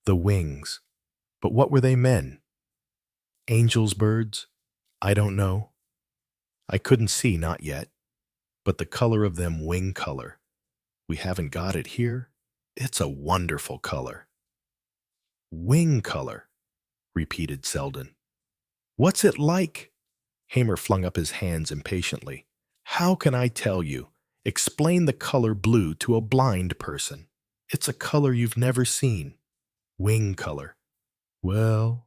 the wings. But what were they, men? Angels, birds? I don't know. I couldn't see, not yet. But the color of them, wing color. We haven't got it here. It's a wonderful color. Wing color, repeated Selden. What's it like? Hamer flung up his hands impatiently. How can I tell you? Explain the color blue to a blind person. It's a color you've never seen. Wing color. Well,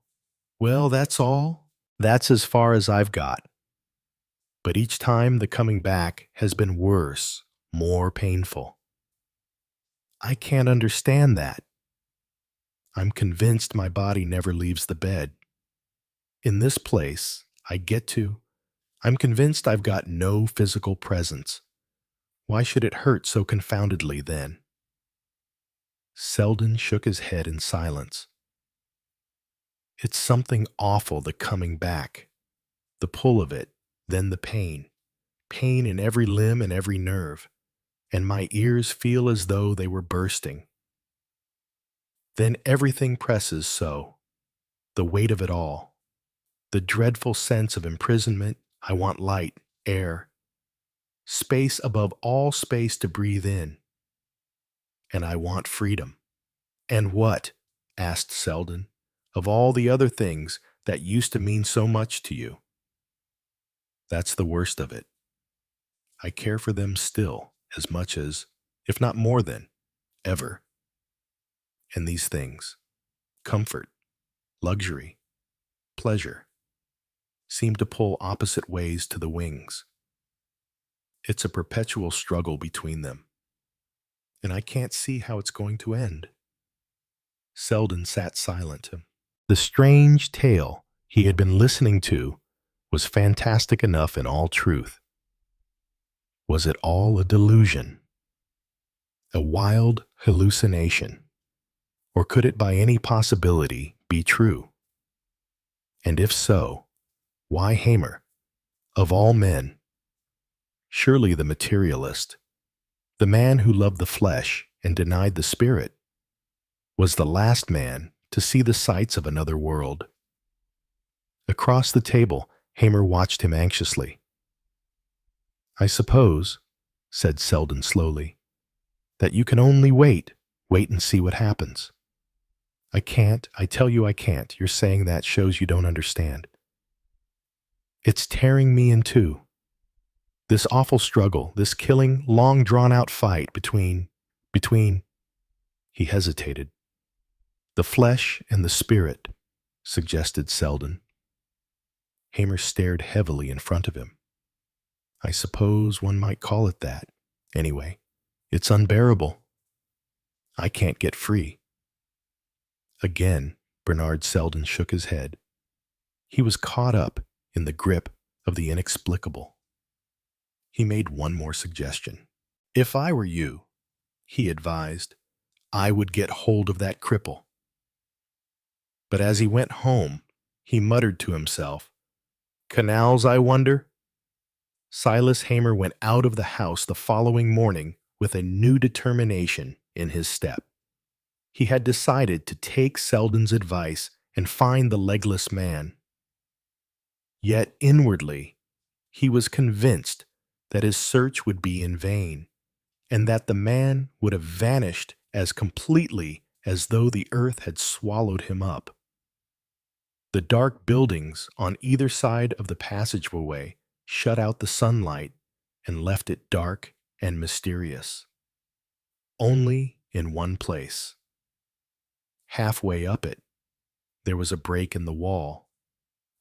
that's all. That's as far as I've got. But each time the coming back has been worse, more painful. I can't understand that. I'm convinced my body never leaves the bed. In this place I get to, I'm convinced I've got no physical presence. Why should it hurt so confoundedly then? Selden shook his head in silence. It's something awful, the coming back, the pull of it, Then the pain in every limb and every nerve, and my ears feel as though they were bursting. Then everything presses so, the weight of it all, the dreadful sense of imprisonment. I want light, air, space above all space to breathe in, and I want freedom. And what, asked Selden, of all the other things that used to mean so much to you? That's the worst of it. I care for them still as much as, if not more than, ever. And these things, comfort, luxury, pleasure, seem to pull opposite ways to the wings. It's a perpetual struggle between them, and I can't see how it's going to end. Selden sat silent. The strange tale he had been listening to was fantastic enough in all truth. Was it all a delusion? A wild hallucination? Or could it by any possibility be true? And if so, why Hamer, of all men? Surely the materialist, the man who loved the flesh and denied the spirit, was the last man to see the sights of another world. Across the table, Hamer watched him anxiously. I suppose, said Selden slowly, that you can only wait and see what happens. I can't, I tell you I can't. Your saying that shows you don't understand. It's tearing me in two. This awful struggle, this killing, long drawn-out fight between, he hesitated. The flesh and the spirit, suggested Selden. Hamer stared heavily in front of him. I suppose one might call it that. Anyway, it's unbearable. I can't get free. Again, Bernard Selden shook his head. He was caught up in the grip of the inexplicable. He made one more suggestion. If I were you, he advised, I would get hold of that cripple. But as he went home, he muttered to himself, Canals, I wonder? Silas Hamer went out of the house the following morning with a new determination in his step. He had decided to take Selden's advice and find the legless man. Yet inwardly, he was convinced that his search would be in vain, and that the man would have vanished as completely as though the earth had swallowed him up. The dark buildings on either side of the passageway shut out the sunlight and left it dark and mysterious. Only in one place. Halfway up it, there was a break in the wall,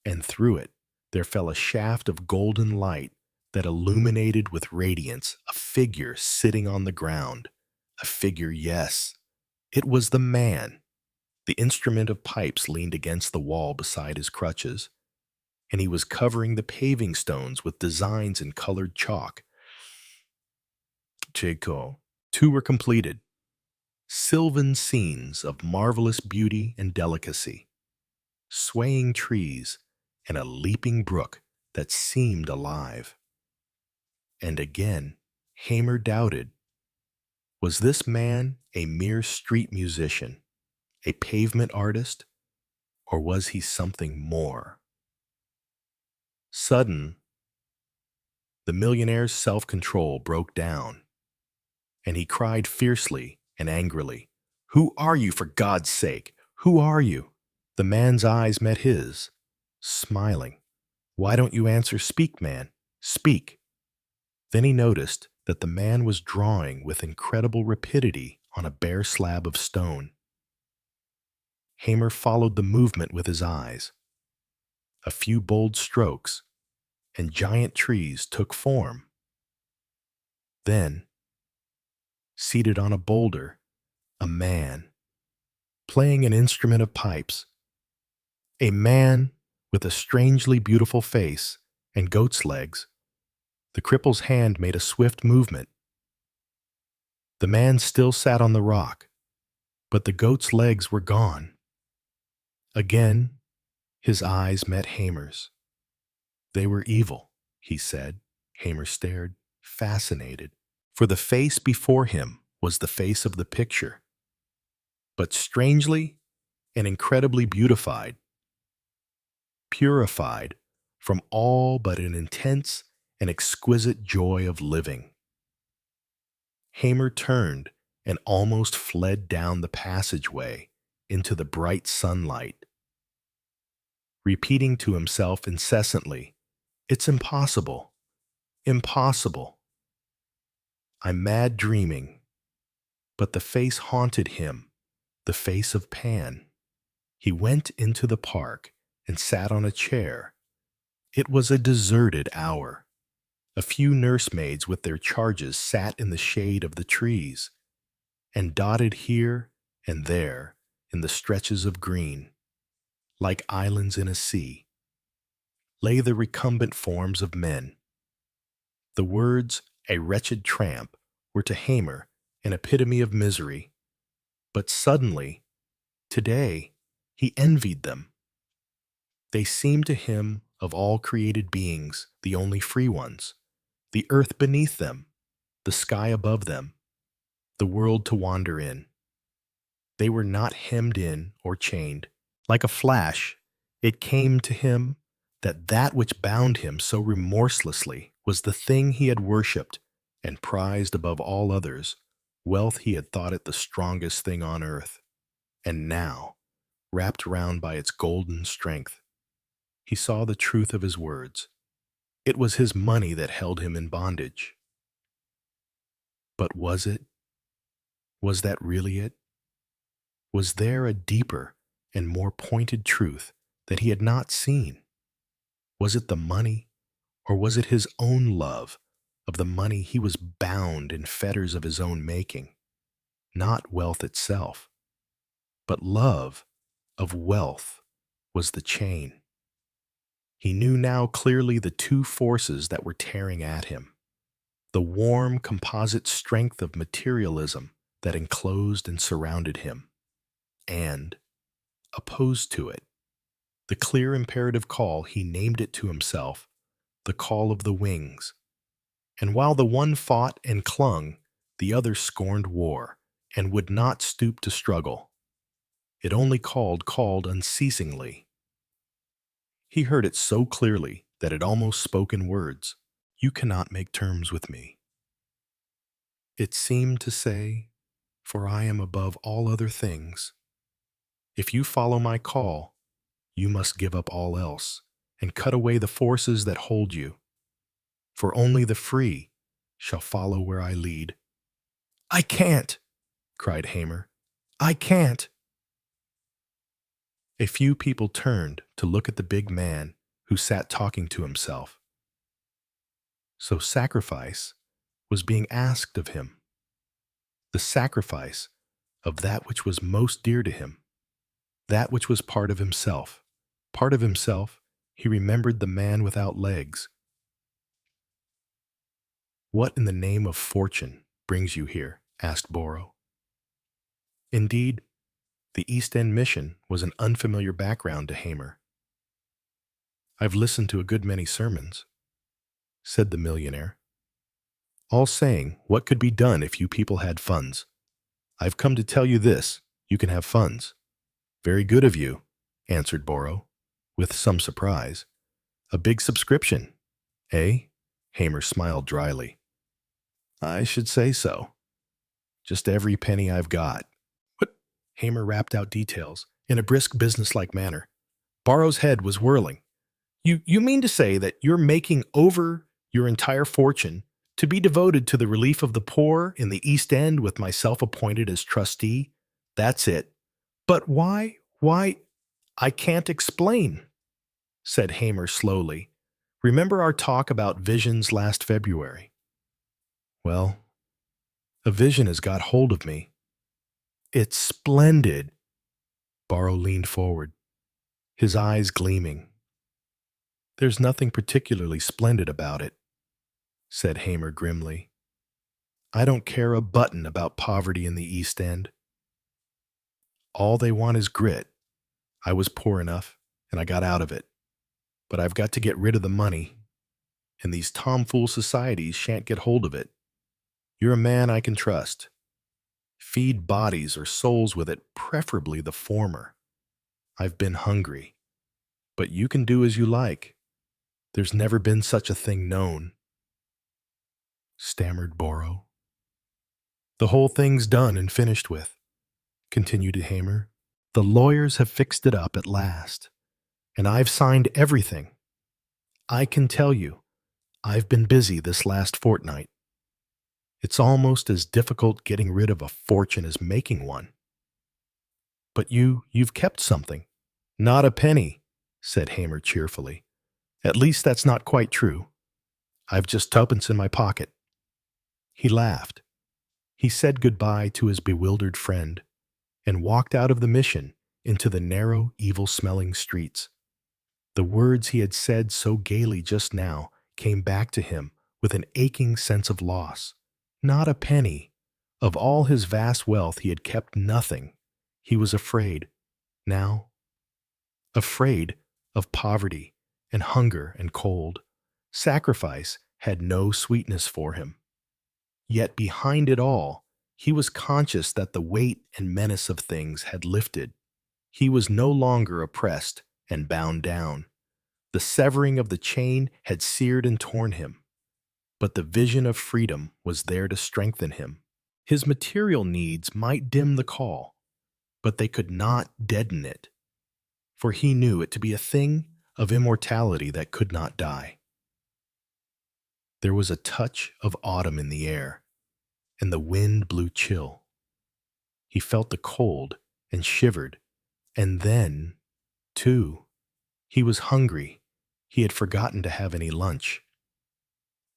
and through it there fell a shaft of golden light that illuminated with radiance a figure sitting on the ground. A figure, yes. It was the man. The instrument of pipes leaned against the wall beside his crutches, and he was covering the paving stones with designs in colored chalk. Chico. 2 were completed. Sylvan scenes of marvelous beauty and delicacy. Swaying trees and a leaping brook that seemed alive. And again, Hamer doubted. Was this man a mere street musician, a pavement artist, or was he something more? Sudden, the millionaire's self-control broke down, and he cried fiercely and angrily, Who are you, for God's sake? Who are you? The man's eyes met his, smiling. Why don't you answer? Speak, man, speak. Then he noticed that the man was drawing with incredible rapidity on a bare slab of stone. Hamer followed the movement with his eyes. A few bold strokes, and giant trees took form. Then, seated on a boulder, a man, playing an instrument of pipes. A man with a strangely beautiful face and goat's legs. The cripple's hand made a swift movement. The man still sat on the rock, but the goat's legs were gone. Again, his eyes met Hamer's. They were evil. he said. Hamer stared, fascinated, for the face before him was the face of the picture, but strangely and incredibly beautified, purified from all but an intense and exquisite joy of living. Hamer turned and almost fled down the passageway into the bright sunlight, repeating to himself incessantly, "It's impossible, impossible. I'm mad dreaming." But the face haunted him, the face of Pan. He went into the park and sat on a chair. It was a deserted hour. A few nursemaids with their charges sat in the shade of the trees, and dotted here and there in the stretches of green, like islands in a sea, lay the recumbent forms of men. The words, "a wretched tramp," were to Hamer an epitome of misery, but suddenly, today, he envied them. They seemed to him, of all created beings, the only free ones, the earth beneath them, the sky above them, the world to wander in. They were not hemmed in or chained. Like a flash, it came to him that that which bound him so remorselessly was the thing he had worshipped and prized above all others. Wealth, he had thought it the strongest thing on earth. And now, wrapped round by its golden strength, he saw the truth of his words. It was his money that held him in bondage. But was it? Was that really it? Was there a deeper and more pointed truth that he had not seen? Was it the money, or was it his own love of the money he was bound in fetters of his own making? Not wealth itself, but love of wealth was the chain. He knew now clearly the two forces that were tearing at him: the warm composite strength of materialism that enclosed and surrounded him, and, opposed to it, the clear imperative call, he named it to himself, the call of the wings. And while the one fought and clung, the other scorned war, and would not stoop to struggle. It only called unceasingly. He heard it so clearly that it almost spoke in words. "You cannot make terms with me." It seemed to say, "For I am above all other things. If you follow my call, you must give up all else and cut away the forces that hold you. For only the free shall follow where I lead." "I can't!" cried Hamer. "I can't!" A few people turned to look at the big man who sat talking to himself. So sacrifice was being asked of him. The sacrifice of that which was most dear to him, that which was part of himself. Part of himself, he remembered the man without legs. "What in the name of fortune brings you here?" asked Borrow. Indeed, the East End mission was an unfamiliar background to Hamer. "I've listened to a good many sermons," said the millionaire, "all saying what could be done if you people had funds. I've come to tell you this: you can have funds." "Very good of you," answered Borrow, with some surprise. "A big subscription, eh?" Hamer smiled dryly. "I should say so. Just every penny I've got." "What?" Hamer rapped out details in a brisk, businesslike manner. Borrow's head was whirling. You mean to say that you're making over your entire fortune to be devoted to the relief of the poor in the East End with myself appointed as trustee? That's it. But why, I can't explain," said Hamer slowly. "Remember our talk about visions last February? Well, a vision has got hold of me. It's splendid." Borrow leaned forward, his eyes gleaming. "There's nothing particularly splendid about it," said Hamer grimly. "I don't care a button about poverty in the East End. All they want is grit. I was poor enough, and I got out of it. But I've got to get rid of the money. and these tomfool societies shan't get hold of it. You're a man I can trust. Feed bodies or souls with it, preferably the former. I've been hungry, but you can do as you like. There's never been such a thing known," stammered Borrow. "The whole thing's done and finished with," continued Hamer. "The lawyers have fixed it up at last, and I've signed everything. I can tell you, I've been busy this last fortnight. It's almost as difficult getting rid of a fortune as making one." "But you've kept something." "Not a penny," said Hamer cheerfully. "At least that's not quite true. I've just tuppence in my pocket." He laughed. He said goodbye to his bewildered friend and walked out of the mission into the narrow, evil-smelling streets. The words he had said so gaily just now came back to him with an aching sense of loss. Not a penny. Of all his vast wealth he had kept nothing. He was afraid, now. Afraid of poverty and hunger and cold. Sacrifice had no sweetness for him. Yet behind it all, he was conscious that the weight and menace of things had lifted. He was no longer oppressed and bound down. The severing of the chain had seared and torn him, but the vision of freedom was there to strengthen him. His material needs might dim the call, but they could not deaden it, for he knew it to be a thing of immortality that could not die. There was a touch of autumn in the air, and the wind blew chill. He felt the cold and shivered, and then, too, he was hungry. He had forgotten to have any lunch.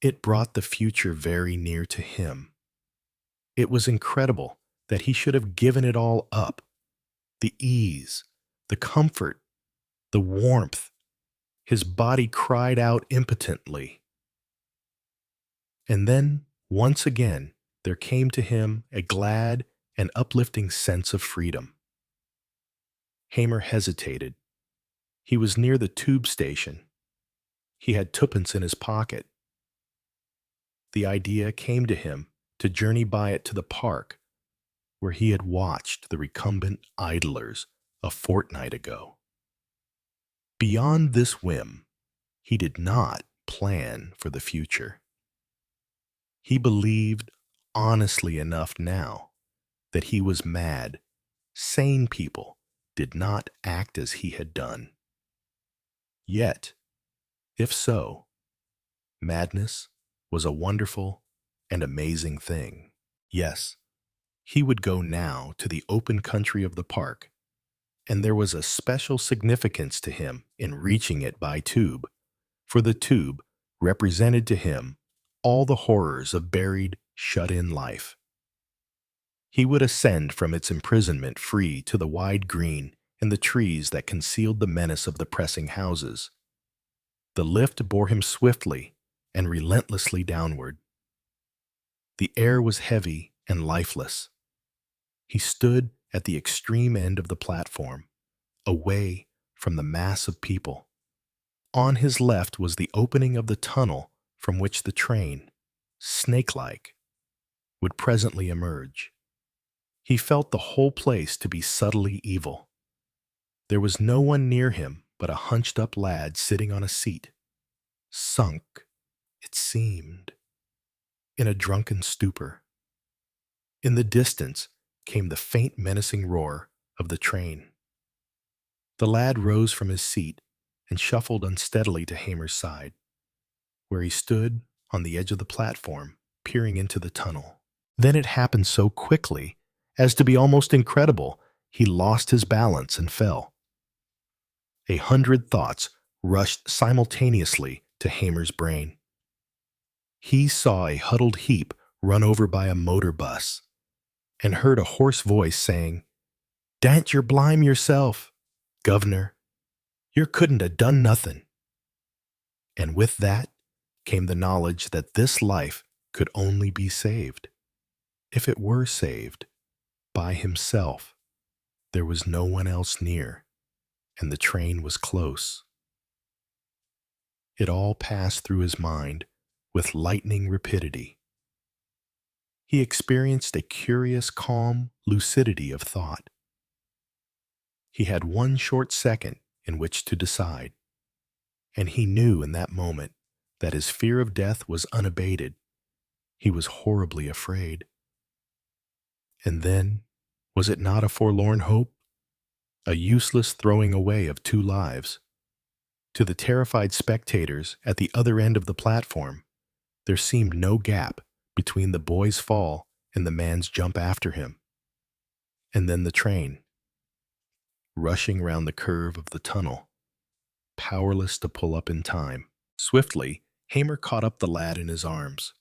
It brought the future very near to him. It was incredible that he should have given it all up. The ease, the comfort, the warmth. His body cried out impotently. And then, once again, there came to him a glad and uplifting sense of freedom. Hamer hesitated. He was near the tube station. He had tuppence in his pocket. The idea came to him to journey by it to the park, where he had watched the recumbent idlers a fortnight ago. Beyond this whim, he did not plan for the future. He believed honestly enough now that he was mad. Sane people did not act as he had done. Yet, if so, madness was a wonderful and amazing thing. Yes, he would go now to the open country of the park, and there was a special significance to him in reaching it by tube, for the tube represented to him all the horrors of buried, shut-in life. He would ascend from its imprisonment free to the wide green and the trees that concealed the menace of the pressing houses. The lift bore him swiftly and relentlessly downward. The air was heavy and lifeless. He stood at the extreme end of the platform, away from the mass of people. On his left was the opening of the tunnel from which the train, snake-like, would presently emerge. He felt the whole place to be subtly evil. There was no one near him but a hunched-up lad sitting on a seat, sunk, it seemed, in a drunken stupor. In the distance came the faint menacing roar of the train. The lad rose from his seat and shuffled unsteadily to Hamer's side, where he stood on the edge of the platform, peering into the tunnel. Then it happened so quickly as to be almost incredible. He lost his balance and fell. 100 thoughts rushed simultaneously to Hamer's brain. He saw a huddled heap run over by a motor bus and heard a hoarse voice saying, "Dant yer blime yourself, Governor. Yer couldn't 'a' done nothin'." And with that came the knowledge that this life could only be saved. If it were saved, by himself. There was no one else near, and the train was close. It all passed through his mind with lightning rapidity. He experienced a curious, calm lucidity of thought. He had one short second in which to decide, and he knew in that moment that his fear of death was unabated. He was horribly afraid. And then, was it not a forlorn hope? A useless throwing away of two lives? To the terrified spectators at the other end of the platform, there seemed no gap between the boy's fall and the man's jump after him. And then the train, rushing round the curve of the tunnel, powerless to pull up in time. Swiftly, Hamer caught up the lad in his arms.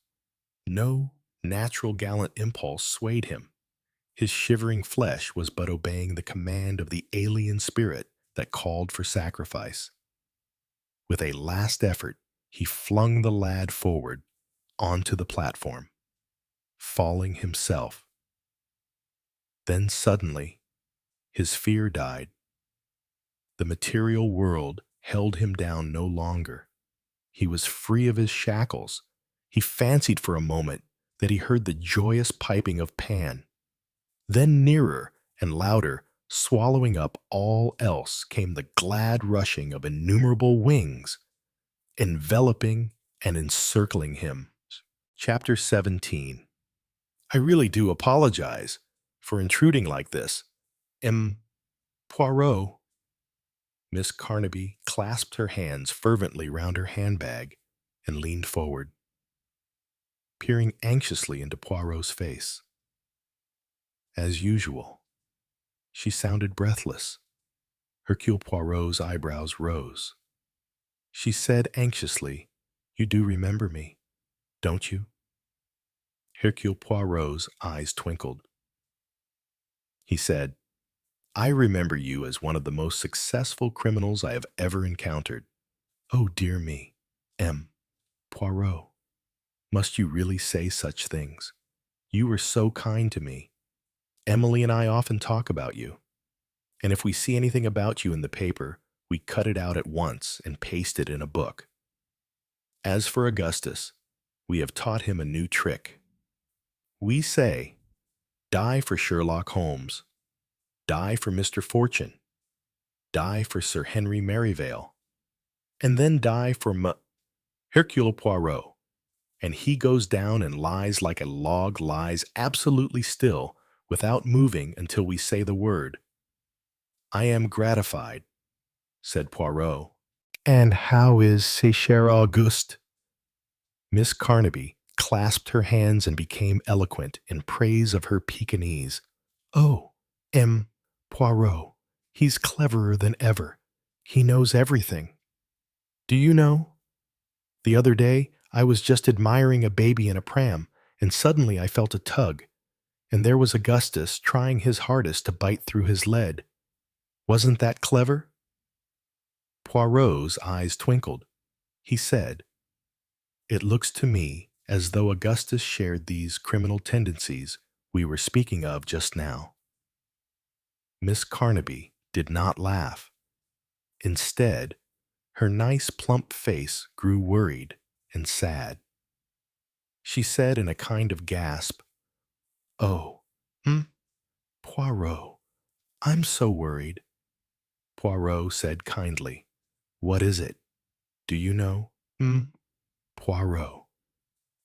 No natural gallant impulse swayed him. His shivering flesh was but obeying the command of the alien spirit that called for sacrifice. With a last effort, he flung the lad forward onto the platform, falling himself. Then suddenly, his fear died. The material world held him down no longer. He was free of his shackles. He fancied for a moment that he heard the joyous piping of Pan. Then nearer and louder, swallowing up all else, came the glad rushing of innumerable wings, enveloping and encircling him. Chapter 17. I really do apologize for intruding like this. Poirot. Miss Carnaby clasped her hands fervently round her handbag and leaned forward, peering anxiously into Poirot's face. As usual, she sounded breathless. Hercule Poirot's eyebrows rose. She said anxiously, "You do remember me, don't you?" Hercule Poirot's eyes twinkled. He said, "I remember you as one of the most successful criminals I have ever encountered." "Oh, dear me, Poirot, must you really say such things? You were so kind to me. Emily and I often talk about you, and if we see anything about you in the paper, we cut it out at once and paste it in a book. As for Augustus, we have taught him a new trick. We say, 'Die for Sherlock Holmes, die for Mr. Fortune, die for Sir Henry Merivale, and then die for Hercule Poirot,' and he goes down and lies like a log lies absolutely still without moving until we say the word. 'I am gratified,'" said Poirot. "And how is ce cher Auguste?" Miss Carnaby clasped her hands and became eloquent in praise of her Pekingese. "Oh, Poirot, he's cleverer than ever. He knows everything. Do you know? The other day, I was just admiring a baby in a pram, and suddenly I felt a tug, and there was Augustus trying his hardest to bite through his lead. Wasn't that clever?" Poirot's eyes twinkled. He said, "It looks to me as though Augustus shared these criminal tendencies we were speaking of just now." Miss Carnaby did not laugh. Instead, her nice plump face grew worried and sad. She said in a kind of gasp, "Oh, Poirot, I'm so worried." Poirot said kindly, "What is it? Do you know?" "Poirot,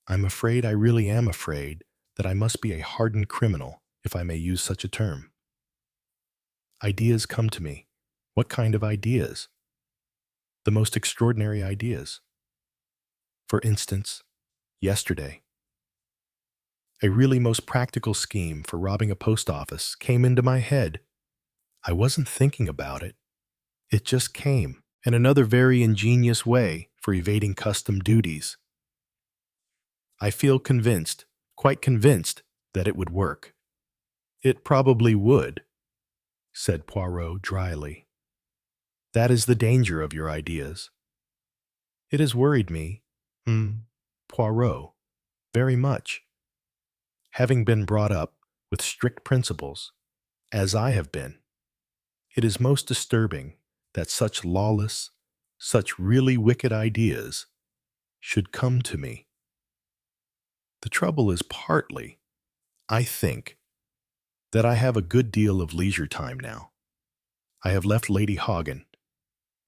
I'm afraid I really am afraid that I must be a hardened criminal, if I may use such a term. Ideas come to me." "What kind of ideas?" "The most extraordinary ideas. For instance, yesterday, a really most practical scheme for robbing a post office came into my head. I wasn't thinking about it. It just came, and another very ingenious way for evading custom duties. I feel convinced, quite convinced, that it would work." "It probably would," said Poirot dryly. "That is the danger of your ideas. It has worried me, Poirot, very much. Having been brought up with strict principles, as I have been, it is most disturbing that such lawless, such really wicked ideas should come to me. The trouble is partly, I think, that I have a good deal of leisure time now. I have left Lady Hagen,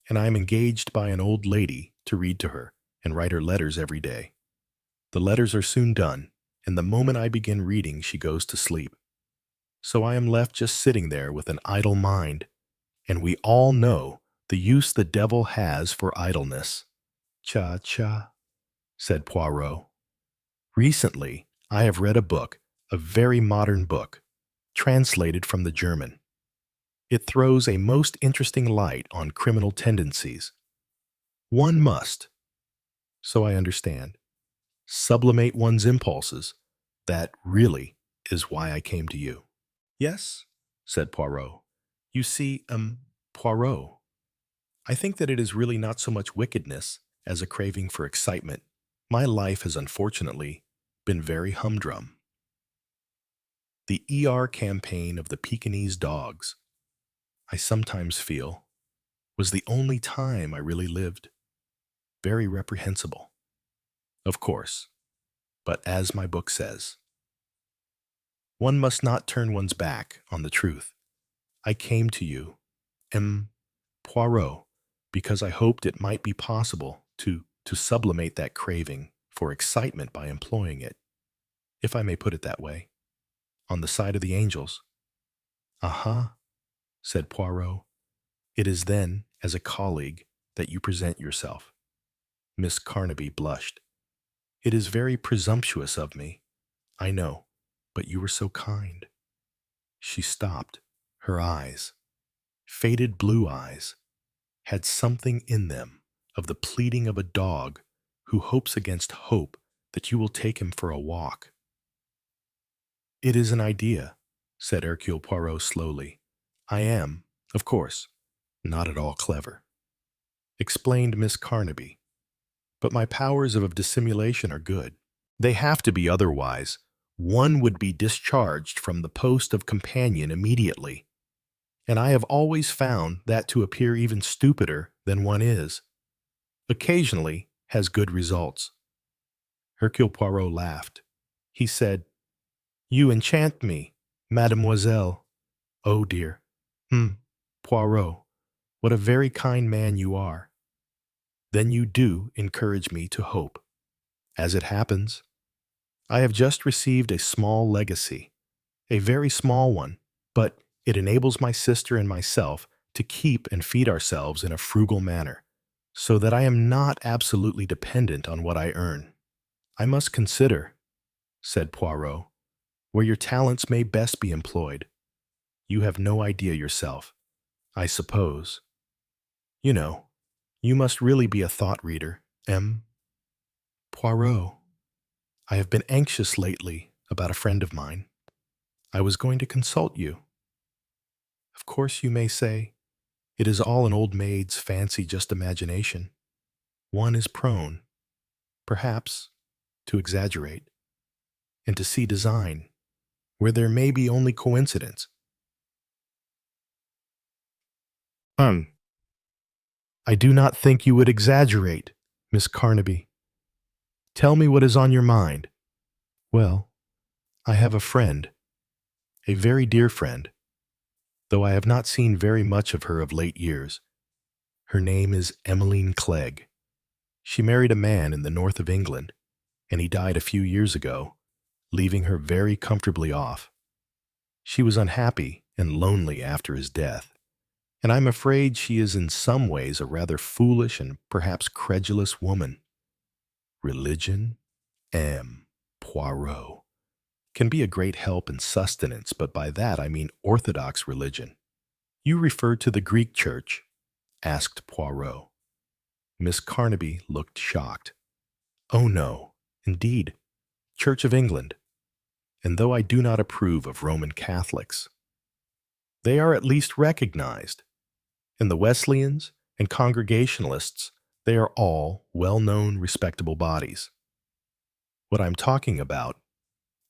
and I am engaged by an old lady to read to her and write her letters every day. The letters are soon done, and the moment I begin reading, she goes to sleep. So I am left just sitting there with an idle mind, and we all know the use the devil has for idleness. Cha-cha, said Poirot. Recently, I have read a book, a very modern book, translated from the German. It throws a most interesting light on criminal tendencies. One must, so I understand, sublimate one's impulses. That really is why I came to you. Yes, said Poirot. You see, Poirot, I think that it is really not so much wickedness as a craving for excitement. My life has unfortunately been very humdrum. The ER campaign of the Pekingese dogs, I sometimes feel, was the only time I really lived. Very reprehensible. Of course, but as my book says, one must not turn one's back on the truth. I came to you, Poirot, because I hoped it might be possible to sublimate that craving for excitement by employing it, if I may put it that way, on the side of the angels. Aha, said Poirot. It is then, as a colleague, that you present yourself. Miss Carnaby blushed. It is very presumptuous of me, I know, but you were so kind. She stopped. Her eyes, faded blue eyes, had something in them of the pleading of a dog who hopes against hope that you will take him for a walk. It is an idea, said Hercule Poirot slowly. I am, of course, not at all clever, explained Miss Carnaby, but my powers of dissimulation are good. They have to be otherwise. One would be discharged from the post of companion immediately, and I have always found that to appear even stupider than one is, occasionally has good results. Hercule Poirot laughed. He said, You enchant me, mademoiselle. Oh dear. Poirot, what a very kind man you are. Then you do encourage me to hope. As it happens, I have just received a small legacy, a very small one, but it enables my sister and myself to keep and feed ourselves in a frugal manner, so that I am not absolutely dependent on what I earn. I must consider, said Poirot, where your talents may best be employed. You have no idea yourself, I suppose. You know, you must really be a thought reader, Poirot. I have been anxious lately about a friend of mine. I was going to consult you. Of course, you may say, it is all an old maid's fancy, just imagination. One is prone, perhaps, to exaggerate, and to see design where there may be only coincidence. I do not think you would exaggerate, Miss Carnaby. Tell me what is on your mind. Well, I have a friend, a very dear friend, though I have not seen very much of her of late years. Her name is Emmeline Clegg. She married a man in the north of England, and he died a few years ago, leaving her very comfortably off. She was unhappy and lonely after his death, and I'm afraid she is in some ways a rather foolish and perhaps credulous woman. Religion, Poirot, can be a great help and sustenance, but by that I mean orthodox religion. You refer to the Greek church? Asked Poirot. Miss Carnaby looked shocked. Oh no, indeed, Church of England. And though I do not approve of Roman Catholics, they are at least recognized. And the Wesleyans and Congregationalists, they are all well-known, respectable bodies. What I'm talking about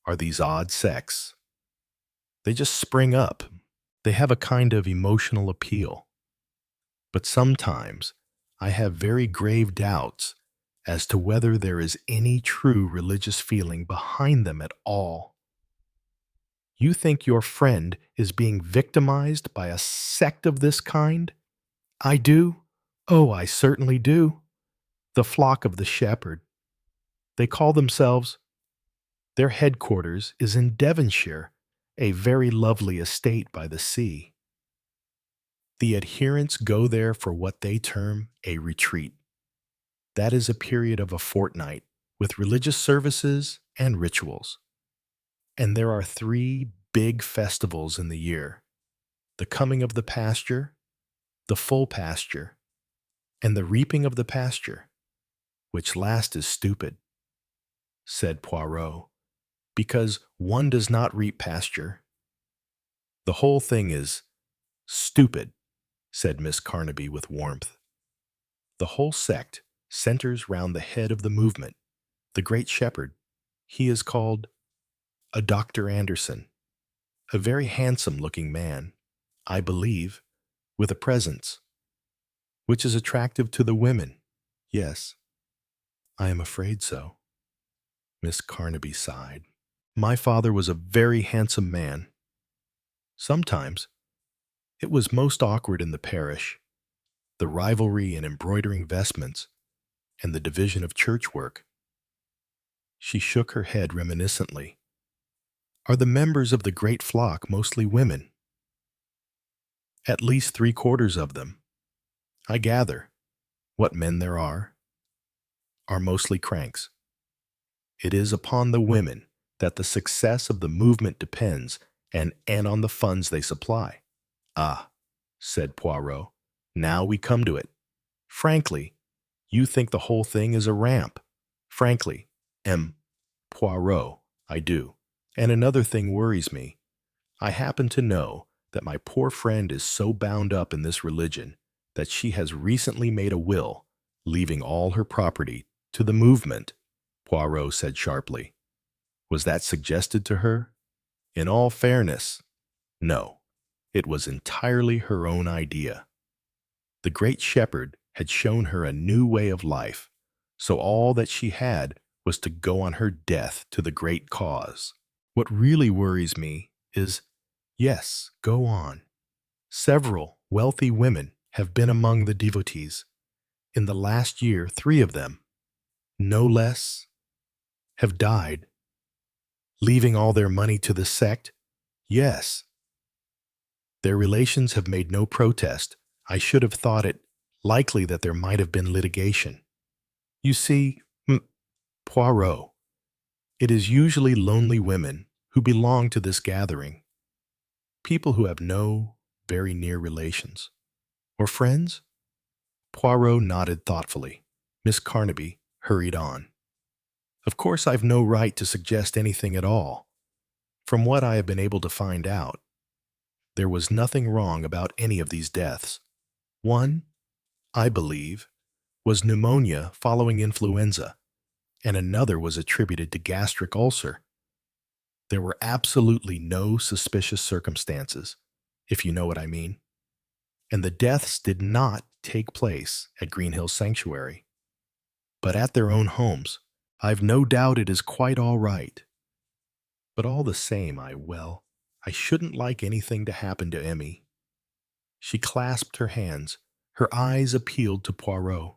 are these odd sects. They just spring up. They have a kind of emotional appeal. But sometimes I have very grave doubts as to whether there is any true religious feeling behind them at all. You think your friend is being victimized by a sect of this kind? I do. Oh, I certainly do. The flock of the shepherd. They call themselves. Their headquarters is in Devonshire, a very lovely estate by the sea. The adherents go there for what they term a retreat. That is a period of a fortnight with religious services and rituals. And there are 3 big festivals in the year: the coming of the pasture, the full pasture, and the reaping of the pasture, which last is stupid, said Poirot, because one does not reap pasture. The whole thing is stupid, said Miss Carnaby with warmth. The whole sect centers round the head of the movement, the great shepherd. He is called a Dr. Anderson, a very handsome-looking man, I believe, with a presence, which is attractive to the women. Yes, I am afraid so. Miss Carnaby sighed. My father was a very handsome man. Sometimes it was most awkward in the parish, the rivalry in embroidering vestments, and the division of church work. She shook her head reminiscently. Are the members of the great flock mostly women? At least 3/4 of them, I gather. What men there are mostly cranks. It is upon the women that the success of the movement depends, and on the funds they supply. Ah, said Poirot, now we come to it. Frankly, you think the whole thing is a ramp. Frankly, Poirot, I do. And another thing worries me. I happen to know that my poor friend is so bound up in this religion that she has recently made a will, leaving all her property to the movement, Poirot said sharply. Was that suggested to her? In all fairness, no. It was entirely her own idea. The great shepherd had shown her a new way of life, so all that she had was to go on her death to the great cause. What really worries me is, yes, go on. Several wealthy women have been among the devotees. In the last year, 3 of them, no less, have died, leaving all their money to the sect. Yes. Their relations have made no protest. I should have thought it likely that there might have been litigation. You see, Poirot, it is usually lonely women who belong to this gathering, people who have no very near relations. Or friends? Poirot nodded thoughtfully. Miss Carnaby hurried on. Of course, I've no right to suggest anything at all. From what I have been able to find out, there was nothing wrong about any of these deaths. One, I believe, was pneumonia following influenza, and another was attributed to gastric ulcer. There were absolutely no suspicious circumstances, if you know what I mean. And the deaths did not take place at Green Hill Sanctuary, but at their own homes. I've no doubt it is quite all right. But all the same, I shouldn't like anything to happen to Emmy. She clasped her hands. Her eyes appealed to Poirot.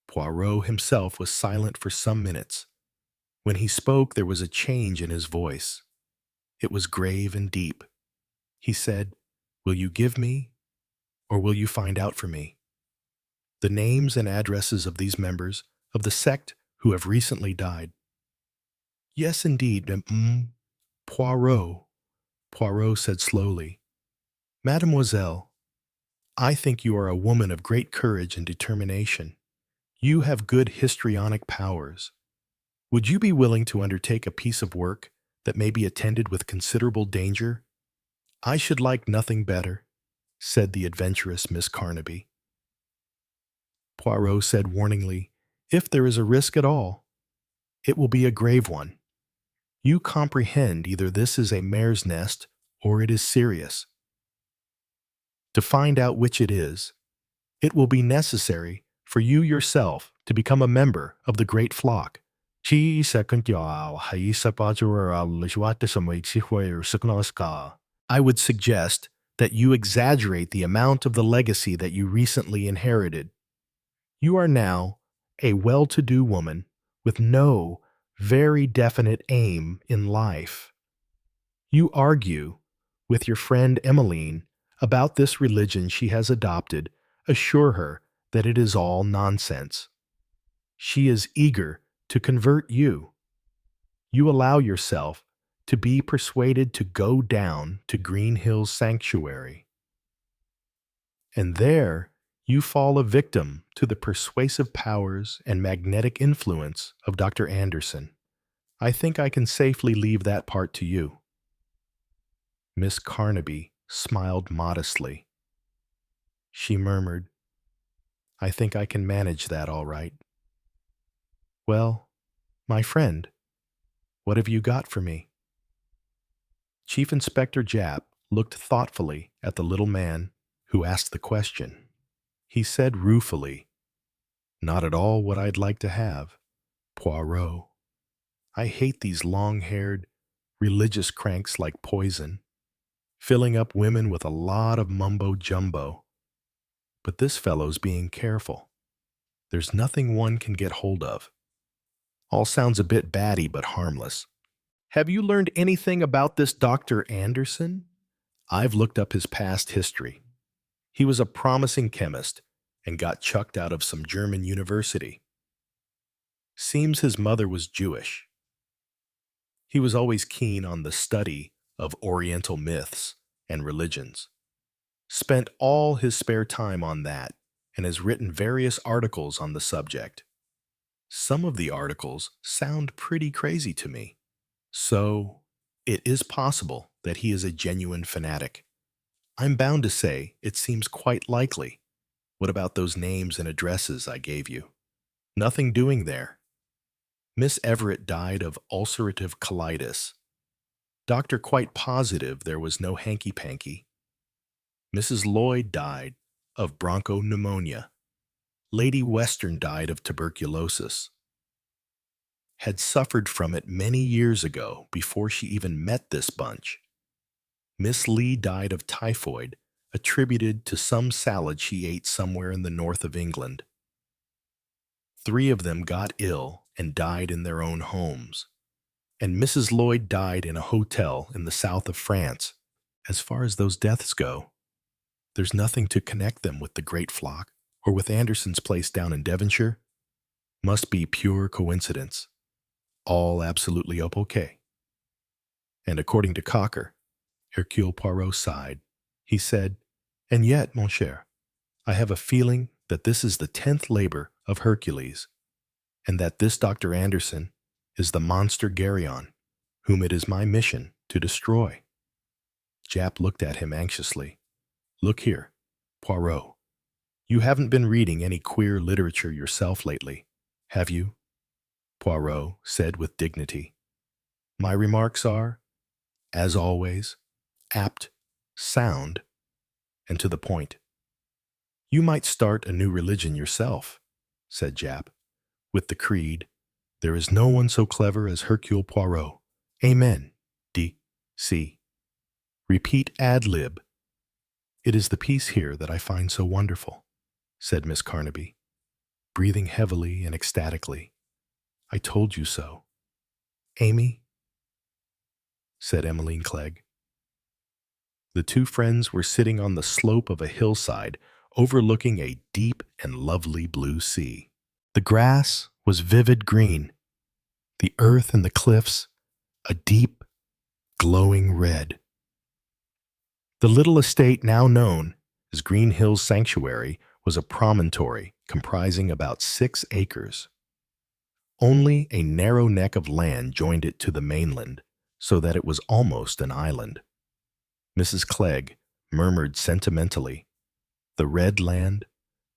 Poirot himself was silent for some minutes. When he spoke, there was a change in his voice. It was grave and deep. He said, Will you give me, or will you find out for me, the names and addresses of these members of the sect who have recently died? Yes, indeed, Poirot, Poirot said slowly. Mademoiselle, I think you are a woman of great courage and determination. You have good histrionic powers. Would you be willing to undertake a piece of work that may be attended with considerable danger? I should like nothing better, said the adventurous Miss Carnaby. Poirot said warningly, If there is a risk at all, it will be a grave one. You comprehend either this is a mare's nest or it is serious. To find out which it is, It will be necessary for you yourself to become a member of the great flock. I would suggest that you exaggerate the amount of the legacy that you recently inherited. You are now a well-to-do woman with no very definite aim in life. You argue with your friend Emmeline about this religion she has adopted. Assure her that it is all nonsense. She is eager to convert you. You allow yourself to be persuaded to go down to Green Hills Sanctuary. And there you fall a victim to the persuasive powers and magnetic influence of Dr. Anderson. I think I can safely leave that part to you. Miss Carnaby smiled modestly. She murmured, I think I can manage that all right. Well, my friend, what have you got for me? Chief Inspector Japp looked thoughtfully at the little man who asked the question. He said ruefully, Not at all what I'd like to have, Poirot. I hate these long-haired, religious cranks like poison, filling up women with a lot of mumbo-jumbo. But this fellow's being careful. There's nothing one can get hold of. All sounds a bit batty but harmless. Have you learned anything about this Dr. Anderson? I've looked up his past history. He was a promising chemist and got chucked out of some German university. Seems his mother was Jewish. He was always keen on the study of Oriental myths and religions. Spent all his spare time on that and has written various articles on the subject. Some of the articles sound pretty crazy to me. So, it is possible that he is a genuine fanatic. I'm bound to say it seems quite likely. What about those names and addresses I gave you? Nothing doing there. Miss Everett died of ulcerative colitis. Doctor quite positive there was no hanky-panky. Mrs. Lloyd died of bronchopneumonia. Lady Western died of tuberculosis. Had suffered from it many years ago before she even met this bunch. Miss Lee died of typhoid, attributed to some salad she ate somewhere in the north of England. 3 of them got ill and died in their own homes. And Mrs. Lloyd died in a hotel in the south of France. As far as those deaths go, there's nothing to connect them with the great flock or with Anderson's place down in Devonshire. Must be pure coincidence. All absolutely okay. And according to Cocker, Hercule Poirot sighed. He said, And yet, mon cher, I have a feeling that this is the 10th labor of Hercules, and that this Dr. Anderson is the monster Geryon, whom it is my mission to destroy. Japp looked at him anxiously. Look here, Poirot. You haven't been reading any queer literature yourself lately, have you? Poirot said with dignity. My remarks are, as always, apt, sound, and to the point. You might start a new religion yourself, said Japp, with the creed, there is no one so clever as Hercule Poirot. Amen. D.C. Repeat ad lib. It is the peace here that I find so wonderful, said Miss Carnaby, breathing heavily and ecstatically. I told you so. Amy, said Emmeline Clegg. The 2 friends were sitting on the slope of a hillside overlooking a deep and lovely blue sea. The grass was vivid green, the earth and the cliffs a deep, glowing red. The little estate now known as Green Hills Sanctuary was a promontory comprising about 6 acres. Only a narrow neck of land joined it to the mainland, so that it was almost an island. Mrs. Clegg murmured sentimentally, the red land,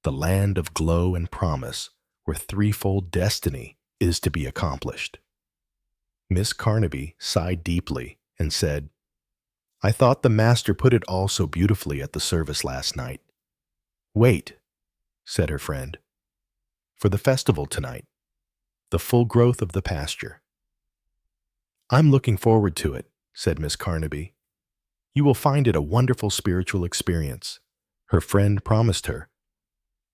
the land of glow and promise, where threefold destiny is to be accomplished. Miss Carnaby sighed deeply and said, I thought the master put it all so beautifully at the service last night. Wait, said her friend. "For the festival tonight, the full growth of the pasture." "I'm looking forward to it," said Miss Carnaby. "You will find it a wonderful spiritual experience," her friend promised her.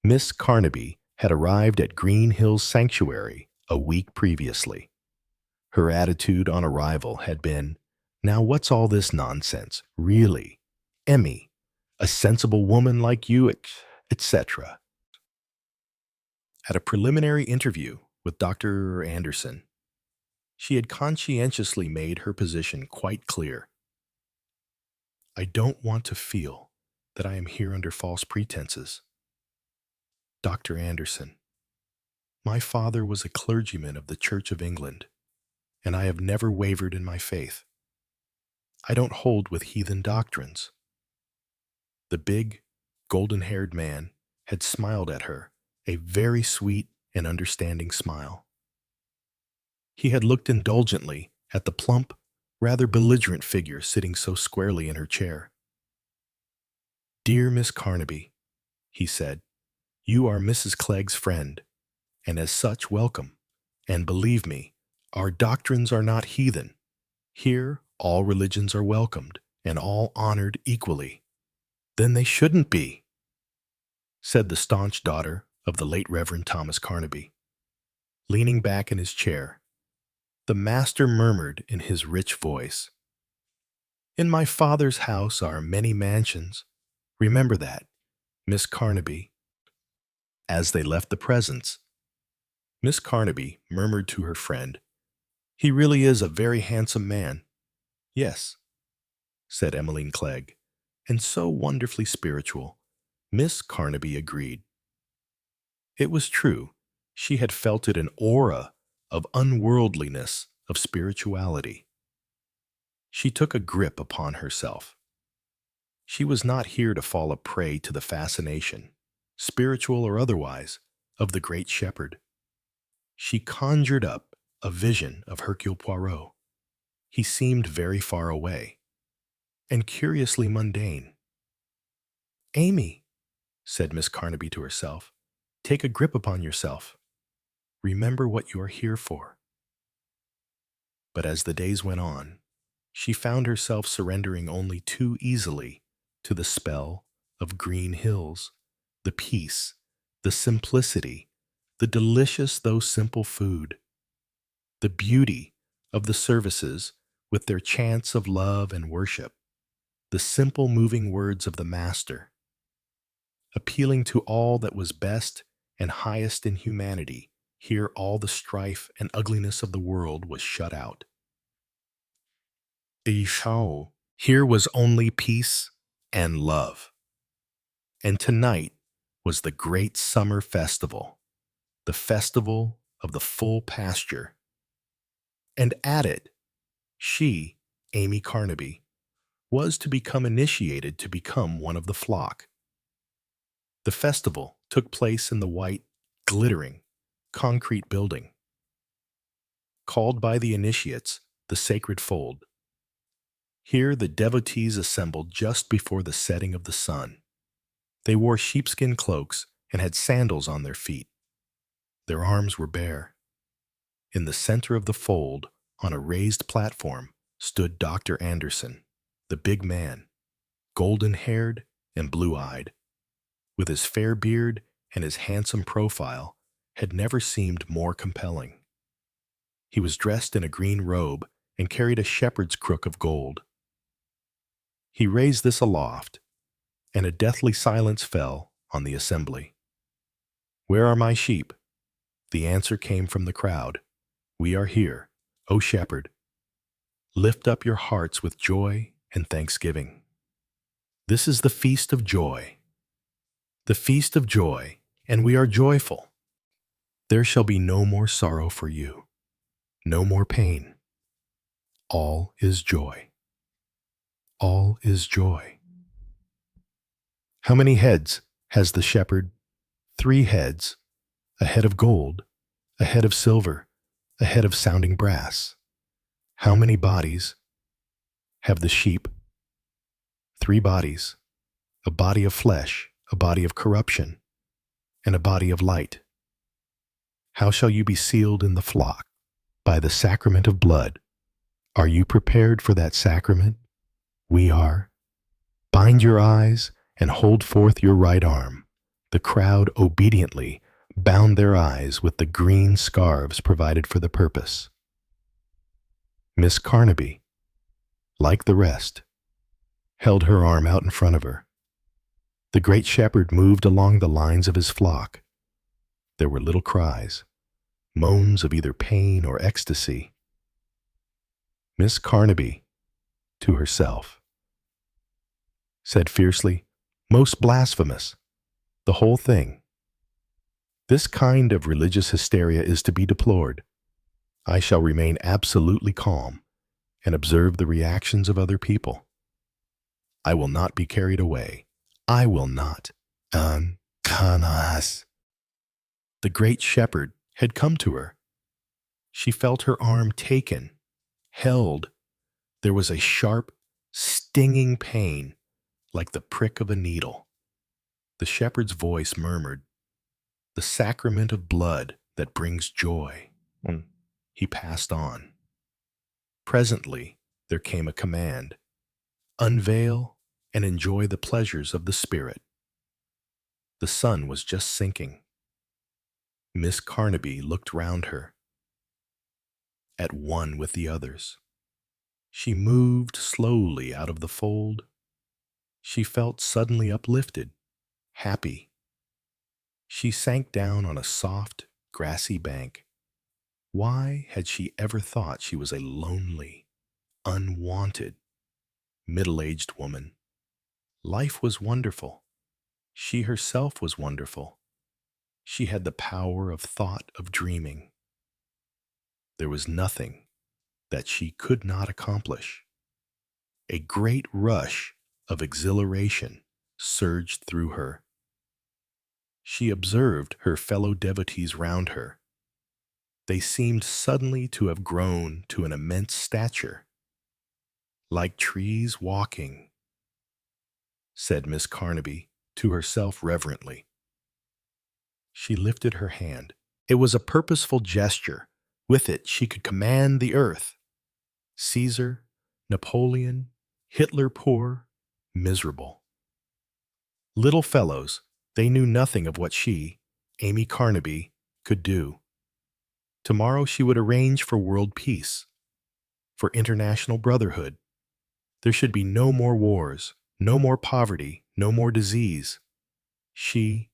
Miss Carnaby had arrived at Green Hills Sanctuary a week previously. Her attitude on arrival had been, "Now what's all this nonsense? Really? Emmy, a sensible woman like you, etc." At a preliminary interview with Dr. Anderson, she had conscientiously made her position quite clear. "I don't want to feel that I am here under false pretenses. Dr. Anderson, my father was a clergyman of the Church of England, and I have never wavered in my faith. I don't hold with heathen doctrines." The big, golden-haired man had smiled at her, a very sweet and understanding smile. He had looked indulgently at the plump, rather belligerent figure sitting so squarely in her chair. "Dear Miss Carnaby," he said, "you are Mrs. Clegg's friend, and as such welcome. And believe me, our doctrines are not heathen. Here all religions are welcomed and all honored equally." "Then they shouldn't be," said the staunch daughter of the late Reverend Thomas Carnaby. Leaning back in his chair, the master murmured in his rich voice, "In my father's house are many mansions. Remember that, Miss Carnaby." As they left the presence, Miss Carnaby murmured to her friend, "He really is a very handsome man." "Yes," said Emmeline Clegg, "and so wonderfully spiritual." Miss Carnaby agreed. It was true. She had felt it an aura of unworldliness, of spirituality. She took a grip upon herself. She was not here to fall a prey to the fascination, spiritual or otherwise, of the great shepherd. She conjured up a vision of Hercule Poirot. He seemed very far away, and curiously mundane. "Amy," said Miss Carnaby to herself, "take a grip upon yourself. Remember what you are here for." But as the days went on, she found herself surrendering only too easily to the spell of Green Hills, the peace, the simplicity, the delicious though simple food, the beauty of the services with their chants of love and worship, the simple moving words of the Master, appealing to all that was best and highest in humanity. Here all the strife and ugliness of the world was shut out. Here was only peace and love. And tonight was the great summer festival, the festival of the full pasture. And at it, she, Amy Carnaby, was to become initiated to become one of the flock. The festival took place in the white, glittering, concrete building, called by the initiates the Sacred Fold. Here the devotees assembled just before the setting of the sun. They wore sheepskin cloaks and had sandals on their feet. Their arms were bare. In the center of the fold, on a raised platform, stood Dr. Anderson, the big man, golden-haired and blue-eyed, with his fair beard and his handsome profile, had never seemed more compelling. He was dressed in a green robe and carried a shepherd's crook of gold. He raised this aloft, and a deathly silence fell on the assembly. "Where are my sheep?" The answer came from the crowd. "We are here, O shepherd. Lift up your hearts with joy and thanksgiving. This is the feast of joy. The feast of joy, and we are joyful. There shall be no more sorrow for you, no more pain. All is joy. All is joy." "How many heads has the shepherd?" "3 heads, a head of gold, a head of silver, a head of sounding brass." "How many bodies have the sheep?" 3 bodies, a body of flesh, a body of corruption, and a body of light. How shall you be sealed in the flock? By the sacrament of blood. Are you prepared for that sacrament? We are. Bind your eyes and hold forth your right arm. The crowd obediently bound their eyes with the green scarves provided for the purpose. Miss Carnaby, like the rest, held her arm out in front of her. The great shepherd moved along the lines of his flock. There were little cries, moans of either pain or ecstasy. Miss Carnaby, to herself, said fiercely, "Most blasphemous, the whole thing. This kind of religious hysteria is to be deplored. I shall remain absolutely calm and observe the reactions of other people. I will not be carried away. I will not. Uncanas." The great shepherd had come to her. She felt her arm taken, held. There was a sharp, stinging pain, like the prick of a needle. The shepherd's voice murmured, "The sacrament of blood that brings joy." He passed on. Presently, there came a command, "Unveil and enjoy the pleasures of the Spirit." The sun was just sinking. Miss Carnaby looked round her, at one with the others. She moved slowly out of the fold. She felt suddenly uplifted, happy. She sank down on a soft, grassy bank. Why had she ever thought she was a lonely, unwanted, middle-aged woman? Life was wonderful. She herself was wonderful. She had the power of thought, of dreaming. There was nothing that she could not accomplish. A great rush of exhilaration surged through her. She observed her fellow devotees round her. They seemed suddenly to have grown to an immense stature. "Like trees walking," said Miss Carnaby to herself reverently. She lifted her hand. It was a purposeful gesture. With it she could command the earth. Caesar, Napoleon, Hitler poor, miserable. Little fellows, they knew nothing of what she, Amy Carnaby, could do. Tomorrow she would arrange for world peace, for international brotherhood. There should be no more wars, no more poverty, no more disease. She,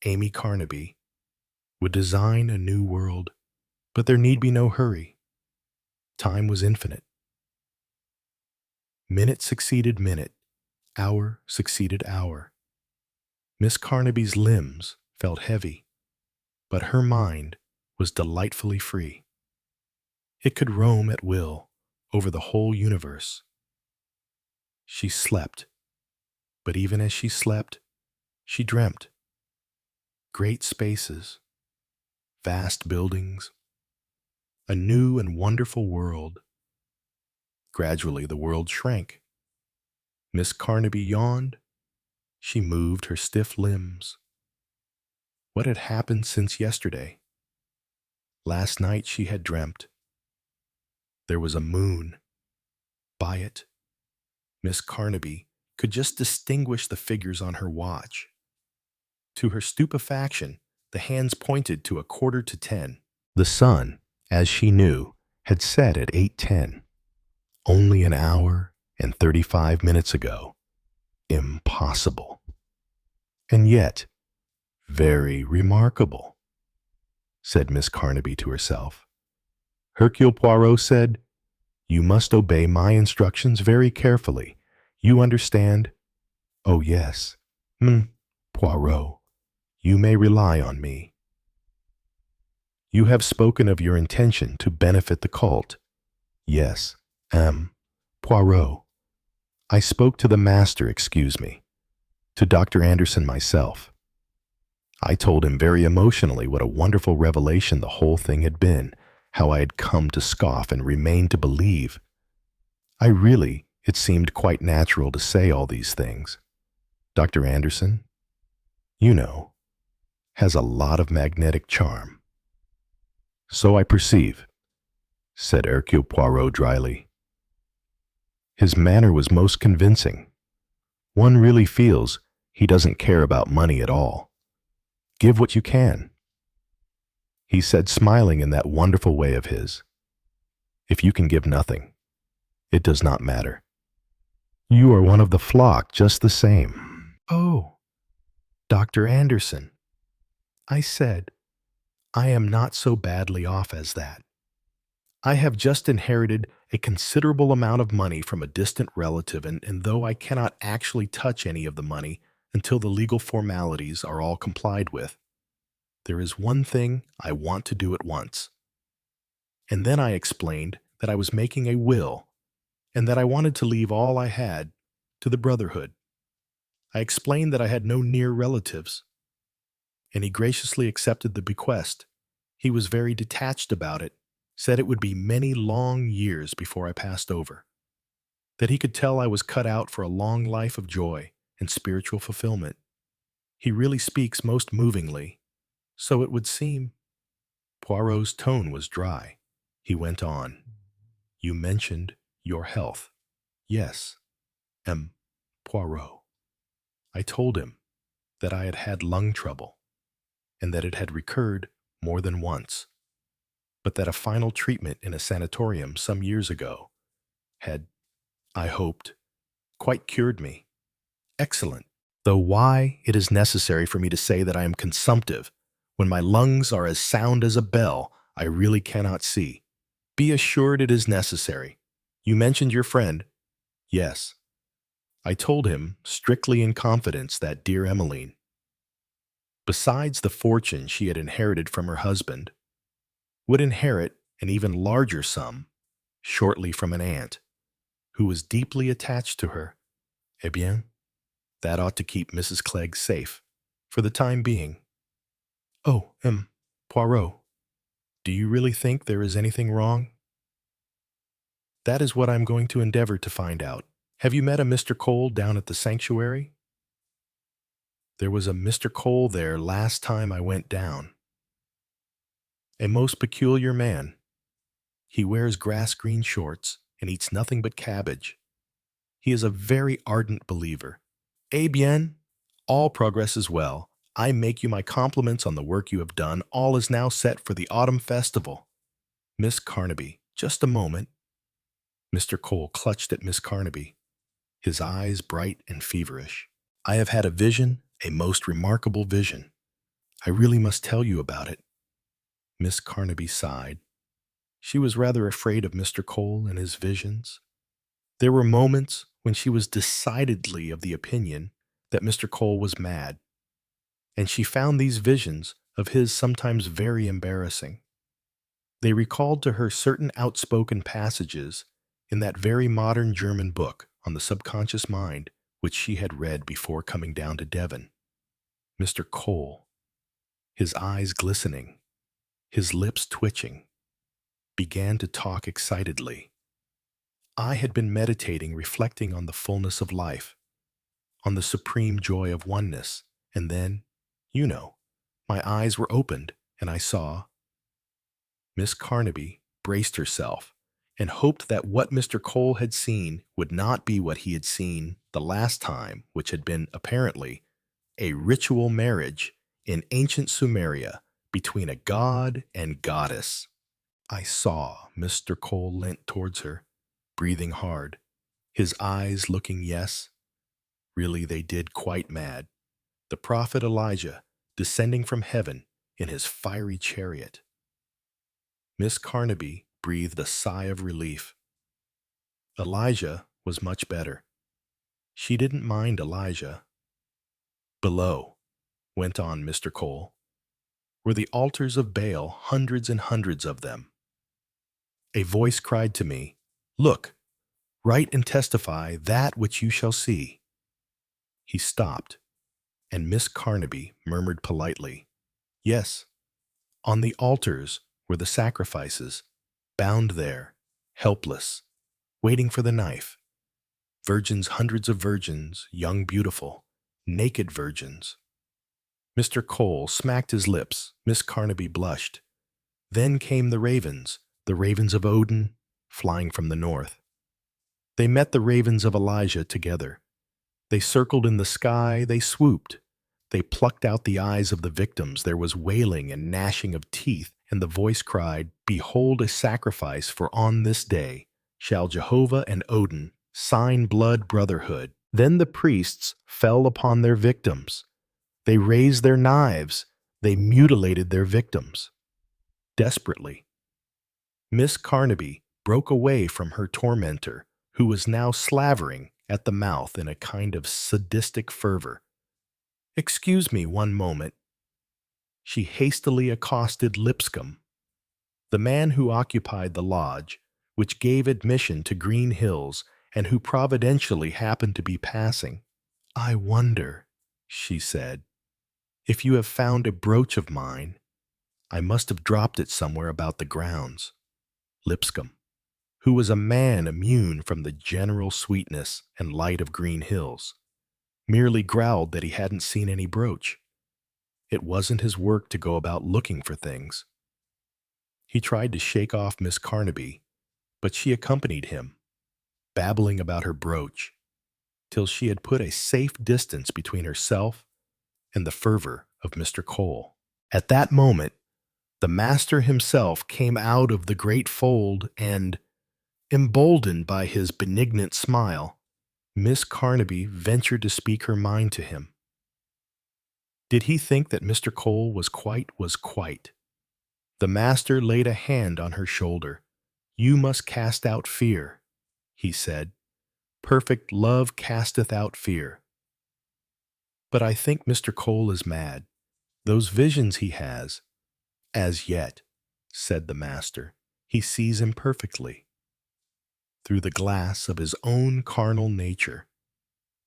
Amy Carnaby, would design a new world, but there need be no hurry. Time was infinite. Minute succeeded minute, hour succeeded hour. Miss Carnaby's limbs felt heavy, but her mind was delightfully free. It could roam at will over the whole universe. She slept, but even as she slept, she dreamt. Great spaces, vast buildings, a new and wonderful world. Gradually the world shrank. Miss Carnaby yawned. She moved her stiff limbs. What had happened since yesterday? Last night she had dreamt. There was a moon. By it, Miss Carnaby could just distinguish the figures on her watch. To her stupefaction, the hands pointed to 9:45. The sun, as she knew, had set at 8:10. Only an hour and 35 minutes ago. Impossible. And yet, very remarkable, said Miss Carnaby to herself. Hercule Poirot said, "You must obey my instructions very carefully. You understand?" "Oh, yes. Poirot, you may rely on me." "You have spoken of your intention to benefit the cult." "Yes, Poirot. I spoke to the master, excuse me, to Dr. Anderson myself. I told him very emotionally what a wonderful revelation the whole thing had been, how I had come to scoff and remain to believe. It seemed quite natural to say all these things. Dr. Anderson, you know, has a lot of magnetic charm. So I perceive, said Hercule Poirot dryly. His manner was most convincing. One really feels he doesn't care about money at all. Give what you can, he said, smiling in that wonderful way of his. If you can give nothing, it does not matter. You are one of the flock just the same. Oh, Dr. Anderson, I said, I am not so badly off as that. I have just inherited a considerable amount of money from a distant relative, and though I cannot actually touch any of the money until the legal formalities are all complied with, there is one thing I want to do at once. And then I explained that I was making a will and that I wanted to leave all I had to the Brotherhood. I explained that I had no near relatives, and he graciously accepted the bequest. He was very detached about it, said it would be many long years before I passed over, that he could tell I was cut out for a long life of joy and spiritual fulfillment. He really speaks most movingly, so it would seem. Poirot's tone was dry. He went on. You mentioned your health. Yes, M. Poirot. I told him that I had had lung trouble and that it had recurred more than once, but that a final treatment in a sanatorium some years ago had, I hoped, quite cured me. Excellent. Though why it is necessary for me to say that I am consumptive when my lungs are as sound as a bell, I really cannot see. Be assured it is necessary. You mentioned your friend. Yes. I told him, strictly in confidence, that dear Emmeline, besides the fortune she had inherited from her husband, would inherit an even larger sum shortly from an aunt, who was deeply attached to her. Eh bien, that ought to keep Mrs. Clegg safe, for the time being. Oh, Poirot, do you really think there is anything wrong? That is what I am going to endeavor to find out. Have you met a Mr. Cole down at the sanctuary? There was a Mr. Cole there last time I went down. A most peculiar man. He wears grass-green shorts and eats nothing but cabbage. He is a very ardent believer. Eh bien, all progress is well. I make you my compliments on the work you have done. All is now set for the autumn festival. Miss Carnaby, just a moment. Mr. Cole clutched at Miss Carnaby, his eyes bright and feverish. I have had a vision, a most remarkable vision. I really must tell you about it. Miss Carnaby sighed. She was rather afraid of Mr. Cole and his visions. There were moments when she was decidedly of the opinion that Mr. Cole was mad, and she found these visions of his sometimes very embarrassing. They recalled to her certain outspoken passages in that very modern German book on the subconscious mind which she had read before coming down to Devon. Mr. Cole, his eyes glistening, his lips twitching, began to talk excitedly. I had been meditating, reflecting on the fullness of life, on the supreme joy of oneness, and then, you know, my eyes were opened and I saw. Miss Carnaby braced herself and hoped that what Mr. Cole had seen would not be what he had seen the last time, which had been, apparently, a ritual marriage in ancient Sumeria between a god and goddess. I saw Mr. Cole leant towards her, breathing hard, his eyes looking yes. Really, they did quite mad. The prophet Elijah descending from heaven in his fiery chariot. Miss Carnaby breathed a sigh of relief. Elijah was much better. She didn't mind Elijah. Below, went on Mr. Cole, were the altars of Baal, hundreds and hundreds of them. A voice cried to me, Look, write and testify that which you shall see. He stopped, and Miss Carnaby murmured politely, Yes, on the altars were the sacrifices, bound there, helpless, waiting for the knife. Virgins, hundreds of virgins, young, beautiful, naked virgins. Mr. Cole smacked his lips. Miss Carnaby blushed. Then came the ravens of Odin, flying from the north. They met the ravens of Elijah together. They circled in the sky, they swooped. They plucked out the eyes of the victims. There was wailing and gnashing of teeth, and the voice cried, "Behold a sacrifice, for on this day shall Jehovah and Odin sign blood brotherhood." Then the priests fell upon their victims. They raised their knives. They mutilated their victims. Desperately, Miss Carnaby broke away from her tormentor, who was now slavering at the mouth in a kind of sadistic fervor. "Excuse me one moment." She hastily accosted Lipscomb, the man who occupied the lodge, which gave admission to Green Hills and who providentially happened to be passing. "I wonder," she said, "if you have found a brooch of mine. I must have dropped it somewhere about the grounds." Lipscomb, who was a man immune from the general sweetness and light of Green Hills, merely growled that he hadn't seen any brooch. It wasn't his work to go about looking for things. He tried to shake off Miss Carnaby, but she accompanied him, babbling about her brooch, till she had put a safe distance between herself and the fervor of Mr. Cole. At that moment, the master himself came out of the great fold and, emboldened by his benignant smile, Miss Carnaby ventured to speak her mind to him. Did he think that Mr. Cole was quite? The master laid a hand on her shoulder. "You must cast out fear," he said. "Perfect love casteth out fear." "But I think Mr. Cole is mad. Those visions he has—" "As yet," said the master, "he sees imperfectly, through the glass of his own carnal nature.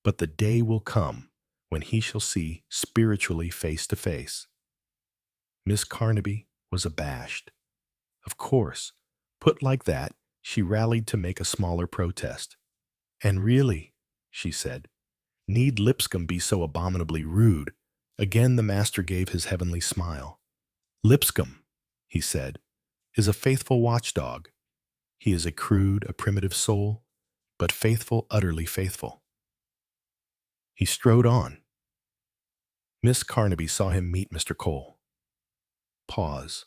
But the day will come when he shall see spiritually face to face." Miss Carnaby was abashed. Of course, put like that, she rallied to make a smaller protest. "And really," she said, "need Lipscomb be so abominably rude?" Again the master gave his heavenly smile. "Lipscomb," he said, "is a faithful watchdog. He is a crude, a primitive soul, but faithful, utterly faithful." He strode on. Miss Carnaby saw him meet Mr. Cole. Pause.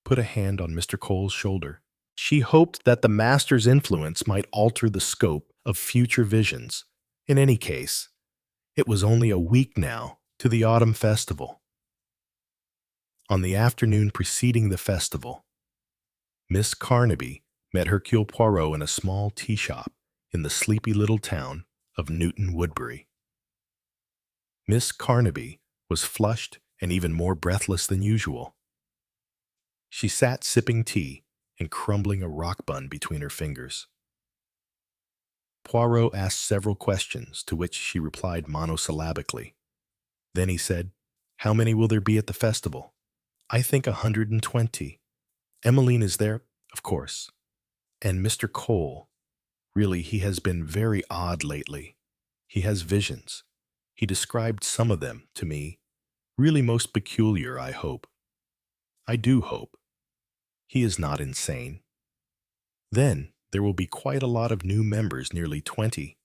Put a hand on Mr. Cole's shoulder. She hoped that the master's influence might alter the scope of future visions. In any case, it was only a week now to the autumn festival. On the afternoon preceding the festival, Miss Carnaby met Hercule Poirot in a small tea shop in the sleepy little town of Newton Woodbury. Miss Carnaby was flushed and even more breathless than usual. She sat sipping tea and crumbling a rock bun between her fingers. Poirot asked several questions, to which she replied monosyllabically. Then he said, "How many will there be at the festival?" "I think 120. Emmeline is there, of course. And Mr. Cole. Really, he has been very odd lately. He has visions. He described some of them to me. Really most peculiar, I hope. I do hope. He is not insane. Then there will be quite a lot of new members, nearly 20.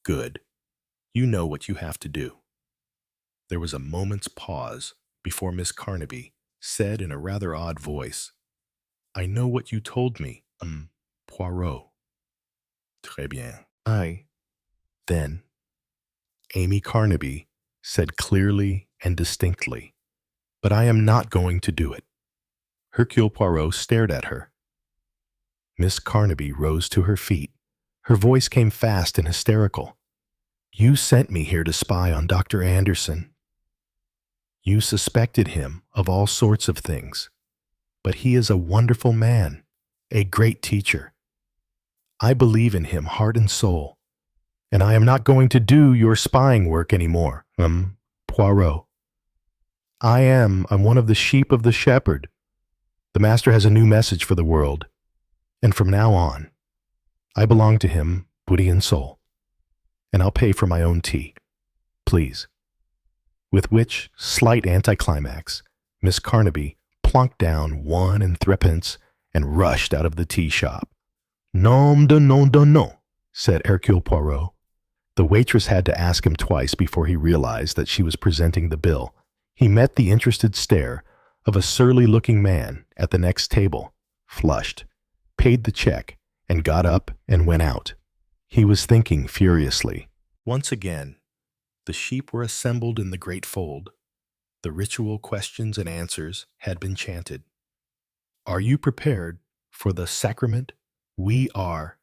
Good. You know what you have to do." There was a moment's pause before Miss Carnaby said in a rather odd voice, "I know what you told me, Poirot." "Très bien." Then Amy Carnaby said clearly and distinctly, "But I am not going to do it." Hercule Poirot stared at her. Miss Carnaby rose to her feet. Her voice came fast and hysterical. "You sent me here to spy on Dr. Anderson. You suspected him of all sorts of things, but he is a wonderful man, a great teacher. I believe in him heart and soul, and I am not going to do your spying work anymore, Poirot. I'm one of the sheep of the shepherd. The master has a new message for the world, and from now on, I belong to him, body and soul, and I'll pay for my own tea. Please, With which slight anticlimax, Miss Carnaby plunked down 1 and 3 pence and rushed out of the tea shop. Nom de nom de nom, said Hercule Poirot. The waitress had to ask him twice before he realized that she was presenting the bill. He met the interested stare of a surly-looking man at the next table, flushed, paid the check, and got up and went out. He was thinking furiously. Once again, the sheep were assembled in the great fold. The ritual questions and answers had been chanted. Are you prepared for the sacrament? We are.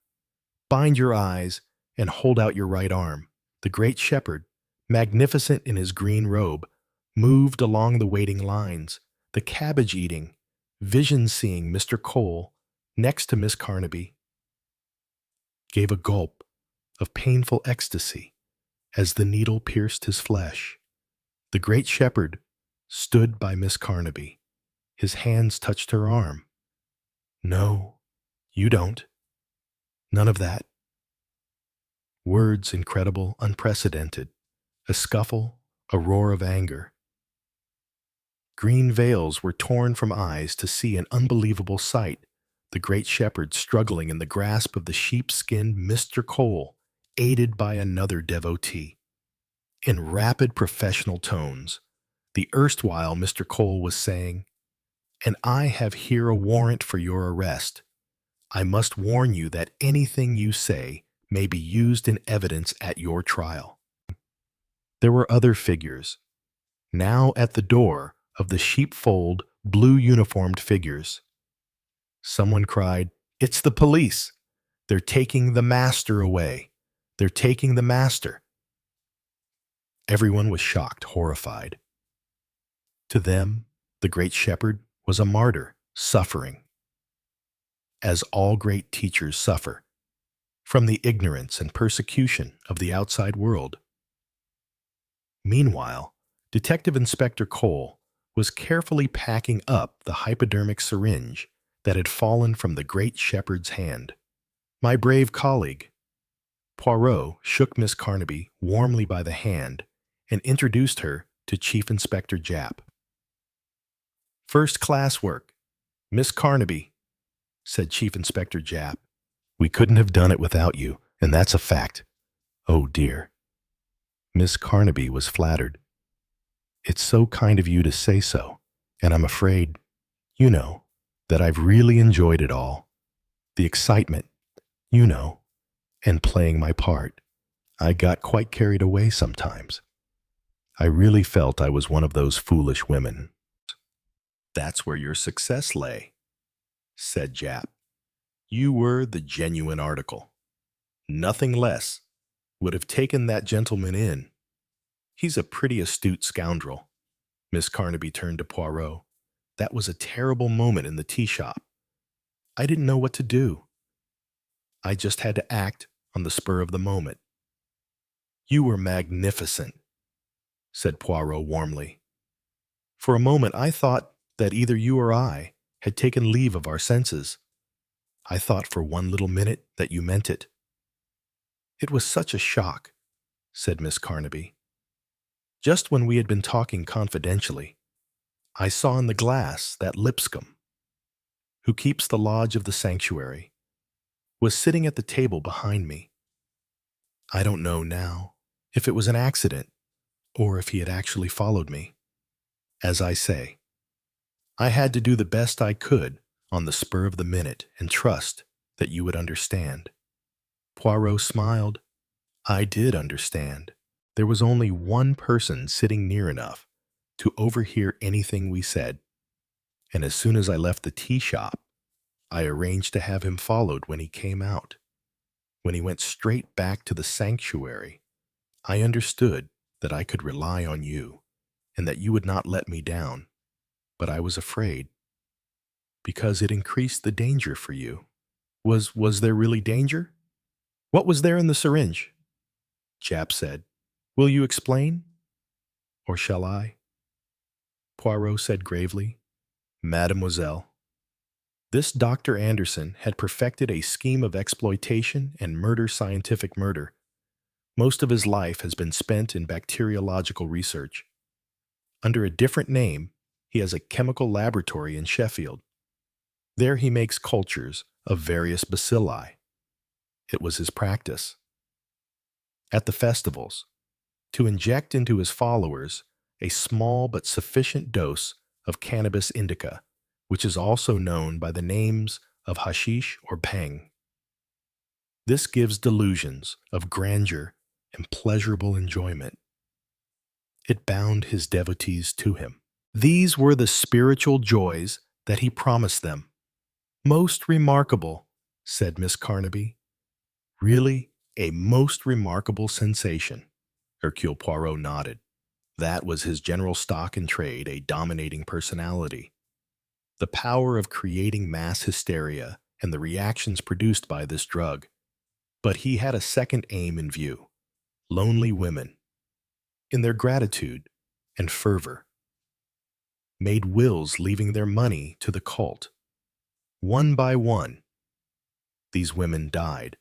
Bind your eyes and hold out your right arm. The great shepherd, magnificent in his green robe, moved along the waiting lines, the cabbage-eating, vision-seeing Mr. Cole, next to Miss Carnaby, gave a gulp of painful ecstasy as the needle pierced his flesh. The great shepherd stood by Miss Carnaby. His hands touched her arm. No, you don't. None of that. Words incredible, unprecedented. A scuffle, a roar of anger. Green veils were torn from eyes to see an unbelievable sight. The great shepherd struggling in the grasp of the sheep-skinned Mr. Cole, aided by another devotee. In rapid professional tones, the erstwhile Mr. Cole was saying, "And I have here a warrant for your arrest. I must warn you that anything you say may be used in evidence at your trial." There were other figures, now at the door of the sheepfold, blue-uniformed figures. Someone cried, "It's the police! They're taking the master away! They're taking the master!" Everyone was shocked, horrified. To them, the great shepherd was a martyr, suffering, as all great teachers suffer, from the ignorance and persecution of the outside world. Meanwhile, Detective Inspector Cole was carefully packing up the hypodermic syringe that had fallen from the great shepherd's hand. "My brave colleague." Poirot shook Miss Carnaby warmly by the hand and introduced her to Chief Inspector Japp. "First-class work, Miss Carnaby," said Chief Inspector Japp. "We couldn't have done it without you, and that's a fact." "Oh, dear." Miss Carnaby was flattered. "It's so kind of you to say so, and I'm afraid, you know, that I've really enjoyed it all. The excitement, you know, and playing my part. I got quite carried away sometimes. I really felt I was one of those foolish women." "That's where your success lay," said Japp. "You were the genuine article. Nothing less would have taken that gentleman in. He's a pretty astute scoundrel." Miss Carnaby turned to Poirot. "That was a terrible moment in the tea shop. I didn't know what to do. I just had to act on the spur of the moment." "You were magnificent," said Poirot warmly. "For a moment I thought that either you or I had taken leave of our senses. I thought for one little minute that you meant it." "It was such a shock," said Miss Carnaby. "Just when we had been talking confidentially, I saw in the glass that Lipscomb, who keeps the lodge of the sanctuary, was sitting at the table behind me. I don't know now if it was an accident or if he had actually followed me. As I say, I had to do the best I could on the spur of the minute and trust that you would understand." Poirot smiled. "I did understand. There was only one person sitting near enough to overhear anything we said, and as soon as I left the tea shop, I arranged to have him followed when he came out. When he went straight back to the sanctuary, I understood that I could rely on you and that you would not let me down, but I was afraid, because it increased the danger for you." Was there really danger? What was there in the syringe?" Japp said. "Will you explain? Or shall I?" Poirot said gravely, "Mademoiselle, this Dr. Anderson had perfected a scheme of exploitation and scientific murder. Most of his life has been spent in bacteriological research. Under a different name, he has a chemical laboratory in Sheffield. There he makes cultures of various bacilli. It was his practice. At the festivals, to inject into his followers a small but sufficient dose of cannabis indica, which is also known by the names of hashish or peng. This gives delusions of grandeur and pleasurable enjoyment. It bound his devotees to him. These were the spiritual joys that he promised them. Most remarkable, said Miss Carnaby. Really, a most remarkable sensation. Hercule Poirot nodded. That was his general stock in trade, a dominating personality. The power of creating mass hysteria and the reactions produced by this drug. But he had a second aim in view: lonely women, in their gratitude and fervor, made wills leaving their money to the cult. One by one, these women died.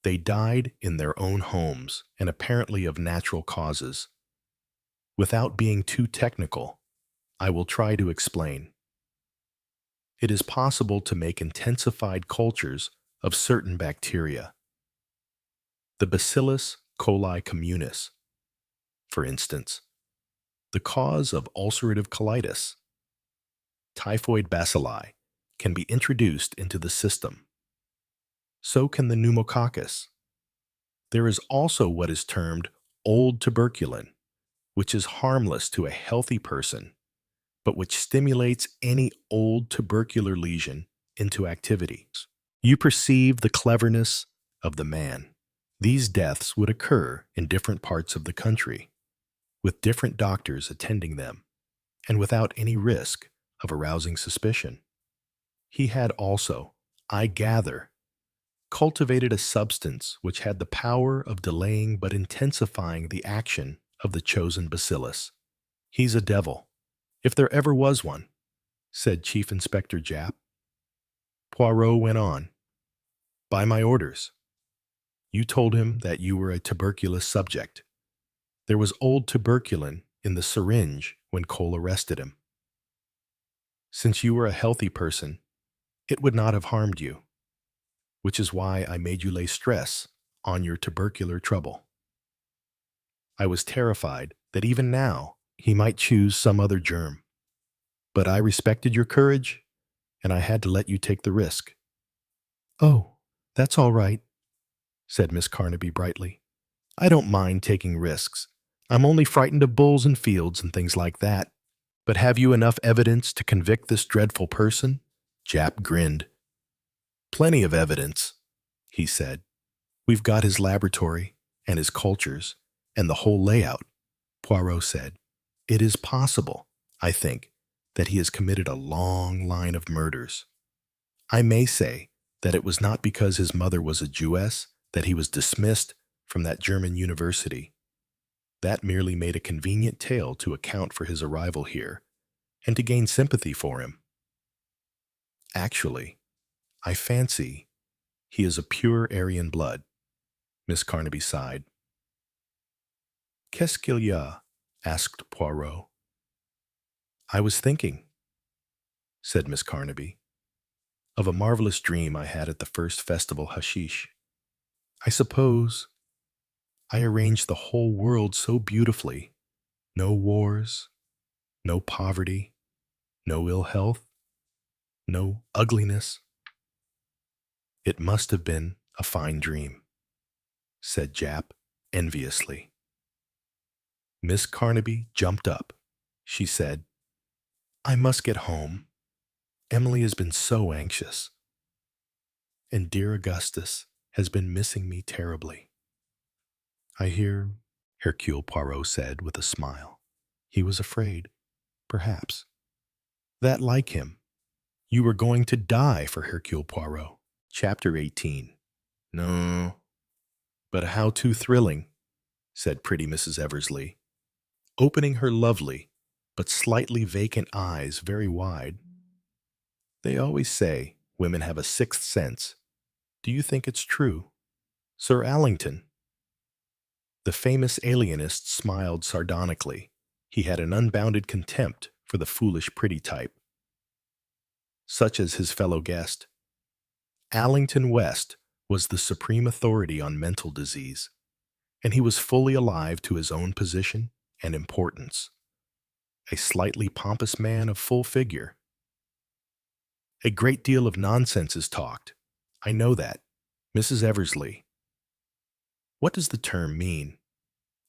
They died in their own homes and apparently of natural causes. Without being too technical, I will try to explain. It is possible to make intensified cultures of certain bacteria. The Bacillus coli communis, for instance, the cause of ulcerative colitis. Typhoid bacilli can be introduced into the system. So can the pneumococcus. There is also what is termed old tuberculin, which is harmless to a healthy person, but which stimulates any old tubercular lesion into activity. You perceive the cleverness of the man. These deaths would occur in different parts of the country, with different doctors attending them, and without any risk of arousing suspicion. He had also, I gather, cultivated a substance which had the power of delaying but intensifying the action of the chosen bacillus. He's a devil, if there ever was one, said Chief Inspector Japp. Poirot went on. By my orders. You told him that you were a tuberculous subject. There was old tuberculin in the syringe when Cole arrested him. Since you were a healthy person, it would not have harmed you, which is why I made you lay stress on your tubercular trouble. I was terrified that even now he might choose some other germ. But I respected your courage, and I had to let you take the risk. Oh, that's all right, said Miss Carnaby brightly. I don't mind taking risks. I'm only frightened of bulls and fields and things like that. But have you enough evidence to convict this dreadful person? Japp grinned. Plenty of evidence, he said. We've got his laboratory and his cultures and the whole layout, Poirot said. It is possible, I think, that he has committed a long line of murders. I may say that it was not because his mother was a Jewess that he was dismissed from that German university. That merely made a convenient tale to account for his arrival here and to gain sympathy for him. Actually, I fancy he is of pure Aryan blood, Miss Carnaby sighed. Qu'est-ce qu'il y a? Asked Poirot. I was thinking, said Miss Carnaby, of a marvelous dream I had at the first festival hashish. I suppose I arranged the whole world so beautifully. No wars, no poverty, no ill health, no ugliness. It must have been a fine dream, said Japp enviously. Miss Carnaby jumped up. She said, I must get home. Emily has been so anxious. And dear Augustus has been missing me terribly. I hear, Hercule Poirot said with a smile. He was afraid, perhaps, that, like him, you were going to die for Hercule Poirot. Chapter 18. No, but how too thrilling, said pretty Mrs. Eversley, opening her lovely but slightly vacant eyes very wide. They always say women have a sixth sense. Do you think it's true? Sir Allington. The famous alienist smiled sardonically. He had an unbounded contempt for the foolish pretty type, such as his fellow guest. Allington West was the supreme authority on mental disease, and he was fully alive to his own position and importance. A slightly pompous man of full figure. A great deal of nonsense is talked. I know that. Mrs. Eversley. What does the term mean?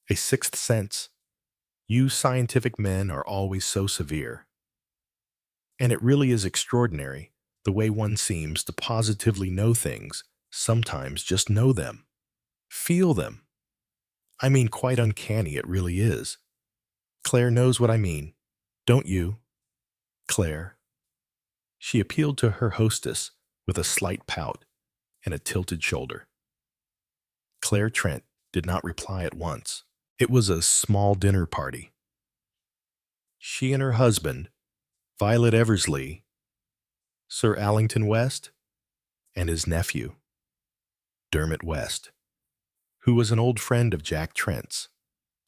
A sixth sense? You scientific men are always so severe. And it really is extraordinary, the way one seems to positively know things, sometimes just know them. Feel them. I mean, quite uncanny it really is. Claire knows what I mean. Don't you? Claire. She appealed to her hostess with a slight pout and a tilted shoulder. Claire Trent did not reply at once. It was a small dinner party. She and her husband, Violet Eversley, Sir Allington West, and his nephew, Dermot West, who was an old friend of Jack Trent's.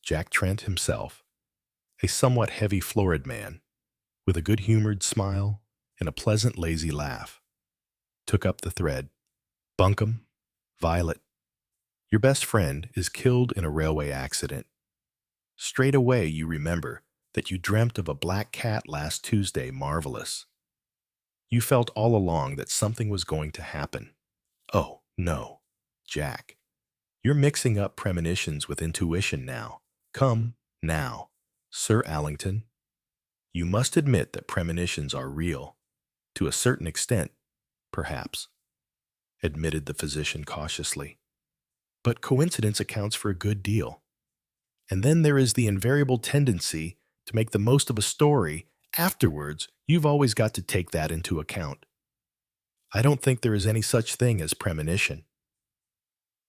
Jack Trent himself, a somewhat heavy, florid man, with a good-humored smile and a pleasant, lazy laugh, took up the thread. Bunkum, Violet, your best friend is killed in a railway accident. Straight away you remember that you dreamt of a black cat last Tuesday. Marvelous. You felt all along that something was going to happen. Oh, no, Jack. You're mixing up premonitions with intuition now. Come, now, Sir Allington. You must admit that premonitions are real. To a certain extent, perhaps, admitted the physician cautiously. But coincidence accounts for a good deal. And then there is the invariable tendency to make the most of a story. Afterwards, you've always got to take that into account. I don't think there is any such thing as premonition,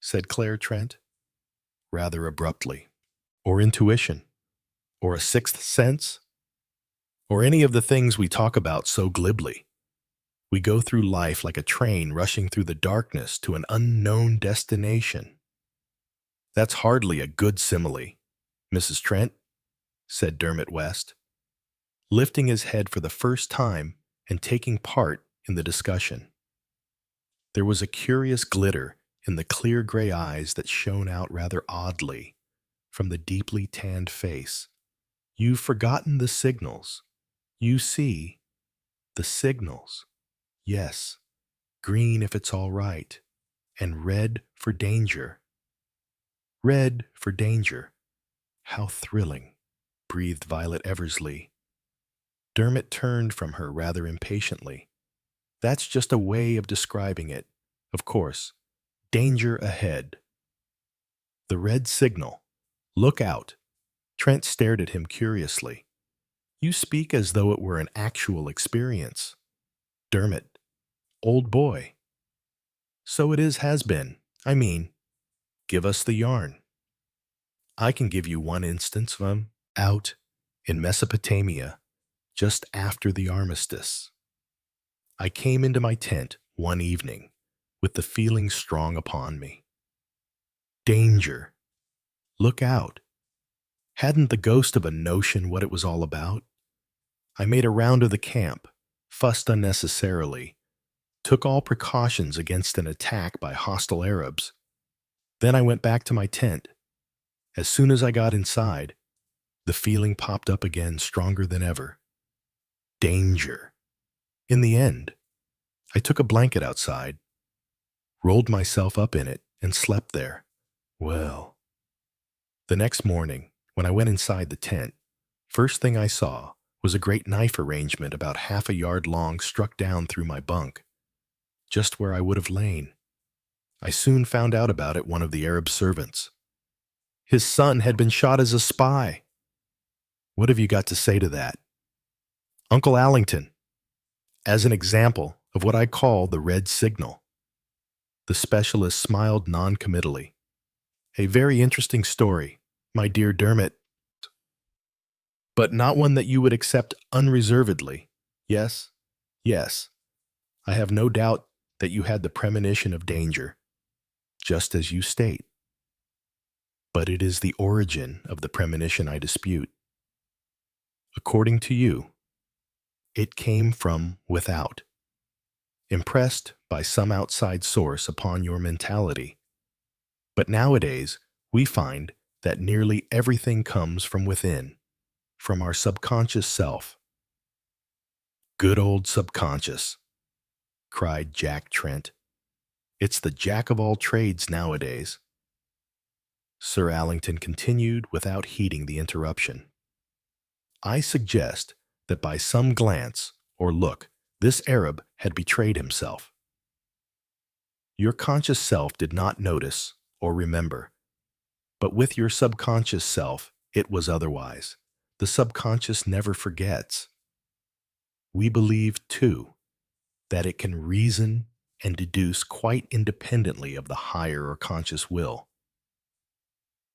said Claire Trent, rather abruptly. Or intuition, or a sixth sense, or any of the things we talk about so glibly. We go through life like a train rushing through the darkness to an unknown destination. That's hardly a good simile, Mrs. Trent, said Dermot West, lifting his head for the first time and taking part in the discussion. There was a curious glitter in the clear gray eyes that shone out rather oddly from the deeply tanned face. You've forgotten the signals. You see, the signals. Yes, green if it's all right, and red for danger. Red for danger. How thrilling, breathed Violet Eversley. Dermot turned from her rather impatiently. That's just a way of describing it. Of course, danger ahead. The red signal. Look out. Trent stared at him curiously. You speak as though it were an actual experience. Dermot, old boy. So it has been. I mean, give us the yarn. I can give you one instance from out in Mesopotamia, just after the armistice. I came into my tent one evening with the feeling strong upon me. Danger. Look out. Hadn't the ghost of a notion what it was all about? I made a round of the camp, fussed unnecessarily, took all precautions against an attack by hostile Arabs. Then I went back to my tent. As soon as I got inside, the feeling popped up again stronger than ever. Danger. In the end, I took a blanket outside, rolled myself up in it, and slept there. Well, the next morning, when I went inside the tent, first thing I saw was a great knife arrangement about half a yard long struck down through my bunk, just where I would have lain. I soon found out about it one of the Arab servants. His son had been shot as a spy. What have you got to say to that? Uncle Allington, as an example of what I call the red signal. The specialist smiled non-committally. A very interesting story, my dear Dermot, but not one that you would accept unreservedly. Yes, yes, I have no doubt that you had the premonition of danger, just as you state. But it is the origin of the premonition I dispute. According to you, it came from without, impressed by some outside source upon your mentality. But nowadays, we find that nearly everything comes from within, from our subconscious self. Good old subconscious, cried Jack Trent. It's the jack of all trades nowadays. Sir Allington continued without heeding the interruption. I suggest that by some glance or look, this Arab had betrayed himself. Your conscious self did not notice or remember, but with your subconscious self, it was otherwise. The subconscious never forgets. We believe, too, that it can reason and deduce quite independently of the higher or conscious will.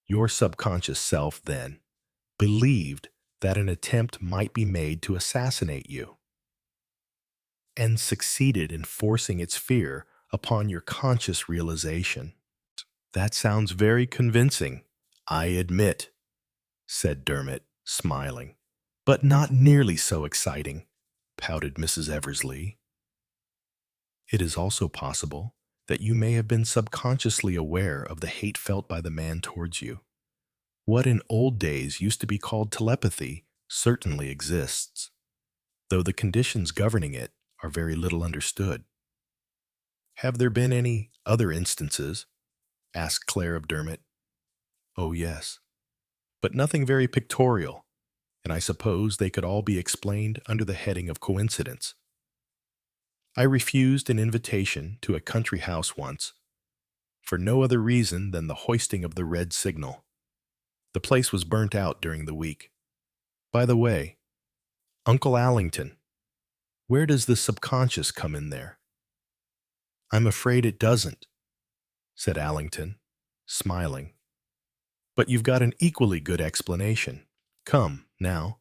Your subconscious self, then, believed that an attempt might be made to assassinate you, and succeeded in forcing its fear upon your conscious realization. That sounds very convincing, I admit, said Dermot, smiling. But not nearly so exciting, pouted Mrs. Eversley. It is also possible that you may have been subconsciously aware of the hate felt by the man towards you. What in old days used to be called telepathy certainly exists, though the conditions governing it are very little understood. Have there been any other instances? Asked Claire of Dermot. Oh, yes, but nothing very pictorial, and I suppose they could all be explained under the heading of coincidence. I refused an invitation to a country house once, for no other reason than the hoisting of the red signal. The place was burnt out during the week. By the way, Uncle Allington, where does the subconscious come in there? I'm afraid it doesn't, said Allington, smiling. But you've got an equally good explanation. Come, now,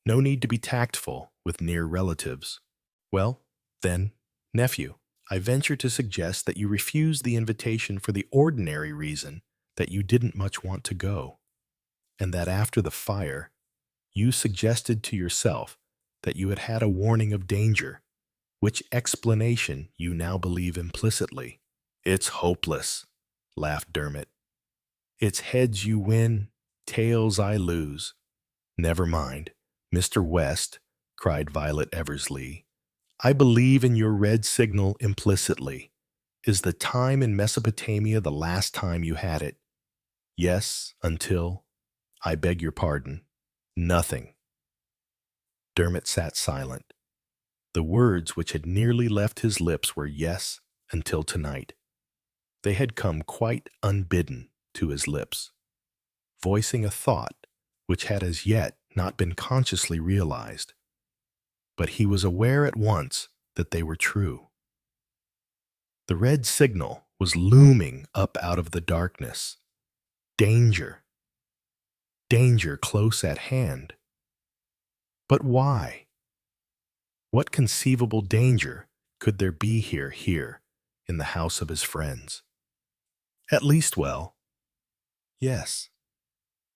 no need to be tactful with near relatives. Well, then, nephew, I venture to suggest that you refuse the invitation for the ordinary reason that you didn't much want to go, and that after the fire, you suggested to yourself that you had had a warning of danger, which explanation you now believe implicitly. It's hopeless, laughed Dermot. It's heads you win, tails I lose. Never mind, Mr. West, cried Violet Eversley. I believe in your red signal implicitly. Is the time in Mesopotamia the last time you had it? Yes, until, I beg your pardon, nothing. Dermot sat silent. The words which had nearly left his lips were yes, until tonight. They had come quite unbidden to his lips, voicing a thought which had as yet not been consciously realized. But he was aware at once that they were true. The red signal was looming up out of the darkness. Danger. Danger close at hand. But why? What conceivable danger could there be here, in the house of his friends? At least, well, yes,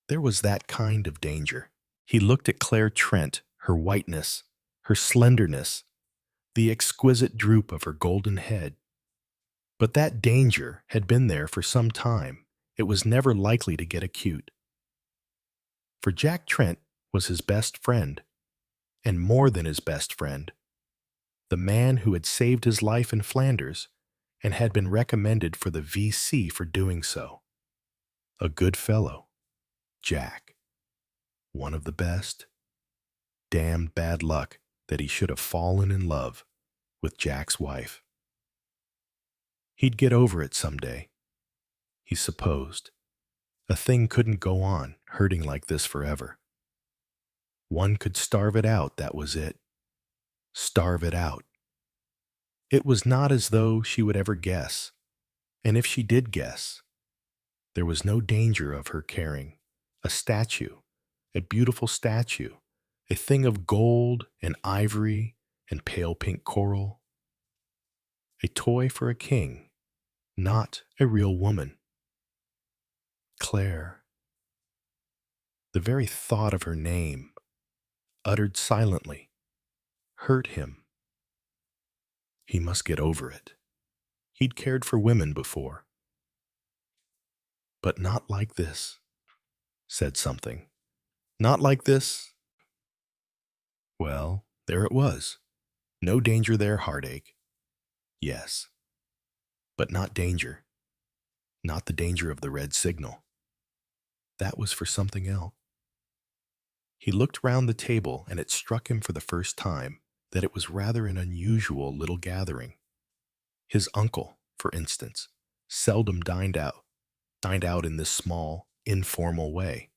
there was that kind of danger. He looked at Claire Trent, her whiteness, her slenderness, the exquisite droop of her golden head. But that danger had been there for some time. It was never likely to get acute. For Jack Trent was his best friend, and more than his best friend, the man who had saved his life in Flanders and had been recommended for the V.C. for doing so. A good fellow, Jack. One of the best. Damned bad luck that he should have fallen in love with Jack's wife. He'd get over it someday, he supposed. A thing couldn't go on hurting like this forever. One could starve it out, that was it. Starve it out. It was not as though she would ever guess, and if she did guess, there was no danger of her caring. A statue, a beautiful statue, a thing of gold and ivory and pale pink coral. A toy for a king, not a real woman. Claire. The very thought of her name, uttered silently, hurt him. He must get over it. He'd cared for women before. But not like this, said something. Not like this. Well, there it was. No danger there, heartache. Yes. But not danger. Not the danger of the red signal. That was for something else. He looked round the table, and it struck him for the first time that it was rather an unusual little gathering. His uncle, for instance, seldom dined out in this small, informal way.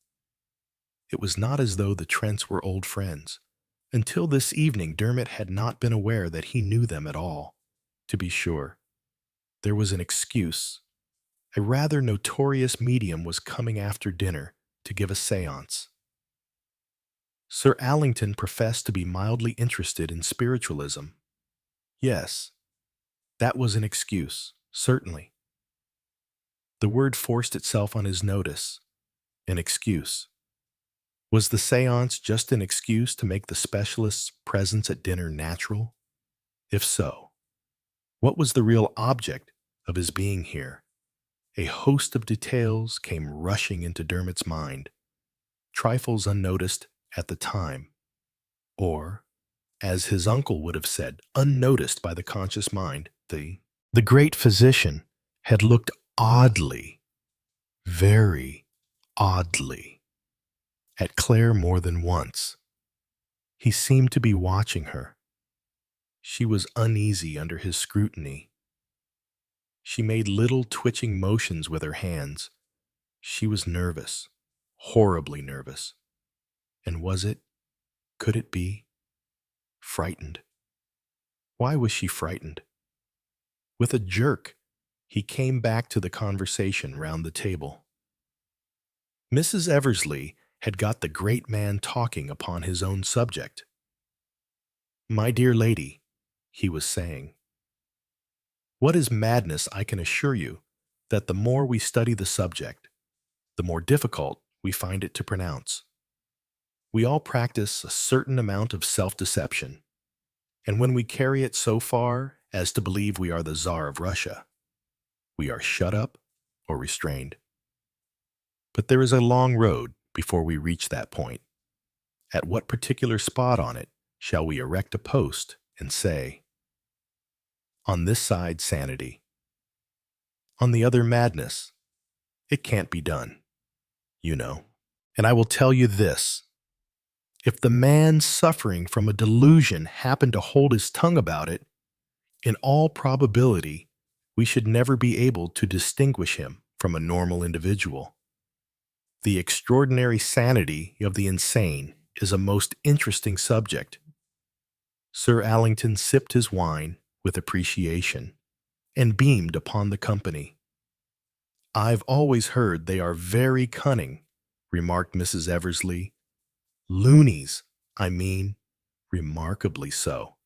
It was not as though the Trents were old friends. Until this evening, Dermot had not been aware that he knew them at all. To be sure, there was an excuse. A rather notorious medium was coming after dinner to give a séance. Sir Allington professed to be mildly interested in spiritualism. Yes, that was an excuse, certainly. The word forced itself on his notice. An excuse. Was the séance just an excuse to make the specialist's presence at dinner natural? If so, what was the real object of his being here? A host of details came rushing into Dermot's mind, trifles unnoticed at the time, or, as his uncle would have said, unnoticed by the conscious mind. The great physician had looked oddly, very oddly, at Claire more than once. He seemed to be watching her. She was uneasy under his scrutiny. She made little twitching motions with her hands. She was nervous, horribly nervous. And could it be, frightened? Why was she frightened? With a jerk, he came back to the conversation round the table. Mrs. Eversley had got the great man talking upon his own subject. "My dear lady," he was saying, "what is madness, I can assure you, that the more we study the subject, the more difficult we find it to pronounce. We all practice a certain amount of self-deception, and when we carry it so far as to believe we are the Tsar of Russia, we are shut up or restrained. But there is a long road before we reach that point. At what particular spot on it shall we erect a post and say, 'On this side, sanity. On the other, madness'? It can't be done, you know. And I will tell you this. If the man suffering from a delusion happened to hold his tongue about it, in all probability, we should never be able to distinguish him from a normal individual. The extraordinary sanity of the insane is a most interesting subject." Sir Allington sipped his wine with appreciation and beamed upon the company. "I've always heard they are very cunning," remarked Mrs. Eversley. "Loonies, I mean, remarkably so.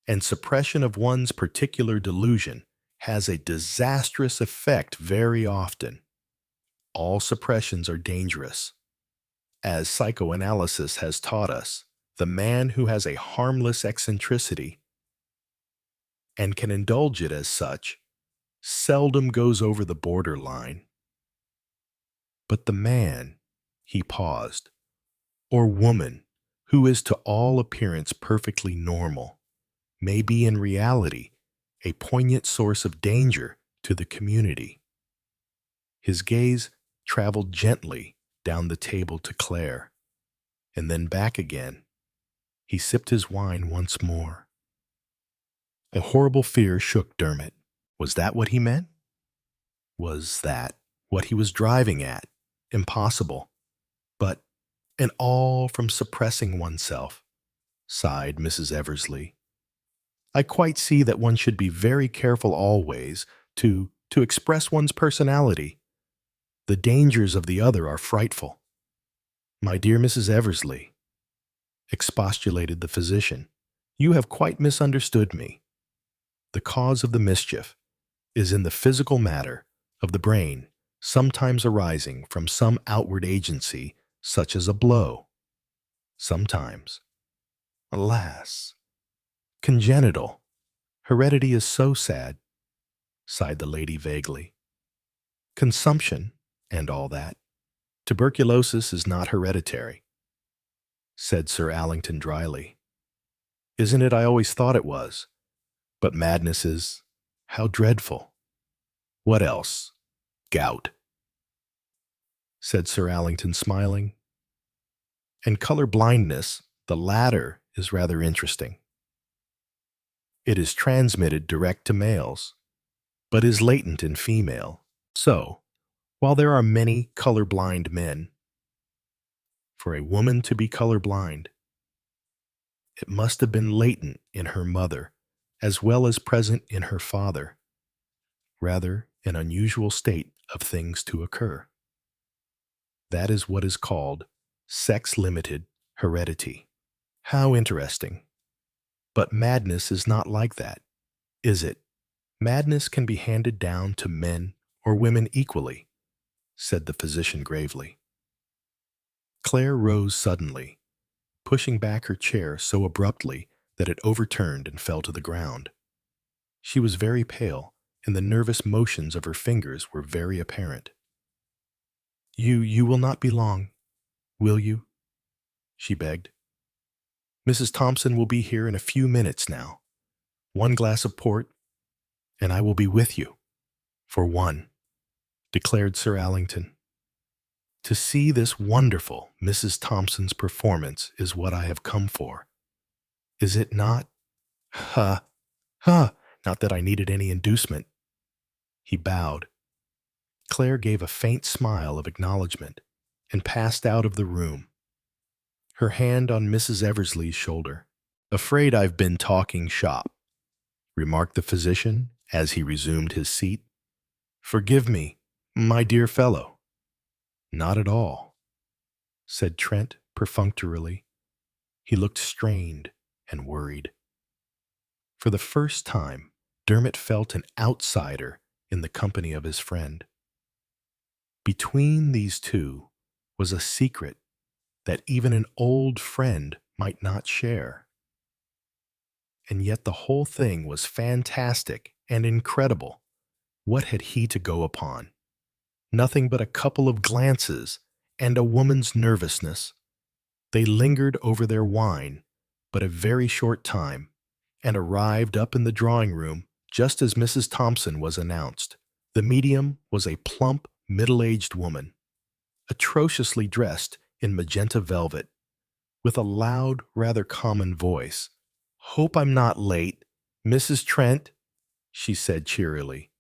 And suppression of one's particular delusion has a disastrous effect very often. All suppressions are dangerous. As psychoanalysis has taught us, the man who has a harmless eccentricity and can indulge it as such seldom goes over the border line. But the man," he paused, "or woman who is to all appearance perfectly normal may be in reality a poignant source of danger to the community." His gaze traveled gently down the table to Claire, and then back again. He sipped his wine once more. A horrible fear shook Dermot. Was that what he meant? Was that what he was driving at? Impossible. But, and all from suppressing oneself, sighed Mrs. Eversley. "I quite see that one should be very careful always to express one's personality. The dangers of the other are frightful." "My dear Mrs. Eversley," expostulated the physician, "you have quite misunderstood me. The cause of the mischief is in the physical matter of the brain, sometimes arising from some outward agency, such as a blow, Sometimes. Alas, congenital. Heredity is so sad, sighed the lady vaguely. Consumption, and all that. Tuberculosis is not hereditary, said Sir Allington dryly. Isn't it? I always thought it was. But madness is, how dreadful. What else? Gout, said Sir Allington, smiling. And color blindness, the latter, is rather interesting. It is transmitted direct to males, but is latent in female. So, while there are many colorblind men, for a woman to be colorblind, it must have been latent in her mother, as well as present in her father, rather an unusual state of things to occur. That is what is called sex-limited heredity. How interesting. But madness is not like that, is it? Madness can be handed down to men or women equally, said the physician gravely. Claire rose suddenly, pushing back her chair so abruptly that it overturned and fell to the ground. She was very pale, and the nervous motions of her fingers were very apparent. You will not be long, will you? She begged. Mrs. Thompson will be here in a few minutes now. 1 glass of port, and I will be with you. For one, declared Sir Allington. To see this wonderful Mrs. Thompson's performance is what I have come for. Is it not? Ha! Not that I needed any inducement. He bowed. Claire gave a faint smile of acknowledgement and passed out of the room, her hand on Mrs. Eversley's shoulder. Afraid I've been talking shop, remarked the physician as he resumed his seat. Forgive me, my dear fellow. Not at all, said Trent perfunctorily. He looked strained and worried. For the first time, Dermot felt an outsider in the company of his friend. Between these two was a secret that even an old friend might not share. And yet the whole thing was fantastic and incredible. What had he to go upon? Nothing but a couple of glances and a woman's nervousness. They lingered over their wine but a very short time, and arrived up in the drawing-room just as Mrs. Thompson was announced. The medium was a plump, middle-aged woman, atrociously dressed in magenta velvet, with a loud, rather common voice. Hope I'm not late, Mrs. Trent, she said cheerily.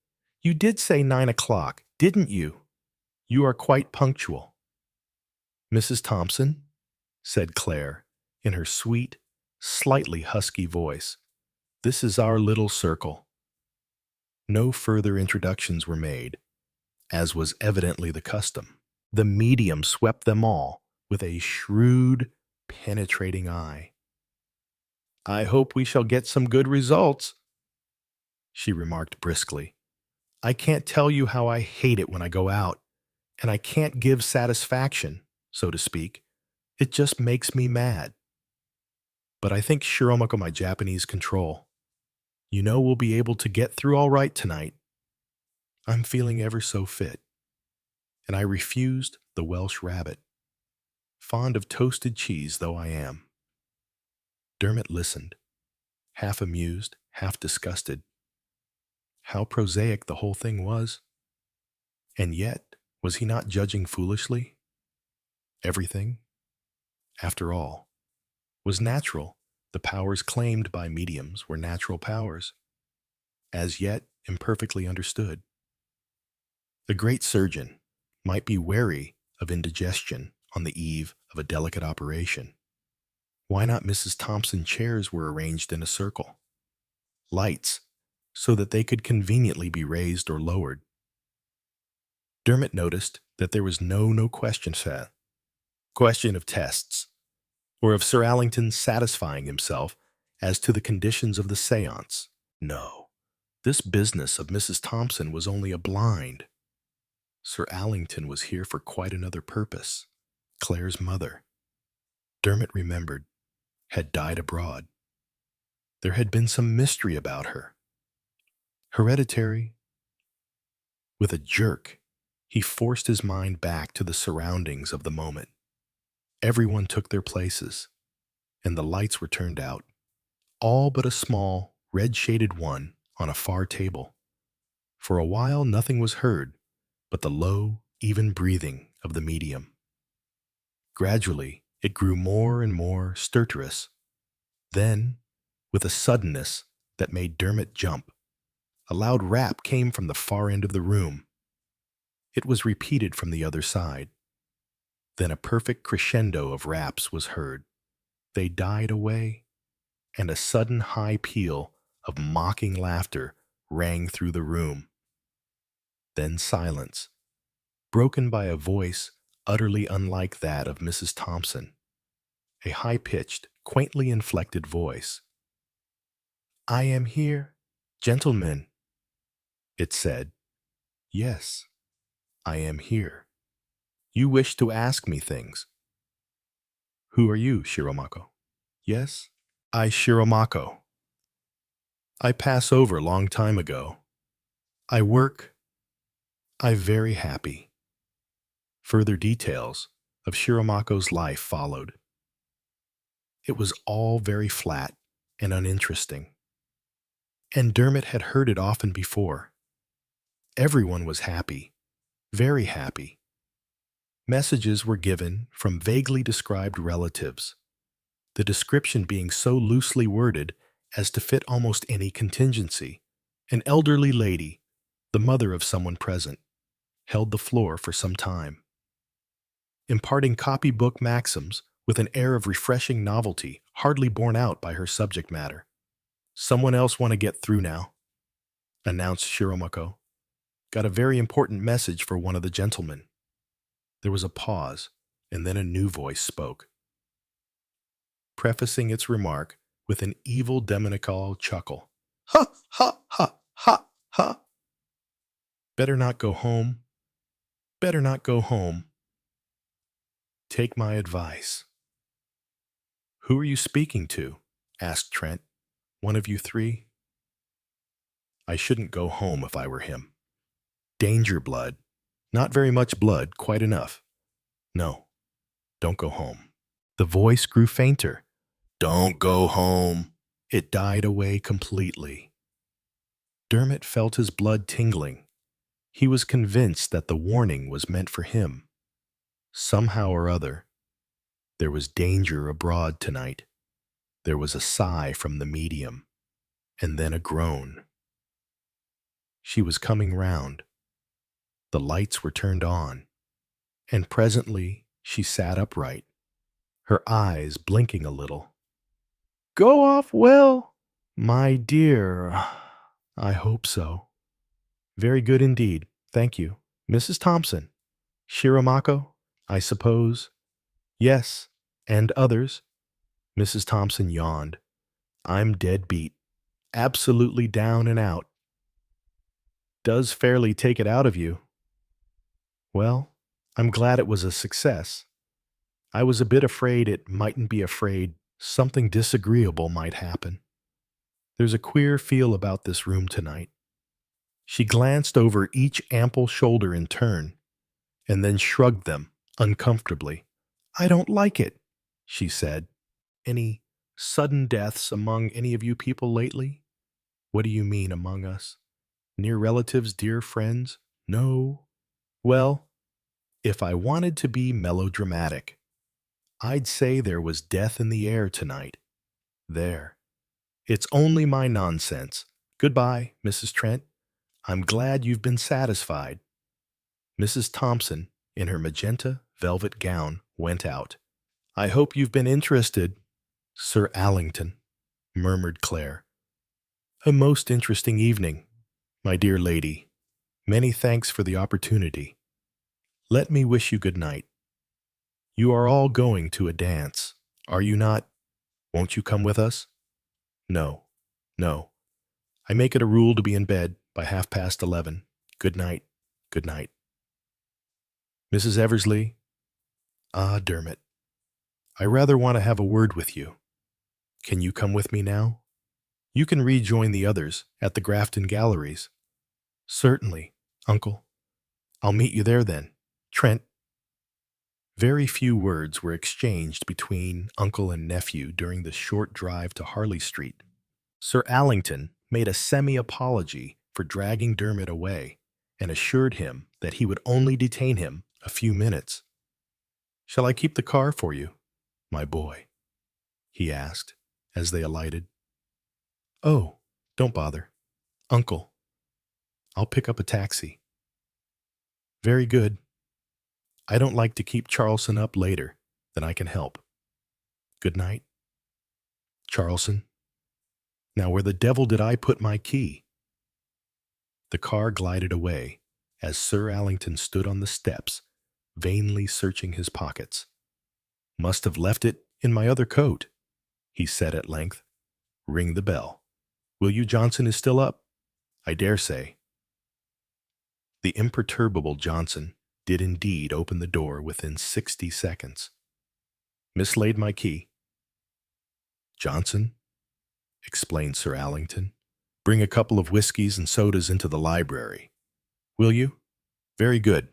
You did say 9 o'clock, didn't you? You are quite punctual. Mrs. Thompson, said Claire, in her sweet, slightly husky voice, this is our little circle. No further introductions were made, as was evidently the custom. The medium swept them all with a shrewd, penetrating eye. I hope we shall get some good results, she remarked briskly. I can't tell you how I hate it when I go out, and I can't give satisfaction, so to speak. It just makes me mad. But I think Shiromako my Japanese control. You know we'll be able to get through all right tonight. I'm feeling ever so fit. And I refused the Welsh rabbit, fond of toasted cheese though I am. Dermot listened, half amused, half disgusted. How prosaic the whole thing was. And yet, was he not judging foolishly? Everything, after all, was natural. The powers claimed by mediums were natural powers, as yet imperfectly understood. The great surgeon might be wary of indigestion on the eve of a delicate operation. Why not Mrs. Thompson chairs were arranged in a circle, lights, so that they could conveniently be raised or lowered. Dermot noticed that there was no question of tests, or of Sir Allington satisfying himself as to the conditions of the seance. No, this business of Mrs. Thompson was only a blind. Sir Allington was here for quite another purpose. Claire's mother. Dermot remembered, had died abroad. There had been some mystery about her. Hereditary. With a jerk, he forced his mind back to the surroundings of the moment. Everyone took their places, and the lights were turned out, all but a small, red-shaded one on a far table. For a while nothing was heard but the low, even breathing of the medium. Gradually, it grew more and more stertorous. Then, with a suddenness that made Dermot jump, a loud rap came from the far end of the room. It was repeated from the other side. Then a perfect crescendo of raps was heard. They died away, and a sudden high peal of mocking laughter rang through the room. Then silence, broken by a voice utterly unlike that of Mrs. Thompson, a high-pitched, quaintly inflected voice. "I am here, gentlemen," it said. "Yes, I am here. You wish to ask me things." "Who are you, Shiromako?" "Yes, I Shiromako. I pass over long time ago. I work. I very happy." Further details of Shiromako's life followed. It was all very flat and uninteresting, and Dermot had heard it often before. Everyone was happy, very happy. Messages were given from vaguely described relatives, the description being so loosely worded as to fit almost any contingency. An elderly lady, the mother of someone present, held the floor for some time, imparting copybook maxims with an air of refreshing novelty hardly borne out by her subject matter. "Someone else want to get through now," announced Shiromako. "Got a very important message for one of the gentlemen." There was a pause, and then a new voice spoke, prefacing its remark with an evil demoniacal chuckle. "Ha, ha, ha, ha, ha! Better not go home. Better not go home. Take my advice." "Who are you speaking to?" asked Trent. "One of you three?" "I shouldn't go home if I were him. Danger blood. Not very much blood, quite enough. No, don't go home." The voice grew fainter. "Don't go home." It died away completely. Dermot felt his blood tingling. He was convinced that the warning was meant for him. Somehow or other, there was danger abroad tonight. There was a sigh from the medium, and then a groan. She was coming round. The lights were turned on, and presently she sat upright, her eyes blinking a little. "Go off well, my dear. I hope so. Very good indeed, thank you. Mrs. Thompson. Shiromako, I suppose." "Yes, and others." Mrs. Thompson yawned. "I'm dead beat. Absolutely down and out." "Does fairly take it out of you." "Well, I'm glad it was a success. I was a bit afraid it mightn't be afraid something disagreeable might happen. There's a queer feel about this room tonight." She glanced over each ample shoulder in turn, and then shrugged them uncomfortably. "I don't like it," she said. "Any sudden deaths among any of you people lately?" "What do you mean, among us? Near relatives, dear friends?" "No." "Well, if I wanted to be melodramatic, I'd say there was death in the air tonight. There. It's only my nonsense. Goodbye, Mrs. Trent. I'm glad you've been satisfied." Mrs. Thompson, in her magenta velvet gown, went out. "I hope you've been interested, Sir Allington," murmured Claire. "A most interesting evening, my dear lady. Many thanks for the opportunity. Let me wish you good night. You are all going to a dance, are you not? Won't you come with us?" "No, no. I make it a rule to be in bed by 11:30. Good night, good night." "Mrs. Eversley." "Ah, Dermot, I rather want to have a word with you. Can you come with me now? You can rejoin the others at the Grafton Galleries. Certainly, Uncle. I'll meet you there then. Trent. Very few words were exchanged between uncle and nephew during the short drive to Harley Street. Sir Allington made a semi-apology for dragging Dermot away and assured him that he would only detain him a few minutes. "Shall I keep the car for you, my boy?" he asked as they alighted. "Oh, don't bother, Uncle. I'll pick up a taxi." "Very good. I don't like to keep Charleston up later than I can help. Good night." "Charleston, now where the devil did I put my key?" The car glided away as Sir Allington stood on the steps, vainly searching his pockets. "Must have left it in my other coat," he said at length. "Ring the bell. Will you, Johnson is still up? I dare say." The imperturbable Johnson did indeed open the door within 60 seconds. "Mislaid my key." "Johnson," explained Sir Allington, "bring a couple of whiskeys and sodas into the library. Will you? Very good,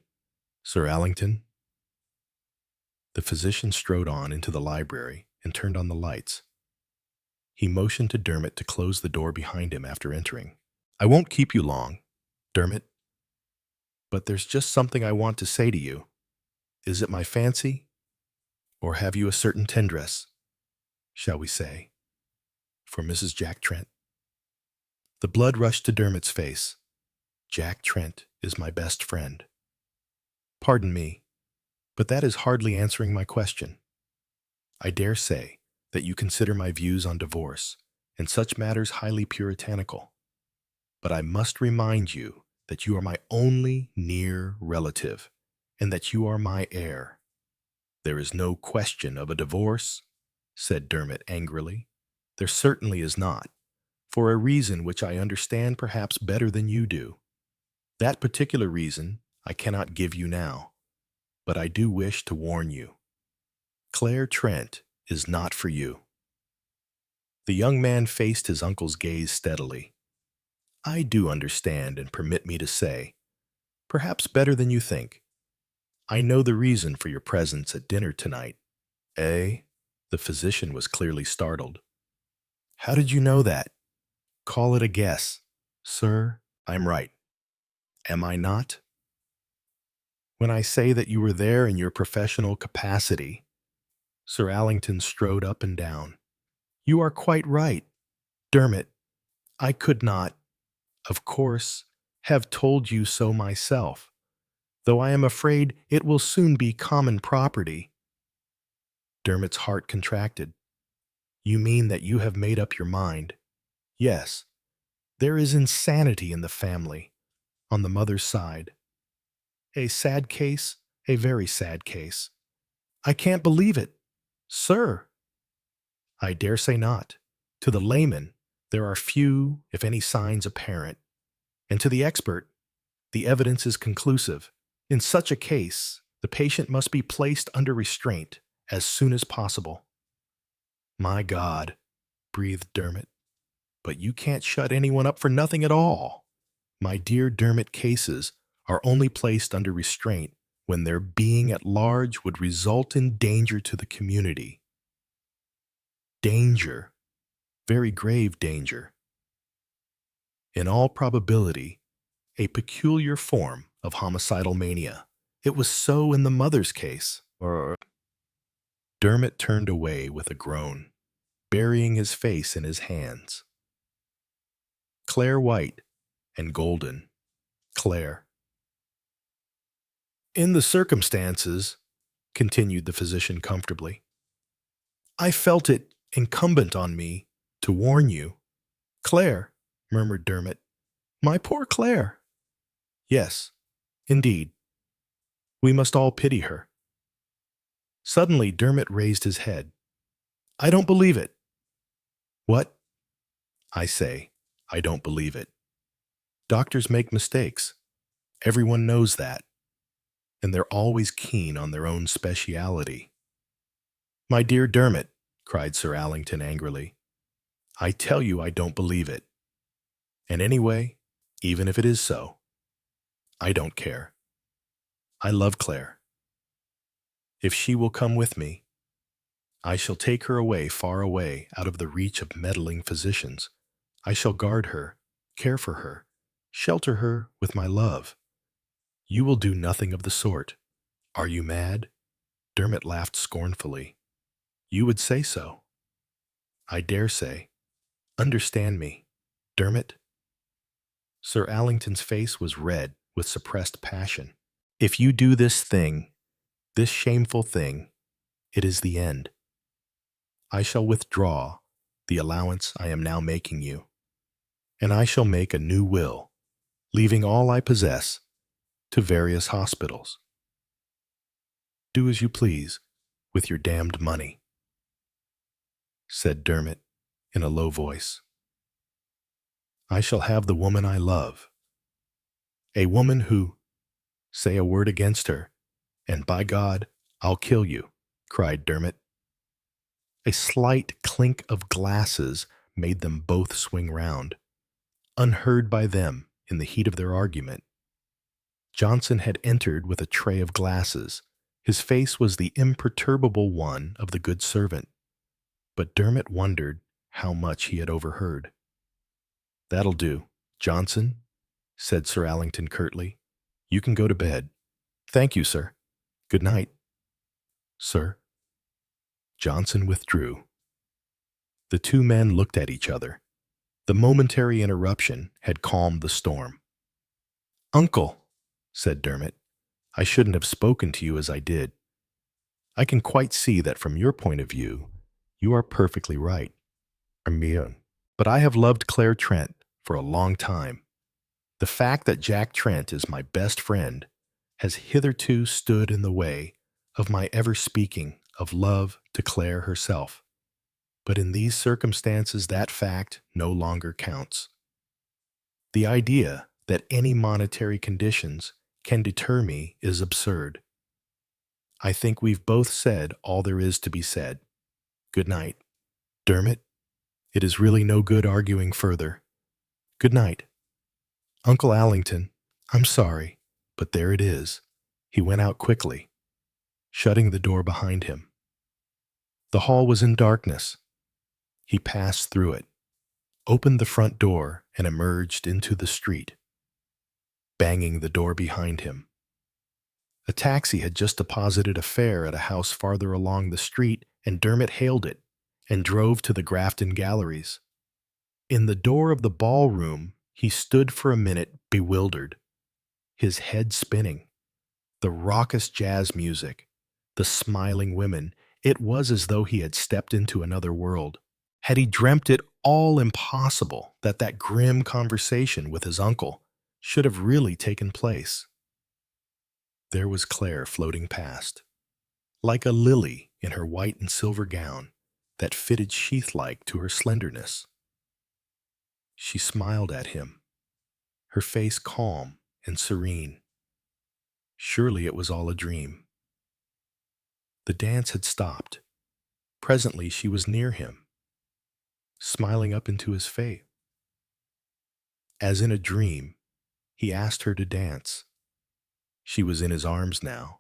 Sir Allington." The physician strode on into the library and turned on the lights. He motioned to Dermot to close the door behind him after entering. "I won't keep you long, Dermot, but there's just something I want to say to you. Is it my fancy, or have you a certain tendresse, shall we say, for Mrs. Jack Trent?" The blood rushed to Dermot's face. "Jack Trent is my best friend." "Pardon me, but that is hardly answering my question. I dare say that you consider my views on divorce and such matters highly puritanical. But I must remind you that you are my only near relative, and that you are my heir." "There is no question of a divorce," said Dermot angrily. "There certainly is not, for a reason which I understand perhaps better than you do. That particular reason I cannot give you now, but I do wish to warn you. Claire Trent is not for you." The young man faced his uncle's gaze steadily. "I do understand, and permit me to say, perhaps better than you think. I know the reason for your presence at dinner tonight." "Eh?" The physician was clearly startled. "How did you know that?" "Call it a guess." "Sir, I'm right. Am I not? When I say that you were there in your professional capacity." Sir Allington strode up and down. "You are quite right, Dermot. I could not, of course, have told you so myself, though I am afraid it will soon be common property." Dermot's heart contracted. "You mean that you have made up your mind?" "Yes. There is insanity in the family, on the mother's side. A sad case, a very sad case." "I can't believe it, sir." "I dare say not. To the layman, there are few, if any, signs apparent, and to the expert, the evidence is conclusive. In such a case, the patient must be placed under restraint as soon as possible." "My God," breathed Dermot, "but you can't shut anyone up for nothing at all. My dear Dermot, cases are only placed under restraint when their being at large would result in danger to the community. Danger, very grave danger. In all probability, a peculiar form of homicidal mania. It was so in the mother's case." Dermot turned away with a groan, burying his face in his hands. Claire White and Golden. Claire. "In the circumstances," continued the physician comfortably, "I felt it incumbent on me to warn you." "Claire," murmured Dermot. "My poor Claire." "Yes, indeed. We must all pity her." Suddenly Dermot raised his head. "I don't believe it." "What?" "I say, I don't believe it. Doctors make mistakes. Everyone knows that. And they're always keen on their own speciality. My dear Dermot, cried Sir Allington angrily, I tell you I don't believe it. And anyway, even if it is so, I don't care. I love Claire. If she will come with me, I shall take her away, far away, out of the reach of meddling physicians. I shall guard her, care for her, shelter her with my love. You will do nothing of the sort. Are you mad? Dermot laughed scornfully. You would say so. I dare say. Understand me, Dermot. Sir Allington's face was red with suppressed passion. If you do this thing, this shameful thing, it is the end. I shall withdraw the allowance I am now making you, and I shall make a new will, leaving all I possess to various hospitals. Do as you please with your damned money, said Dermot in a low voice. I shall have the woman I love, a woman who, say a word against her, and by God, I'll kill you, cried Dermot. A slight clink of glasses made them both swing round, unheard by them in the heat of their argument. Johnson had entered with a tray of glasses. His face was the imperturbable one of the good servant, but Dermot wondered how much he had overheard. That'll do, Johnson, said Sir Allington curtly. You can go to bed. Thank you, sir. Good night. Sir. Johnson withdrew. The two men looked at each other. The momentary interruption had calmed the storm. Uncle, said Dermot, I shouldn't have spoken to you as I did. I can quite see that from your point of view, you are perfectly right. But I have loved Claire Trent for a long time. The fact that Jack Trent is my best friend has hitherto stood in the way of my ever speaking of love to Claire herself. But in these circumstances, that fact no longer counts. The idea that any monetary conditions can deter me is absurd. I think we've both said all there is to be said. Good night. Dermot, it is really no good arguing further. Good night. Uncle Allington, I'm sorry, but there it is. He went out quickly, shutting the door behind him. The hall was in darkness. He passed through it, opened the front door, and emerged into the street, banging the door behind him. A taxi had just deposited a fare at a house farther along the street, and Dermot hailed it and drove to the Grafton Galleries. In the door of the ballroom, he stood for a minute bewildered, his head spinning. The raucous jazz music, the smiling women, it was as though he had stepped into another world. Had he dreamt it all impossible that that grim conversation with his uncle should have really taken place? There was Claire floating past, like a lily in her white and silver gown that fitted sheath-like to her slenderness. She smiled at him, her face calm and serene. Surely it was all a dream. The dance had stopped. Presently she was near him, smiling up into his face. As in a dream, he asked her to dance. She was in his arms now.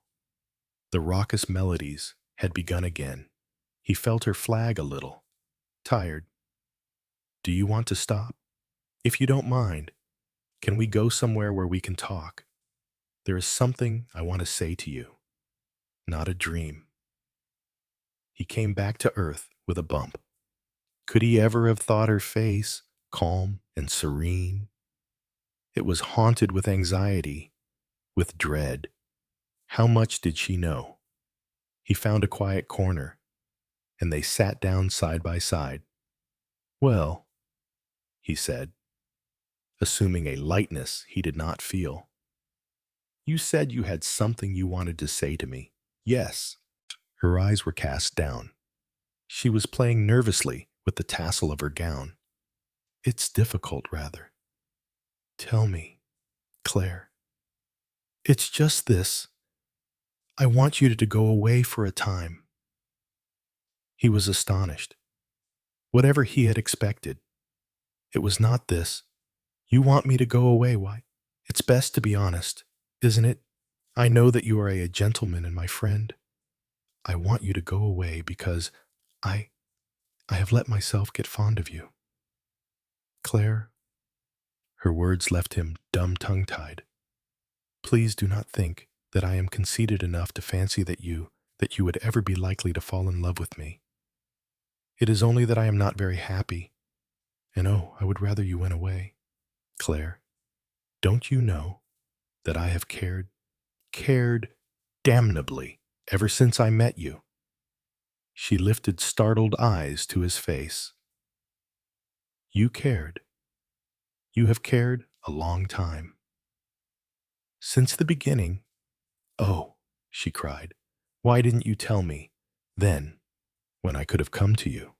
The raucous melodies had begun again. He felt her flag a little, tired. Do you want to stop? If you don't mind, can we go somewhere where we can talk? There is something I want to say to you. Not a dream. He came back to earth with a bump. Could he ever have thought her face calm and serene? It was haunted with anxiety, with dread. How much did she know? He found a quiet corner, and they sat down side by side. Well, he said, assuming a lightness he did not feel. You said you had something you wanted to say to me. Yes. Her eyes were cast down. She was playing nervously with the tassel of her gown. It's difficult, rather. Tell me, Claire. It's just this. I want you to go away for a time. He was astonished. Whatever he had expected, it was not this. You want me to go away, why? It's best to be honest, isn't it? I know that you are a gentleman and my friend. I want you to go away because I have let myself get fond of you. Claire, her words left him dumb tongue-tied. Please do not think that I am conceited enough to fancy that you would ever be likely to fall in love with me. It is only that I am not very happy, and oh, I would rather you went away. Claire, don't you know that I have cared damnably ever since I met you? She lifted startled eyes to his face. You cared. You have cared a long time. Since the beginning. Oh, she cried, why didn't you tell me then, when I could have come to you?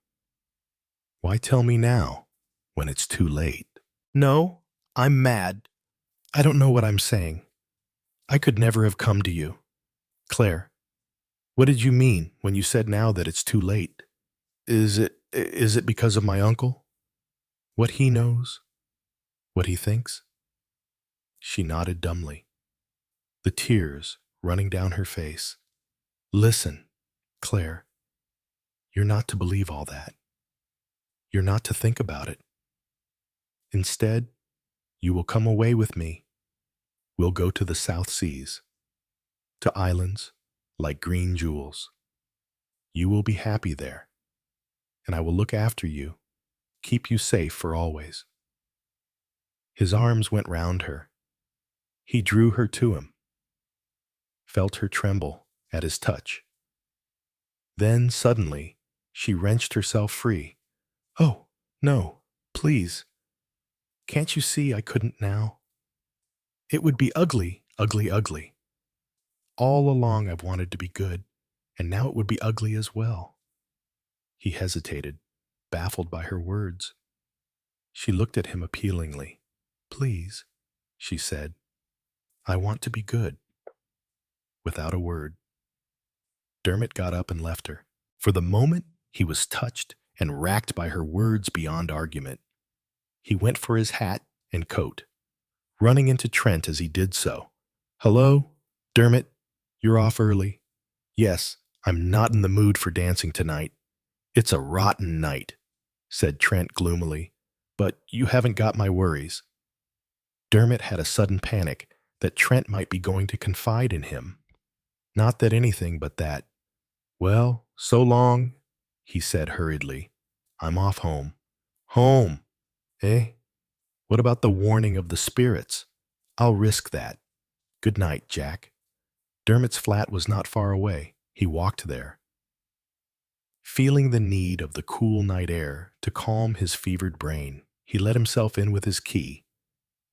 Why tell me now, when it's too late? No, I'm mad. I don't know what I'm saying. I could never have come to you. Claire, what did you mean when you said now that it's too late? Is it because of my uncle? What he knows? What he thinks? She nodded dumbly, the tears running down her face. Listen, Claire, you're not to believe all that. You're not to think about it. Instead, you will come away with me. We'll go to the South Seas, to islands like green jewels. You will be happy there, and I will look after you, keep you safe for always. His arms went round her. He drew her to him, felt her tremble at his touch. Then suddenly, she wrenched herself free. Oh, no, please. Can't you see I couldn't now? It would be ugly, ugly, ugly. All along I've wanted to be good, and now it would be ugly as well. He hesitated, baffled by her words. She looked at him appealingly. Please, she said, I want to be good. Without a word, Dermot got up and left her. For the moment, he was touched and racked by her words beyond argument. He went for his hat and coat, running into Trent as he did so. Hello, Dermot, you're off early. Yes, I'm not in the mood for dancing tonight. It's a rotten night, said Trent gloomily, but you haven't got my worries. Dermot had a sudden panic that Trent might be going to confide in him. Not that anything but that. Well, so long, he said hurriedly. I'm off home. Home, eh? What about the warning of the spirits? I'll risk that. Good night, Jack. Dermot's flat was not far away. He walked there, feeling the need of the cool night air to calm his fevered brain. He let himself in with his key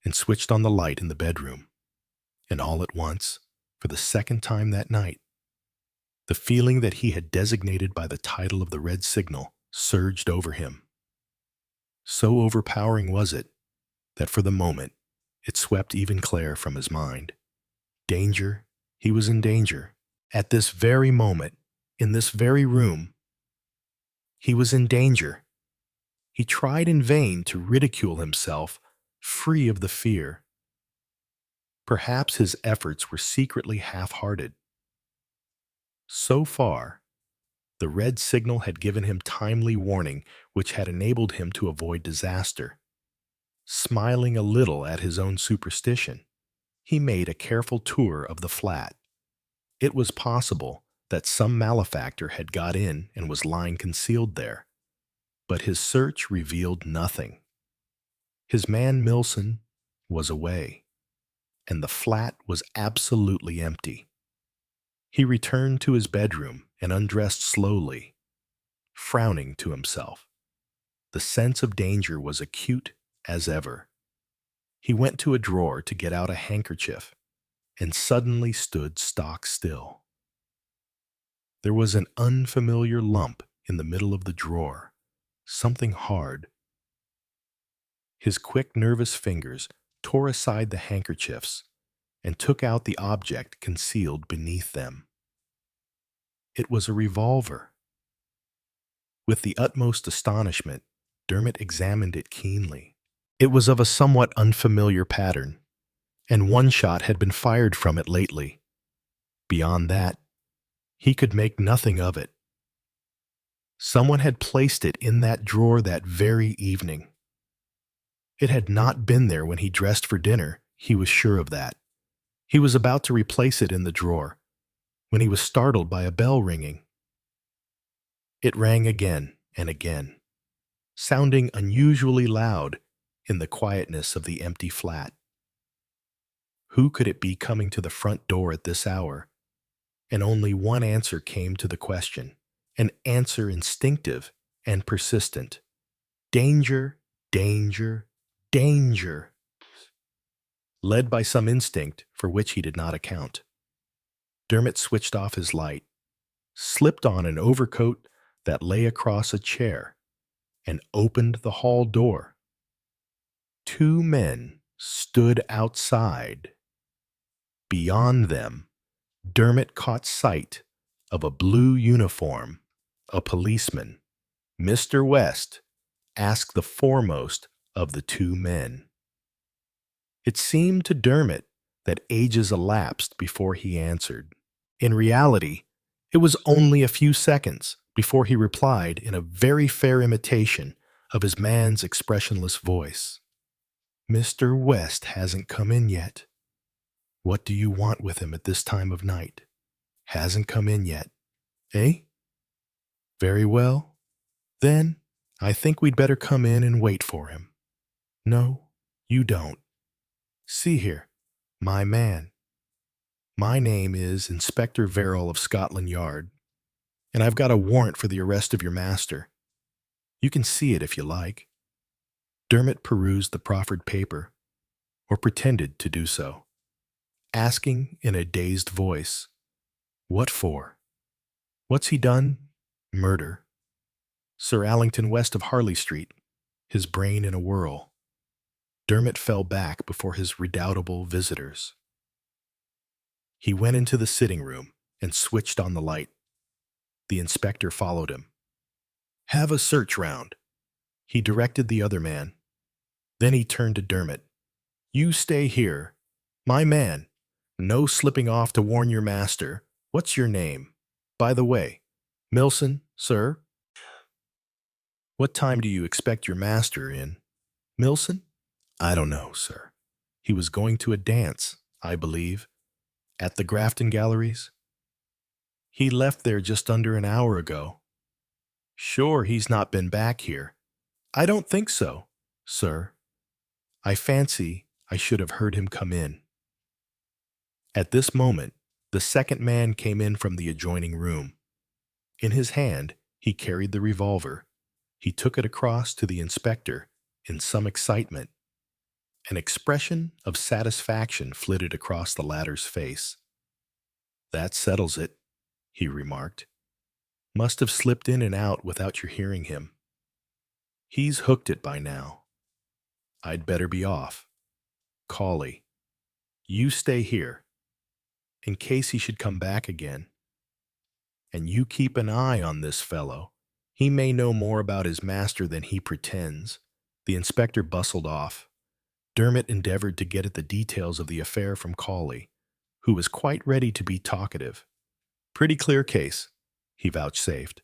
and switched on the light in the bedroom. And all at once, for the second time that night, the feeling that he had designated by the title of the red signal surged over him. So overpowering was it that for the moment it swept even Claire from his mind. Danger, he was in danger. At this very moment, in this very room, he was in danger. He tried in vain to ridicule himself, free of the fear. Perhaps his efforts were secretly half-hearted. So far, the red signal had given him timely warning which had enabled him to avoid disaster. Smiling a little at his own superstition, he made a careful tour of the flat. It was possible that some malefactor had got in and was lying concealed there, but his search revealed nothing. His man Milson was away, and the flat was absolutely empty. He returned to his bedroom and undressed slowly, frowning to himself. The sense of danger was acute as ever. He went to a drawer to get out a handkerchief and suddenly stood stock still. There was an unfamiliar lump in the middle of the drawer, something hard. His quick, nervous fingers tore aside the handkerchiefs and took out the object concealed beneath them. It was a revolver. With the utmost astonishment, Dermot examined it keenly. It was of a somewhat unfamiliar pattern, and one shot had been fired from it lately. Beyond that, he could make nothing of it. Someone had placed it in that drawer that very evening. It had not been there when he dressed for dinner, he was sure of that. He was about to replace it in the drawer, when he was startled by a bell ringing. It rang again and again, sounding unusually loud in the quietness of the empty flat. Who could it be coming to the front door at this hour? And only one answer came to the question, an answer instinctive and persistent. Danger, danger, danger. Led by some instinct for which he did not account, Dermot switched off his light, slipped on an overcoat that lay across a chair, and opened the hall door. Two men stood outside. Beyond them, Dermot caught sight of a blue uniform, a policeman. Mr. West asked the foremost of the two men. It seemed to Dermot that ages elapsed before he answered. In reality, it was only a few seconds before he replied in a very fair imitation of his man's expressionless voice. Mr. West hasn't come in yet. What do you want with him at this time of night? Hasn't come in yet, eh? Very well. Then I think we'd better come in and wait for him. No, you don't. See here, my man. My name is Inspector Verrill of Scotland Yard, and I've got a warrant for the arrest of your master. You can see it if you like. Dermot perused the proffered paper, or pretended to do so, asking in a dazed voice, "What for? What's he done? Murder. Sir Allington West of Harley Street," his brain in a whirl. Dermot fell back before his redoubtable visitors. He went into the sitting room and switched on the light. The inspector followed him. "Have a search round," he directed the other man. Then he turned to Dermot. "You stay here. My man, no slipping off to warn your master. What's your name? By the way, Milson, sir? What time do you expect your master in? Milson? I don't know, sir. He was going to a dance, I believe, at the Grafton Galleries. He left there just under an hour ago. Sure he's not been back here. I don't think so, sir. I fancy I should have heard him come in." At this moment, the second man came in from the adjoining room. In his hand, he carried the revolver. He took it across to the inspector in some excitement. An expression of satisfaction flitted across the latter's face. "That settles it," he remarked. "Must have slipped in and out without your hearing him. He's hooked it by now. I'd better be off. Cawley, you stay here, in case he should come back again. And you keep an eye on this fellow. He may know more about his master than he pretends." The inspector bustled off. Dermot endeavored to get at the details of the affair from Cawley, who was quite ready to be talkative. "Pretty clear case," he vouchsafed.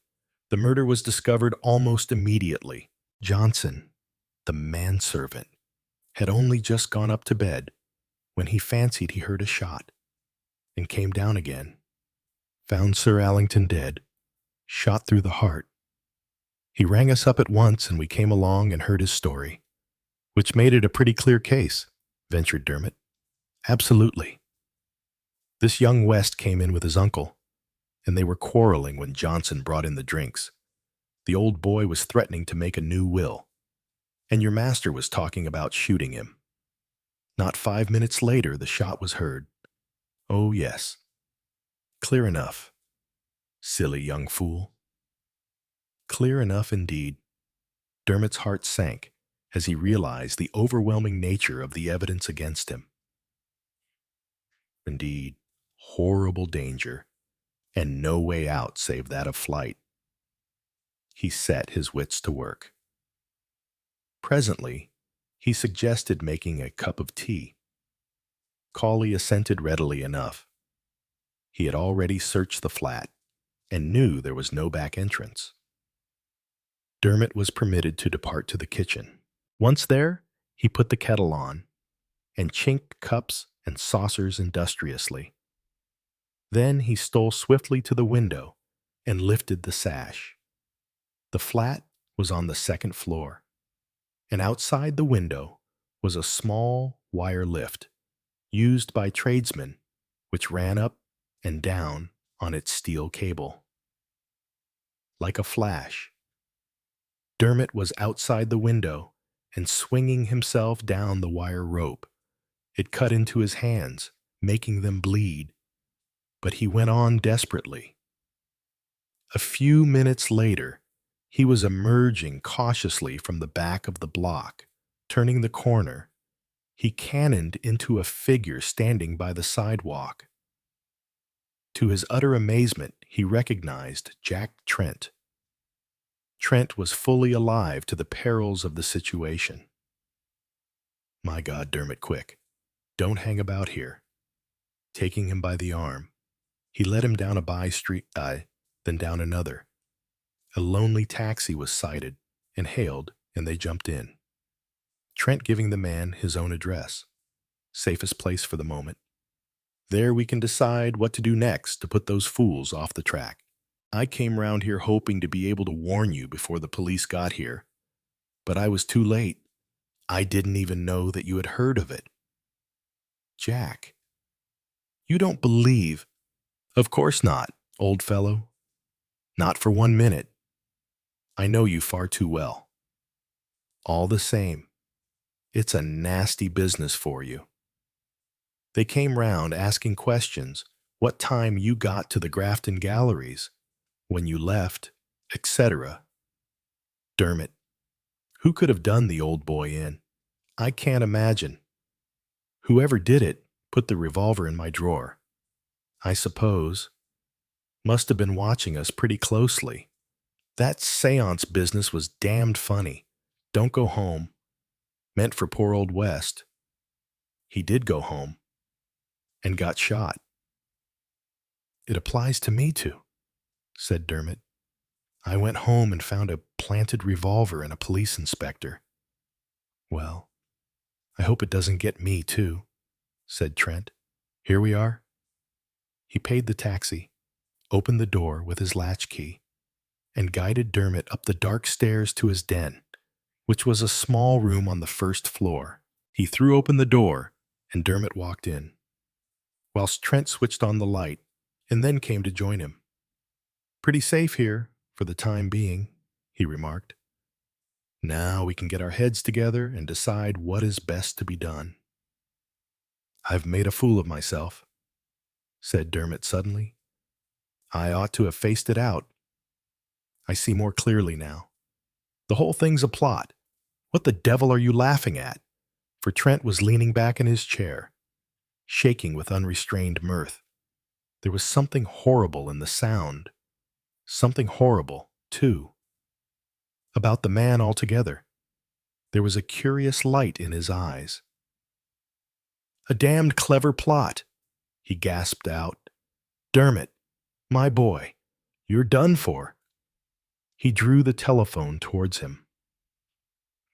"The murder was discovered almost immediately. Johnson, the manservant, had only just gone up to bed when he fancied he heard a shot, and came down again. Found Sir Allington dead, shot through the heart. He rang us up at once, and we came along and heard his story." "Which made it a pretty clear case," ventured Dermot. "Absolutely. This young West came in with his uncle, and they were quarreling when Johnson brought in the drinks. The old boy was threatening to make a new will, and your master was talking about shooting him. Not 5 minutes later, the shot was heard. Oh, yes. Clear enough. Silly young fool." Clear enough indeed. Dermot's heart sank as he realized the overwhelming nature of the evidence against him. Indeed, horrible danger, and no way out save that of flight. He set his wits to work. Presently, he suggested making a cup of tea. Cawley assented readily enough. He had already searched the flat and knew there was no back entrance. Dermot was permitted to depart to the kitchen. Once there, he put the kettle on and chinked cups and saucers industriously. Then he stole swiftly to the window and lifted the sash. The flat was on the second floor, and outside the window was a small wire lift used by tradesmen, which ran up and down on its steel cable. Like a flash, Dermot was outside the window and swinging himself down the wire rope. It cut into his hands, making them bleed, but he went on desperately. A few minutes later, he was emerging cautiously from the back of the block. Turning the corner, he cannoned into a figure standing by the sidewalk. To his utter amazement, he recognized Jack Trent. Trent was fully alive to the perils of the situation. "My God, Dermot, quick. Don't hang about here." Taking him by the arm, he led him down a by-street, then down another. A lonely taxi was sighted and hailed, and they jumped in. Trent giving the man his own address. "Safest place for the moment. There we can decide what to do next to put those fools off the track. I came round here hoping to be able to warn you before the police got here, but I was too late. I didn't even know that you had heard of it." "Jack, you don't believe—" "Of course not, old fellow. Not for 1 minute. I know you far too well. All the same, it's a nasty business for you. They came round asking questions, what time you got to the Grafton Galleries, when you left, etc. Dermot, who could have done the old boy in? I can't imagine. Whoever did it put the revolver in my drawer. I suppose. Must have been watching us pretty closely. That seance business was damned funny. Don't go home. Meant for poor old West. He did go home. And got shot." "It applies to me too," said Dermot. "I went home and found a planted revolver and a police inspector." "Well, I hope it doesn't get me too," said Trent. "Here we are." He paid the taxi, opened the door with his latchkey, and guided Dermot up the dark stairs to his den, which was a small room on the first floor. He threw open the door, and Dermot walked in, whilst Trent switched on the light and then came to join him. "Pretty safe here, for the time being," he remarked. "Now we can get our heads together and decide what is best to be done." "I've made a fool of myself," said Dermot suddenly. "I ought to have faced it out. I see more clearly now. The whole thing's a plot. What the devil are you laughing at?" For Trent was leaning back in his chair, shaking with unrestrained mirth. There was something horrible in the sound. Something horrible, too, about the man altogether. There was a curious light in his eyes. "A damned clever plot," he gasped out. "Dermot, my boy, you're done for." He drew the telephone towards him.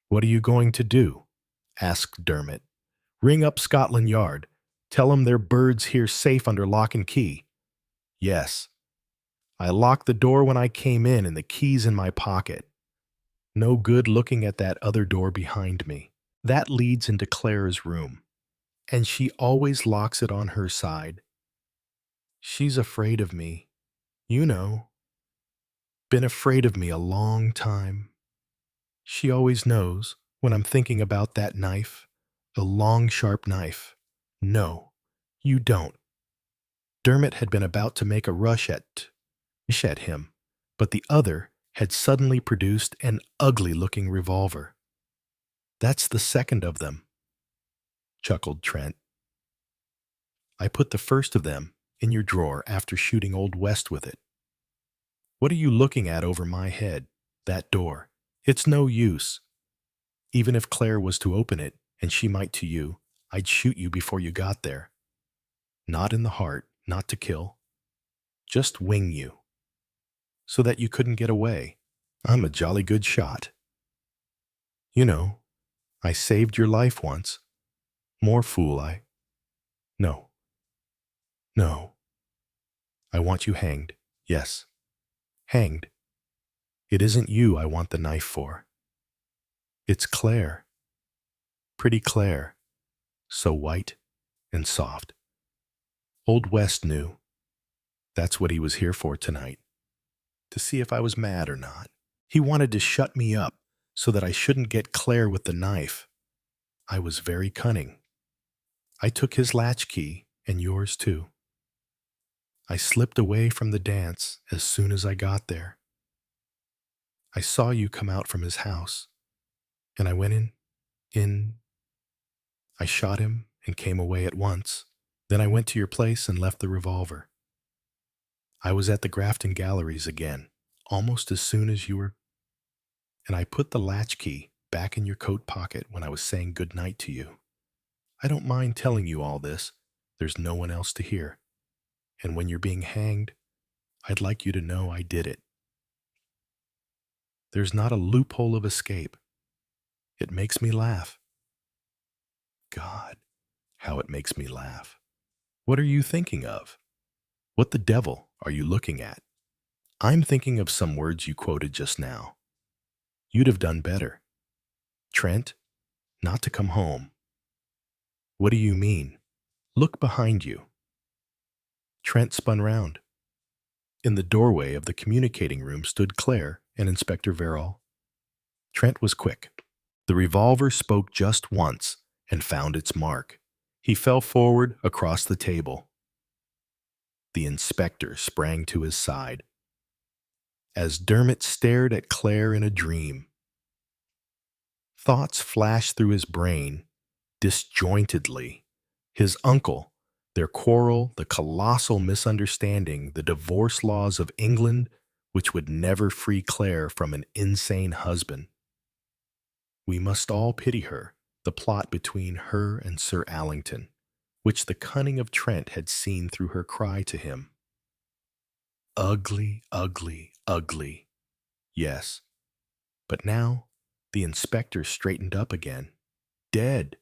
"What are you going to do?" asked Dermot. "Ring up Scotland Yard. Tell 'em their bird's here safe under lock and key." "Yes. I locked the door when I came in and the key's in my pocket. No good looking at that other door behind me. That leads into Clara's room, and she always locks it on her side. She's afraid of me. You know. Been afraid of me a long time. She always knows when I'm thinking about that knife, a long, sharp knife. No, you don't." Dermot had been about to make a rush at him, but the other had suddenly produced an ugly-looking revolver. "That's the second of them," chuckled Trent. "I put the first of them in your drawer after shooting Old West with it. What are you looking at over my head?" That door. It's no use. Even if Claire was to open it, and she might to you, I'd shoot you before you got there. Not in the heart, not to kill. Just wing you. So that you couldn't get away. I'm a jolly good shot. You know, I saved your life once. More fool I. No. No. I want you hanged. Yes. Hanged. It isn't you I want the knife for. It's Claire. Pretty Claire. So white and soft. Old West knew. That's what he was here for tonight. To see if I was mad or not. He wanted to shut me up so that I shouldn't get Claire with the knife. I was very cunning. I took his latchkey and yours too. I slipped away from the dance as soon as I got there. I saw you come out from his house, and I went in. I shot him and came away at once. Then I went to your place and left the revolver. I was at the Grafton Galleries again, almost as soon as you were, and I put the latchkey back in your coat pocket when I was saying good night to you. I don't mind telling you all this. There's no one else to hear. And when you're being hanged, I'd like you to know I did it. There's not a loophole of escape. It makes me laugh. God, how it makes me laugh. What are you thinking of? What the devil are you looking at? I'm thinking of some words you quoted just now. You'd have done better. Trent, not to come home. What do you mean? Look behind you. Trent spun round. In the doorway of the communicating room stood Claire and Inspector Verrill. Trent was quick. The revolver spoke just once and found its mark. He fell forward across the table. The inspector sprang to his side. As Dermot stared at Claire in a dream, thoughts flashed through his brain, disjointedly. His uncle, their quarrel, the colossal misunderstanding, the divorce laws of England, which would never free Claire from an insane husband. We must all pity her, the plot between her and Sir Allington, which the cunning of Trent had seen through her cry to him. Ugly, ugly, ugly. Yes. But now the inspector straightened up again. Dead,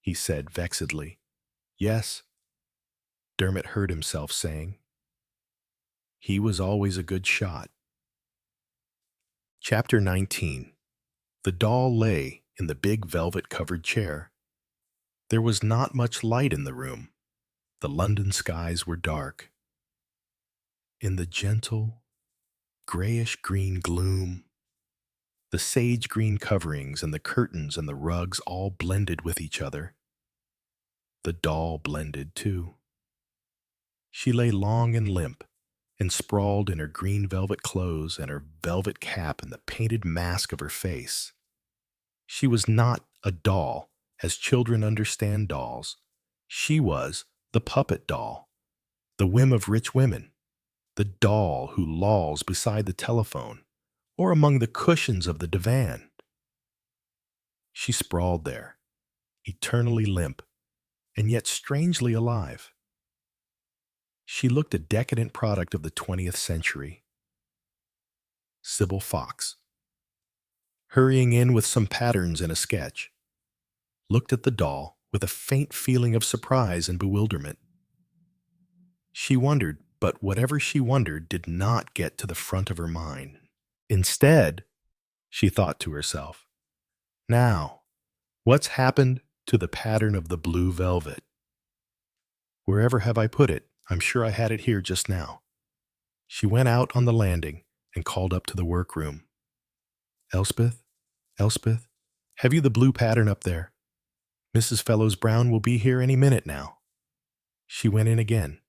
he said vexedly. Yes, Dermot heard himself saying. He was always a good shot. Chapter 19. The doll lay in the big velvet-covered chair. There was not much light in the room. The London skies were dark. In the gentle, grayish-green gloom, the sage-green coverings and the curtains and the rugs all blended with each other. The doll blended too. She lay long and limp, and sprawled in her green velvet clothes and her velvet cap and the painted mask of her face. She was not a doll, as children understand dolls. She was the puppet doll, the whim of rich women, the doll who lolls beside the telephone or among the cushions of the divan. She sprawled there, eternally limp, and yet strangely alive. She looked a decadent product of the 20th century. Sybil Fox, hurrying in with some patterns and a sketch, looked at the doll with a faint feeling of surprise and bewilderment. She wondered, but whatever she wondered did not get to the front of her mind. Instead, she thought to herself, now, what's happened to the pattern of the blue velvet? Wherever have I put it? I'm sure I had it here just now. She went out on the landing and called up to the workroom. Elspeth, Elspeth, have you the blue pattern up there? Mrs. Fellows Brown will be here any minute now. She went in again,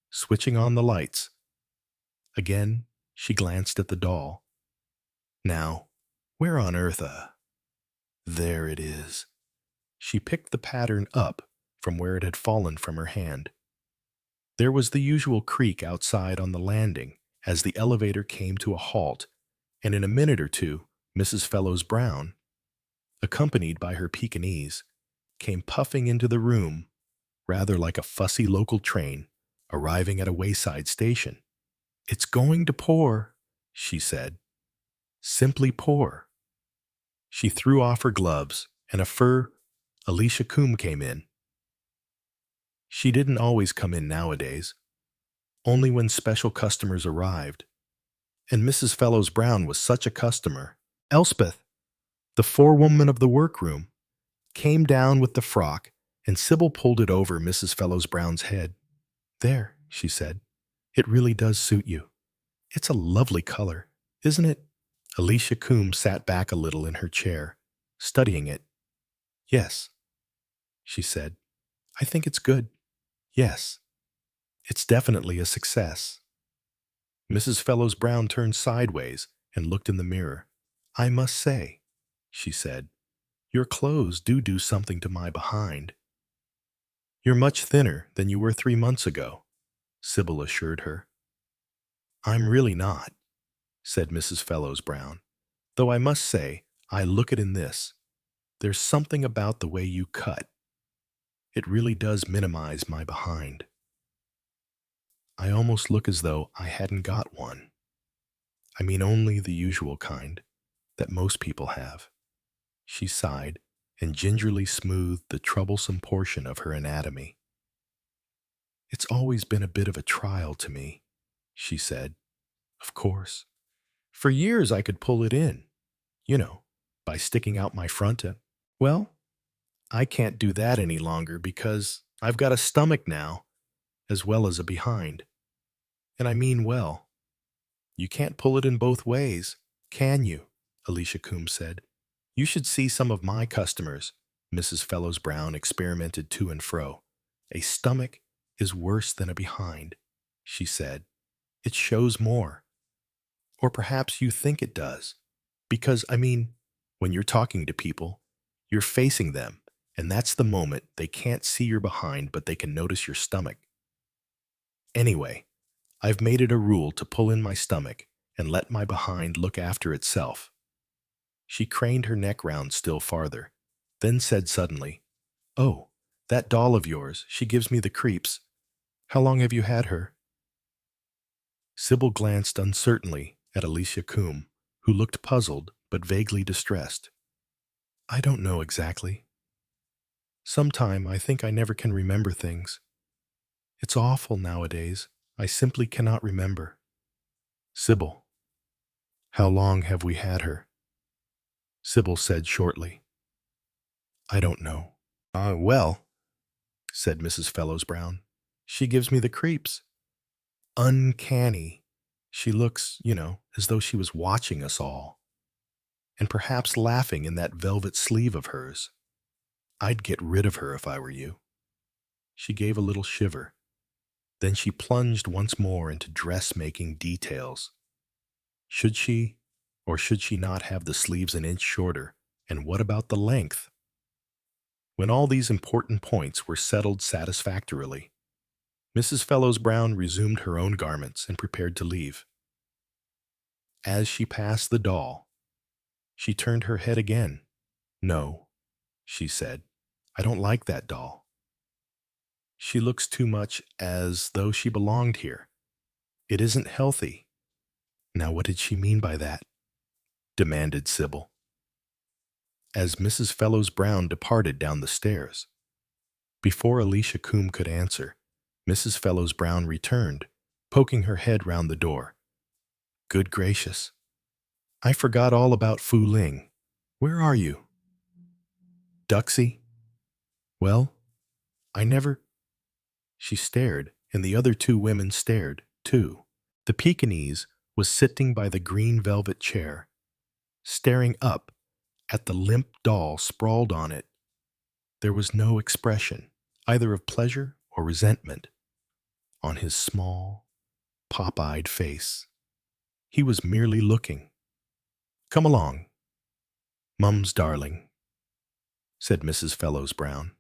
switching on the lights. Again, she glanced at the doll. Now, where on earth There it is. She picked the pattern up from where it had fallen from her hand. There was the usual creak outside on the landing as the elevator came to a halt, And in a minute or two, Mrs. Fellows Brown, accompanied by her Pekingese, came puffing into the room, rather like a fussy local train arriving at a wayside station. "It's going to pour," she said. "Simply pour." She threw off her gloves, and a fur Alicia Coombe came in. She didn't always come in nowadays, only when special customers arrived. And Mrs. Fellows Brown was such a customer. Elspeth, the forewoman of the workroom, came down with the frock, and Sybil pulled it over Mrs. Fellows Brown's head. "There," she said. "It really does suit you. It's a lovely color, isn't it?" Alicia Coombe sat back a little in her chair, studying it. "Yes," she said. "I think it's good. Yes, it's definitely a success." Mrs. Fellows Brown turned sideways and looked in the mirror. "I must say," she said, "your clothes do something to my behind." "You're much thinner than you were 3 months ago," Sybil assured her. "I'm really not," said Mrs. Fellows Brown, "though I must say I look it in this. There's something about the way you cut. It really does minimize my behind. I almost look as though I hadn't got one. I mean only the usual kind that most people have." She sighed and gingerly smoothed the troublesome portion of her anatomy. "It's always been a bit of a trial to me," she said. "Of course. For years I could pull it in, by sticking out my front end. Well, I can't do that any longer because I've got a stomach now, as well as a behind. And I mean well. You can't pull it in both ways, can you?" Alicia Coombe said. "You should see some of my customers." Mrs. Fellows Brown experimented to and fro. "A stomach is worse than a behind," she said. "It shows more. Or perhaps you think it does. Because, when you're talking to people, you're facing them, and that's the moment they can't see your behind, but they can notice your stomach. Anyway, I've made it a rule to pull in my stomach and let my behind look after itself." She craned her neck round still farther, then said suddenly, "Oh, that doll of yours, she gives me the creeps. How long have you had her?" Sybil glanced uncertainly at Alicia Coombe, who looked puzzled but vaguely distressed. "I don't know exactly. Sometime I think I never can remember things. It's awful nowadays. I simply cannot remember." "Sybil, how long have we had her?" Sybil said shortly. "I don't know." Well," said Mrs. Fellows Brown, "she gives me the creeps. Uncanny. She looks, as though she was watching us all, and perhaps laughing in that velvet sleeve of hers. I'd get rid of her if I were you." She gave a little shiver. Then she plunged once more into dressmaking details. Should she or should she not have the sleeves an inch shorter? And what about the length? When all these important points were settled satisfactorily, Mrs. Fellows Brown resumed her own garments and prepared to leave. As she passed the doll, she turned her head again. "No," she said, "I don't like that doll. She looks too much as though she belonged here. It isn't healthy." "Now what did she mean by that?" demanded Sybil, as Mrs. Fellows Brown departed down the stairs. Before Alicia Coombe could answer, Mrs. Fellows Brown returned, poking her head round the door. "Good gracious, I forgot all about Fu Ling. Where are you?" "Duxie? Well, I never—" She stared, and the other two women stared, too. The Pekingese was sitting by the green velvet chair, staring up at the limp doll sprawled on it. There was no expression, either of pleasure or resentment, on his small, pop-eyed face. He was merely looking. "Come along, Mum's darling," said Mrs. Fellows Brown.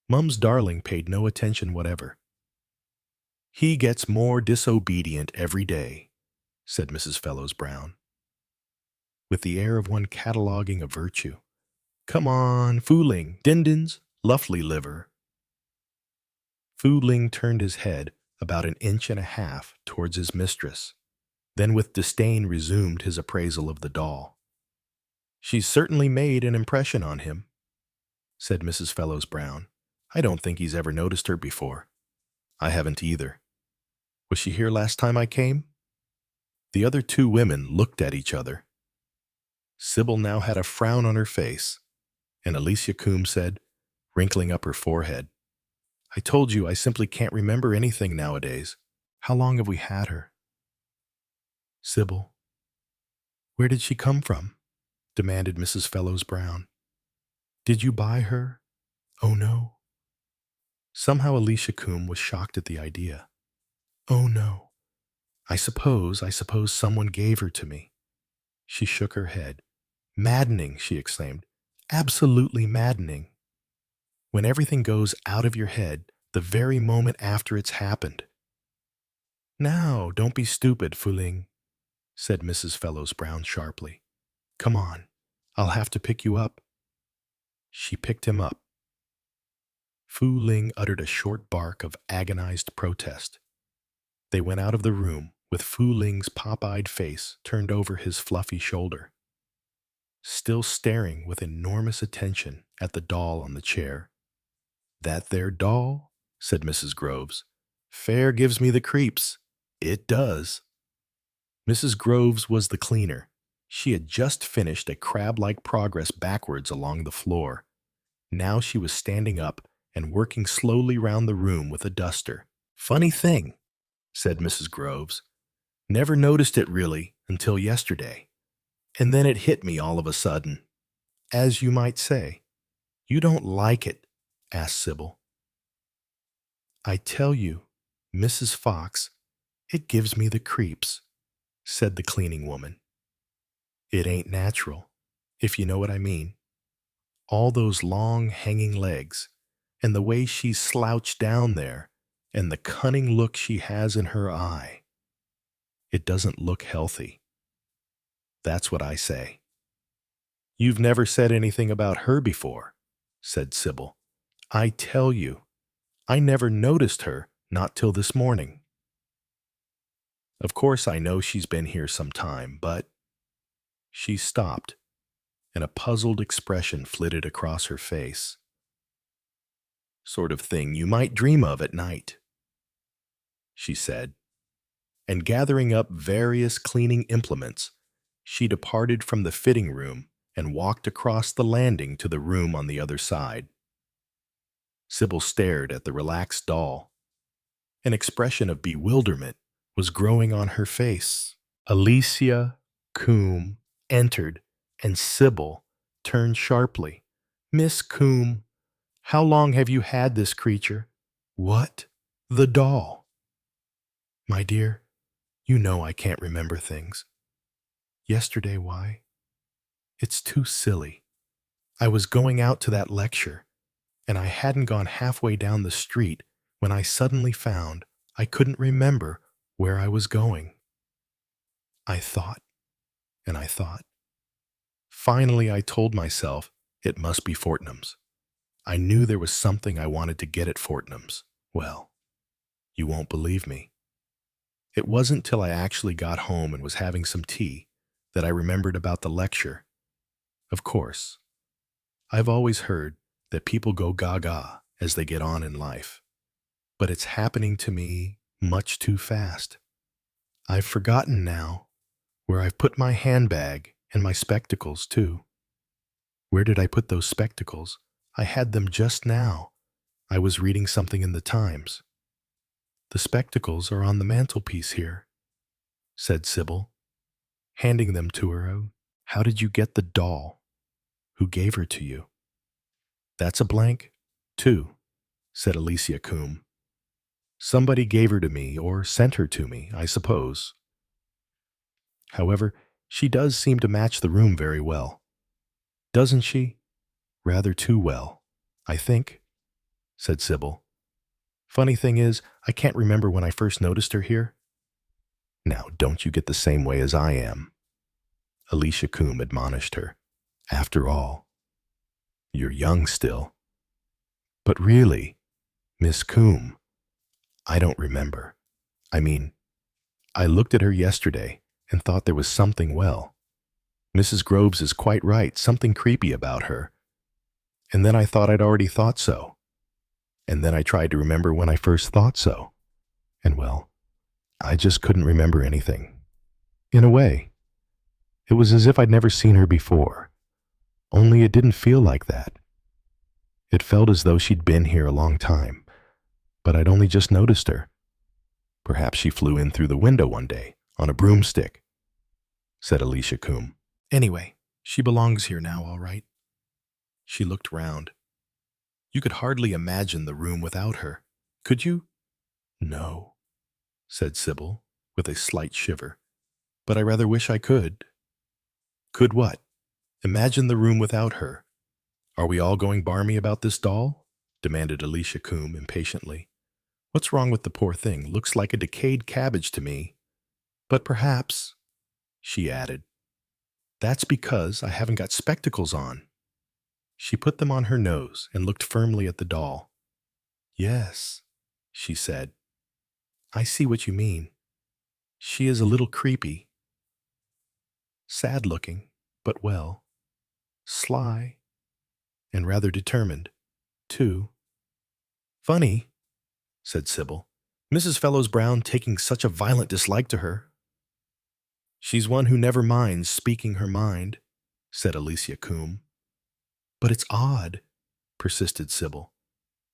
Mum's darling paid no attention whatever. "He gets more disobedient every day," said Mrs. Fellows Brown. with the air of one cataloging a virtue. "Come on, Fooling, Dindins, lovely liver." Fooling turned his head about an inch and a half towards his mistress, then with disdain resumed his appraisal of the doll. "She's certainly made an impression on him," said Mrs. Fellows Brown. "I don't think he's ever noticed her before." "I haven't either. Was she here last time I came?" The other two women looked at each other. Sybil now had a frown on her face, and Alicia Coombs said, wrinkling up her forehead, "I told you I simply can't remember anything nowadays. How long have we had her?" "Sybil, where did she come from?" demanded Mrs. Fellows Brown. "Did you buy her?" "Oh, no." Somehow Alicia Coombs was shocked at the idea. "Oh, no. I suppose someone gave her to me." She shook her head. "Maddening," she exclaimed. "Absolutely maddening. When everything goes out of your head the very moment after it's happened." "Now, don't be stupid, Fooling," said Mrs. Fellows Brown sharply. "Come on, I'll have to pick you up." She picked him up. Fooling uttered a short bark of agonized protest. They went out of the room with Fooling's pop-eyed face turned over his fluffy shoulder, still staring with enormous attention at the doll on the chair. "That there doll," said Mrs. Groves, "fair gives me the creeps. It does." Mrs. Groves was the cleaner. She had just finished a crab-like progress backwards along the floor. Now she was standing up and working slowly round the room with a duster. "Funny thing," said Mrs. Groves. "Never noticed it really until yesterday. And then it hit me all of a sudden. As you might say." "You don't like it?" asked Sybil. "I tell you, Mrs. Fox, it gives me the creeps," said the cleaning woman. "It ain't natural, if you know what I mean. All those long hanging legs, and the way she's slouched down there, and the cunning look she has in her eye. It doesn't look healthy. That's what I say." "You've never said anything about her before," said Sybil. "I tell you, I never noticed her, not till this morning. Of course I know she's been here some time, but—" She stopped, and a puzzled expression flitted across her face. "Sort of thing you might dream of at night," she said, and gathering up various cleaning implements, she departed from the fitting room and walked across the landing to the room on the other side. Sybil stared at the relaxed doll. An expression of bewilderment was growing on her face. Alicia Coombs entered, and Sybil turned sharply. "Miss Coombs, how long have you had this creature?" "What?" "The doll." "My dear, you know I can't remember things. Yesterday, why? It's too silly. I was going out to that lecture, and I hadn't gone halfway down the street when I suddenly found I couldn't remember where I was going. I thought, and I thought. Finally, I told myself it must be Fortnum's. I knew there was something I wanted to get at Fortnum's. Well, you won't believe me. It wasn't till I actually got home and was having some tea that I remembered about the lecture. Of course, I've always heard that people go gaga as they get on in life, but it's happening to me much too fast. I've forgotten now where I've put my handbag and my spectacles, too. Where did I put those spectacles? I had them just now. I was reading something in the Times. The spectacles are on the mantelpiece here," said Sybil, handing them to her. "How did you get the doll? Who gave her to you?" "That's a blank, too," said Alicia Coombs. "Somebody gave her to me, or sent her to me, I suppose. However, she does seem to match the room very well. Doesn't she? Rather too well, I think," said Sybil. "Funny thing is, I can't remember when I first noticed her here. Now, don't you get the same way as I am." Alicia Coombe admonished her. After all, you're young still. But really, Miss Coombe, I don't remember. I mean, I looked at her yesterday and thought there was something, well, Mrs. Groves is quite right, something creepy about her. And then I thought I'd already thought so. And then I tried to remember when I first thought so. And well, I just couldn't remember anything. In a way, it was as if I'd never seen her before. Only it didn't feel like that. It felt as though she'd been here a long time, but I'd only just noticed her. Perhaps she flew in through the window one day on a broomstick, said Alicia Coombe. Anyway, she belongs here now, all right. She looked round. You could hardly imagine the room without her, could you? No, said Sybil, with a slight shiver. But I rather wish I could. Could what? Imagine the room without her. Are we all going barmy about this doll? Demanded Alicia Coombe impatiently. What's wrong with the poor thing? Looks like a decayed cabbage to me. But perhaps, she added, that's because I haven't got spectacles on. She put them on her nose and looked firmly at the doll. Yes, she said. I see what you mean. She is a little creepy. Sad-looking, but well, sly, and rather determined, too. Funny, said Sybil, Mrs. Fellows-Brown taking such a violent dislike to her. She's one who never minds speaking her mind, said Alicia Coombe. But it's odd, persisted Sybil,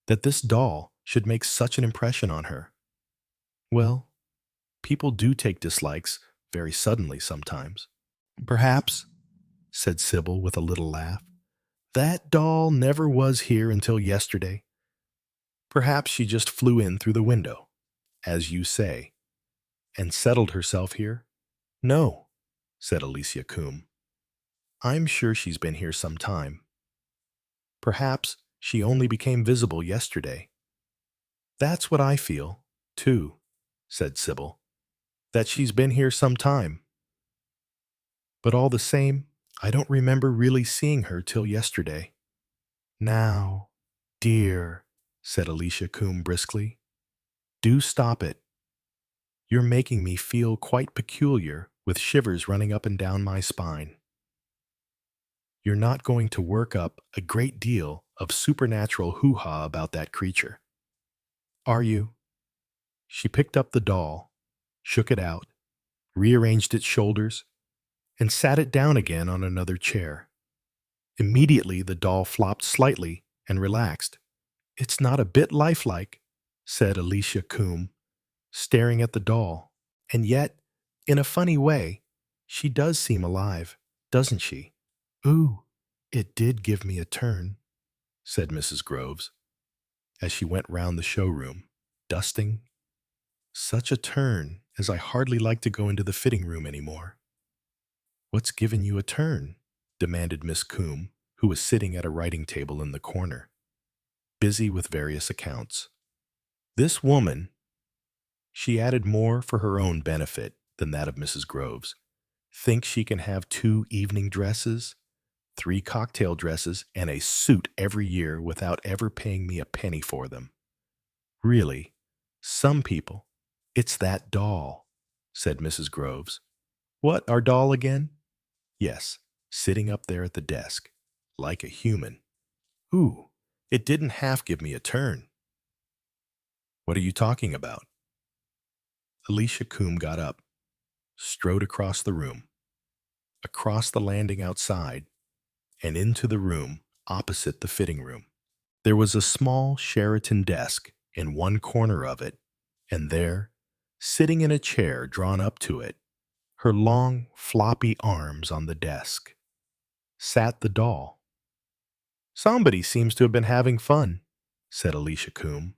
that this doll should make such an impression on her. Well, people do take dislikes very suddenly sometimes. Perhaps, said Sybil with a little laugh, that doll never was here until yesterday. Perhaps she just flew in through the window, as you say, and settled herself here. No, said Alicia Coombe. I'm sure she's been here some time. Perhaps she only became visible yesterday. That's what I feel, too, said Sybil, that she's been here some time. But all the same, I don't remember really seeing her till yesterday. Now, dear, said Alicia Coombe briskly, do stop it. You're making me feel quite peculiar, with shivers running up and down my spine. You're not going to work up a great deal of supernatural hoo-ha about that creature, are you? She picked up the doll, shook it out, rearranged its shoulders, and sat it down again on another chair. Immediately the doll flopped slightly and relaxed. It's not a bit lifelike, said Alicia Coombe, staring at the doll. And yet, in a funny way, she does seem alive, doesn't she? Ooh, it did give me a turn, said Mrs. Groves, as she went round the showroom, dusting. Such a turn as I hardly like to go into the fitting room any more. What's given you a turn? Demanded Miss Coombe, who was sitting at a writing table in the corner, busy with various accounts. This woman, she added more for her own benefit than that of Mrs. Groves, thinks she can have 2 evening dresses, 3 cocktail dresses, and a suit every year without ever paying me a penny for them. Really, some people, it's that doll, said Mrs. Groves. What, our doll again? Yes, sitting up there at the desk, like a human. Ooh, it didn't half give me a turn. What are you talking about? Alicia Coombe got up, strode across the room, across the landing outside, and into the room opposite the fitting room. There was a small Sheraton desk in one corner of it, and there, sitting in a chair drawn up to it, her long, floppy arms on the desk, sat the doll. Somebody seems to have been having fun, said Alicia Coombe.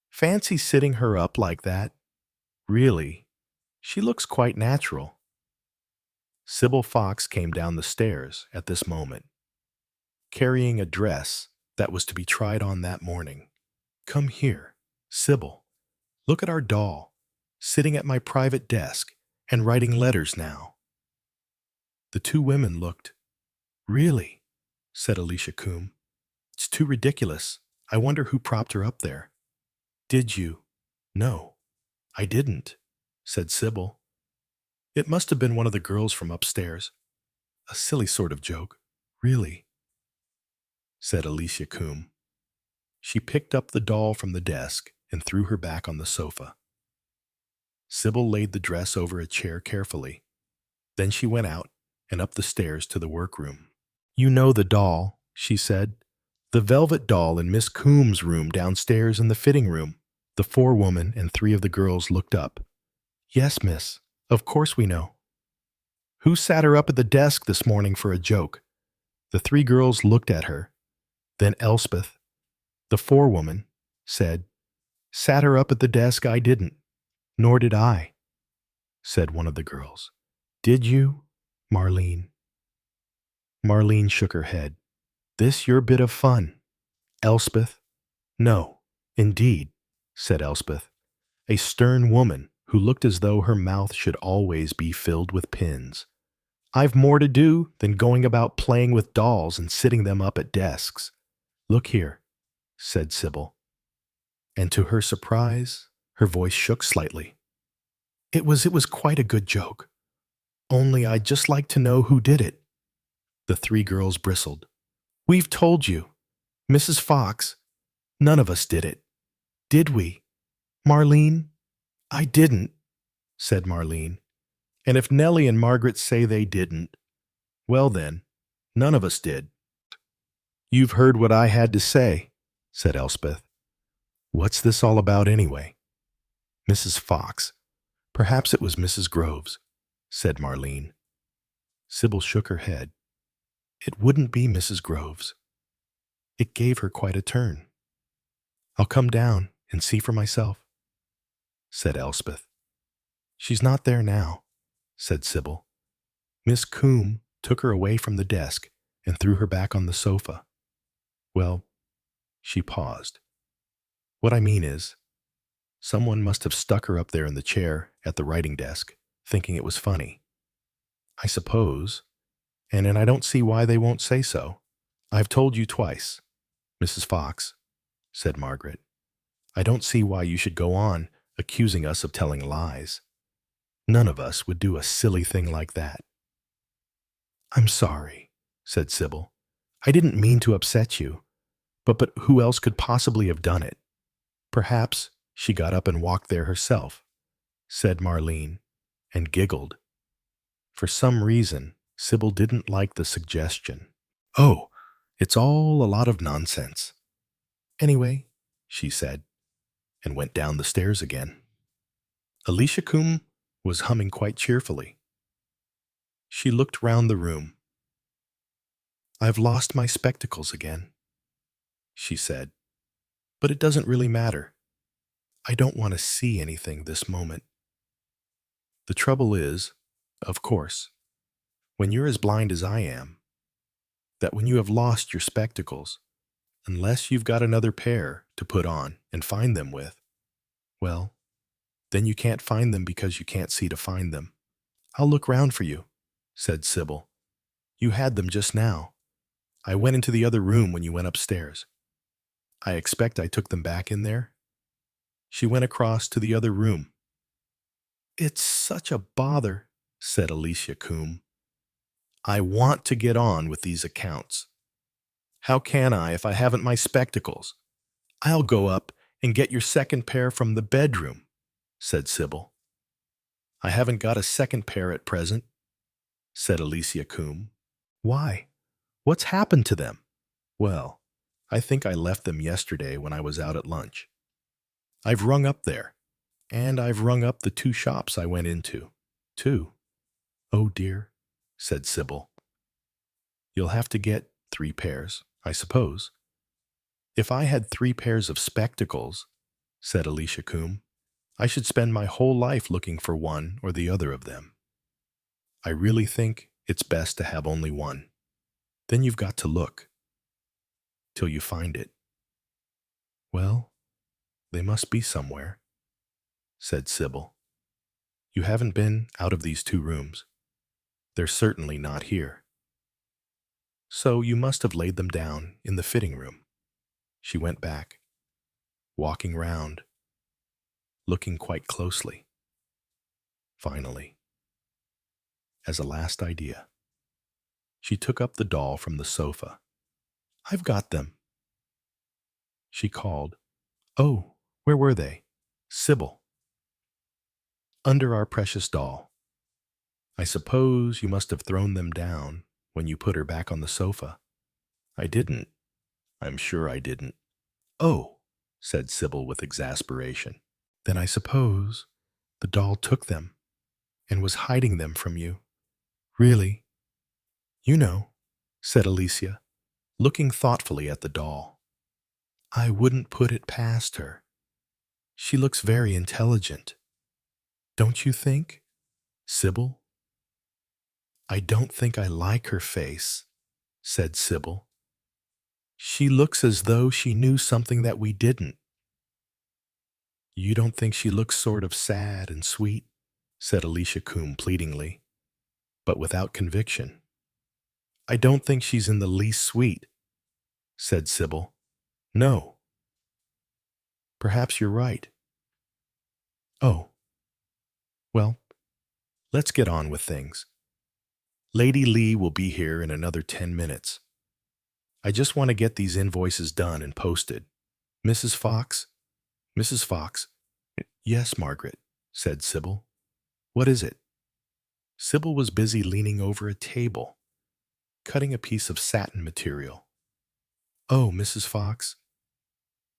Fancy sitting her up like that. Really, she looks quite natural. Sybil Fox came down the stairs at this moment, carrying a dress that was to be tried on that morning. Come here, Sybil. Look at our doll, sitting at my private desk and writing letters now. The two women looked. Really? Said Alicia Coombe. It's too ridiculous. I wonder who propped her up there. Did you? No, I didn't, said Sybil. It must have been one of the girls from upstairs. A silly sort of joke. Really? Said Alicia Coombe. She picked up the doll from the desk and threw her back on the sofa. Sybil laid the dress over a chair carefully. Then she went out and up the stairs to the workroom. You know the doll, she said. The velvet doll in Miss Coombe's room downstairs in the fitting room. The forewoman and three of the girls looked up. Yes, miss. Of course we know. Who sat her up at the desk this morning for a joke? The three girls looked at her. Then Elspeth, the forewoman, said, Sat her up at the desk, I didn't. Nor did I, said one of the girls. Did you, Marlene? Marlene shook her head. This your bit of fun, Elspeth? No, indeed, said Elspeth, a stern woman who looked as though her mouth should always be filled with pins. I've more to do than going about playing with dolls and sitting them up at desks. Look here, said Sybil. And to her surprise, her voice shook slightly. It was quite a good joke. Only I'd just like to know who did it. The three girls bristled. We've told you. Mrs. Fox, none of us did it. Did we? Marlene? I didn't, said Marlene. And if Nellie and Margaret say they didn't, well then, none of us did. You've heard what I had to say, said Elspeth. What's this all about anyway? Mrs. Fox. Perhaps it was Mrs. Groves, said Marlene. Sybil shook her head. It wouldn't be Mrs. Groves. It gave her quite a turn. I'll come down and see for myself, said Elspeth. She's not there now, said Sybil. Miss Coombe took her away from the desk and threw her back on the sofa. Well, she paused. What I mean is, someone must have stuck her up there in the chair at the writing desk, thinking it was funny. I suppose, and I don't see why they won't say so. I've told you twice, Mrs. Fox, said Margaret. I don't see why you should go on accusing us of telling lies. None of us would do a silly thing like that. I'm sorry, said Sybil. I didn't mean to upset you, but who else could possibly have done it? Perhaps she got up and walked there herself, said Marlene, and giggled. For some reason, Sybil didn't like the suggestion. Oh, it's all a lot of nonsense. Anyway, she said, and went down the stairs again. Alicia Coombe was humming quite cheerfully. She looked round the room. I've lost my spectacles again, she said, but it doesn't really matter. I don't want to see anything this moment. The trouble is, of course, when you're as blind as I am, that when you have lost your spectacles, unless you've got another pair to put on and find them with, well, then you can't find them because you can't see to find them. I'll look round for you, said Sybil. You had them just now. I went into the other room when you went upstairs. I expect I took them back in there. She went across to the other room. It's such a bother, said Alicia Coombe. I want to get on with these accounts. How can I if I haven't my spectacles? I'll go up and get your second pair from the bedroom, said Sybil. I haven't got a second pair at present, said Alicia Coombe. Why? What's happened to them? Well, I think I left them yesterday when I was out at lunch. I've rung up there, and I've rung up the 2 shops I went into, too. Oh dear, said Sybil. You'll have to get 3 pairs, I suppose. If I had 3 pairs of spectacles, said Alicia Coombe, I should spend my whole life looking for one or the other of them. I really think it's best to have only one. Then you've got to look till you find it. Well, they must be somewhere, said Sybil. You haven't been out of these 2 rooms. They're certainly not here. So you must have laid them down in the fitting room. She went back, walking round, looking quite closely. Finally, as a last idea, she took up the doll from the sofa. I've got them, she called. Oh, where were they? Sybil. Under our precious doll. I suppose you must have thrown them down when you put her back on the sofa. I didn't. I'm sure I didn't. Oh, said Sybil with exasperation. Then I suppose the doll took them and was hiding them from you. Really? You know, said Alicia, looking thoughtfully at the doll. I wouldn't put it past her. She looks very intelligent. Don't you think, Sybil? I don't think I like her face, said Sybil. She looks as though she knew something that we didn't. You don't think she looks sort of sad and sweet? Said Alicia Coombe pleadingly, but without conviction. I don't think she's in the least sweet, said Sybil. No. Perhaps you're right. Oh. Well, let's get on with things. Lady Lee will be here in another 10 minutes. I just want to get these invoices done and posted. Mrs. Fox? Mrs. Fox? Yes, Margaret, said Sybil. What is it? Sybil was busy leaning over a table, cutting a piece of satin material. Oh, Mrs. Fox,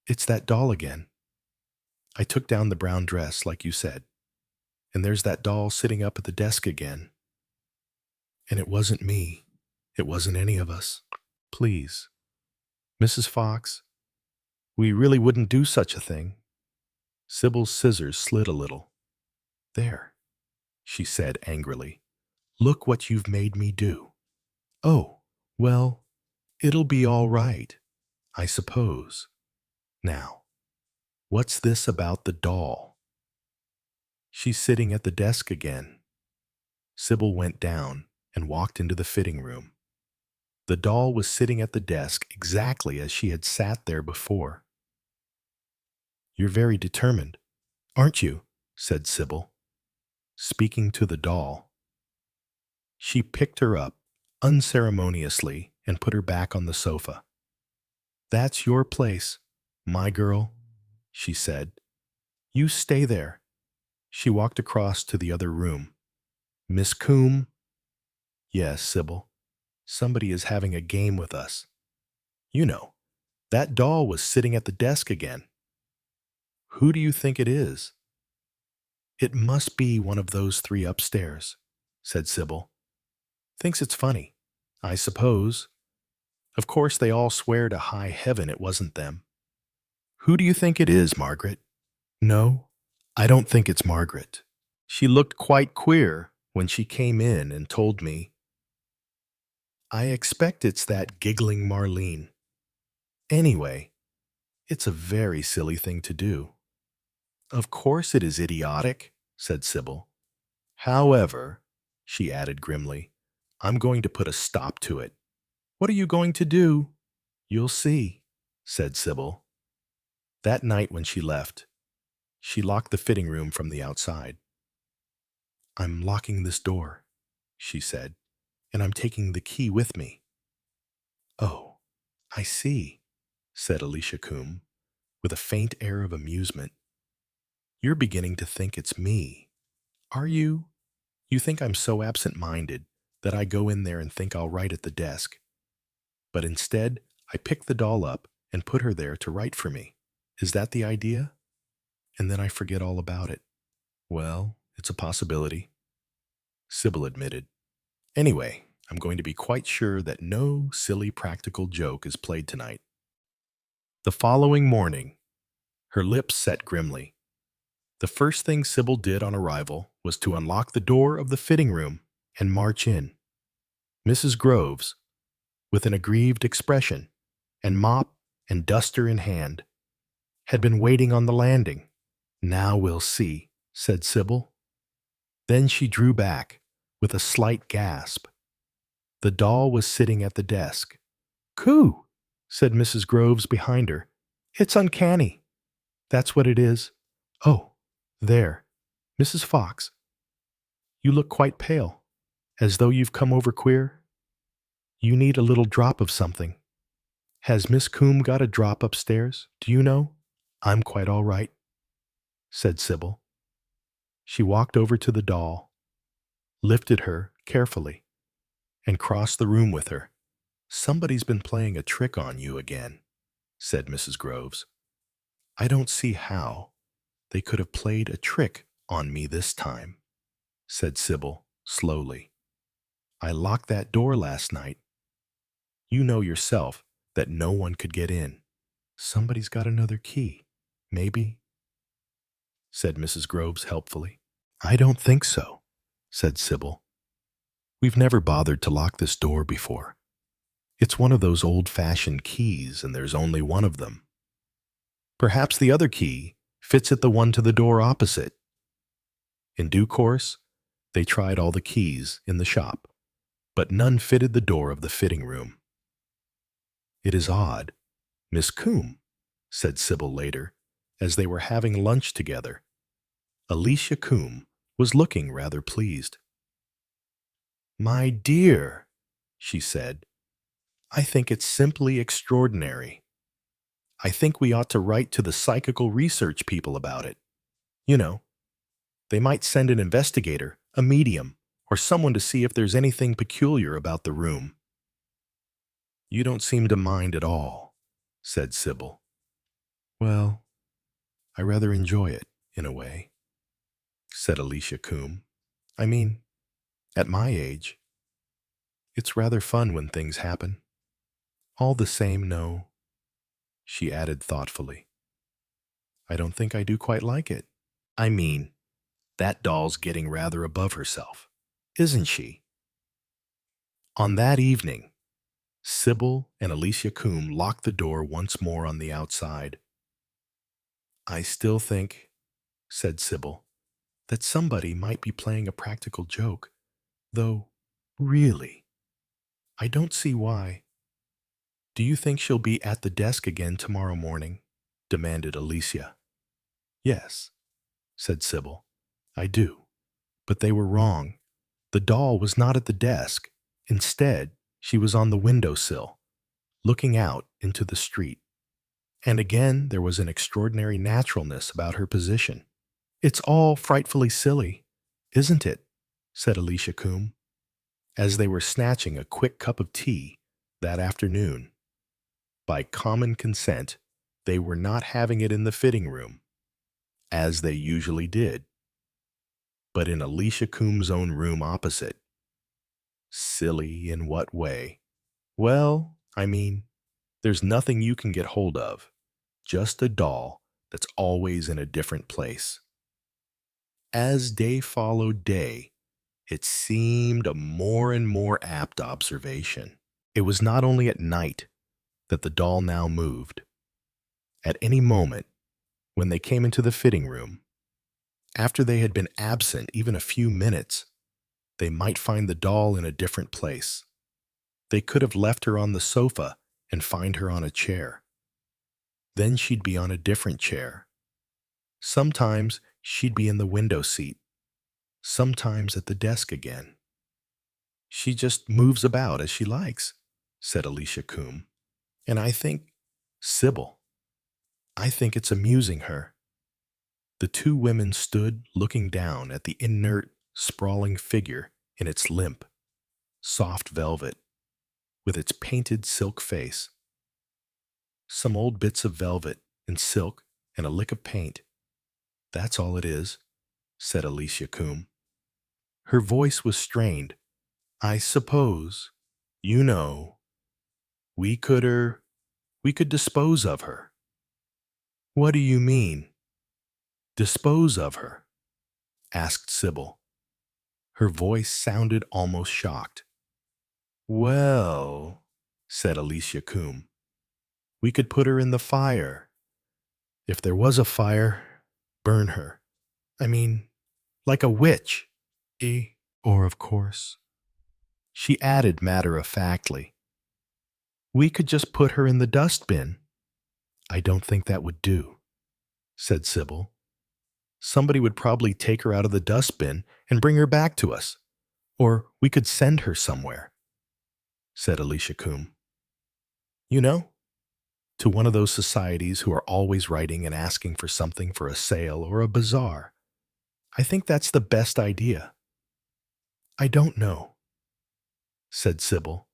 it's that doll again. I took down the brown dress, like you said, and there's that doll sitting up at the desk again. And it wasn't me. It wasn't any of us. Please, Mrs. Fox, we really wouldn't do such a thing. Sybil's scissors slid a little. There, she said angrily. Look what you've made me do. Oh, well, it'll be all right, I suppose. Now, what's this about the doll? She's sitting at the desk again. Sybil went down and walked into the fitting room. The doll was sitting at the desk exactly as she had sat there before. You're very determined, aren't you? Said Sybil, speaking to the doll. She picked her up unceremoniously and put her back on the sofa. That's your place, my girl, she said. You stay there. She walked across to the other room. Miss Coombe? Yes, Sybil. Somebody is having a game with us. You know, that doll was sitting at the desk again. Who do you think it is? It must be one of those three upstairs, said Sybil. Thinks it's funny, I suppose. Of course, they all swear to high heaven it wasn't them. Who do you think it is, Margaret? No, I don't think it's Margaret. She looked quite queer when she came in and told me. I expect it's that giggling Marlene. Anyway, it's a very silly thing to do. Of course it is idiotic, said Sybil. However, she added grimly, I'm going to put a stop to it. What are you going to do? You'll see, said Sybil. That night when she left, she locked the fitting room from the outside. I'm locking this door, she said, and I'm taking the key with me. Oh, I see, said Alicia Coombe, with a faint air of amusement. You're beginning to think it's me. Are you? You think I'm so absent-minded that I go in there and think I'll write at the desk. But instead, I pick the doll up and put her there to write for me. Is that the idea? And then I forget all about it. Well, it's a possibility, Sybil admitted. Anyway, I'm going to be quite sure that no silly practical joke is played tonight. The following morning, her lips set grimly. The first thing Sybil did on arrival was to unlock the door of the fitting room and march in. Mrs. Groves, with an aggrieved expression, and mop and duster in hand, had been waiting on the landing. Now we'll see, said Sybil. Then she drew back, with a slight gasp. The doll was sitting at the desk. "Coo!" said Mrs. Groves behind her. "It's uncanny. That's what it is. Oh, there. Mrs. Fox, you look quite pale, as though you've come over queer. You need a little drop of something. Has Miss Coombe got a drop upstairs, do you know?" "I'm quite all right," said Sybil. She walked over to the doll, lifted her carefully, and crossed the room with her. "Somebody's been playing a trick on you again," said Mrs. Groves. "I don't see how they could have played a trick on me this time," said Sybil slowly. "I locked that door last night. You know yourself that no one could get in. Somebody's got another key, maybe," said Mrs. Groves helpfully. "I don't think so," said Sybil. "We've never bothered to lock this door before. It's one of those old-fashioned keys, and there's only one of them. Perhaps the other key fits at the one to the door opposite." In due course, they tried all the keys in the shop, but none fitted the door of the fitting room. "It is odd, Miss Coombe," said Sybil later, as they were having lunch together. Alicia Coombe was looking rather pleased. "My dear," she said, "I think it's simply extraordinary. I think we ought to write to the psychical research people about it. You know, they might send an investigator, a medium, or someone to see if there's anything peculiar about the room." "You don't seem to mind at all," said Sybil. "Well, I rather enjoy it, in a way," said Alicia Coombe. "I mean, at my age, it's rather fun when things happen. All the same, no," she added thoughtfully, "I don't think I do quite like it. I mean, that doll's getting rather above herself, isn't she?" On that evening, Sybil and Alicia Coombe locked the door once more on the outside. "I still think," said Sybil, "that somebody might be playing a practical joke, though, really, I don't see why." "Do you think she'll be at the desk again tomorrow morning?" demanded Alicia. "Yes," said Sybil, "I do. But they were wrong. The doll was not at the desk. Instead, she was on the windowsill, looking out into the street. And again, there was an extraordinary naturalness about her position." "It's all frightfully silly, isn't it?" said Alicia Coombe, as they were snatching a quick cup of tea that afternoon. By common consent, they were not having it in the fitting room, as they usually did, but in Alicia Coombe's own room opposite. Silly in what way? Well, I mean, there's nothing you can get hold of, just a doll that's always in a different place. As day followed day, it seemed a more and more apt observation. It was not only at night that the doll now moved. At any moment, when they came into the fitting room, after they had been absent even a few minutes, they might find the doll in a different place. They could have left her on the sofa and find her on a chair. Then she'd be on a different chair. Sometimes she'd be in the window seat, sometimes at the desk again. "She just moves about as she likes," said Alicia Coombe. "And I think, Sybil, I think it's amusing her." The two women stood looking down at the inert, sprawling figure in its limp, soft velvet, with its painted silk face. "Some old bits of velvet and silk and a lick of paint. That's all it is," said Alicia Coombe. Her voice was strained. "I suppose, you know, we could dispose of her." "What do you mean, dispose of her?" asked Sybil. Her voice sounded almost shocked. "Well," said Alicia Coombe, "we could put her in the fire. If there was a fire, burn her. I mean, like a witch. Or, of course, she added matter-of-factly, we could just put her in the dustbin. I don't think that would do, said Sybil. Somebody would probably take her out of the dustbin and bring her back to us. Or we could send her somewhere, said Alicia Coombe. You know, to one of those societies who are always writing and asking for something for a sale or a bazaar. I think that's the best idea. I don't know, said Sybil.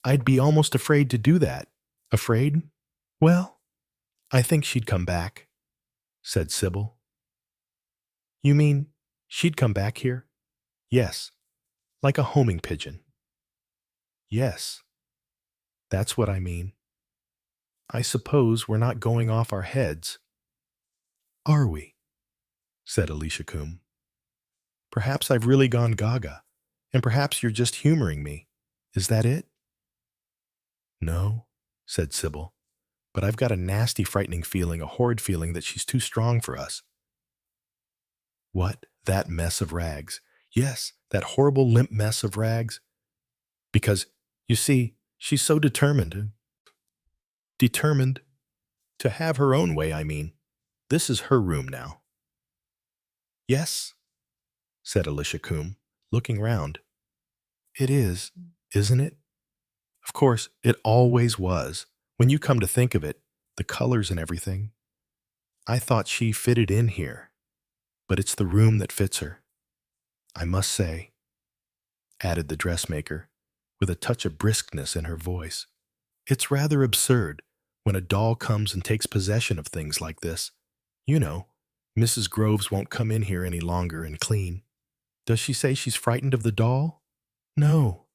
I'd be almost afraid to do that. Afraid? Well, I think she'd come back, said Sybil. You mean she'd come back here? Yes, like a homing pigeon. Yes, that's what I mean. I suppose we're not going off our heads. Are we? Said Alicia Coombe. Perhaps I've really gone gaga, and perhaps you're just humoring me. Is that it? No, said Sybil, but I've got a nasty, frightening feeling, a horrid feeling that she's too strong for us. What? That mess of rags? Yes, that horrible limp mess of rags. Because, you see, she's so determined. Determined to have her own way, I mean. This is her room now. Yes, said Alicia Coombe, looking round. It is, isn't it? Of course, it always was. When you come to think of it, the colors and everything. I thought she fitted in here, but it's the room that fits her. I must say, added the dressmaker, with a touch of briskness in her voice, it's rather absurd when a doll comes and takes possession of things like this. You know, Mrs. Groves won't come in here any longer and clean. Does she say she's frightened of the doll? No.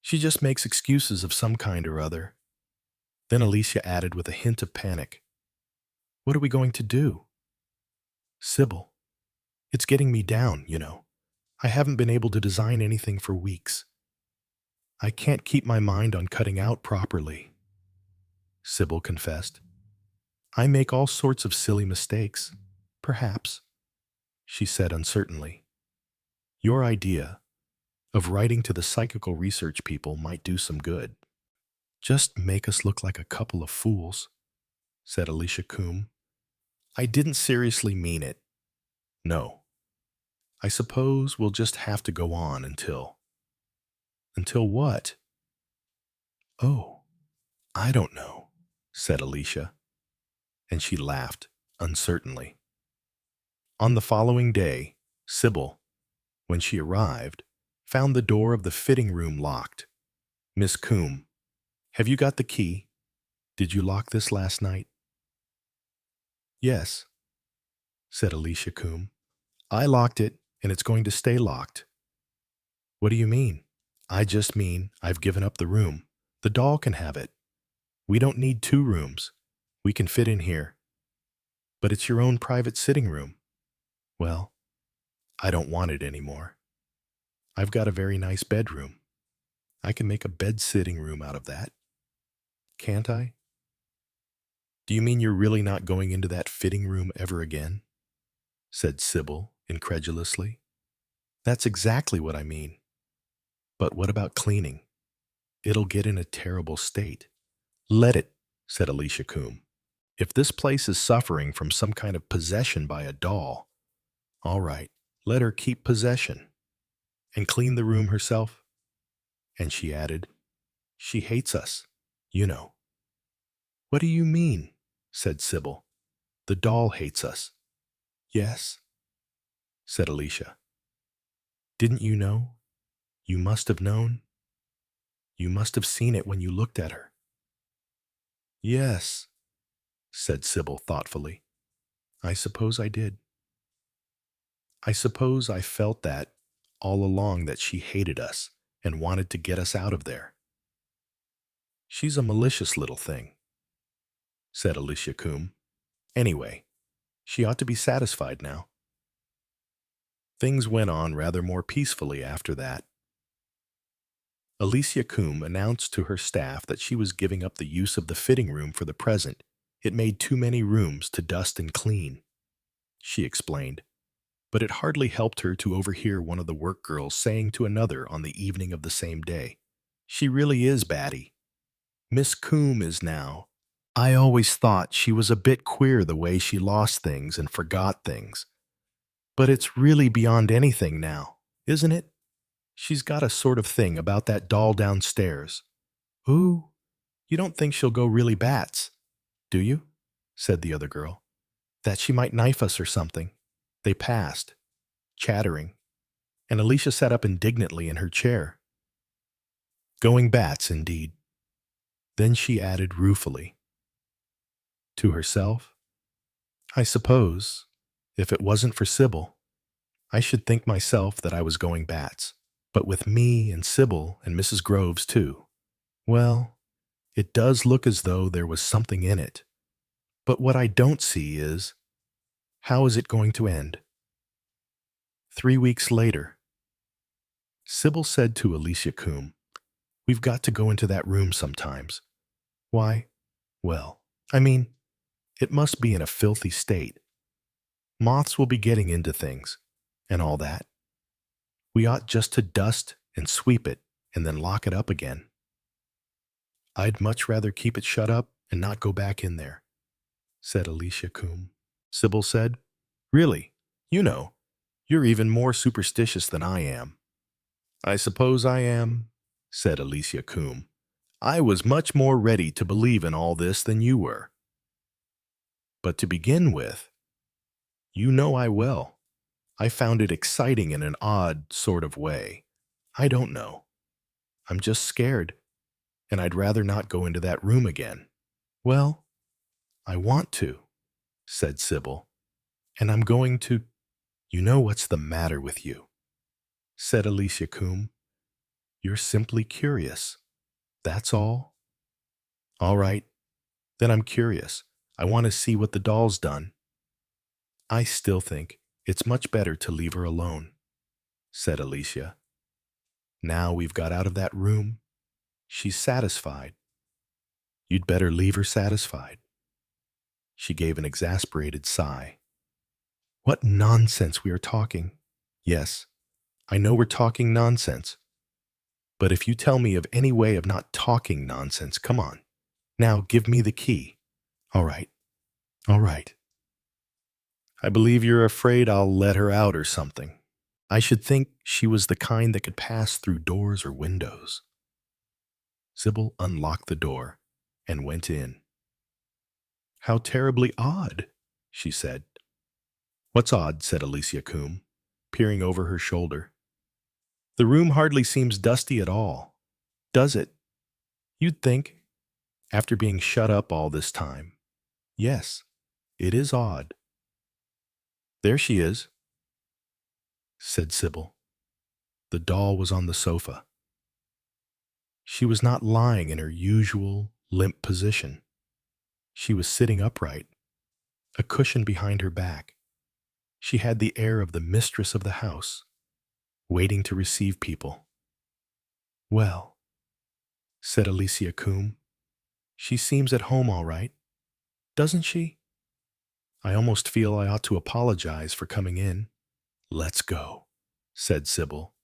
She just makes excuses of some kind or other. Then Alicia added with a hint of panic, what are we going to do? Sybil, it's getting me down, you know. I haven't been able to design anything for weeks. I can't keep my mind on cutting out properly, Sybil confessed. I make all sorts of silly mistakes, perhaps, she said uncertainly. Your idea of writing to the psychical research people might do some good. Just make us look like a couple of fools, said Alicia Coombe. I didn't seriously mean it. No. I suppose we'll just have to go on until... Until what? Oh, I don't know, said Alicia, and she laughed uncertainly. On the following day, Sybil, when she arrived, found the door of the fitting room locked. Miss Coombe, have you got the key? Did you lock this last night? Yes, said Alicia Coombe. I locked it, and it's going to stay locked. What do you mean? I just mean I've given up the room. The doll can have it. We don't need 2 rooms. We can fit in here. But it's your own private sitting room. Well, I don't want it anymore. I've got a very nice bedroom. I can make a bed-sitting room out of that. Can't I? Do you mean you're really not going into that fitting room ever again? Said Sybil incredulously. That's exactly what I mean. But what about cleaning? It'll get in a terrible state. Let it, said Alicia Coombe. If this place is suffering from some kind of possession by a doll, all right, let her keep possession. And clean the room herself. And she added, she hates us, you know. What do you mean? Said Sybil. The doll hates us. Yes, said Alicia. Didn't you know? You must have known. You must have seen it when you looked at her. Yes, said Sybil thoughtfully. I suppose I did. I suppose I felt that all along, that she hated us and wanted to get us out of there. She's a malicious little thing, said Alicia Coombe. Anyway, she ought to be satisfied now. Things went on rather more peacefully after that. Alicia Coombe announced to her staff that she was giving up the use of the fitting room for the present. It made too many rooms to dust and clean, she explained. but it hardly helped her to overhear one of the work girls saying to another on the evening of the same day, "She really is batty. Miss Coombe is now. I always thought she was a bit queer the way she lost things and forgot things. But it's really beyond anything now, isn't it? She's got a sort of thing about that doll downstairs. Ooh, you don't think she'll go really bats, do you?" said the other girl. "That she might knife us or something." They passed, chattering, and Alicia sat up indignantly in her chair. Going bats, indeed. Then she added ruefully, to herself, "I suppose, if it wasn't for Sybil, I should think myself that I was going bats. But with me and Sybil and Mrs. Groves, too, well, it does look as though there was something in it. But what I don't see is, how is it going to end?" 3 weeks later, Sybil said to Alicia Coombe, "We've got to go into that room sometimes." "Why?" "Well, I mean, it must be in a filthy state. Moths will be getting into things, and all that. We ought just to dust and sweep it and then lock it up again." "I'd much rather keep it shut up and not go back in there," said Alicia Coombe. Sybil said, "Really, you know, you're even more superstitious than I am." "I suppose I am," said Alicia Coombe. "I was much more ready to believe in all this than you were. But to begin with, you know I will. I found it exciting in an odd sort of way. I don't know. I'm just scared, and I'd rather not go into that room again." "Well, I want to," said Sybil, "and I'm going to—" "You know what's the matter with you," said Alicia Coombe. "You're simply curious. That's all." "All right, then I'm curious. I want to see what the doll's done." "I still think it's much better to leave her alone," said Alicia. "Now we've got out of that room, she's satisfied. You'd better leave her satisfied." She gave an exasperated sigh. "What nonsense we are talking." "Yes, I know we're talking nonsense. But if you tell me of any way of not talking nonsense, come on. Now give me the key." "All right, all right. I believe you're afraid I'll let her out or something. I should think she was the kind that could pass through doors or windows." Sybil unlocked the door and went in. "How terribly odd," she said. "What's odd?" said Alicia Coombe, peering over her shoulder. "The room hardly seems dusty at all, does it? You'd think, after being shut up all this time. Yes, it is odd." "There she is," said Sybil. The doll was on the sofa. She was not lying in her usual limp position. She was sitting upright, a cushion behind her back. She had the air of the mistress of the house, waiting to receive people. "Well," said Alicia Coombe, "she seems at home all right, doesn't she? I almost feel I ought to apologize for coming in." "Let's go," said Sybil.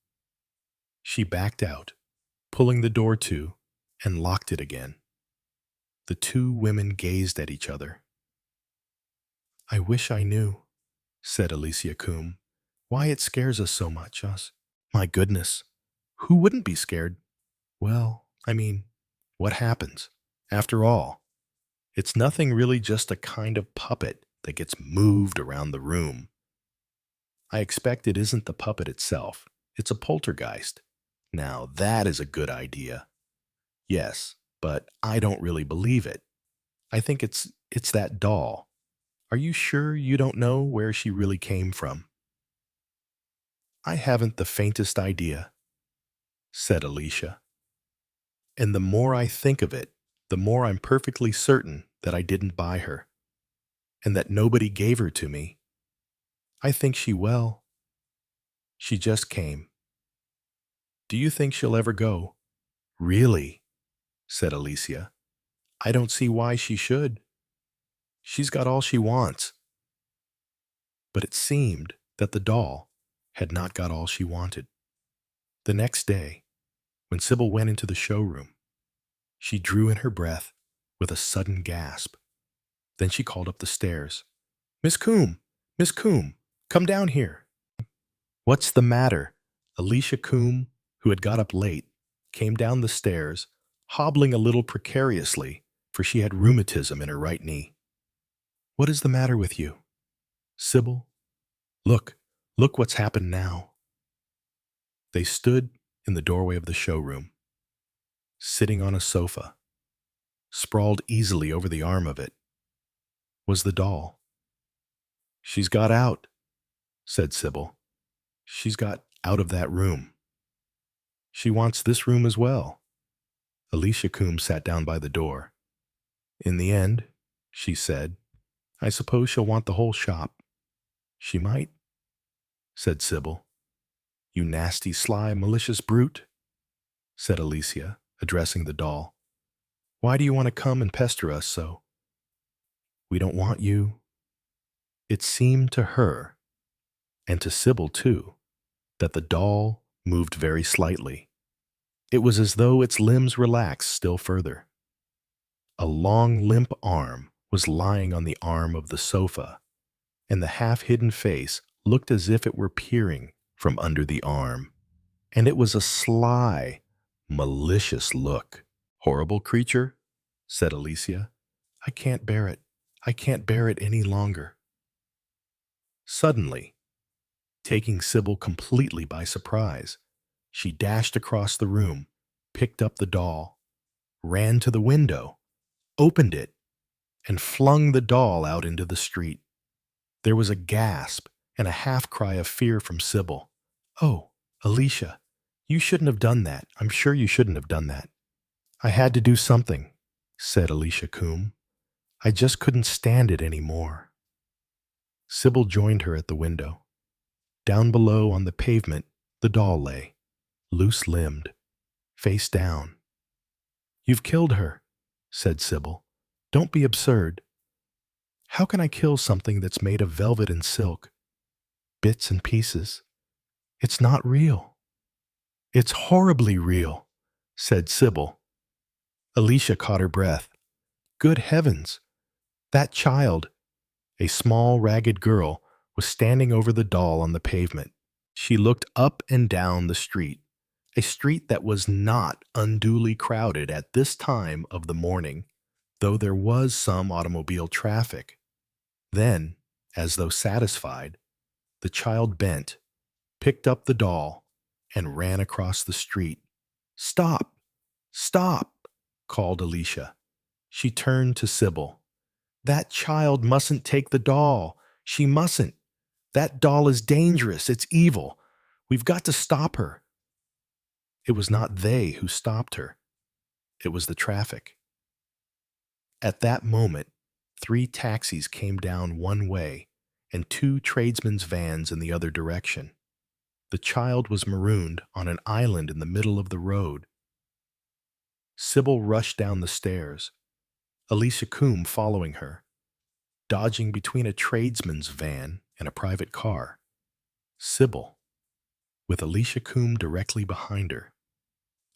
She backed out, pulling the door to, and locked it again. The two women gazed at each other. "I wish I knew," said Alicia Coombe, "why it scares us so much, us. My goodness, who wouldn't be scared? Well, I mean, what happens? After all, it's nothing really, just a kind of puppet that gets moved around the room. I expect it isn't the puppet itself. It's a poltergeist. Now that is a good idea. Yes, but I don't really believe it. I think it's that doll. Are you sure you don't know where she really came from?" "I haven't the faintest idea," said Alicia. "And the more I think of it, the more I'm perfectly certain that I didn't buy her, and that nobody gave her to me. I think she just came. Do you think she'll ever go?" "Really?" said Alicia. "I don't see why she should. She's got all she wants." But it seemed that the doll had not got all she wanted. The next day, when Sybil went into the showroom, she drew in her breath with a sudden gasp. Then she called up the stairs. "Miss Coombe! Miss Coombe! Come down here!" "What's the matter?" Alicia Coombe, who had got up late, came down the stairs, hobbling a little precariously, for she had rheumatism in her right knee. "What is the matter with you?" "Sybil, look what's happened now." They stood in the doorway of the showroom. Sitting on a sofa, sprawled easily over the arm of it, was the doll. "She's got out," said Sybil. "She's got out of that room. She wants this room as well." Alicia Coombe sat down by the door. "In the end," she said, "I suppose she'll want the whole shop." "She might," said Sybil. "You nasty, sly, malicious brute," said Alicia, addressing the doll. "Why do you want to come and pester us so?" "We don't want you." It seemed to her, and to Sybil too, that the doll moved very slightly. It was as though its limbs relaxed still further. A long, limp arm was lying on the arm of the sofa, and the half-hidden face looked as if it were peering from under the arm. And it was a sly, malicious look. "Horrible creature," said Alicia. "I can't bear it. I can't bear it any longer." Suddenly, taking Sybil completely by surprise, she dashed across the room, picked up the doll, ran to the window, opened it, and flung the doll out into the street. There was a gasp and a half-cry of fear from Sybil. "Oh, Alicia, you shouldn't have done that. I'm sure you shouldn't have done that." "I had to do something," said Alicia Coombe. "I just couldn't stand it any more." Sybil joined her at the window. Down below on the pavement, the doll lay, loose-limbed, face down. "You've killed her," said Sybil. "Don't be absurd." "How can I kill something that's made of velvet and silk? Bits and pieces. It's not real." "It's horribly real," said Sybil. Alicia caught her breath. Good heavens! That child, a small, ragged girl, was standing over the doll on the pavement. She looked up and down the street, a street that was not unduly crowded at this time of the morning, though there was some automobile traffic. Then, as though satisfied, the child bent, picked up the doll, and ran across the street. "Stop! Stop!" called Alicia. She turned to Sybil. "That child mustn't take the doll. She mustn't. That doll is dangerous. It's evil. We've got to stop her." It was not they who stopped her. It was the traffic. At that moment, 3 taxis came down one way and 2 tradesmen's vans in the other direction. The child was marooned on an island in the middle of the road. Sybil rushed down the stairs, Alicia Coombe following her, dodging between a tradesman's van and a private car. Sybil, with Alicia Coombe directly behind her,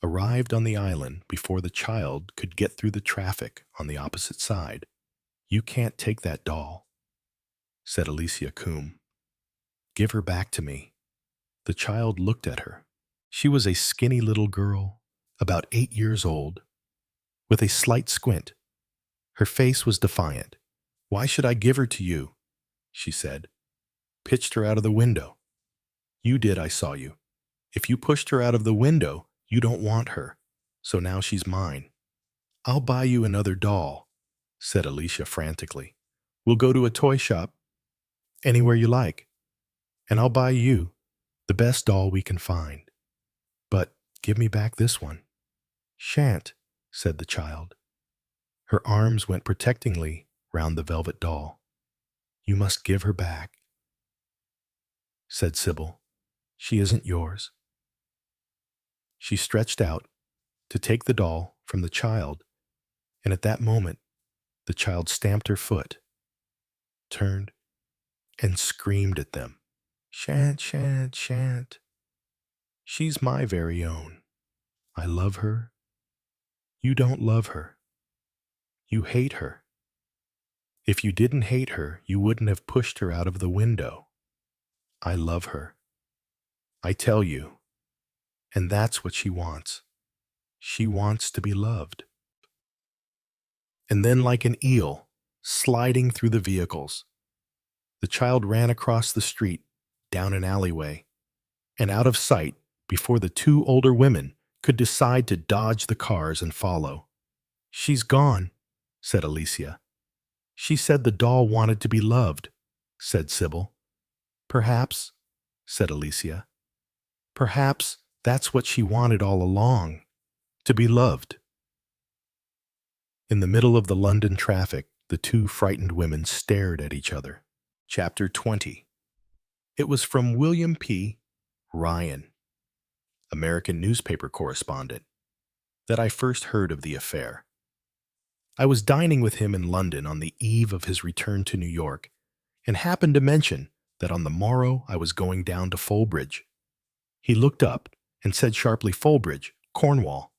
arrived on the island before the child could get through the traffic on the opposite side. "You can't take that doll," said Alicia Coombe. "Give her back to me." The child looked at her. She was a skinny little girl, about 8 years old, with a slight squint. Her face was defiant. "Why should I give her to you?" she said. "Pitched her out of the window." "You did, I saw you. If you pushed her out of the window, you don't want her. So now she's mine." "I'll buy you another doll," said Alicia frantically. "We'll go to a toy shop, anywhere you like, and I'll buy you the best doll we can find. But give me back this one." "Shan't," said the child. Her arms went protectingly round the velvet doll. "You must give her back," said Sybil. "She isn't yours." She stretched out to take the doll from the child, and at that moment the child stamped her foot, turned, and screamed at them. Shan't, shan't, shan't. She's my very own. I love her. You don't love her. You hate her. If you didn't hate her, you wouldn't have pushed her out of the window. I love her. I tell you. And that's what she wants. She wants to be loved. And then, like an eel, sliding through the vehicles, the child ran across the street, down an alleyway, and out of sight before the two older women could decide to dodge the cars and follow. She's gone, said Alicia. She said the doll wanted to be loved, said Sybil. Perhaps, said Alicia. Perhaps that's what she wanted all along, to be loved. In the middle of the London traffic, the two frightened women stared at each other. Chapter 20. It was from William P. Ryan, American newspaper correspondent, that I first heard of the affair. I was dining with him in London on the eve of his return to New York, and happened to mention that on the morrow I was going down to Fulbridge. He looked up and said sharply, Fulbridge, Cornwall.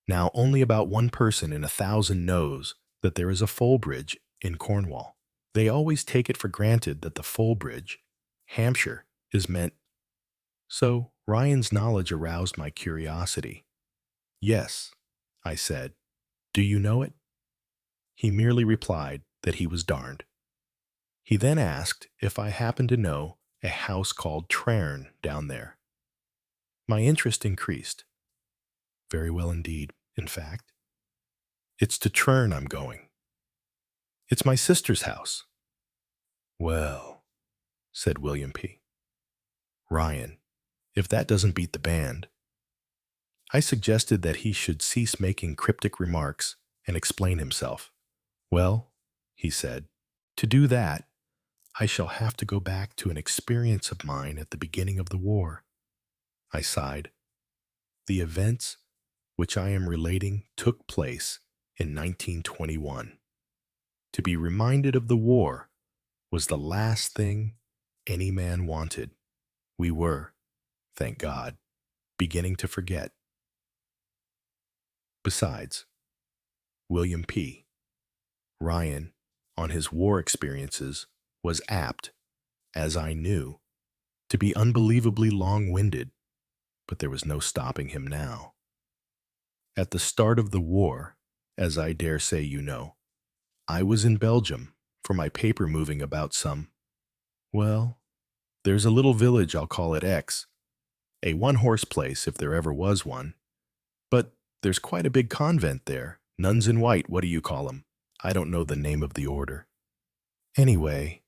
Now, only about one person in 1,000 knows that there is a Fulbridge in Cornwall. They always take it for granted that the Fulbridge, Hampshire, is meant. So Ryan's knowledge aroused my curiosity. Yes, I said. Do you know it? He merely replied that he was darned. He then asked if I happened to know a house called Trerne down there. My interest increased. Very well indeed, in fact. It's to Trerne I'm going. It's my sister's house. Well, said William P. Ryan, if that doesn't beat the band. I suggested that he should cease making cryptic remarks and explain himself. Well, he said, to do that, I shall have to go back to an experience of mine at the beginning of the war. I sighed. The events which I am relating took place in 1921. To be reminded of the war was the last thing any man wanted. We were, thank God, beginning to forget. Besides, William P. Ryan, on his war experiences, was apt, as I knew, to be unbelievably long-winded, but there was no stopping him now. At the start of the war, as I dare say you know, I was in Belgium for my paper moving about some. Well, there's a little village, I'll call it X, a one-horse place if there ever was one. But there's quite a big convent there, nuns in white, what do you call 'em? I don't know the name of the order. Anyway,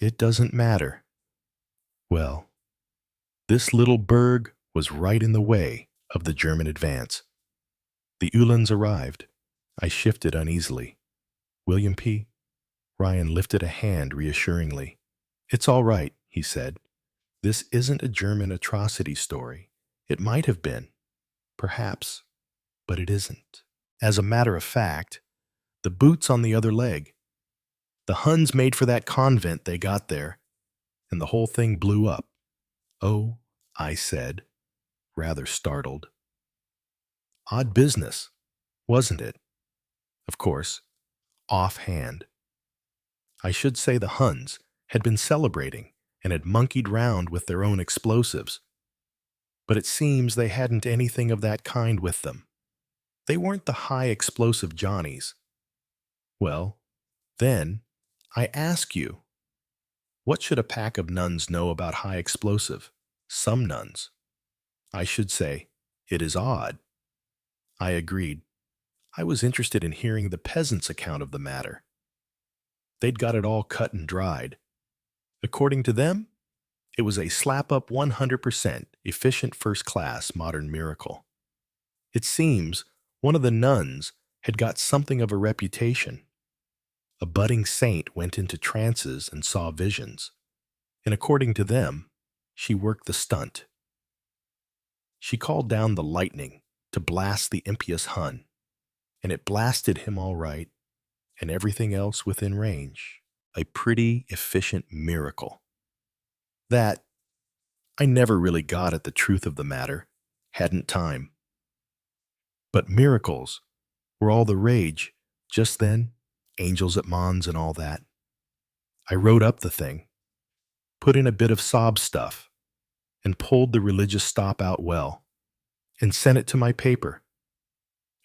it doesn't matter. Well, this little burg was right in the way of the German advance. The Uhlans arrived. I shifted uneasily. William P. Ryan lifted a hand reassuringly. It's all right, he said. This isn't a German atrocity story. It might have been, perhaps, but it isn't. As a matter of fact, the boot's on the other leg. The Huns made for that convent they got there, and the whole thing blew up. Oh, I said, rather startled. Odd business, wasn't it? Of course, offhand. I should say the Huns had been celebrating and had monkeyed round with their own explosives. But it seems they hadn't anything of that kind with them. They weren't the high explosive Johnnies. Well, then, I ask you, what should a pack of nuns know about high explosive? Some nuns. I should say, it is odd. I agreed. I was interested in hearing the peasants' account of the matter. They'd got it all cut and dried. According to them, it was a slap-up 100% efficient first-class modern miracle. It seems one of the nuns had got something of a reputation. A budding saint went into trances and saw visions, and according to them, she worked the stunt. She called down the lightning to blast the impious Hun, and it blasted him all right, and everything else within range. A pretty efficient miracle. That I never really got at the truth of the matter, hadn't time. But miracles were all the rage just then, angels at Mons and all that. I wrote up the thing, put in a bit of sob stuff, and pulled the religious stop out well, and sent it to my paper.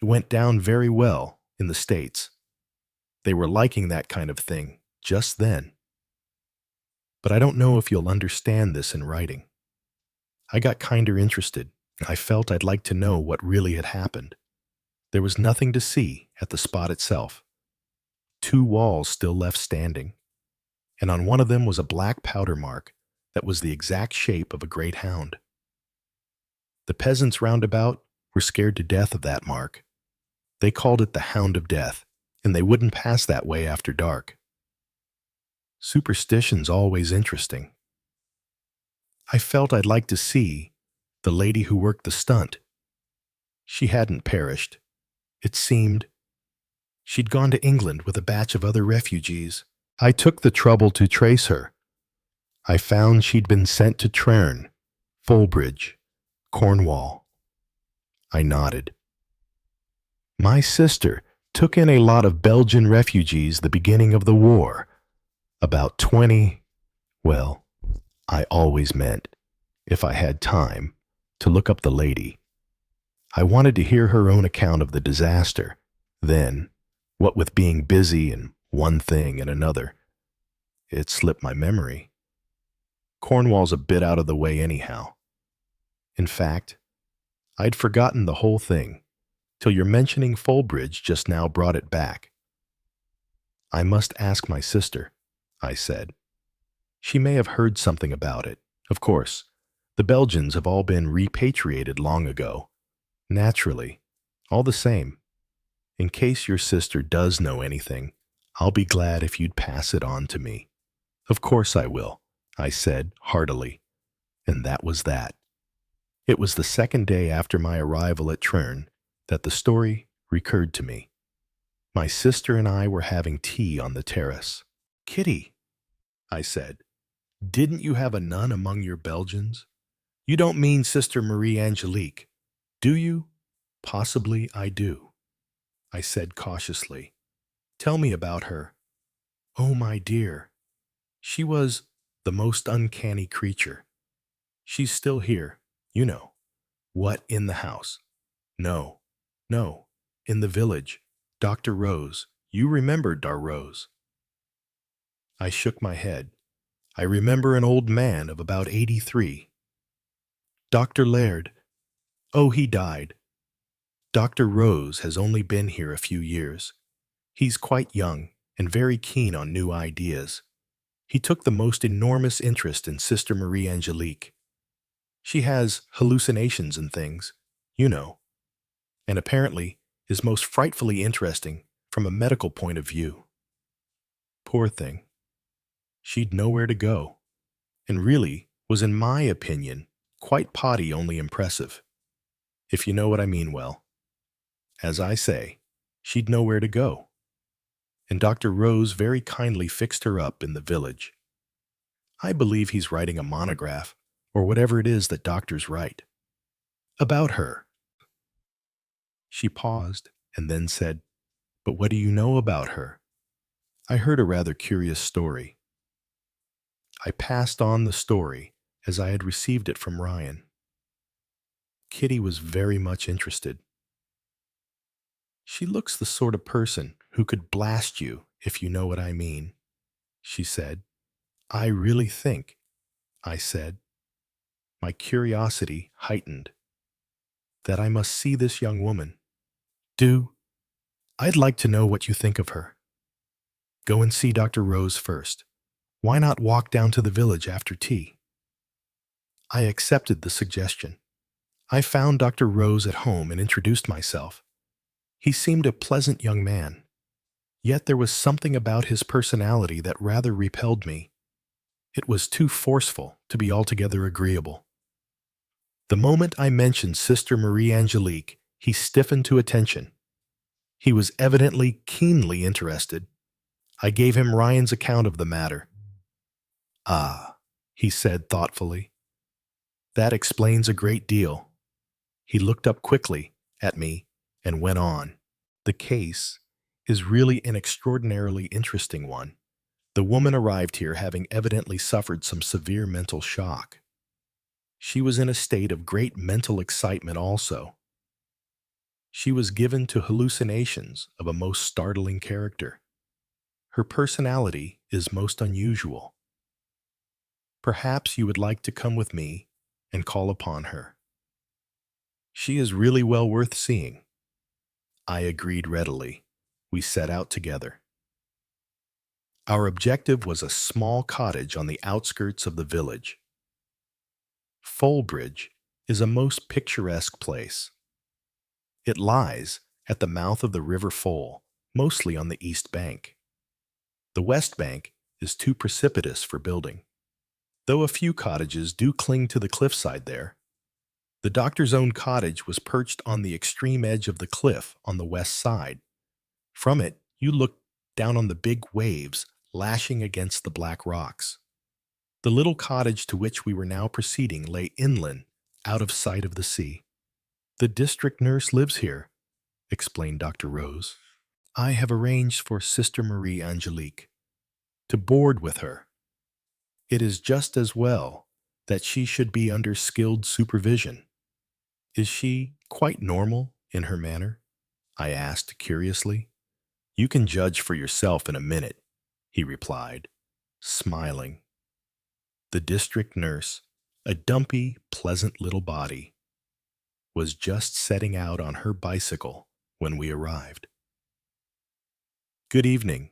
It went down very well in the States. They were liking that kind of thing just then. But I don't know if you'll understand this in writing. I got kinder interested. I felt I'd like to know what really had happened. There was nothing to see at the spot itself. 2 walls still left standing, and on one of them was a black powder mark that was the exact shape of a great hound. The peasants round about were scared to death of that mark. They called it the Hound of Death, and they wouldn't pass that way after dark. Superstition's always interesting. I felt I'd like to see the lady who worked the stunt. She hadn't perished. It seemed she'd gone to England with a batch of other refugees. I took the trouble to trace her. I found she'd been sent to Trerne, Fulbridge, Cornwall. I nodded. My sister took in a lot of Belgian refugees the beginning of the war. About 20, well, I always meant, if I had time, to look up the lady. I wanted to hear her own account of the disaster. Then, what with being busy and one thing and another, it slipped my memory. Cornwall's a bit out of the way anyhow. In fact, I'd forgotten the whole thing, till your mentioning Fulbridge just now brought it back. I must ask my sister, I said. She may have heard something about it. Of course, the Belgians have all been repatriated long ago. Naturally, all the same, in case your sister does know anything, I'll be glad if you'd pass it on to me. Of course I will, I said heartily, and that was that. It was the second day after my arrival at Trerne that the story recurred to me. My sister and I were having tea on the terrace. Kitty, I said, didn't you have a nun among your Belgians? You don't mean Sister Marie Angelique, do you? Possibly I do, I said cautiously. Tell me about her. Oh, my dear, she was the most uncanny creature. She's still here, you know. What, in the house? No, in the village. Dr. Rose. You remember Darrose. I shook my head. I remember an old man of about 83. Dr. Laird. Oh, he died. Dr. Rose has only been here a few years. He's quite young and very keen on new ideas. He took the most enormous interest in Sister Marie Angelique. She has hallucinations and things, you know, and apparently is most frightfully interesting from a medical point of view. Poor thing. She'd nowhere to go, and really was, in my opinion, quite potty only impressive. If you know what I mean well. As I say, she'd nowhere to go. And Dr. Rose very kindly fixed her up in the village. I believe he's writing a monograph, or whatever it is that doctors write. About her. She paused and then said, But what do you know about her? I heard a rather curious story. I passed on the story as I had received it from Ryan. Kitty was very much interested. She looks the sort of person who could blast you, if you know what I mean, she said. I really think, I said, my curiosity heightened, that I must see this young woman. Do. I'd like to know what you think of her. Go and see Dr. Rose first. Why not walk down to the village after tea? I accepted the suggestion. I found Dr. Rose at home and introduced myself. He seemed a pleasant young man, yet there was something about his personality that rather repelled me. It was too forceful to be altogether agreeable. The moment I mentioned Sister Marie Angelique, he stiffened to attention. He was evidently keenly interested. I gave him Ryan's account of the matter. Ah, he said thoughtfully. That explains a great deal. He looked up quickly at me and went on. The case is really an extraordinarily interesting one. The woman arrived here having evidently suffered some severe mental shock. She was in a state of great mental excitement also. She was given to hallucinations of a most startling character. Her personality is most unusual. Perhaps you would like to come with me and call upon her. She is really well worth seeing. I agreed readily. We set out together. Our objective was a small cottage on the outskirts of the village. Folbridge is a most picturesque place. It lies at the mouth of the River Fol, mostly on the east bank. The west bank is too precipitous for building, though a few cottages do cling to the cliffside there. The doctor's own cottage was perched on the extreme edge of the cliff on the west side. From it, you looked down on the big waves lashing against the black rocks. The little cottage to which we were now proceeding lay inland, out of sight of the sea. The district nurse lives here, explained Dr. Rose. I have arranged for Sister Marie Angelique to board with her. It is just as well that she should be under skilled supervision. Is she quite normal in her manner? I asked curiously. You can judge for yourself in a minute, he replied, smiling. The district nurse, a dumpy, pleasant little body, was just setting out on her bicycle when we arrived. Good evening,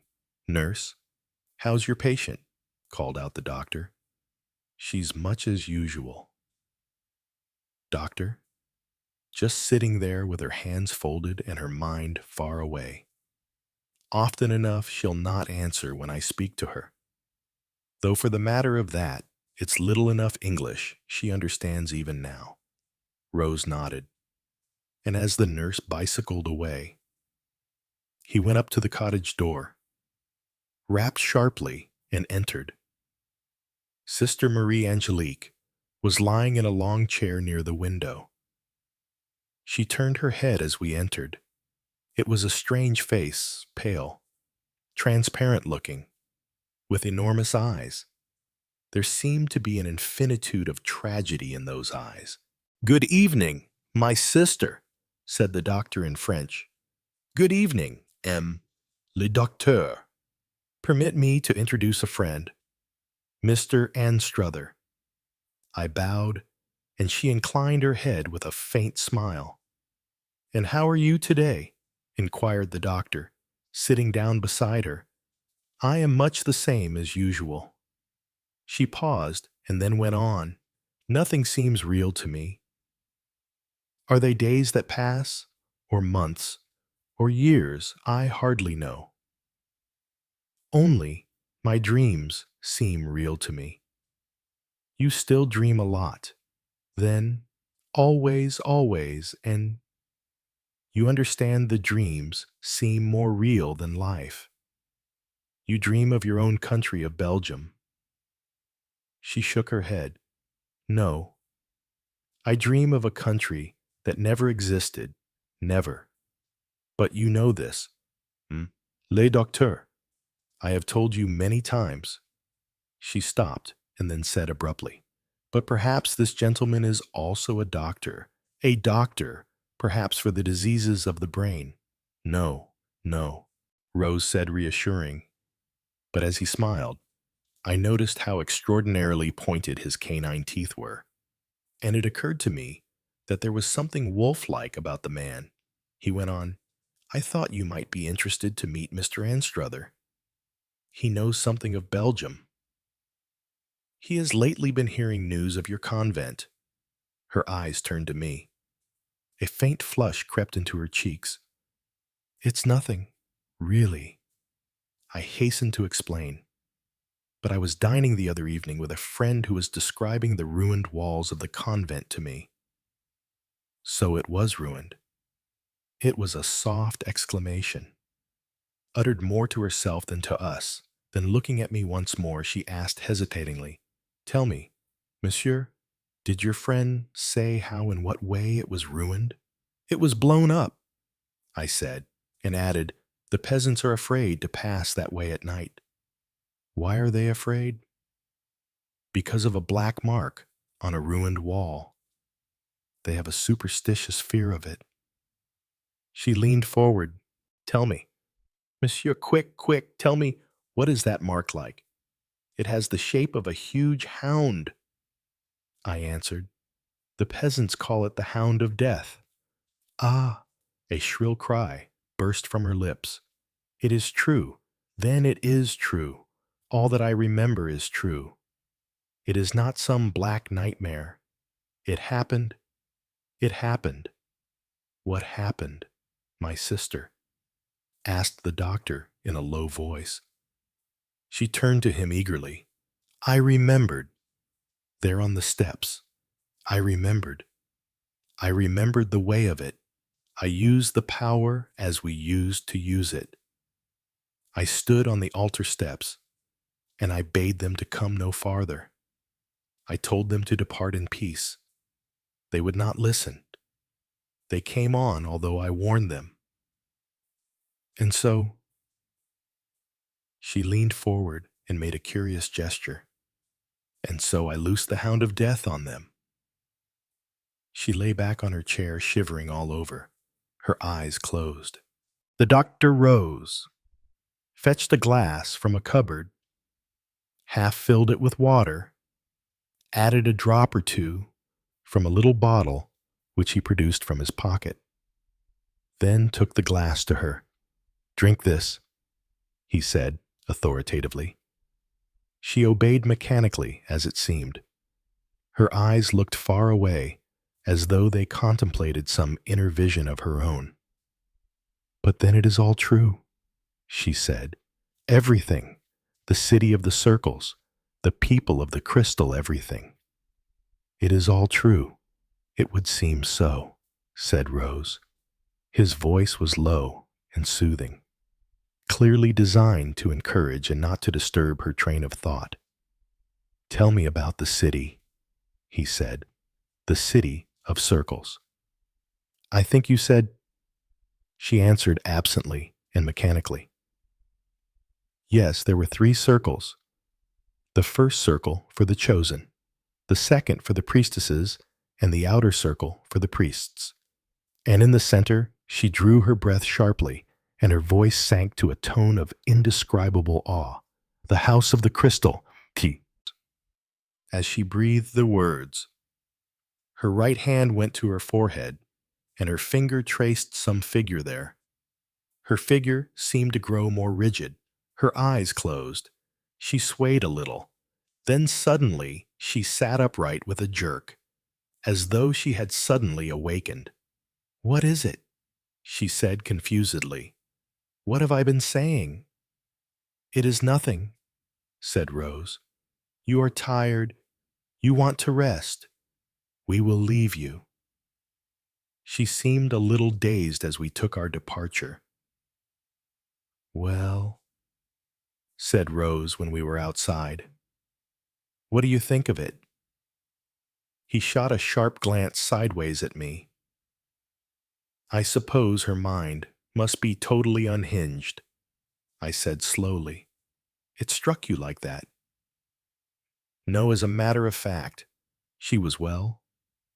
nurse. How's your patient? Called out the doctor. She's much as usual. Doctor, just sitting there with her hands folded and her mind far away. Often enough she'll not answer when I speak to her. Though for the matter of that, it's little enough English she understands even now. Rose nodded, and as the nurse bicycled away, he went up to the cottage door, rapped sharply, and entered. Sister Marie Angelique was lying in a long chair near the window. She turned her head as we entered. It was a strange face, pale, transparent-looking, with enormous eyes. There seemed to be an infinitude of tragedy in those eyes. Good evening, my sister, said the doctor in French. Good evening, le docteur. Permit me to introduce a friend, Mr. Anstruther. I bowed, and she inclined her head with a faint smile. And how are you today? Inquired the doctor, sitting down beside her. I am much the same as usual. She paused and then went on. Nothing seems real to me. Are they days that pass, or months, or years? I hardly know. Only my dreams seem real to me. You still dream a lot. Then, always, and you understand the dreams seem more real than life. You dream of your own country of Belgium. She shook her head. No. I dream of a country that never existed, never. But you know this. Le docteur. I have told you many times. She stopped and then said abruptly, but perhaps this gentleman is also a doctor, perhaps for the diseases of the brain. No, Rose said reassuring. But as he smiled, I noticed how extraordinarily pointed his canine teeth were, and it occurred to me that there was something wolf-like about the man. He went on, I thought you might be interested to meet Mr. Anstruther. He knows something of Belgium. He has lately been hearing news of your convent. Her eyes turned to me. A faint flush crept into her cheeks. It's nothing, really. I hastened to explain. But I was dining the other evening with a friend who was describing the ruined walls of the convent to me. So it was ruined. It was a soft exclamation, uttered more to herself than to us. Then looking at me once more, she asked hesitatingly, Tell me, monsieur, did your friend say how and what way it was ruined? It was blown up, I said, and added, the peasants are afraid to pass that way at night. Why are they afraid? Because of a black mark on a ruined wall. They have a superstitious fear of it. She leaned forward. Tell me, monsieur, quick, quick, tell me, what is that mark like? It has the shape of a huge hound. I answered. The peasants call it the hound of death. Ah! A shrill cry burst from her lips. It is true. Then it is true. All that I remember is true. It is not some black nightmare. It happened. It happened. What happened, my sister? Asked the doctor in a low voice. She turned to him eagerly. I remembered. There on the steps. I remembered. I remembered the way of it. I used the power as we used to use it. I stood on the altar steps, and I bade them to come no farther. I told them to depart in peace. They would not listen. They came on, although I warned them. And so, she leaned forward and made a curious gesture. And so I loosed the hound of death on them. She lay back on her chair, shivering all over, her eyes closed. The doctor rose, fetched a glass from a cupboard, half filled it with water, added a drop or two from a little bottle which he produced from his pocket, then took the glass to her. Drink this, he said authoritatively. She obeyed mechanically, as it seemed. Her eyes looked far away, as though they contemplated some inner vision of her own. But then it is all true, she said. Everything, the city of the circles, the people of the crystal, everything. It is all true. It would seem so, said Rose. His voice was low and soothing, clearly designed to encourage and not to disturb her train of thought. Tell me about the city, he said, the city of circles. I think you said, she answered absently and mechanically. Yes, there were 3 circles. The first circle for the chosen, the second for the priestesses, and the outer circle for the priests. And in the center, she drew her breath sharply, and her voice sank to a tone of indescribable awe. The house of the crystal, as she breathed the words. Her right hand went to her forehead, and her finger traced some figure there. Her figure seemed to grow more rigid. Her eyes closed. She swayed a little. Then suddenly she sat upright with a jerk, as though she had suddenly awakened. What is it? She said confusedly. What have I been saying? It is nothing, said Rose. You are tired. You want to rest. We will leave you. She seemed a little dazed as we took our departure. Well, said Rose when we were outside. What do you think of it? He shot a sharp glance sideways at me. I suppose her mind must be totally unhinged, I said slowly. It struck you like that? No, as a matter of fact, she was, well,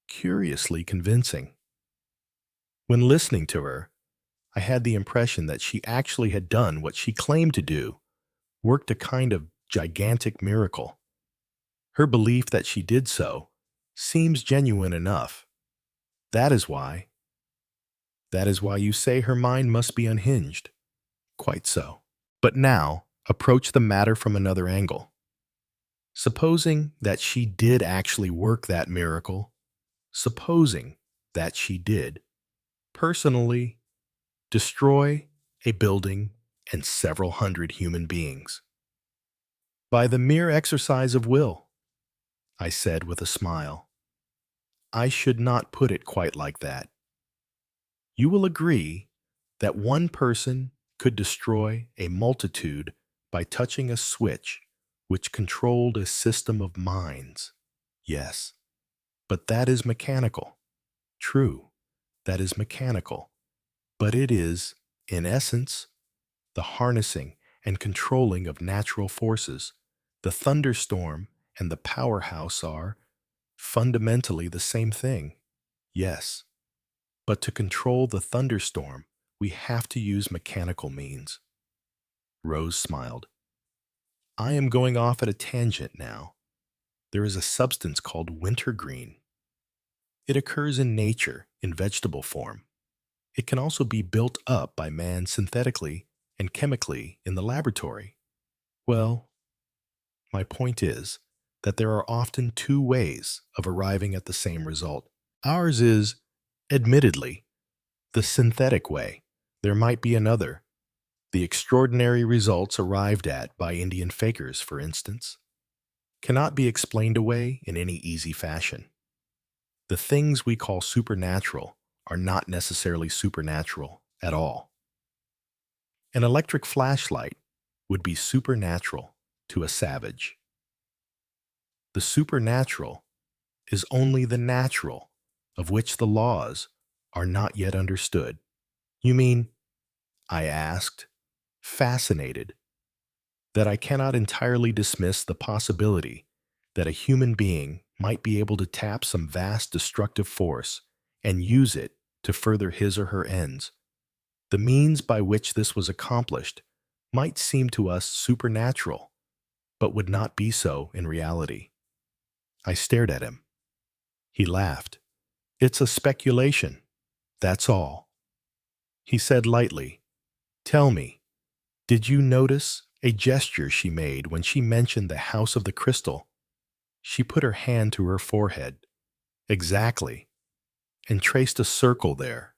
curiously convincing. When listening to her, I had the impression that she actually had done what she claimed to do, worked a kind of gigantic miracle. Her belief that she did so seems genuine enough. That is why you say her mind must be unhinged. Quite so. But now, approach the matter from another angle. Supposing that she did actually work that miracle, supposing that she did, personally, destroy a building and several hundred human beings. By the mere exercise of will, I said with a smile. I should not put it quite like that. You will agree that one person could destroy a multitude by touching a switch which controlled a system of minds. Yes, but that is mechanical. True, that is mechanical. But it is, in essence, the harnessing and controlling of natural forces. The thunderstorm and the powerhouse are fundamentally the same thing. Yes, but to control the thunderstorm, we have to use mechanical means. Rose smiled. I am going off at a tangent now. There is a substance called wintergreen. It occurs in nature in vegetable form. It can also be built up by man synthetically and chemically in the laboratory. Well, my point is that there are often two ways of arriving at the same result. Ours is, admittedly, the synthetic way. There might be another. The extraordinary results arrived at by Indian fakers, for instance, cannot be explained away in any easy fashion. The things we call supernatural are not necessarily supernatural at all. An electric flashlight would be supernatural to a savage. The supernatural is only the natural, of which the laws are not yet understood. You mean, I asked, fascinated, that I cannot entirely dismiss the possibility that a human being might be able to tap some vast destructive force and use it to further his or her ends. The means by which this was accomplished might seem to us supernatural, but would not be so in reality. I stared at him. He laughed. It's a speculation, that's all. He said lightly, Tell me, did you notice a gesture she made when she mentioned the House of the Crystal? She put her hand to her forehead. Exactly. And traced a circle there,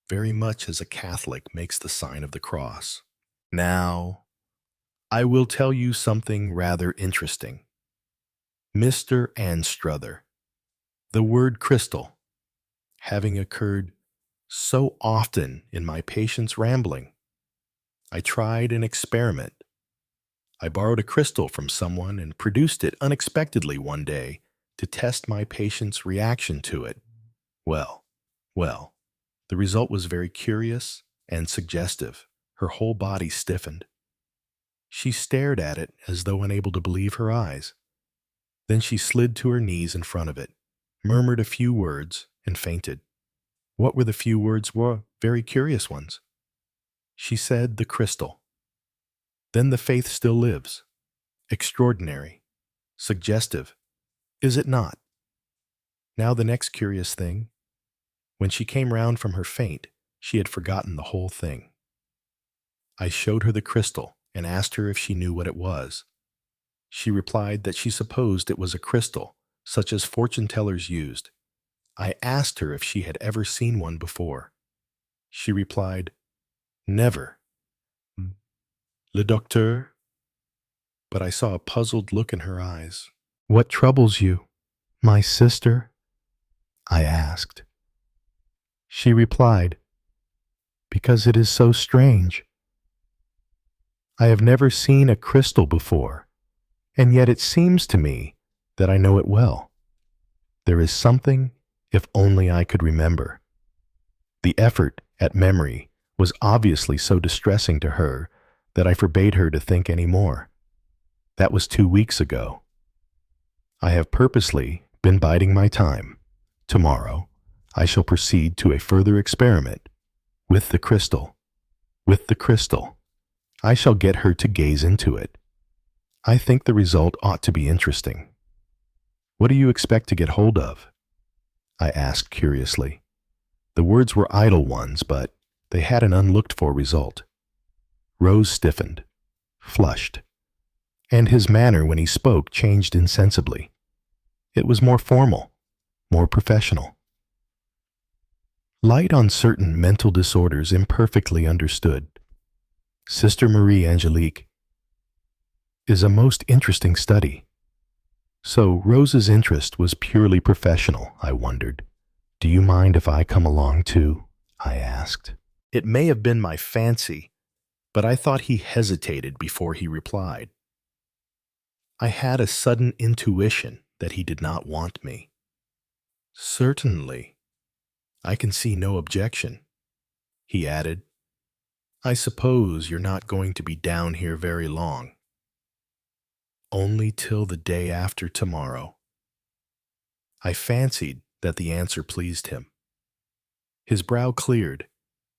very much as a Catholic makes the sign of the cross. Now, I will tell you something rather interesting. Mr. Anstruther, the word crystal, having occurred so often in my patient's rambling, I tried an experiment. I borrowed a crystal from someone and produced it unexpectedly one day to test my patient's reaction to it. Well, the result was very curious and suggestive. Her whole body stiffened. She stared at it as though unable to believe her eyes. Then she slid to her knees in front of it, murmured a few words, and fainted. What were the few words? Were very curious ones. She said, the crystal. Then the faith still lives. Extraordinary. Suggestive. Is it not? Now the next curious thing. When she came round from her faint, she had forgotten the whole thing. I showed her the crystal and asked her if she knew what it was. She replied that she supposed it was a crystal, such as fortune-tellers used. I asked her if she had ever seen one before. She replied, Never. Le docteur? But I saw a puzzled look in her eyes. What troubles you, my sister? I asked. She replied, Because it is so strange. I have never seen a crystal before, and yet it seems to me that I know it well. There is something, if only I could remember. The effort at memory was obviously so distressing to her that I forbade her to think any more. That was 2 weeks ago. I have purposely been biding my time. Tomorrow, I shall proceed to a further experiment with the crystal. With the crystal. I shall get her to gaze into it. I think the result ought to be interesting. What do you expect to get hold of? I asked curiously. The words were idle ones, but they had an unlooked-for result. Rose stiffened, flushed, and his manner when he spoke changed insensibly. It was more formal, more professional. Light on certain mental disorders imperfectly understood. Sister Marie Angelique is a most interesting study. So Rose's interest was purely professional, I wondered. Do you mind if I come along too? I asked. It may have been my fancy, but I thought he hesitated before he replied. I had a sudden intuition that he did not want me. Certainly, I can see no objection, he added. I suppose you're not going to be down here very long. Only till the day after tomorrow. I fancied that the answer pleased him. His brow cleared,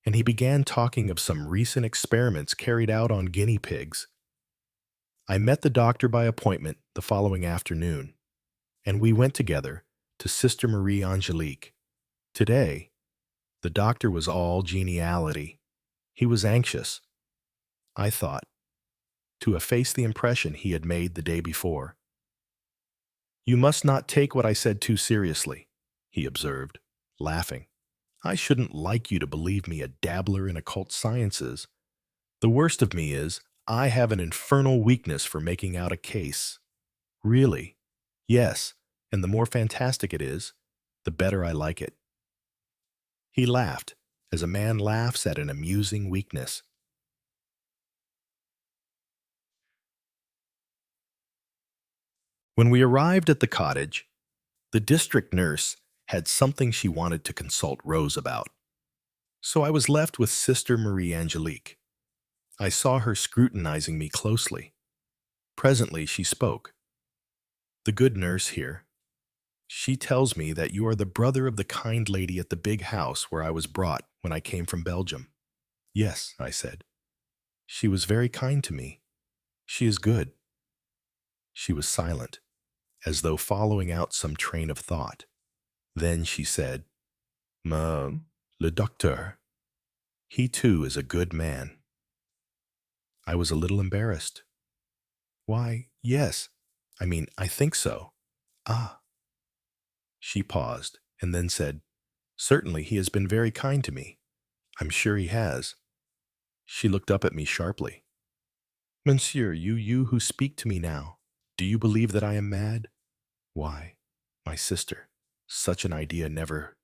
and he began talking of some recent experiments carried out on guinea pigs. I met the doctor by appointment the following afternoon, and we went together to Sister Marie Angelique. Today, the doctor was all geniality. He was anxious, I thought, to efface the impression he had made the day before. You must not take what I said too seriously, he observed, laughing. I shouldn't like you to believe me a dabbler in occult sciences. The worst of me is, I have an infernal weakness for making out a case. Really? Yes, and the more fantastic it is, the better I like it. He laughed, as a man laughs at an amusing weakness. When we arrived at the cottage, the district nurse had something she wanted to consult Rose about. So I was left with Sister Marie Angelique. I saw her scrutinizing me closely. Presently she spoke. The good nurse here. She tells me that you are the brother of the kind lady at the big house where I was brought when I came from Belgium. Yes, I said. She was very kind to me. She is good. She was silent, as though following out some train of thought. Then she said, le docteur. He too is a good man. I was a little embarrassed. Why, yes. I think so. Ah. She paused, and then said, Certainly he has been very kind to me. I'm sure he has. She looked up at me sharply. Monsieur, you who speak to me now, do you believe that I am mad? Why, my sister, such an idea never...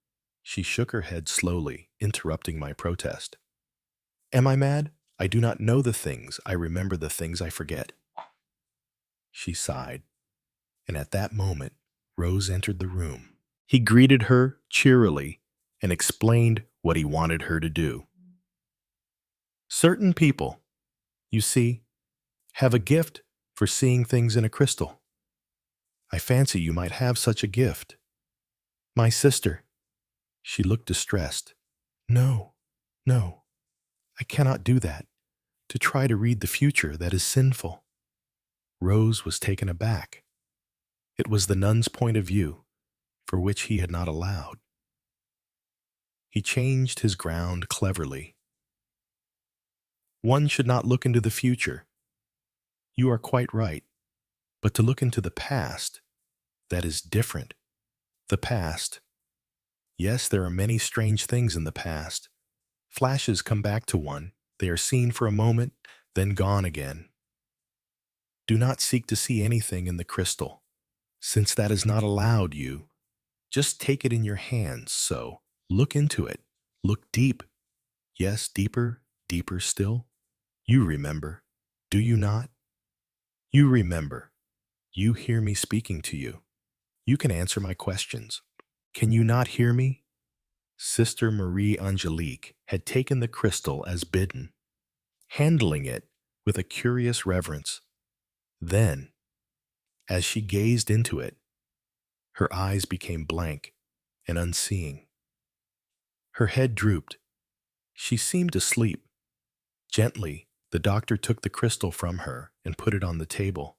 She shook her head slowly, interrupting my protest. Am I mad? I do not know the things. I remember the things I forget. She sighed, and at that moment, Rose entered the room. He greeted her cheerily and explained what he wanted her to do. Certain people, you see, have a gift for seeing things in a crystal. I fancy you might have such a gift. My sister. She looked distressed. No, I cannot do that. To try to read the future, that is sinful. Rose was taken aback. It was the nun's point of view, for which he had not allowed. He changed his ground cleverly. One should not look into the future. You are quite right. But to look into the past, that is different. The past. Yes, there are many strange things in the past. Flashes come back to one. They are seen for a moment, then gone again. Do not seek to see anything in the crystal, since that is not allowed you. Just take it in your hands, so. Look into it. Look deep. Yes, deeper, deeper still. You remember, do you not? You remember. You hear me speaking to you. You can answer my questions. Can you not hear me? Sister Marie Angelique had taken the crystal as bidden, handling it with a curious reverence. Then, as she gazed into it, her eyes became blank and unseeing. Her head drooped. She seemed to sleep. Gently, the doctor took the crystal from her and put it on the table.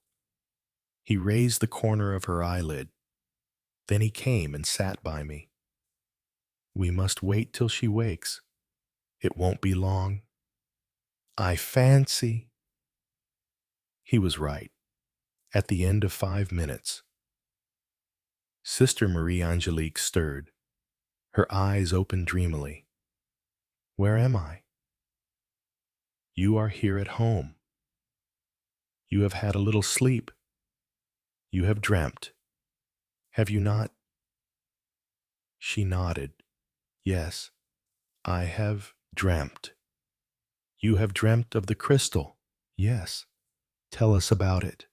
He raised the corner of her eyelid. Then he came and sat by me. We must wait till she wakes. It won't be long. I fancy. He was right. At the end of 5 minutes, Sister Marie Angelique stirred. Her eyes opened dreamily. Where am I? You are here at home. You have had a little sleep. You have dreamt. Have you not? She nodded. Yes, I have dreamt. You have dreamt of the crystal. Yes. Tell us about it.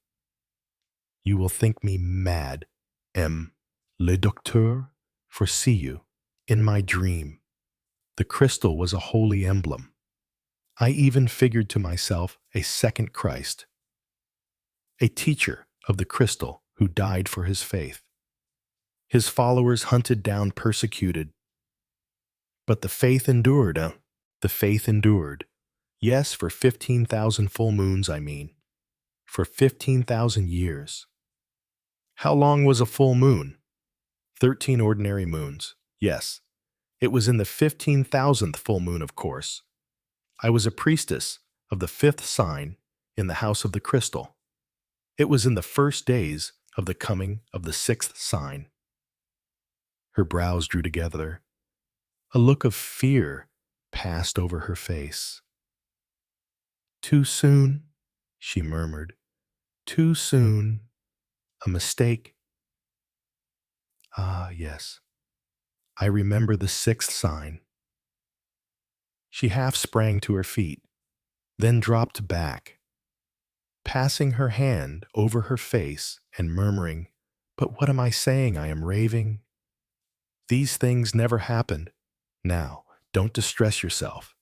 You will think me mad. Le docteur, for see you, in my dream. The crystal was a holy emblem. I even figured to myself a second Christ, a teacher of the crystal who died for his faith. His followers hunted down, persecuted, but the faith endured, The faith endured. Yes, for 15,000 full moons, I mean. For 15,000 years. How long was a full moon? 13 ordinary moons. Yes, it was in the 15,000th full moon, of course. I was a priestess of the fifth sign in the house of the crystal. It was in the first days of the coming of the sixth sign. Her brows drew together. A look of fear passed over her face. Too soon, she murmured. Too soon. A mistake. Ah, yes. I remember the sixth sign. She half sprang to her feet, then dropped back, passing her hand over her face and murmuring, "But what am I saying? I am raving. These things never happened. Now, don't distress yourself."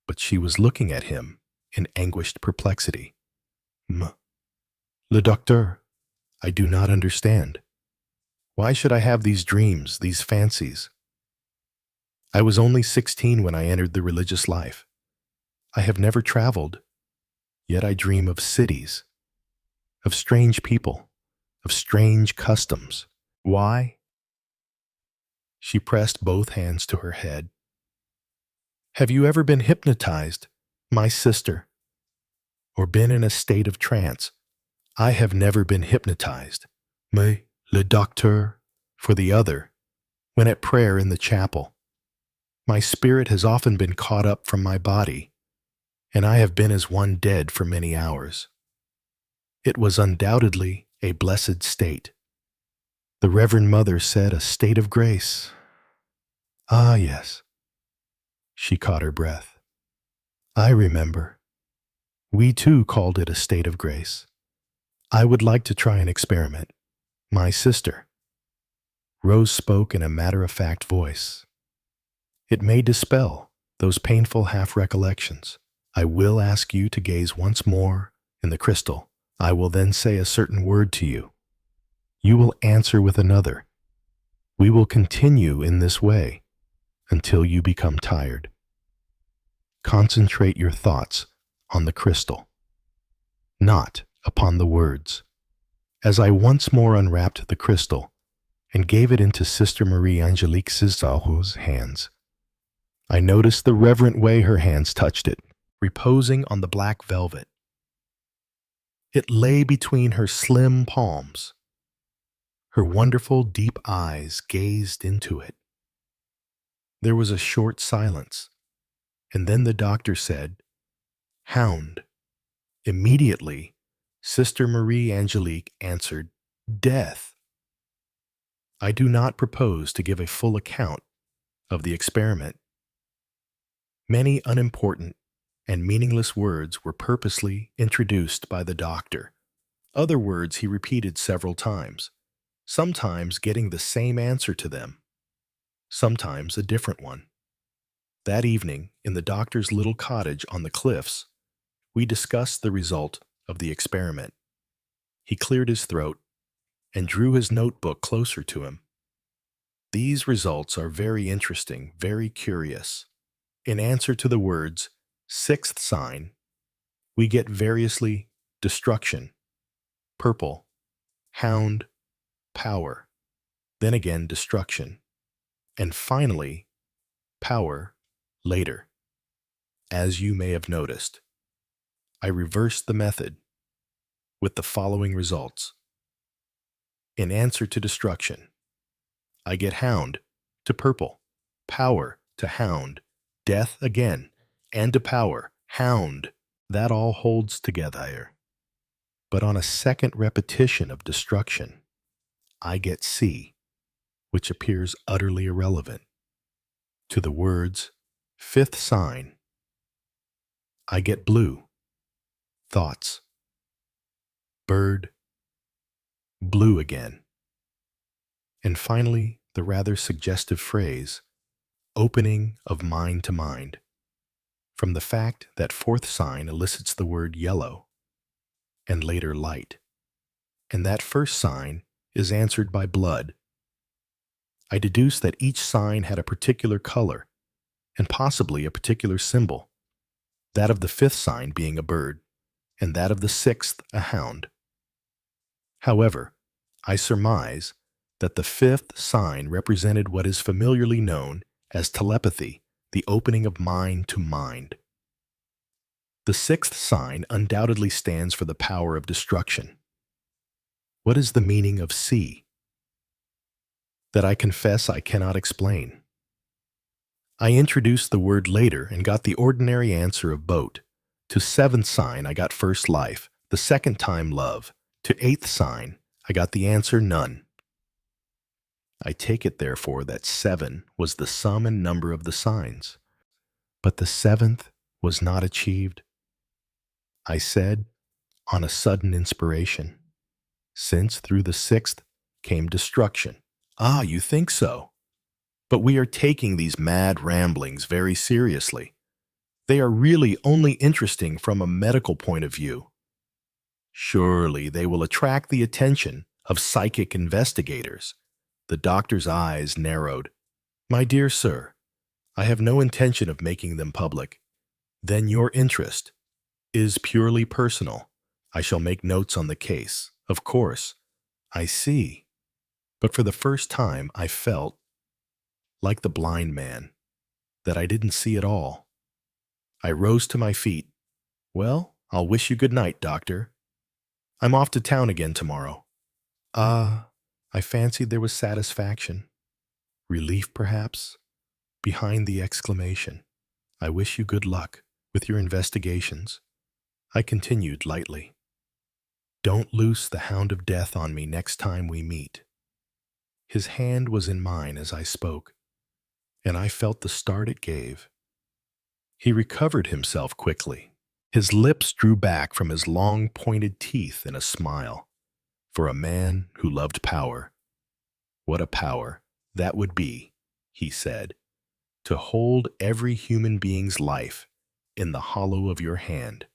But she was looking at him in anguished perplexity. Le docteur, I do not understand. Why should I have these dreams, these fancies? I was only 16 when I entered the religious life. I have never traveled, yet I dream of cities, of strange people, of strange customs. Why? She pressed both hands to her head. Have you ever been hypnotized, my sister, or been in a state of trance? I have never been hypnotized. Mais le docteur, for the other, when at prayer in the chapel. My spirit has often been caught up from my body, and I have been as one dead for many hours. It was undoubtedly a blessed state. The Reverend Mother said a state of grace. Ah, yes. She caught her breath. I remember. We too called it a state of grace. I would like to try an experiment. My sister. Rose spoke in a matter-of-fact voice. It may dispel those painful half-recollections. I will ask you to gaze once more in the crystal. I will then say a certain word to you. You will answer with another. We will continue in this way until you become tired. Concentrate your thoughts on the crystal, not upon the words. As I once more unwrapped the crystal and gave it into Sister Marie Angelique Cizaro's hands, I noticed the reverent way her hands touched it, reposing on the black velvet. It lay between her slim palms. Her wonderful deep eyes gazed into it. There was a short silence, and then the doctor said, "Hound." Immediately, Sister Marie Angelique answered, "Death." I do not propose to give a full account of the experiment. Many unimportant and meaningless words were purposely introduced by the doctor. Other words he repeated several times, sometimes getting the same answer to them, sometimes a different one. That evening, in the doctor's little cottage on the cliffs, we discussed the result of the experiment. He cleared his throat and drew his notebook closer to him. These results are very interesting, very curious. In answer to the words, sixth sign, we get variously destruction, purple, hound, power, then again destruction, and finally, power later. As you may have noticed, I reversed the method with the following results. In answer to destruction, I get hound to purple, power to hound, death again, and to power, hound. That all holds together. But on a second repetition of destruction, I get C, which appears utterly irrelevant. To the words, fifth sign, I get blue, thoughts, bird, blue again. And finally, the rather suggestive phrase, opening of mind to mind, from the fact that fourth sign elicits the word yellow, and later light, and that first sign is answered by blood. I deduced that each sign had a particular color, and possibly a particular symbol, that of the fifth sign being a bird, and that of the sixth a hound. However, I surmise that the fifth sign represented what is familiarly known as telepathy, the opening of mind to mind. The sixth sign undoubtedly stands for the power of destruction. What is the meaning of sea? That I confess I cannot explain. I introduced the word later and got the ordinary answer of boat. To seventh sign, I got first life. The second time, love. To eighth sign, I got the answer none. I take it, therefore, that 7 was the sum and number of the signs. But the seventh was not achieved. I said, on a sudden inspiration, since through the sixth came destruction. Ah, you think so? But we are taking these mad ramblings very seriously. They are really only interesting from a medical point of view. Surely they will attract the attention of psychic investigators. The doctor's eyes narrowed. My dear sir, I have no intention of making them public. Then your interest is purely personal. I shall make notes on the case. Of course. I see. But for the first time I felt, like the blind man, that I didn't see at all. I rose to my feet. Well, I'll wish you good night, doctor. I'm off to town again tomorrow. Ah, I fancied there was satisfaction. Relief, perhaps, behind the exclamation. I wish you good luck with your investigations. I continued lightly. Don't loose the hound of death on me next time we meet. His hand was in mine as I spoke, and I felt the start it gave. He recovered himself quickly. His lips drew back from his long pointed teeth in a smile. For a man who loved power, what a power that would be, he said, to hold every human being's life in the hollow of your hand.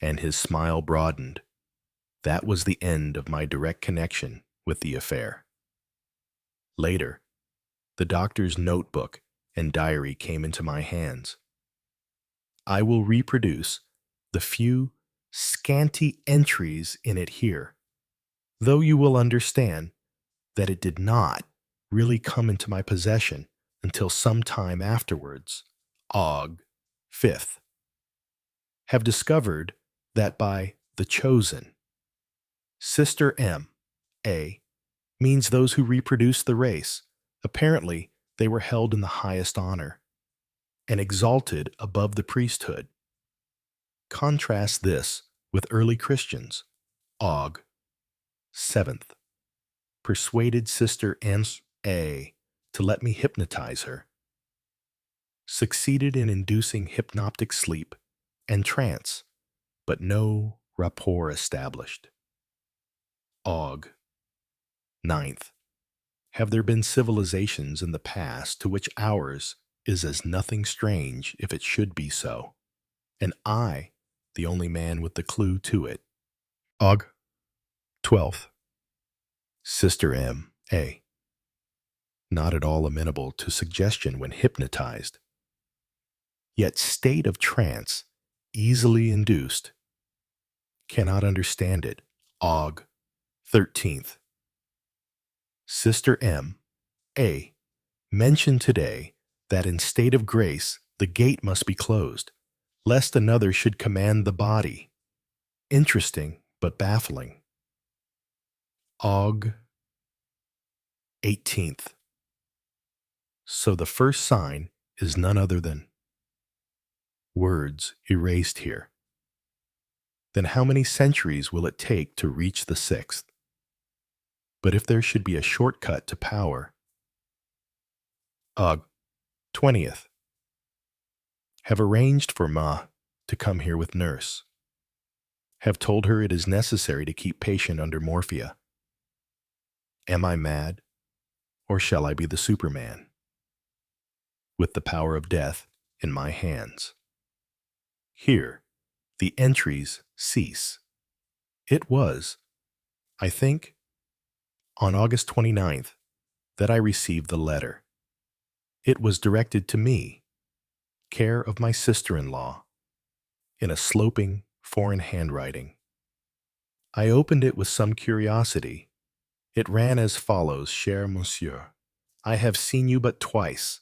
And his smile broadened. That was the end of my direct connection with the affair. Later, the doctor's notebook and diary came into my hands. I will reproduce the few scanty entries in it here, though you will understand that it did not really come into my possession until some time afterwards, Aug. 5th. Have discovered that by the chosen, Sister M. A. means those who reproduce the race. Apparently, they were held in the highest honor and exalted above the priesthood. Contrast this with early Christians, Aug. 7th. Persuaded Sister N. A. to let me hypnotize her. Succeeded in inducing hypnotic sleep and trance, but no rapport established. Aug. 9th. Have there been civilizations in the past to which ours is as nothing strange if it should be so, and I, the only man with the clue to it? Aug. 12th. Sister M. A. Not at all amenable to suggestion when hypnotized, yet state of trance easily induced. Cannot understand it. Aug. 13th. Sister M. A. mentioned today that in state of grace the gate must be closed, lest another should command the body. Interesting, but baffling. Aug. 18th. So the first sign is none other than words erased here. Then how many centuries will it take to reach the sixth? But if there should be a shortcut to power, Aug. 20th. Have arranged for Ma to come here with nurse. have told her it is necessary to keep patient under morphia. Am I mad, or shall I be the Superman, with the power of death in my hands? Here, the entries cease. It was, I think, on August 29th that I received the letter. It was directed to me, care of my sister-in-law, in a sloping foreign handwriting. I opened it with some curiosity. It ran as follows: Cher Monsieur, I have seen you but twice,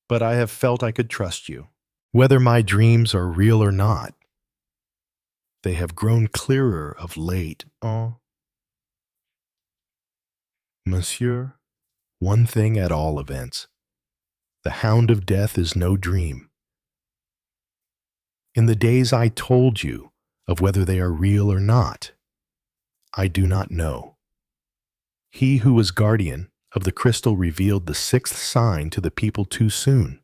but I have felt I could trust you. Whether my dreams are real or not, they have grown clearer of late. Oh, Monsieur, one thing at all events, the hound of death is no dream. In the days I told you of whether they are real or not, I do not know. He who was guardian of the crystal revealed the sixth sign to the people too soon.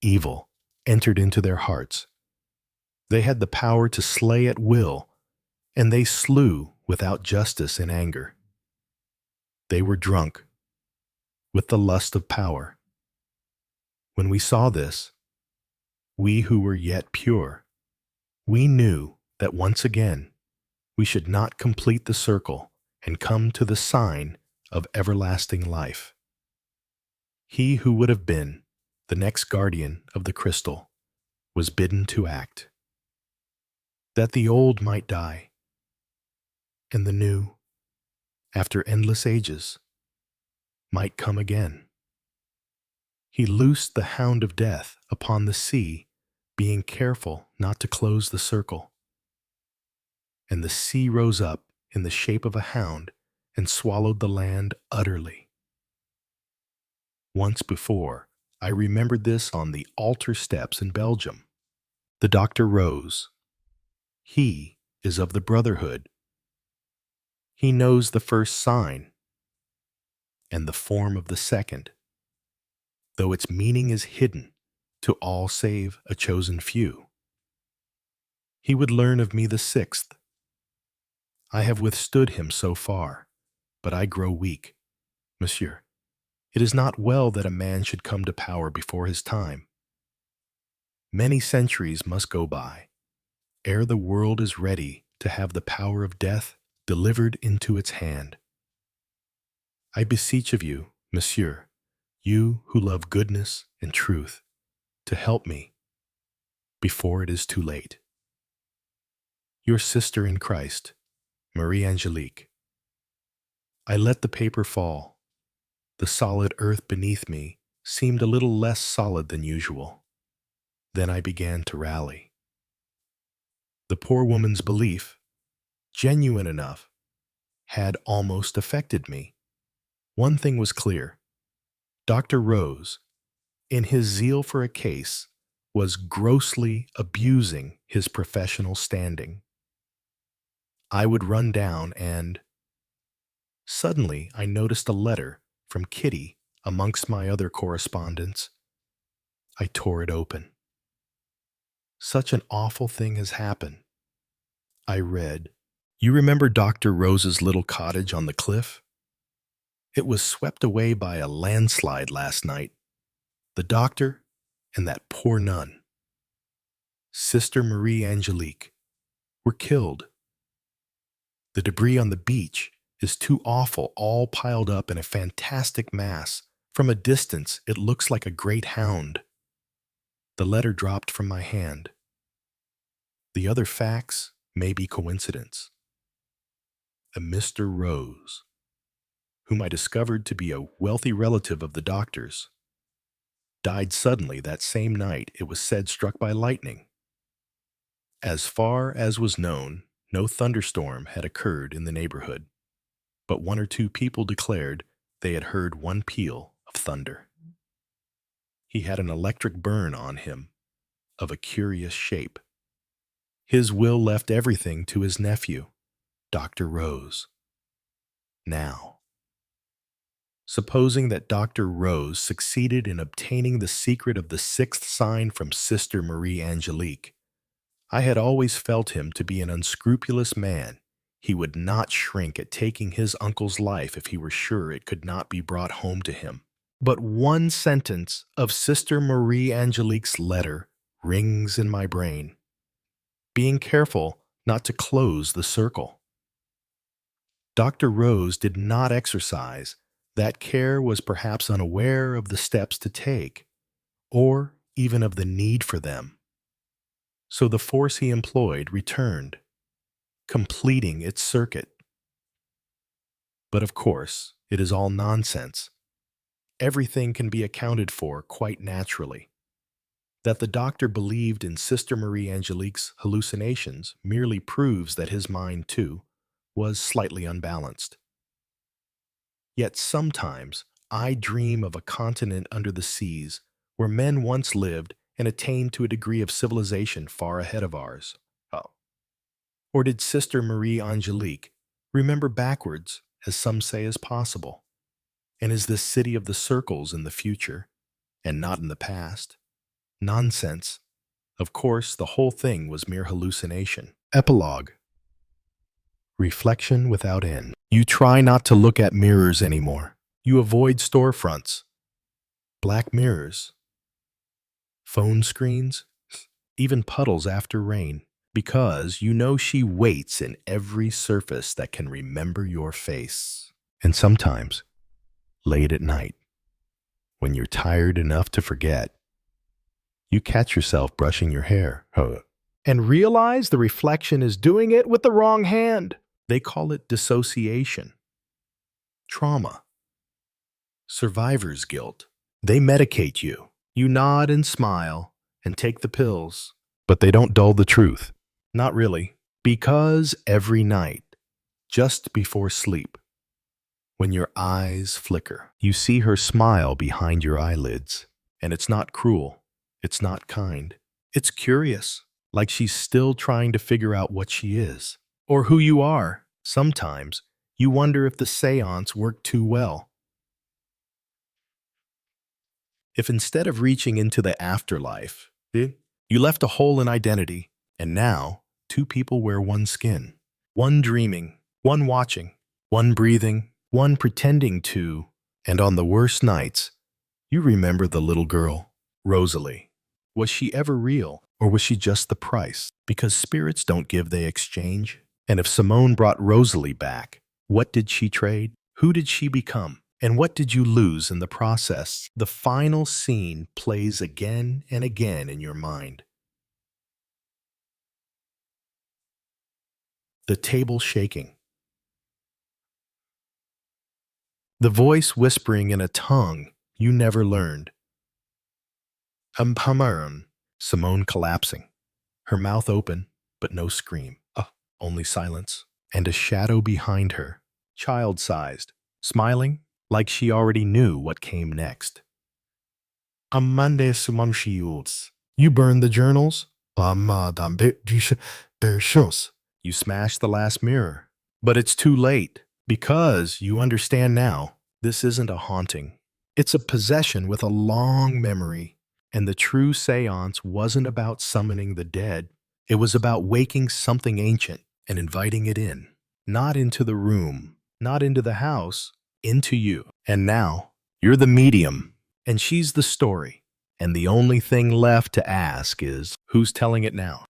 Evil entered into their hearts. They had the power to slay at will, and they slew without justice in anger. They were drunk with the lust of power. When we saw this, we who were yet pure, we knew that once again we should not complete the circle and come to the sign of everlasting life. He who would have been the next guardian of the crystal was bidden to act, that the old might die, and the new, after endless ages, might come again. He loosed the hound of death upon the sea, being careful not to close the circle. And the sea rose up in the shape of a hound and swallowed the land utterly. Once before, I remembered this on the altar steps in Belgium. The doctor rose. He is of the Brotherhood. He knows the first sign and the form of the second, though its meaning is hidden to all save a chosen few. He would learn of me the sixth. I have withstood him so far, but I grow weak. Monsieur, it is not well that a man should come to power before his time. Many centuries must go by ere the world is ready to have the power of death delivered into its hand. I beseech of you, Monsieur, you who love goodness and truth, to help me before it is too late. Your sister in Christ, Marie Angelique. I let the paper fall. The solid earth beneath me seemed a little less solid than usual. Then I began to rally. The poor woman's belief, genuine enough, had almost affected me. One thing was clear. Dr. Rose, in his zeal for a case, was grossly abusing his professional standing. I would run down and... Suddenly, I noticed a letter from Kitty amongst my other correspondence. I tore it open. Such an awful thing has happened. I read, "You remember Dr. Rose's little cottage on the cliff? It was swept away by a landslide last night. The doctor and that poor nun, Sister Marie Angelique, were killed. The debris on the beach is too awful, all piled up in a fantastic mass. From a distance, it looks like a great hound." The letter dropped from my hand. The other facts may be coincidence. A Mr. Rose, whom I discovered to be a wealthy relative of the doctor's, died suddenly that same night, it was said, struck by lightning. As far as was known, no thunderstorm had occurred in the neighborhood, but one or two people declared they had heard one peal of thunder. He had an electric burn on him of a curious shape. His will left everything to his nephew, Dr. Rose. Now, supposing that Dr. Rose succeeded in obtaining the secret of the sixth sign from Sister Marie Angelique, I had always felt him to be an unscrupulous man. He would not shrink at taking his uncle's life if he were sure it could not be brought home to him. But one sentence of Sister Marie Angelique's letter rings in my brain, being careful not to close the circle. Dr. Rose did not exercise. That care was perhaps unaware of the steps to take, or even of the need for them. So the force he employed returned, completing its circuit. But of course, it is all nonsense. Everything can be accounted for quite naturally. That the doctor believed in Sister Marie Angelique's hallucinations merely proves that his mind, too, was slightly unbalanced. Yet sometimes I dream of a continent under the seas where men once lived and attained to a degree of civilization far ahead of ours. Oh. Or did Sister Marie Angelique remember backwards, as some say is possible? And is this city of the circles in the future, and not in the past? Nonsense. Of course, the whole thing was mere hallucination. Epilogue. Reflection without end. You try not to look at mirrors anymore. You avoid storefronts, black mirrors, phone screens, even puddles after rain, because you know she waits in every surface that can remember your face. And sometimes, late at night, when you're tired enough to forget, you catch yourself brushing your hair and realize the reflection is doing it with the wrong hand. They call it dissociation, trauma, survivor's guilt. They medicate you. You nod and smile and take the pills, but they don't dull the truth. Not really, because every night, just before sleep, when your eyes flicker, you see her smile behind your eyelids, and it's not cruel, it's not kind, it's curious, like she's still trying to figure out what she is, or who you are. Sometimes, you wonder if the seance worked too well. If instead of reaching into the afterlife, you left a hole in identity, and now, two people wear one skin. One dreaming, one watching, one breathing, one pretending to, and on the worst nights, you remember the little girl, Rosalie. Was she ever real, or was she just the price? Because spirits don't give, they exchange. And if Simone brought Rosalie back, what did she trade? Who did she become? And what did you lose in the process? The final scene plays again and again in your mind. The table shaking. The voice whispering in a tongue you never learned. Simone collapsing. Her mouth open, but no scream. Only silence. And a shadow behind her, child-sized, smiling like she already knew what came next. Amande sumamshiuls. You burned the journals? You smashed the last mirror. But it's too late, because you understand now, this isn't a haunting. It's a possession with a long memory. And the true seance wasn't about summoning the dead. It was about waking something ancient and inviting it in. Not into the room, not into the house, into you. And now, you're the medium, and she's the story. And the only thing left to ask is, who's telling it now?